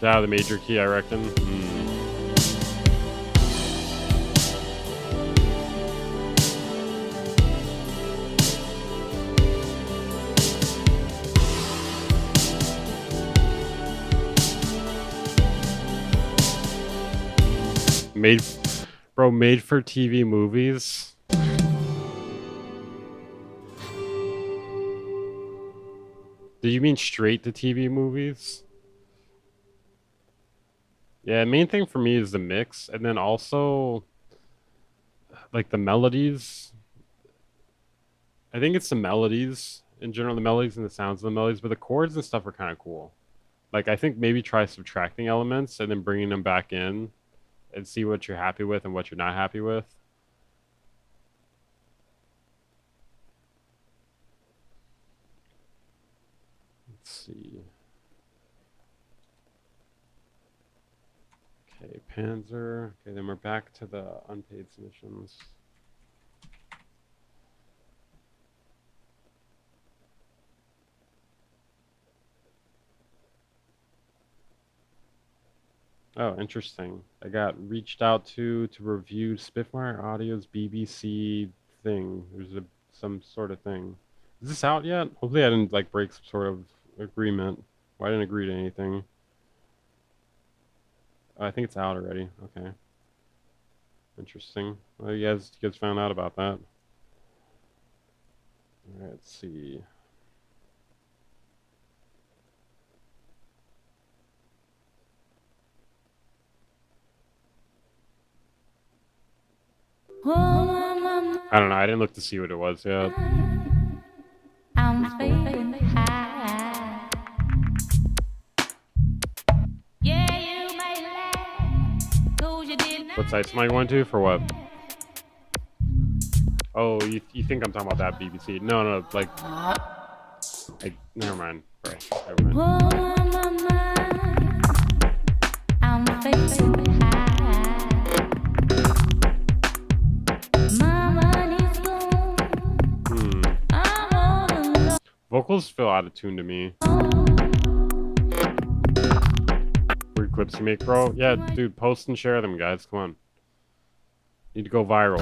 A: Yeah, the major key, I reckon. Made for TV movies. Do you mean straight to TV movies? Yeah, main thing for me is the mix, and then also like the melodies. I think it's the melodies in general, the melodies and the sounds of the melodies, but the chords and stuff are kind of cool. Like, I think maybe try subtracting elements and then bringing them back in and see what you're happy with and what you're not happy with. Let's see. Okay, Panzer. Okay, then we're back to the unpaid submissions. Oh, interesting. I got reached out to review Spitfire Audio's BBC thing. There's some sort of thing. Is this out yet? Hopefully I didn't like break some sort of agreement. Well, I didn't agree to anything. Oh, I think it's out already. Okay. Interesting. Well, you guys found out about that. All right, let's see. I don't know. I didn't look to see what it was yet.
B: I'm feeling high. Yeah, you may laugh, 'cause you did not.
A: What site am I going to for what? Oh, you think I'm talking about that BBC? No, like, never mind, bro. Never mind.
B: I'm feeling high.
A: Vocals feel out of tune to me. Weird clips you make, bro. Yeah, dude, post and share them, guys. Come on. Need to go viral.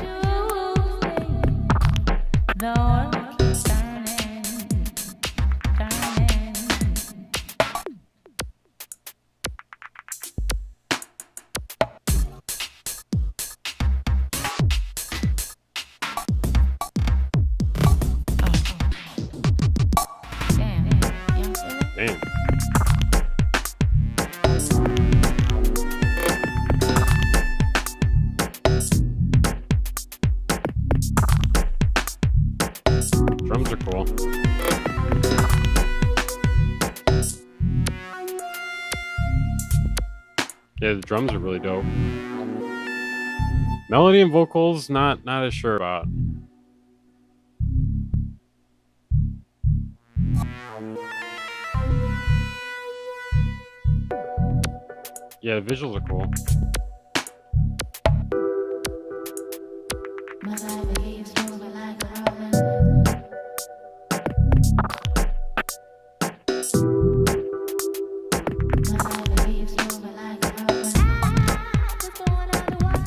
A: Damn. Drums are cool. Yeah, the drums are really dope. Melody and vocals, not as sure about. Yeah, the visuals are cool.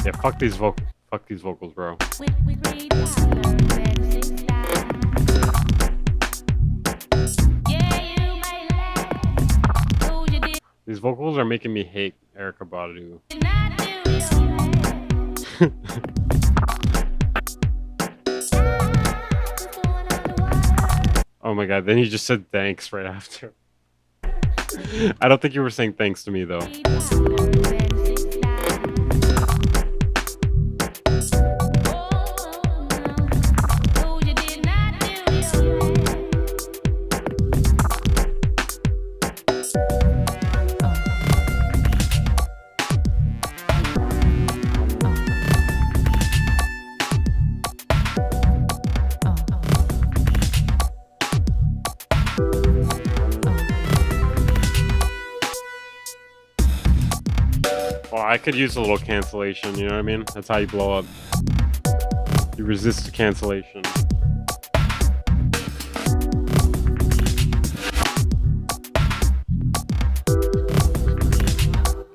A: Yeah, fuck these vocals, bro. These vocals are making me hate Erykah Badu. Oh my god, then he just said thanks right after. I don't think you were saying thanks to me though. Well, I could use a little cancellation, you know what I mean? That's how you blow up. You resist cancellation.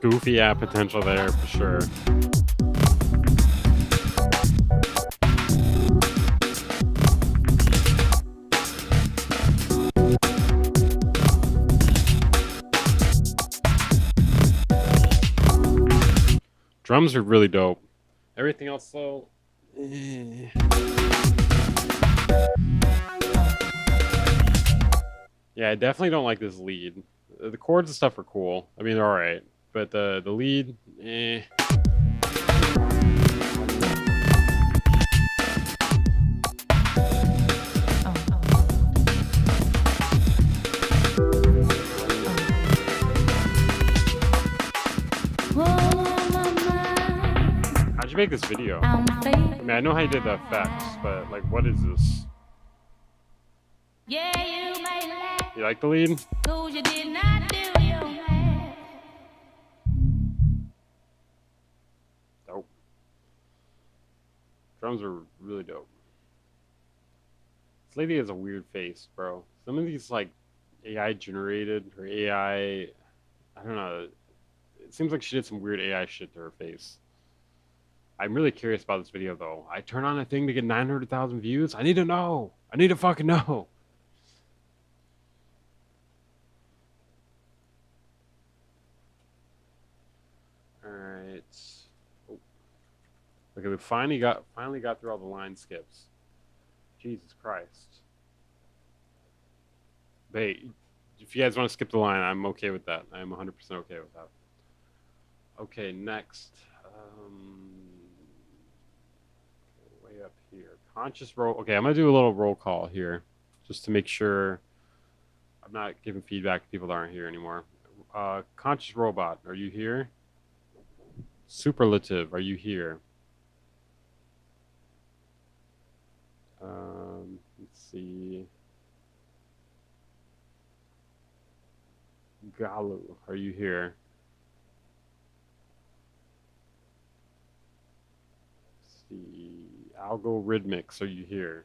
A: Goofy app potential there for sure. Drums are really dope. Everything else though, yeah, I definitely don't like this lead. The chords and stuff are cool. I mean, they're alright. But the lead, How'd you make this video? I mean, I know how you did the effects, but like, what is this? You like the lead? Dope. Drums are really dope. This lady has a weird face, bro. Some of these like AI generated or AI, I don't know. It seems like she did some weird AI shit to her face. I'm really curious about this video though. I turn on a thing to get 900,000 views. I need to know. I need to fucking know. Alright. Oh. Okay, we finally got through all the line skips. Jesus Christ. But hey, if you guys want to skip the line, I'm okay with that. I'm 100% okay with that. Okay, next. Way up here. Conscious roll. Okay, I'm going to do a little roll call here just to make sure I'm not giving feedback to people that aren't here anymore. Conscious Robot, are you here? Superlative, are you here? Let's see. Galu, are you here? Let's see. Algorithmics, are you here?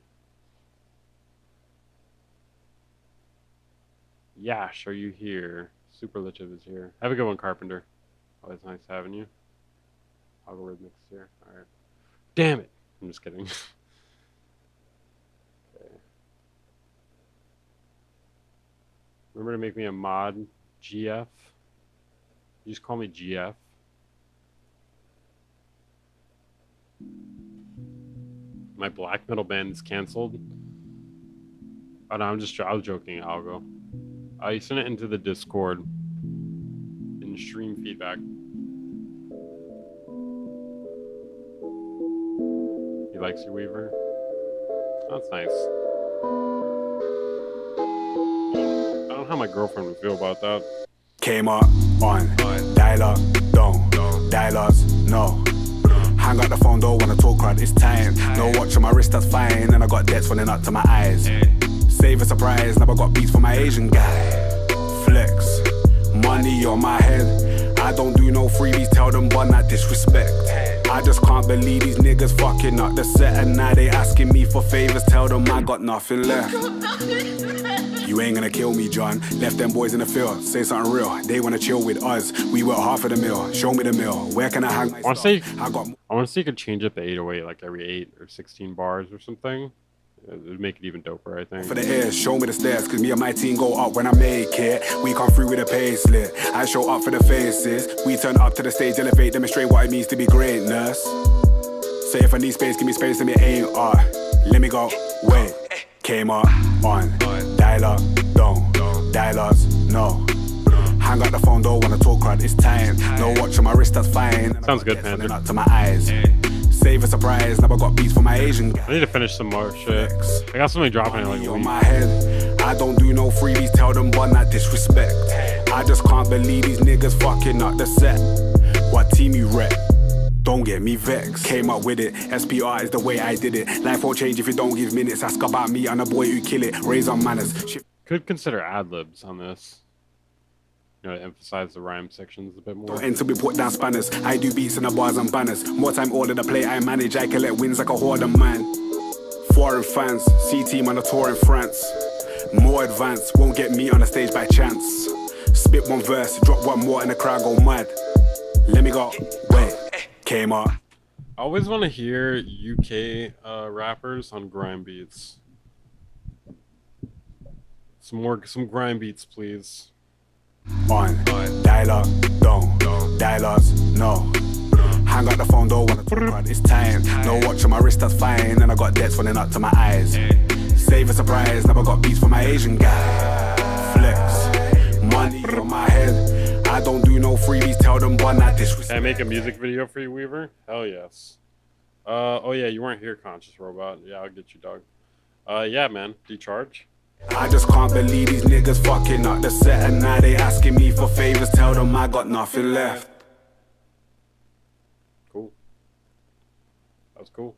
A: Yash, are you here? Superlative is here. Have a good one, Carpenter. Always nice having you. Algorithmics here. Alright. Damn it! I'm just kidding. Okay. Remember to make me a mod, GF? You just call me GF. My black metal band is canceled. Oh no, I was joking, Algo. You sent it into the Discord in stream feedback. He likes you, Weaver. That's nice. I don't know how my girlfriend would feel about that.
G: Came up on dial-up, don't dial-ups, no. Hang up the phone, don't wanna talk, crowd, it's time. No watch on my wrist, that's fine. And I got debts running up to my eyes. Save a surprise, now I got beats for my Asian guy. Flex, money on my head. I don't do no freebies, tell them but not disrespect. I just can't believe these niggas fucking up the set. And now they asking me for favors, tell them I got nothing left. You ain't gonna kill me, John. Left them boys in the field, say something real. They wanna chill with us, we work half of the meal. Show me the meal, where can I hang my stuff?
A: I want to see you could change up the 808 like every 8 or 16 bars or something. It would make it even doper, I think.
G: For the air, show me the stairs, cause me and my team go up when I make it. We come through with a pace lit. I show up for the faces. We turn up to the stage, elevate, demonstrate what it means to be greatness. Say if I need space, give me space and it ain't art. Let me go, wait. Came up on dial up, don't dial ups, no. Hang up the phone, don't wanna talk, crowd, it's time. No watch on my wrist, that's fine.
A: Sounds good, Panther.
G: Up to my eyes. Save a surprise, never got beats for my Asian guy.
A: I need to finish some more shit. I got something dropping in like a
G: On
A: week.
G: my head, I don't do no freebies, tell them but not disrespect. I just can't believe these niggas fucking up the set. What team you rep? Don't get me vexed. Came up with it. SPR is the way I did it. Life won't change if you don't give minutes. Ask about me and a boy who kill it. Raise on manners.
A: Could consider ad-libs on this. You know, to emphasize the rhyme sections a bit more.
G: Until we put down spanners. I do beats and the bars and banners. More time all of the play I manage. I collect wins like a horde of man. Foreign fans. C-team on a tour in France. More advanced. Won't get me on the stage by chance. Spit one verse. Drop one more and the crowd go mad. Let me go. Wait. Came up.
A: I always want to hear UK rappers on grime beats. Some grime beats, please.
G: On dial-up, don't dial-ups, no. Hang up the phone, don't wanna talk about it's time. No watch on my wrist, that's fine. And I got debts running up to my eyes. Save a surprise, never got beats for my Asian guy. Flex, money on my head. I don't do no freebies, tell them but not disrespect.
A: Can I make a music video for you, Weaver? Hell yes. Oh yeah, you weren't here, Conscious Robot. Yeah, I'll get you, dog. Yeah, man. Do you charge?
G: I just can't believe these niggas fucking up the set. And now they asking me for favors, tell them I got nothing left.
A: Cool. That was cool.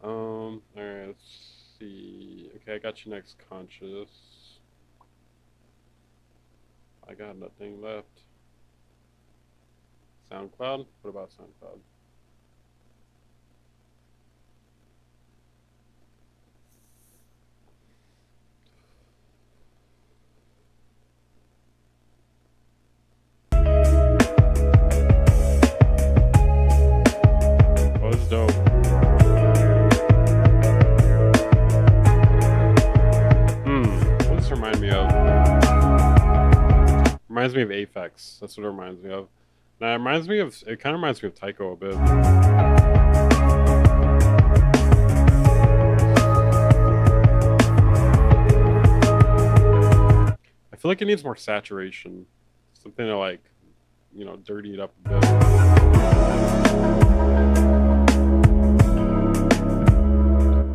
A: Alright, let's see. Okay, I got you next, Conscious. I got nothing left. SoundCloud? What about SoundCloud? Oh, this is dope. What does this remind me of? Reminds me of Aphex. That's what it reminds me of. Now it reminds me of. It kind of reminds me of Tycho a bit. I feel like it needs more saturation. Something to like, you know, dirty it up a bit.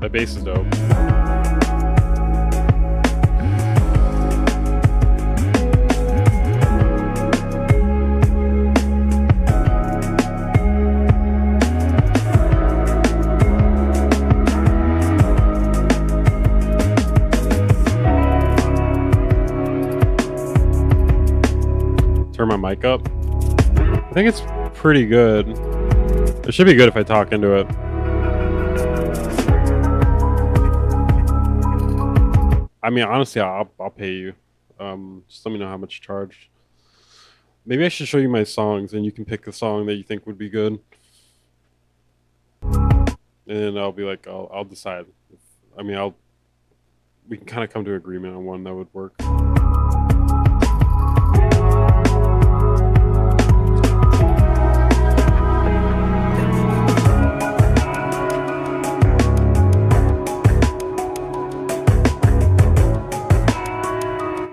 A: That bass is dope. Turn my mic up. I think it's pretty good. It should be good if I talk into it. I mean, honestly, I'll pay you. Just let me know how much you charge. Maybe I should show you my songs, and you can pick a song that you think would be good. And then I'll be like, I'll decide. We can kind of come to an agreement on one that would work.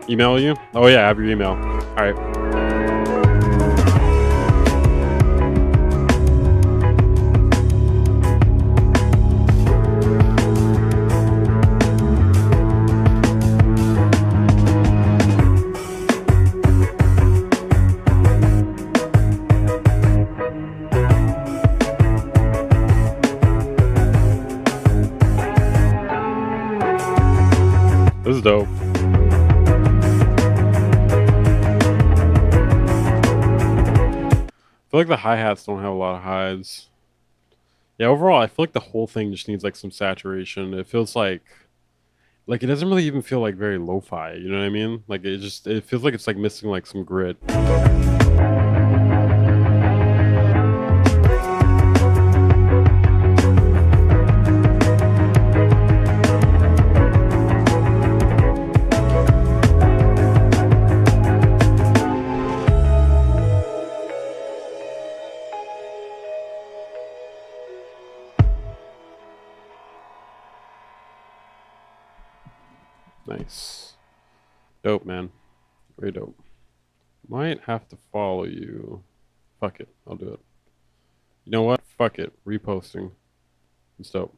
A: Email you? Oh yeah, I have your email. Alright. This is dope. I feel like the hi-hats don't have a lot of highs. Yeah, overall, I feel like the whole thing just needs like some saturation. It feels like it doesn't really even feel like very lo-fi, you know what I mean? Like it feels like it's like missing like some grit. Nice. Dope, man. Very dope. Might have to follow you. Fuck it. I'll do it. You know what? Fuck it. Reposting. It's dope.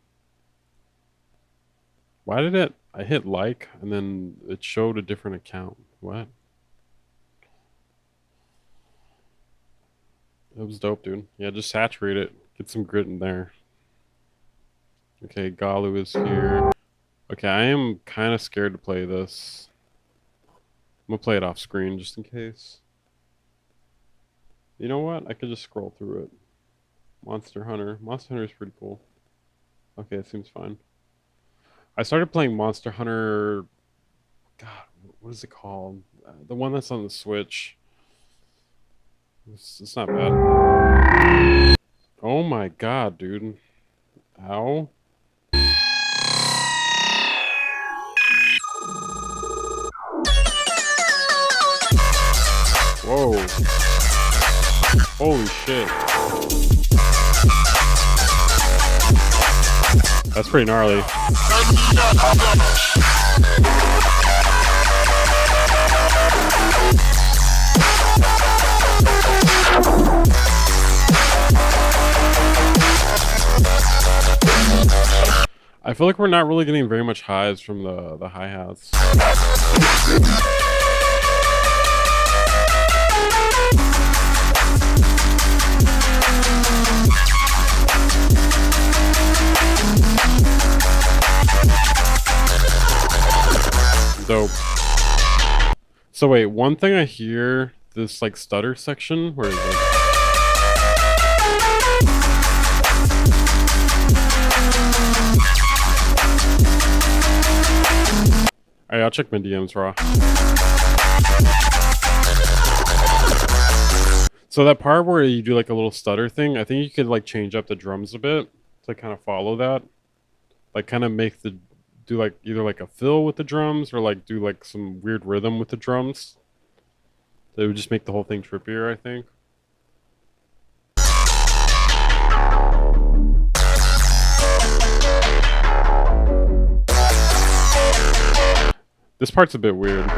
A: Why did it... I hit like and then it showed a different account. What? It was dope, dude. Yeah, just saturate it. Get some grit in there. Okay, Galu is here. Okay, I am kind of scared to play this. I'm gonna play it off screen just in case. You know what? I could just scroll through it. Monster Hunter. Monster Hunter is pretty cool. Okay, it seems fine. I started playing Monster Hunter... God, what is it called? The one that's on the Switch. It's not bad. Oh my god, dude. Ow. Whoa. Holy shit. That's pretty gnarly. I feel like we're not really getting very much highs from the hi-hats. Dope. So wait, one thing I hear, this like stutter section, where is it? Alright, I'll check my DMs raw. So that part where you do like a little stutter thing, I think you could like change up the drums a bit to kind of follow that. Like kind of make the, do like either like a fill with the drums or like do like some weird rhythm with the drums. That would just make the whole thing trippier, I think. This part's a bit weird.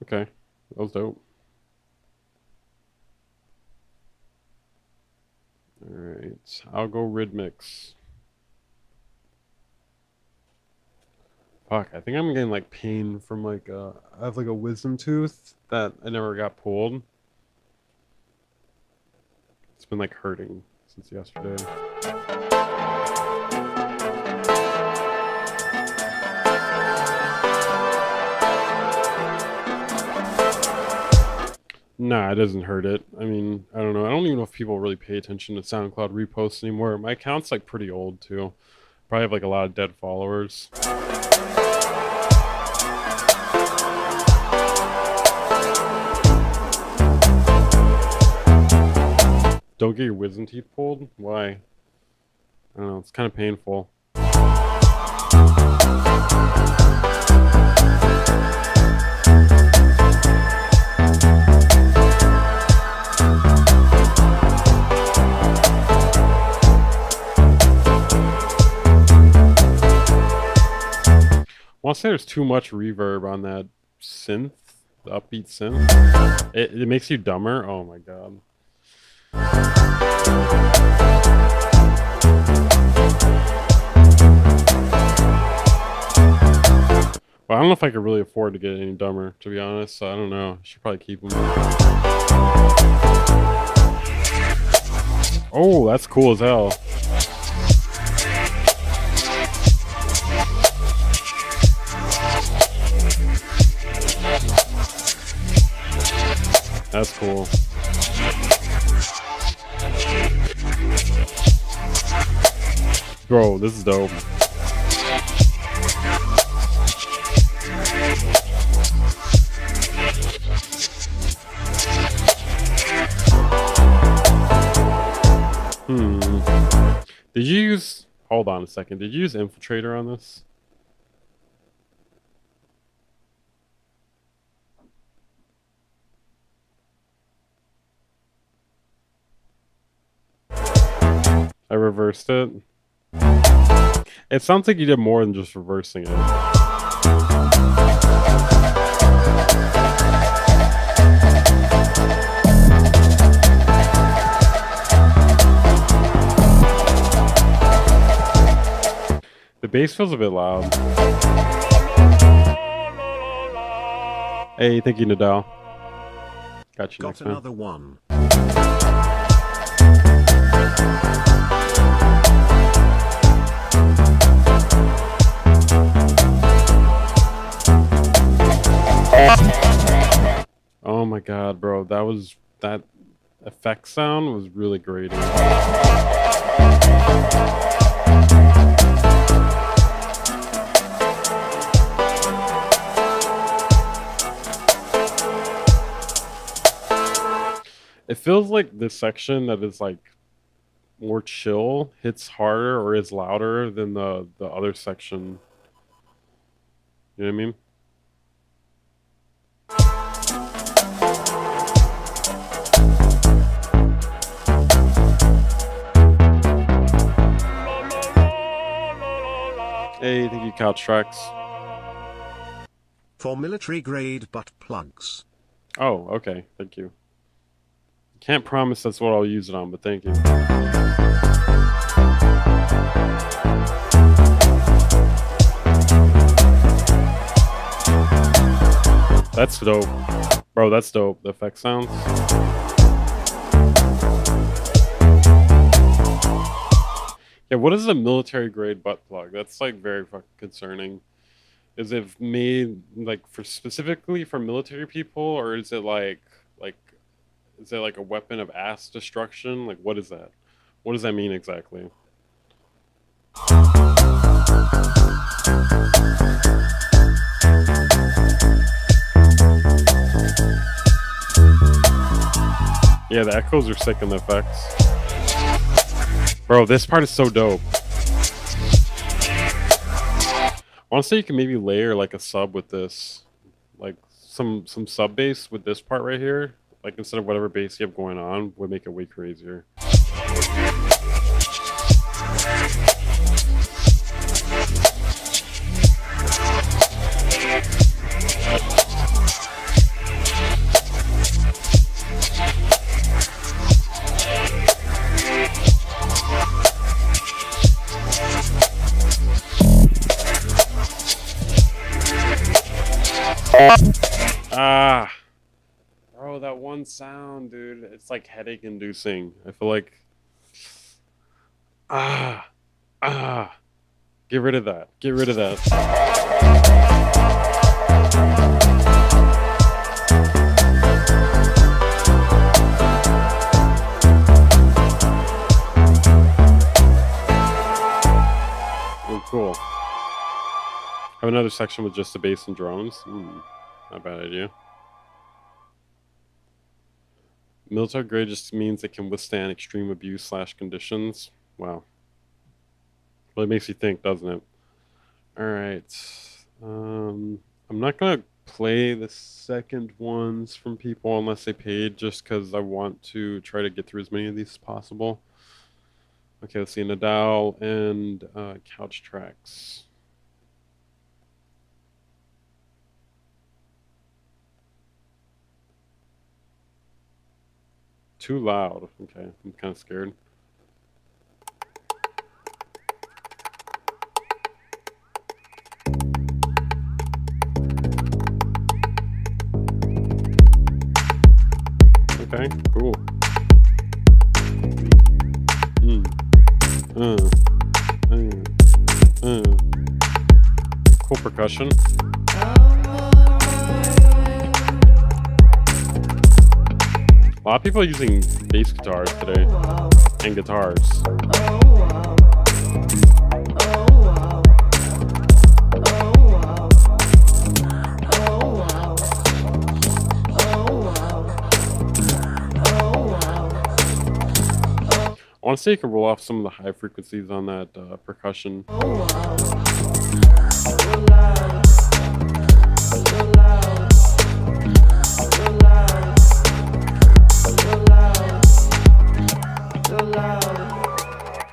A: Okay, that was dope. Alright, I'll go Rhythmix. Fuck, I think I'm getting like pain from like I have like a wisdom tooth that I never got pulled. It's been like hurting since yesterday. Nah, it doesn't hurt it. I mean, I don't know. I don't even know if people really pay attention to SoundCloud reposts anymore. My account's like pretty old too. Probably have like a lot of dead followers. Don't get your wisdom teeth pulled? Why? I don't know. It's kind of painful. I want to say there's too much reverb on that synth, the upbeat synth. It makes you dumber. Oh my god. Well, I don't know if I could really afford to get any dumber, to be honest. So I don't know. I should probably keep them. Oh, that's cool as hell. That's cool. Bro, this is dope. Did you use... Hold on a second. Did you use Infiltrator on this? I reversed it. It sounds like you did more than just reversing it. bass feels a bit loud. Hey, thank you, Nadal. Got you
F: Got
A: next time.
F: another one.
A: Oh my god, bro. That effect sound was really grating. It feels like this section that is like more chill hits harder or is louder than the other section. You know what I mean? Hey, thank you, Couch Tracks.
F: For military grade butt plugs.
A: Oh, okay. Thank you. Can't promise that's what I'll use it on, but thank you. That's dope. Bro, that's dope. The effect sounds. Yeah, what is a military grade butt plug? That's like very fucking concerning. Is it made like for specifically for military people, or is it like is it like a weapon of ass destruction? Like what is that? What does that mean exactly? Yeah, the echoes are sick in the effects. Bro, this part is so dope. I want to say you can maybe layer like a sub with this. Like some sub bass with this part right here. Like instead of whatever bass you have going on would make it way crazier. Ah, bro, that one sound, dude, it's like headache inducing. I feel like, get rid of that. Get rid of that. Oh, cool. Have another section with just the bass and drones. Not a bad idea. Military grade just means it can withstand extreme abuse / conditions. Wow. Well, it makes you think, doesn't it? Alright. I'm not going to play the second ones from people unless they paid, just because I want to try to get through as many of these as possible. Okay, let's see. Nadal and Couch Tracks. Too loud. Okay, I'm kind of scared. Okay, cool. Cool percussion. A lot of people are using bass guitars today and guitars. I want to say you can roll off some of the high frequencies on that percussion.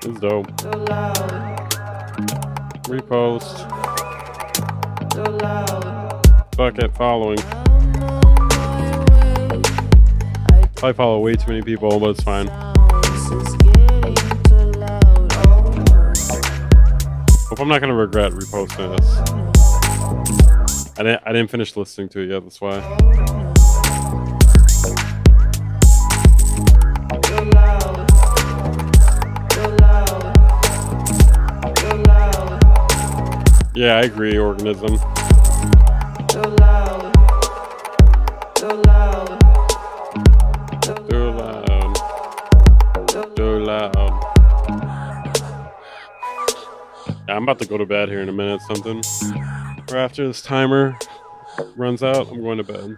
A: It's dope. Repost. Fuck it, following. I follow way too many people, but it's fine. We'll I'm not gonna regret reposting this. I didn't finish listening to it yet. That's why. Yeah, I agree. Organism. Too loud. Yeah, I'm about to go to bed here in a minute. Something. Or after this timer runs out, I'm going to bed.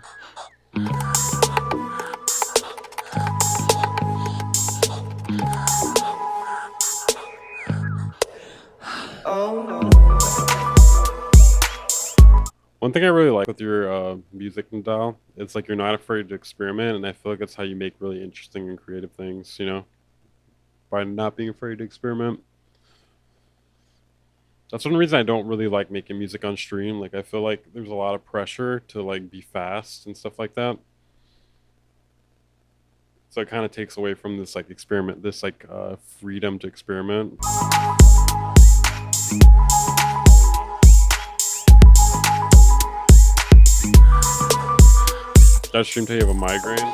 A: One thing I really like with your music, Nadal, it's like you're not afraid to experiment, and I feel like that's how you make really interesting and creative things, you know? By not being afraid to experiment. That's one reason I don't really like making music on stream. Like, I feel like there's a lot of pressure to, like, be fast and stuff like that. So it kind of takes away from this, like, experiment, this, like, freedom to experiment. That stream till you have a migraine?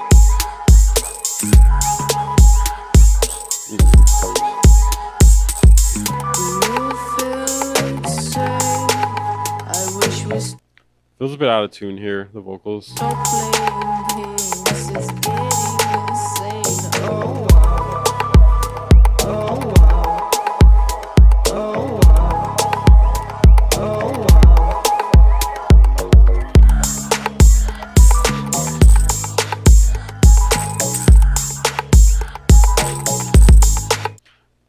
A: Feels a bit out of tune here, the vocals.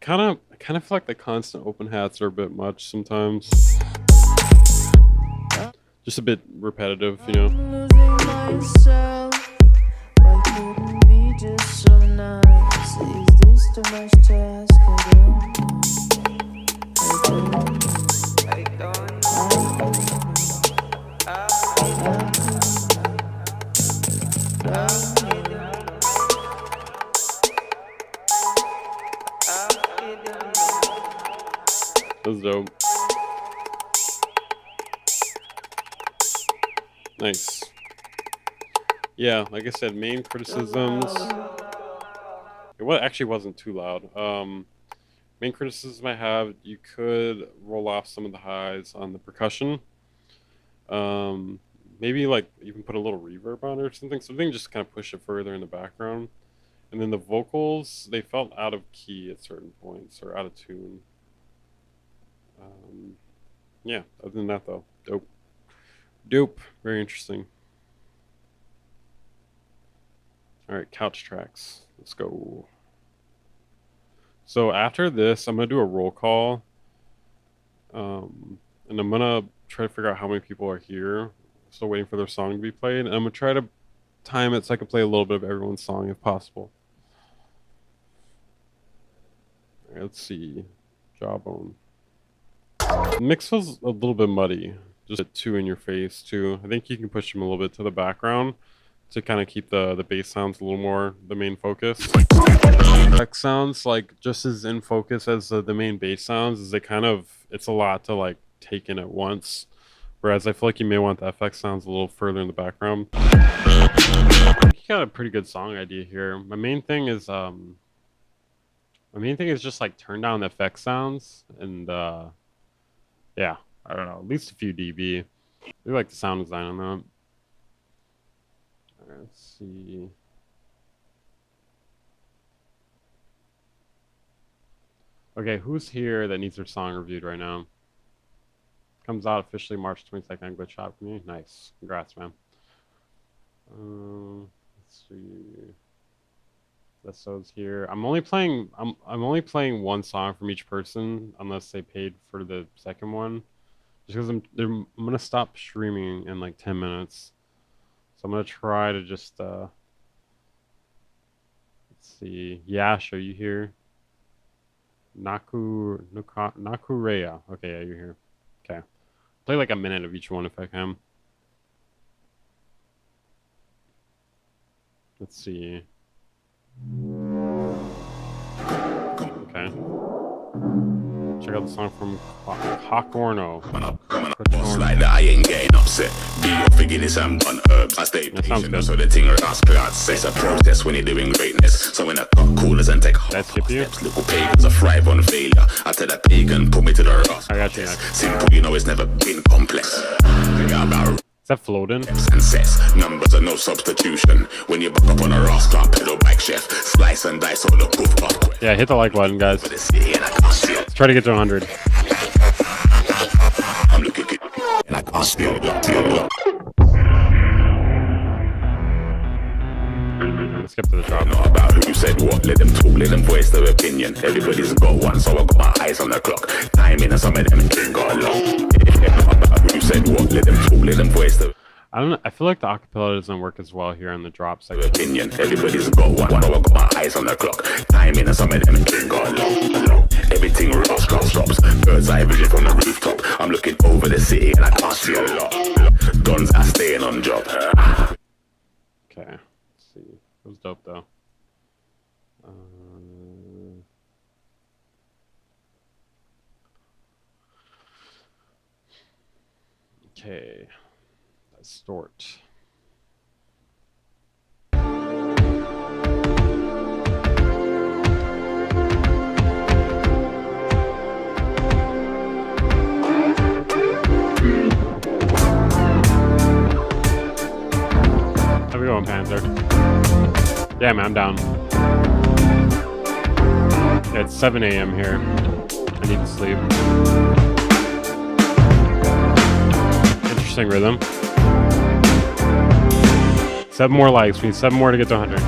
A: I kind of feel like the constant open hats are a bit much sometimes. Just a bit repetitive, you know. That's dope. Nice. Yeah, like I said, main criticisms. It actually wasn't too loud. Main criticism I have, you could roll off some of the highs on the percussion. Maybe like even put a little reverb on it or something. Something just kind of push it further in the background. And then the vocals, they felt out of key at certain points or out of tune. Yeah, other than that though, dope. Dope. Very interesting. Alright, couch tracks. Let's go. So after this, I'm going to do a roll call. And I'm going to try to figure out how many people are here. Still waiting for their song to be played. And I'm going to try to time it so I can play a little bit of everyone's song if possible. Alright, let's see. Jawbone. The mix feels a little bit muddy. Just too in your face too. I think you can push them a little bit to the background to kind of keep the bass sounds a little more the main focus. Effect sounds like just as in focus as the main bass sounds. Is it's a lot to like take in at once. Whereas I feel like you may want the FX sounds a little further in the background. I think you got a pretty good song idea here. My main thing is just like turn down the FX sounds and yeah. I don't know, at least a few dB. We like the sound design on that. Alright, let's see. Okay, who's here that needs their song reviewed right now? Comes out officially March 22nd. Glitch Shop for me. Nice. Congrats, man. Let's see. Leso's here. I'm only playing one song from each person unless they paid for the second one. Just because I'm gonna stop streaming in like 10 minutes, so I'm gonna try to just let's see. Yash, are you here? Nakureya. Okay, yeah, you're here. Okay, play like a minute of each one if I can. Let's see. Okay. check out the song from Cocorno.
G: Like that, I ain't getting upset. Be your forgiveness and bun herbs. I stay patient, so the thing around class. It's a process when you're doing greatness. So when I cut corners and take hard steps, little pagans are thrive on failure. I tell that pagan, put me to the rust.
A: I got you next.
G: Simple, you know it's never been complex.
A: Is that floating?
G: And sets, numbers are no substitution. When you buck up on a rascal, pedal bike chef, slice and dice all the proof up.
A: Yeah, hit the like button, guys. Let's try to get to 100.
G: I'm looking good, and I can't steal it.
A: Let's skip to the drop.
G: Not about who said what, let them talk, let them voice their opinion. Everybody's got one, so I got my eyes on the clock. Timing and some of them ain't got a lot. Not about who said what, let them talk, let them voice their
A: I don't know. I feel like the acapella doesn't work as well here on the drop section.
G: opinion. Everybody's got one, so I got my eyes on the clock. Timing and some of them ain't got a lot. Everything rascal stops. Bird's eye vision from the rooftop. I'm looking over the city and I can't see a lot. Guns are staying on job.
A: Okay, let's see. It was dope though. Okay, distort. How we going, Panther? Yeah, man, I'm down. Yeah, it's 7 a.m. here. I need to sleep. Interesting rhythm. 7 more likes. We need 7 more to get to 100.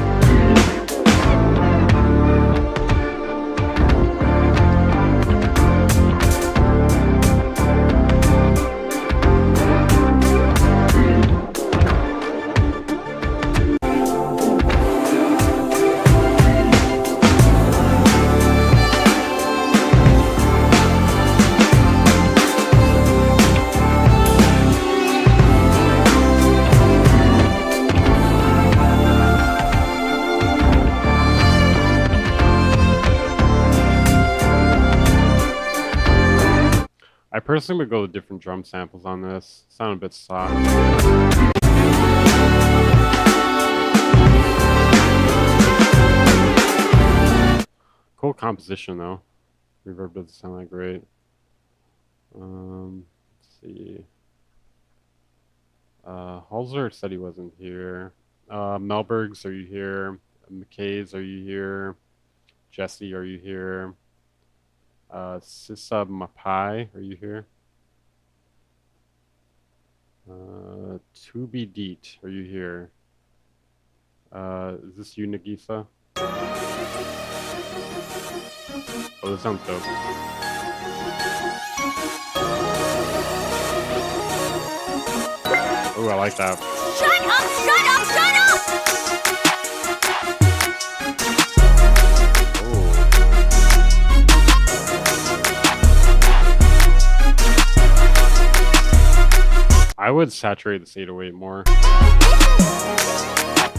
A: I personally would go with different drum samples on this. Sound a bit soft. Cool composition though. Reverb doesn't sound that great. Let's see. Halser said he wasn't here. Melbergs, are you here? McKay's, are you here? Jesse, are you here? Sisa Mapai, are you here? To be Deet, are you here? Is this you, Nagisa? Oh, this sounds dope. Oh, I like that.
T: Shut up! Shut up! Shut up!
A: I would saturate this 808 more.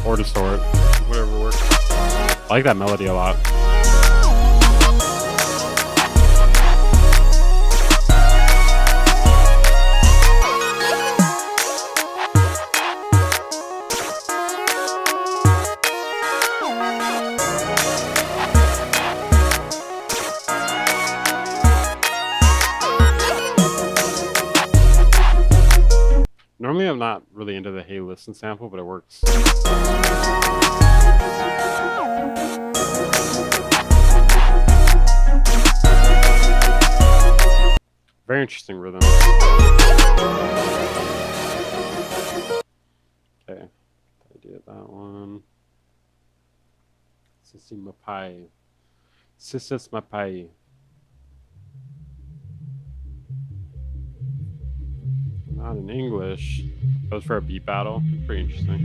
A: Or distort. Whatever works. I like that melody a lot. Normally I'm not really into the hey listen sample, but it works. Very interesting rhythm. Okay, I did that one. Sissy Mapai. Sissis Mapai. Not in English. That was for a beat battle. Pretty interesting.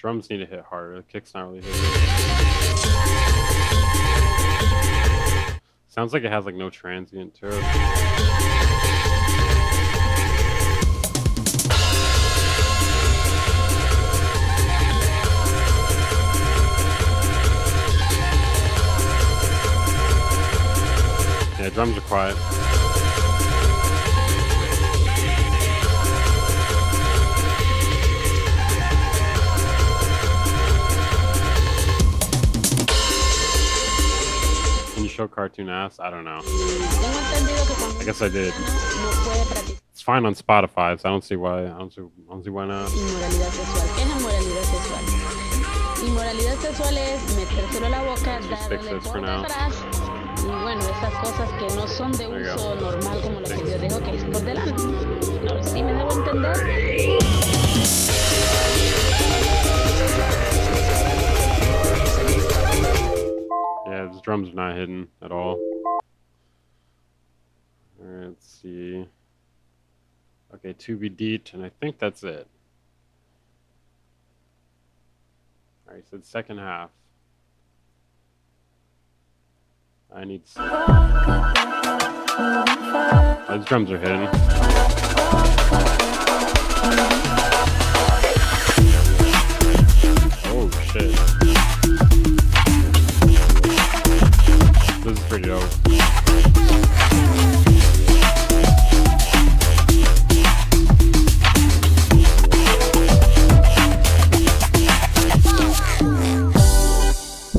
A: Drums need to hit harder. The kick's not really hitting. Sounds like it has like no transient to it. Yeah, drums are quiet. Can you show cartoon ass? I don't know. I guess I did. It's fine on Spotify, so I don't see why. I don't see why not.
I: Inmoralidad sexual. ¿Qué es la moralidad sexual? Inmoralidad sexual es metérselo a la boca, darle por detrás. Y bueno, esas cosas que no son de uso normal como lo que yo digo que es por delante. No, ¿sí me debo entender?
A: Yeah, his drums are not hidden at all. Alright, let's see. Okay, 2B deet, and I think that's it. Alright, so the second half. I need. Oh, his drums are hidden. Oh shit. This is pretty dope.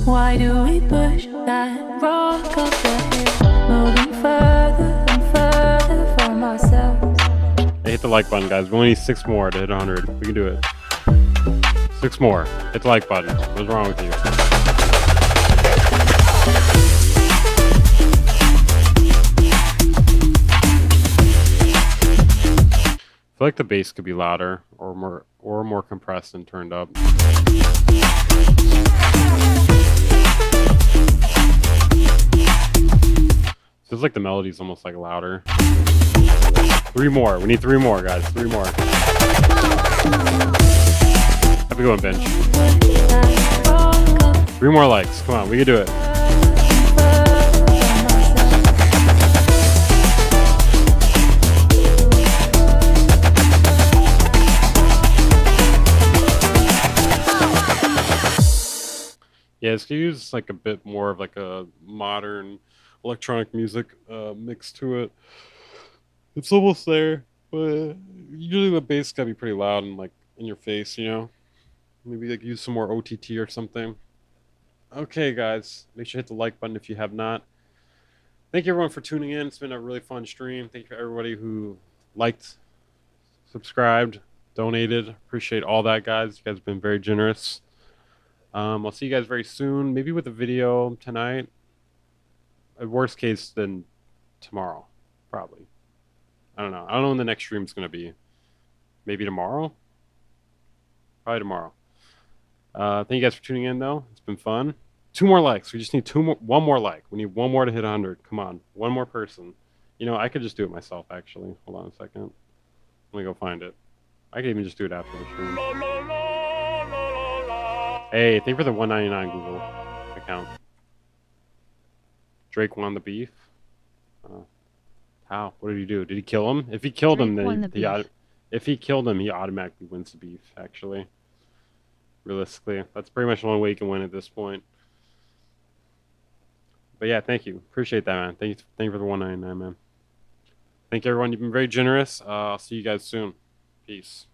B: Why do we push that rock up the hill, moving further and further from ourselves?
A: Hey, hit the like button, guys. We only need 6 more to hit 100. We can do it. 6 more. Hit the like button. What's wrong with you? I feel like the bass could be louder or more compressed and turned up. Feels like the melody's almost like louder. 3 more. We need 3 more, guys. 3 more. Have a good one, Bench. 3 more likes. Come on, we can do it. Yeah, it's gonna use like a bit more of like a modern electronic music mix to it. It's almost there, but usually the bass gotta be pretty loud and like in your face, you know? Maybe like use some more OTT or something. Okay, guys, make sure to hit the like button if you have not. Thank you everyone for tuning in. It's been a really fun stream. Thank you for everybody who liked, subscribed, donated. Appreciate all that, guys. You guys have been very generous. I'll see you guys very soon. Maybe with a video tonight. At worst case, then tomorrow. Probably. I don't know. I don't know when the next stream's going to be. Maybe tomorrow? Probably tomorrow. Thank you guys for tuning in, though. It's been fun. 2 more likes. We just need 1 more like. We need 1 more to hit 100. Come on. 1 more person. You know, I could just do it myself, actually. Hold on a second. Let me go find it. I could even just do it after the stream. Hey, thank you for the $1.99 Google account. Drake won the beef. How? What did he do? Did he kill him? If he killed him, then if he killed him, he automatically wins the beef. Actually, realistically, that's pretty much the only way he can win at this point. But yeah, thank you. Appreciate that, man. Thank you for the $1.99, man. Thank you, everyone. You've been very generous. I'll see you guys soon. Peace.